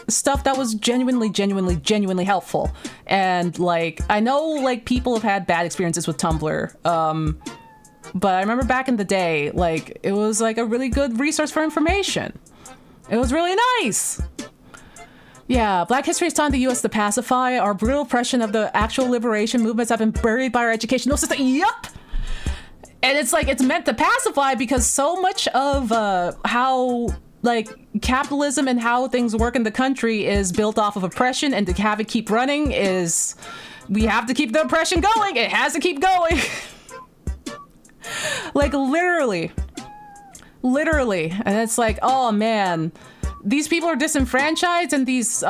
stuff that was genuinely helpful. And like I know like people have had bad experiences with Tumblr, but I remember back in the day, like it was like a really good resource for information. It was really nice. Yeah, Black history is telling the U.S. to pacify. Our brutal oppression of the actual liberation movements have been buried by our educational system. Yup. And it's like it's meant to pacify because so much of how like capitalism and how things work in the country is built off of oppression, and to have it keep running is we have to keep the oppression going. It has to keep going. Like literally. And it's like, oh man, these people are disenfranchised in these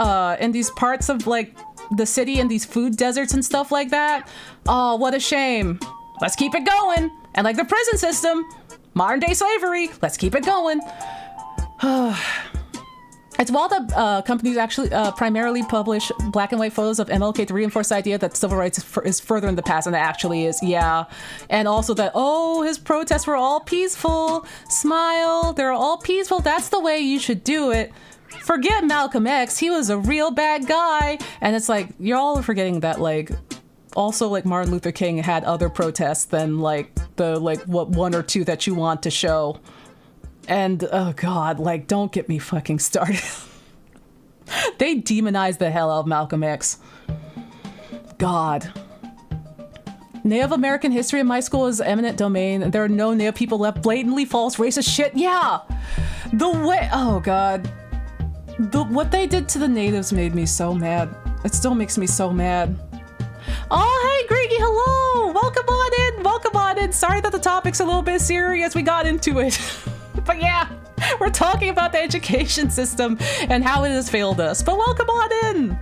parts of like the city and these food deserts and stuff like that. Oh, what a shame. Let's keep it going. And like the prison system, modern day slavery, let's keep it going. It's wild that companies actually primarily publish black and white photos of MLK to reinforce the idea that civil rights is further in the past than it actually is. Yeah. And also that, his protests were all peaceful. Smile. They're all peaceful. That's the way you should do it. Forget Malcolm X. He was a real bad guy. And it's like, you're all forgetting that, like, also, like, Martin Luther King had other protests than, like, the, like, what one or two that you want to show. And, oh god, like, don't get me fucking started. They demonized the hell out of Malcolm X. God. Native American history in my school is eminent domain. There are no Native people left. Blatantly false racist shit. Yeah! The way... Oh god. What they did to the natives made me so mad. It still makes me so mad. Oh, hey, Greggy, hello! Welcome on in! Sorry that the topic's a little bit serious. We got into it. But yeah, we're talking about the education system and how it has failed us. But welcome on in!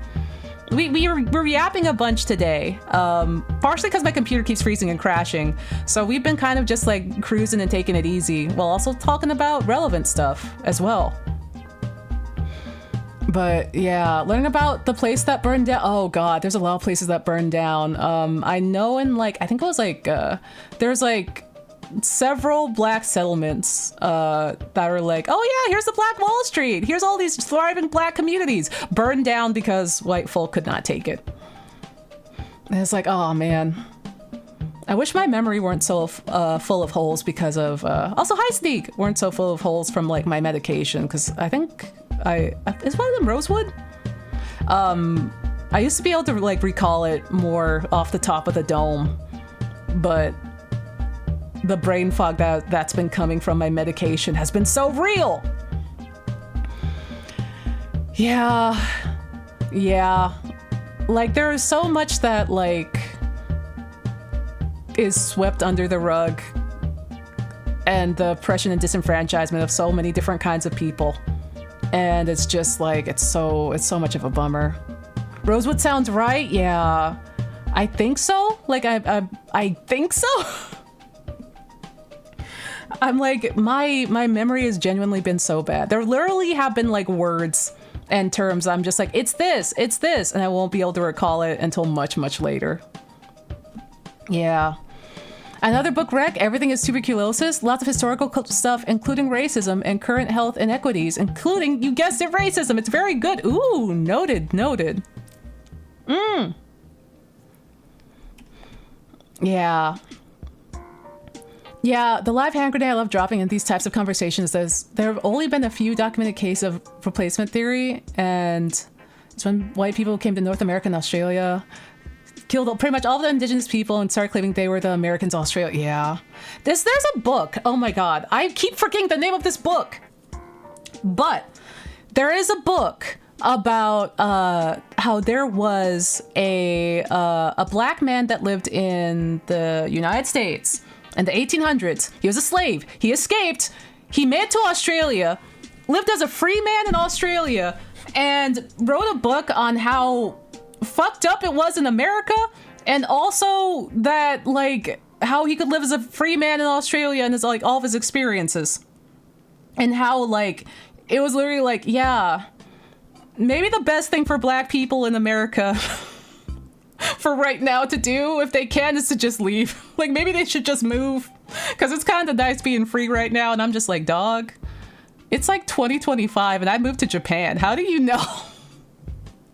We're yapping a bunch today, partially because my computer keeps freezing and crashing. So we've been kind of just like cruising and taking it easy while also talking about relevant stuff as well. But yeah, learning about the place that burned down. Oh god, there's a lot of places that burned down. I know in like, I think it was like, there's like several black settlements that are like, oh yeah, here's the Black Wall Street. Here's all these thriving black communities burned down because white folk could not take it. And it's like, oh man, I wish my memory weren't so full of holes because of also High Sneak weren't so full of holes from like my medication, because I think is one of them Rosewood. I used to be able to like recall it more off the top of the dome, but the brain fog that's been coming from my medication has been so real. Yeah. Like there is so much that like is swept under the rug, and the oppression and disenfranchisement of so many different kinds of people. And it's just like, it's so much of a bummer. Rosewood sounds right. Yeah, I think so. Like I think so. I'm like, my memory has genuinely been so bad. There literally have been like words and terms I'm just like, it's this, and I won't be able to recall it until much, much later. Yeah. Another book rec, Everything is Tuberculosis. Lots of historical stuff, including racism and current health inequities, including, you guessed it, racism. It's very good. Ooh, noted. Yeah. Yeah, the live hand grenade I love dropping in these types of conversations is there have only been a few documented cases of replacement theory, and it's when white people came to North America and Australia, killed pretty much all of the indigenous people and started claiming they were the Americans of Australia. Yeah. There's a book. Oh my God. I keep forgetting the name of this book. But there is a book about how there was a black man that lived in the United States in the 1800s. He was a slave. He escaped. He made it to Australia, lived as a free man in Australia, and wrote a book on how fucked up it was in America, and also that like how he could live as a free man in Australia and his like all of his experiences, and how like it was literally like, yeah, maybe the best thing for black people in America for right now to do, if they can, is to just leave. Like maybe they should just move, because it's kind of nice being free right now. And I'm just like, dog, it's like 2025 and I moved to Japan. How do you know?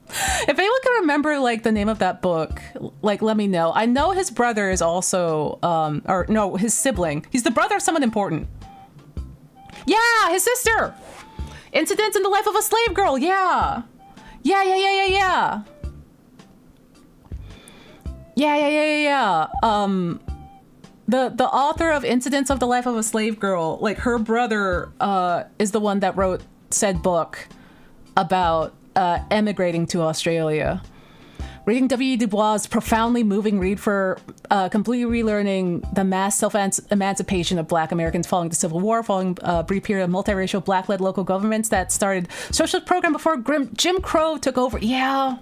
If anyone can remember like the name of that book, like let me know. I know his brother is also or no, his sibling. He's the brother of someone important. Yeah, his sister. Incidents in the Life of a Slave Girl. Yeah. Yeah. The author of Incidents of the Life of a Slave Girl, like her brother is the one that wrote said book about emigrating to Australia. Reading W.E. Du Bois' profoundly moving read for completely relearning the mass self-emancipation of Black Americans following the Civil War, following a brief period of multiracial Black-led local governments that started socialist program before Jim Crow took over. Yeah.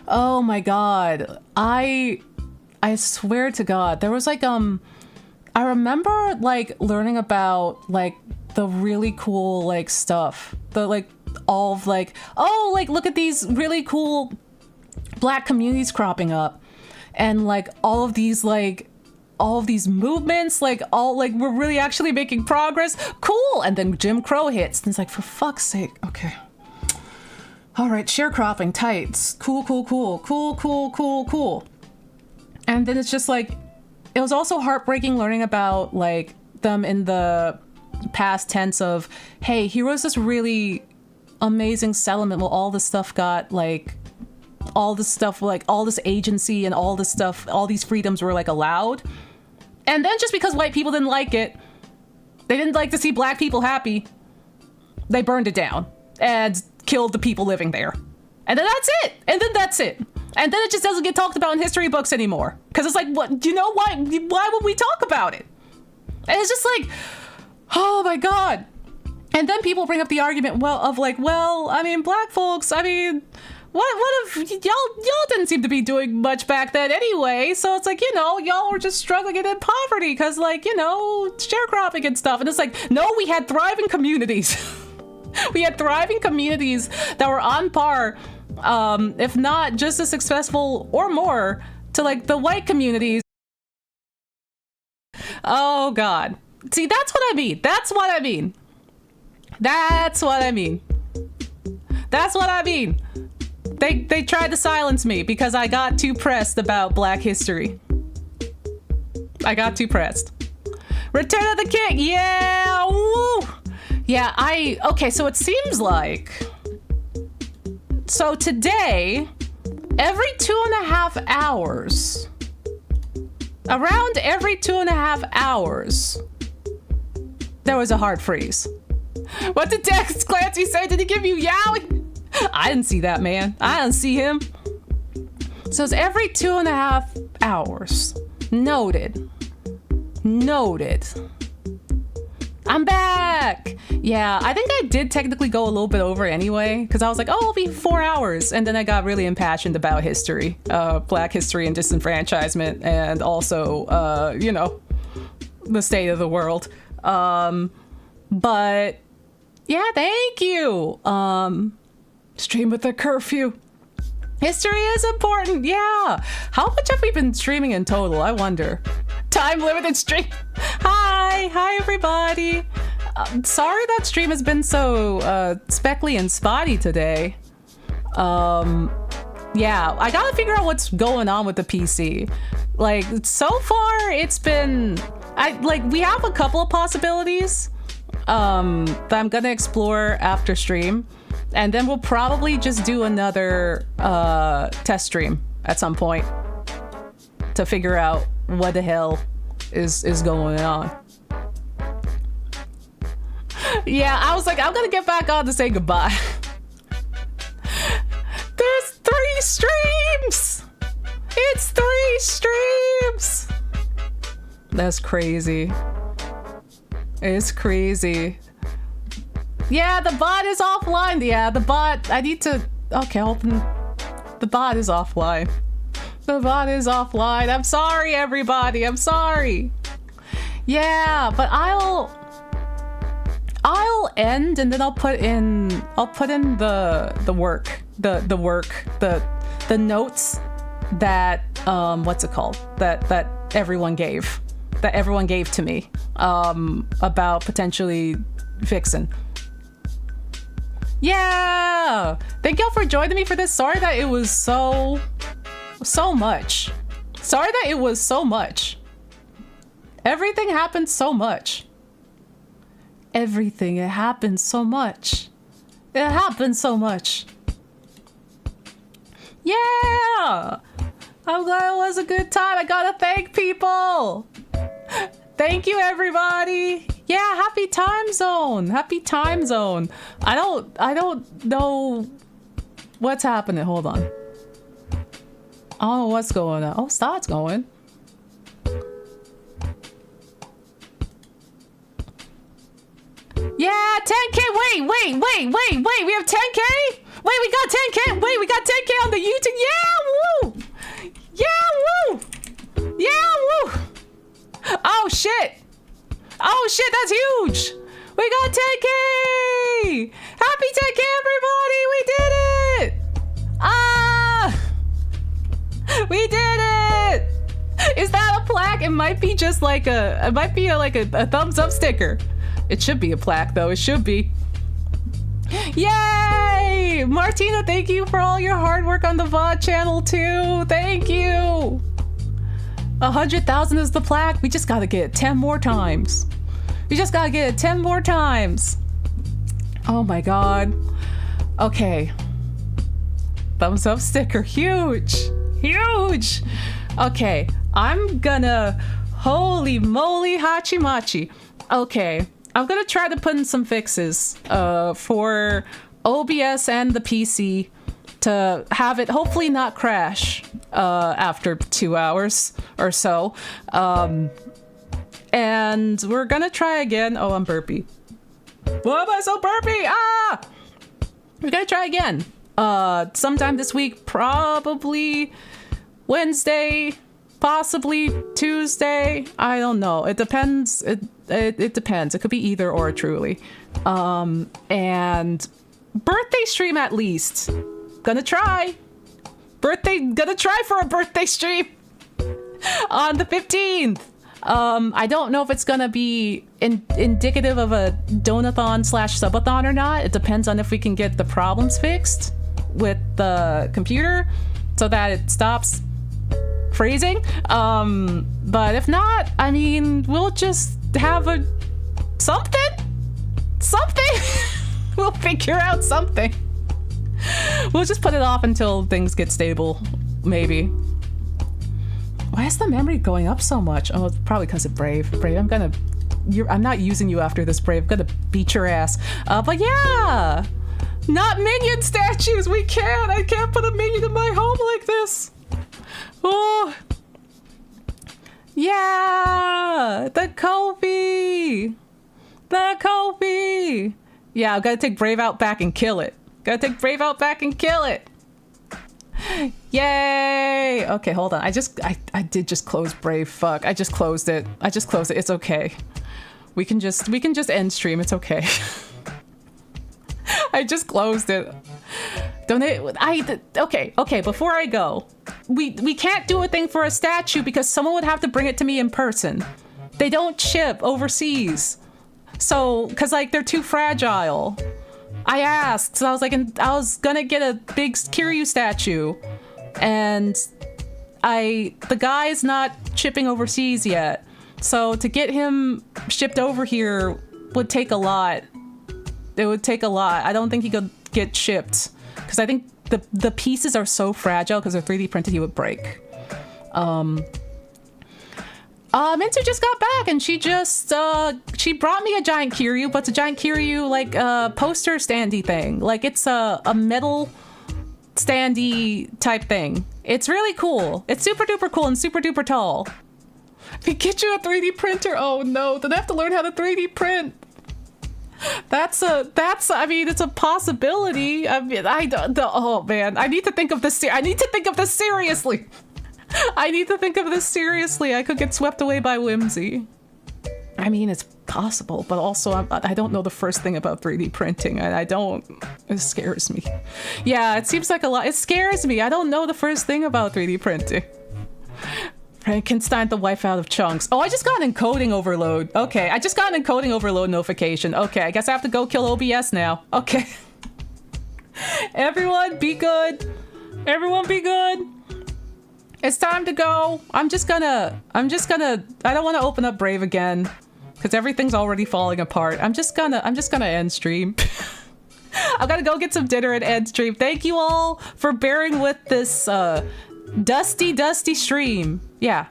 Oh my God. I swear to God, there was like I remember like learning about like the really cool like stuff, the like all of like, oh, like look at these really cool Black communities cropping up, and like all of these movements, like all like we're really actually making progress. Cool. And then Jim Crow hits, and it's like, for fuck's sake. Okay. All right, sharecropping, tights, cool. And then it's just like, it was also heartbreaking learning about like them in the past tense of, hey, here was this really amazing settlement where all this stuff got like, all this stuff, like all this agency and all this stuff, all these freedoms were like allowed. And then just because white people didn't like it, they didn't like to see Black people happy, they burned it down and killed the people living there. And then that's it. And then it just doesn't get talked about in history books anymore. Because it's like, what, you know, why would we talk about it? And it's just like, oh my God. And then people bring up the argument, well, I mean, Black folks, I mean, what if y'all didn't seem to be doing much back then anyway? So it's like, you know, y'all were just struggling and in poverty because, like, you know, sharecropping and stuff. And it's like, no, we had thriving communities. We had thriving communities that were on par, if not just as successful or more, to like the white communities. Oh God. See, that's what I mean. They tried to silence me because I got too pressed about Black history. I got too pressed. Return of the King, yeah, woo! Yeah, okay, so it seems like, so today, every 2.5 hours, around every 2.5 hours, there was a hard freeze. What did Dex Clancy say? Did he give you Yowie? I didn't see that, man. I didn't see him. So it's every 2.5 hours. Noted. I'm back. Yeah, I think I did technically go a little bit over anyway, because I was like, oh, it'll be 4 hours. And then I got really impassioned about history, Black history and disenfranchisement, and also, you know, the state of the world. But yeah, thank you. Stream with a curfew. History is important, yeah. How much have we been streaming in total? I wonder. Time limited stream. Hi everybody. Sorry that stream has been so speckly and spotty today. Yeah, I gotta figure out what's going on with the PC. Like, so far it's been, we have a couple of possibilities that I'm gonna explore after stream. And then we'll probably just do another test stream at some point to figure out what the hell is going on. Yeah, I was like, I'm gonna get back on to say goodbye. There's 3 streams! It's 3 streams! That's crazy. It's crazy. Yeah, the bot is offline. Yeah, the bot, I need to, okay, open, the bot is offline. The bot is offline. I'm sorry, everybody, I'm sorry. Yeah, but I'll end and then I'll put in the work, the notes that, what's it called? That everyone gave to me, about potentially fixing. Yeah! Thank y'all for joining me for this. Sorry that it was so much. Sorry that it was so much. Everything happened so much. Everything, it happened so much. It happened so much. Yeah! I'm glad it was a good time. I gotta thank people. Thank you, everybody. Yeah, happy time zone. Happy time zone. I don't know what's happening. Hold on. I don't know what's going on. Oh, start's going. Yeah, 10K. Wait. We have 10K? Wait, we got 10K. Wait, we got 10K on the YouTube. Yeah, woo. Yeah, woo. Yeah, woo. Oh shit! Oh shit, that's huge! We got 10K! Happy 10K, everybody! We did it! Ah! We did it! Is that a plaque? It might be just like a thumbs up sticker. It should be a plaque though, it should be. Yay! Martina, thank you for all your hard work on the VOD channel too. Thank you! 100,000 is the plaque. We just gotta get it 10 more times. We just gotta get it 10 more times. Oh my god. Okay. Thumbs up sticker. Huge. Huge. Okay. I'm gonna... Holy moly hachimachi. Okay. I'm gonna try to put in some fixes for OBS and the PC to have it hopefully not crash after 2 hours or so. And we're gonna try again. Oh, I'm burpy. Why am I so burpy? Ah! We're gonna try again. Sometime this week, probably Wednesday, possibly Tuesday. I don't know. It depends. It depends. It could be either or, truly. And birthday stream at least. Gonna try. Gonna try for a birthday stream on the 15th. I don't know if it's gonna be indicative of a donathon / subathon or not. It depends on if we can get the problems fixed with the computer so that it stops freezing. But if not, I mean, we'll just have a something. We'll figure out something. We'll just put it off until things get stable, maybe. Why is the memory going up so much? Oh, it's probably because of Brave. Brave, I'm not using you after this, Brave. I'm gonna beat your ass. But yeah, not minion statues. I can't put a minion in my home like this. Oh, yeah, the Kobe. Yeah, I've got to take Brave out back and kill it. Yay! Okay, hold on. I did just close Brave. Fuck. I just closed it. It's okay. We can just end stream. It's okay. I just closed it. Okay, before I go. We can't do a thing for a statue because someone would have to bring it to me in person. They don't ship overseas. So, cause like they're too fragile. I asked, so I was like, I was gonna get a big Kiryu statue, and the guy's not shipping overseas yet. So to get him shipped over here would take a lot. It would take a lot. I don't think he could get shipped, because I think the pieces are so fragile because they're 3D printed he would break. Mintu just got back and she brought me a giant Kiryu, but it's a giant Kiryu like poster standy thing. Like it's a metal standy type thing. It's really cool. It's super duper cool and super duper tall. If you get you a 3D printer, oh no, then I have to learn how to 3D print. I mean, it's a possibility. I mean, oh man, I need to think of this seriously. I could get swept away by whimsy. I mean, it's possible, but also I don't know the first thing about 3D printing. It scares me. Yeah, it seems like a lot. It scares me. I don't know the first thing about 3D printing. Frankenstein the wife out of chunks. Oh, I just got an encoding overload. Okay, I just got an encoding overload notification. Okay, I guess I have to go kill OBS now. Okay. Everyone be good. It's time to go. I don't want to open up Brave again because everything's already falling apart. I'm just gonna end stream. I've got to go get some dinner and end stream. Thank you all for bearing with this dusty stream. Yeah,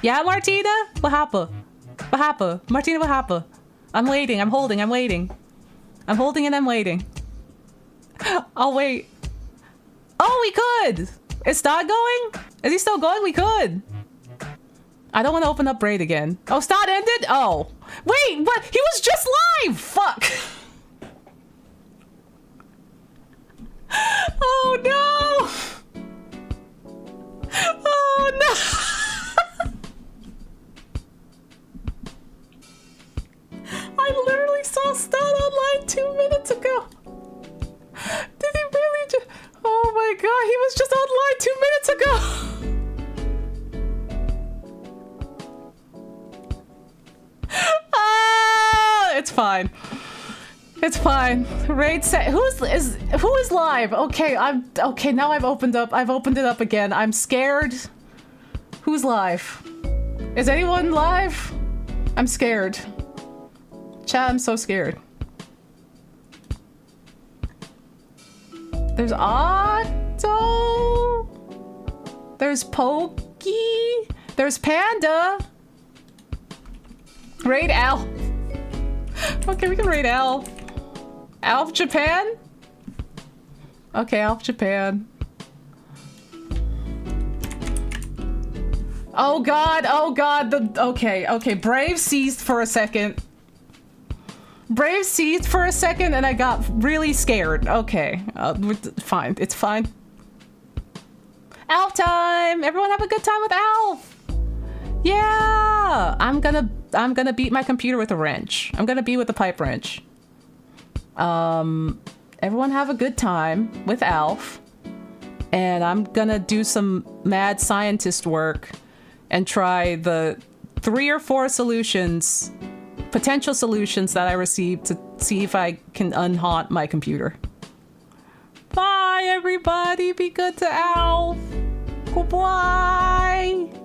Martina? What happened? Martina, what happened? I'm waiting. I'm holding and I'm waiting. I'll wait. Oh, we could! Is Stod going? Is he still going? We could. I don't want to open up Braid again. Oh, Stod ended? Oh. Wait, what? He was just live! Fuck! Oh no! Oh no! I literally saw Stod online 2 minutes ago. Did he really just... Oh my god, he was just online 2 minutes ago! Ah, it's fine. It's fine. Raid set. Who is live? Okay, okay. Now I've opened it up again. I'm scared. Who's live? Is anyone live? I'm scared. Chat, I'm so scared. There's Otto. There's Pokey. There's Panda. Raid Al. Okay, we can raid Al. Alf Japan? Okay, Alf Japan. Oh god, okay, Brave seized for a second. And I got really scared. Okay, fine, it's fine. Alf time! Everyone have a good time with Alf! Yeah! I'm gonna beat my computer with a wrench. I'm gonna beat with a pipe wrench. Everyone have a good time with Alf. And I'm gonna do some mad scientist work and try the 3 or 4 solutions, potential solutions that I received to see if I can unhaunt my computer. Bye! Goodbye, everybody. Be good to Alf. Goodbye.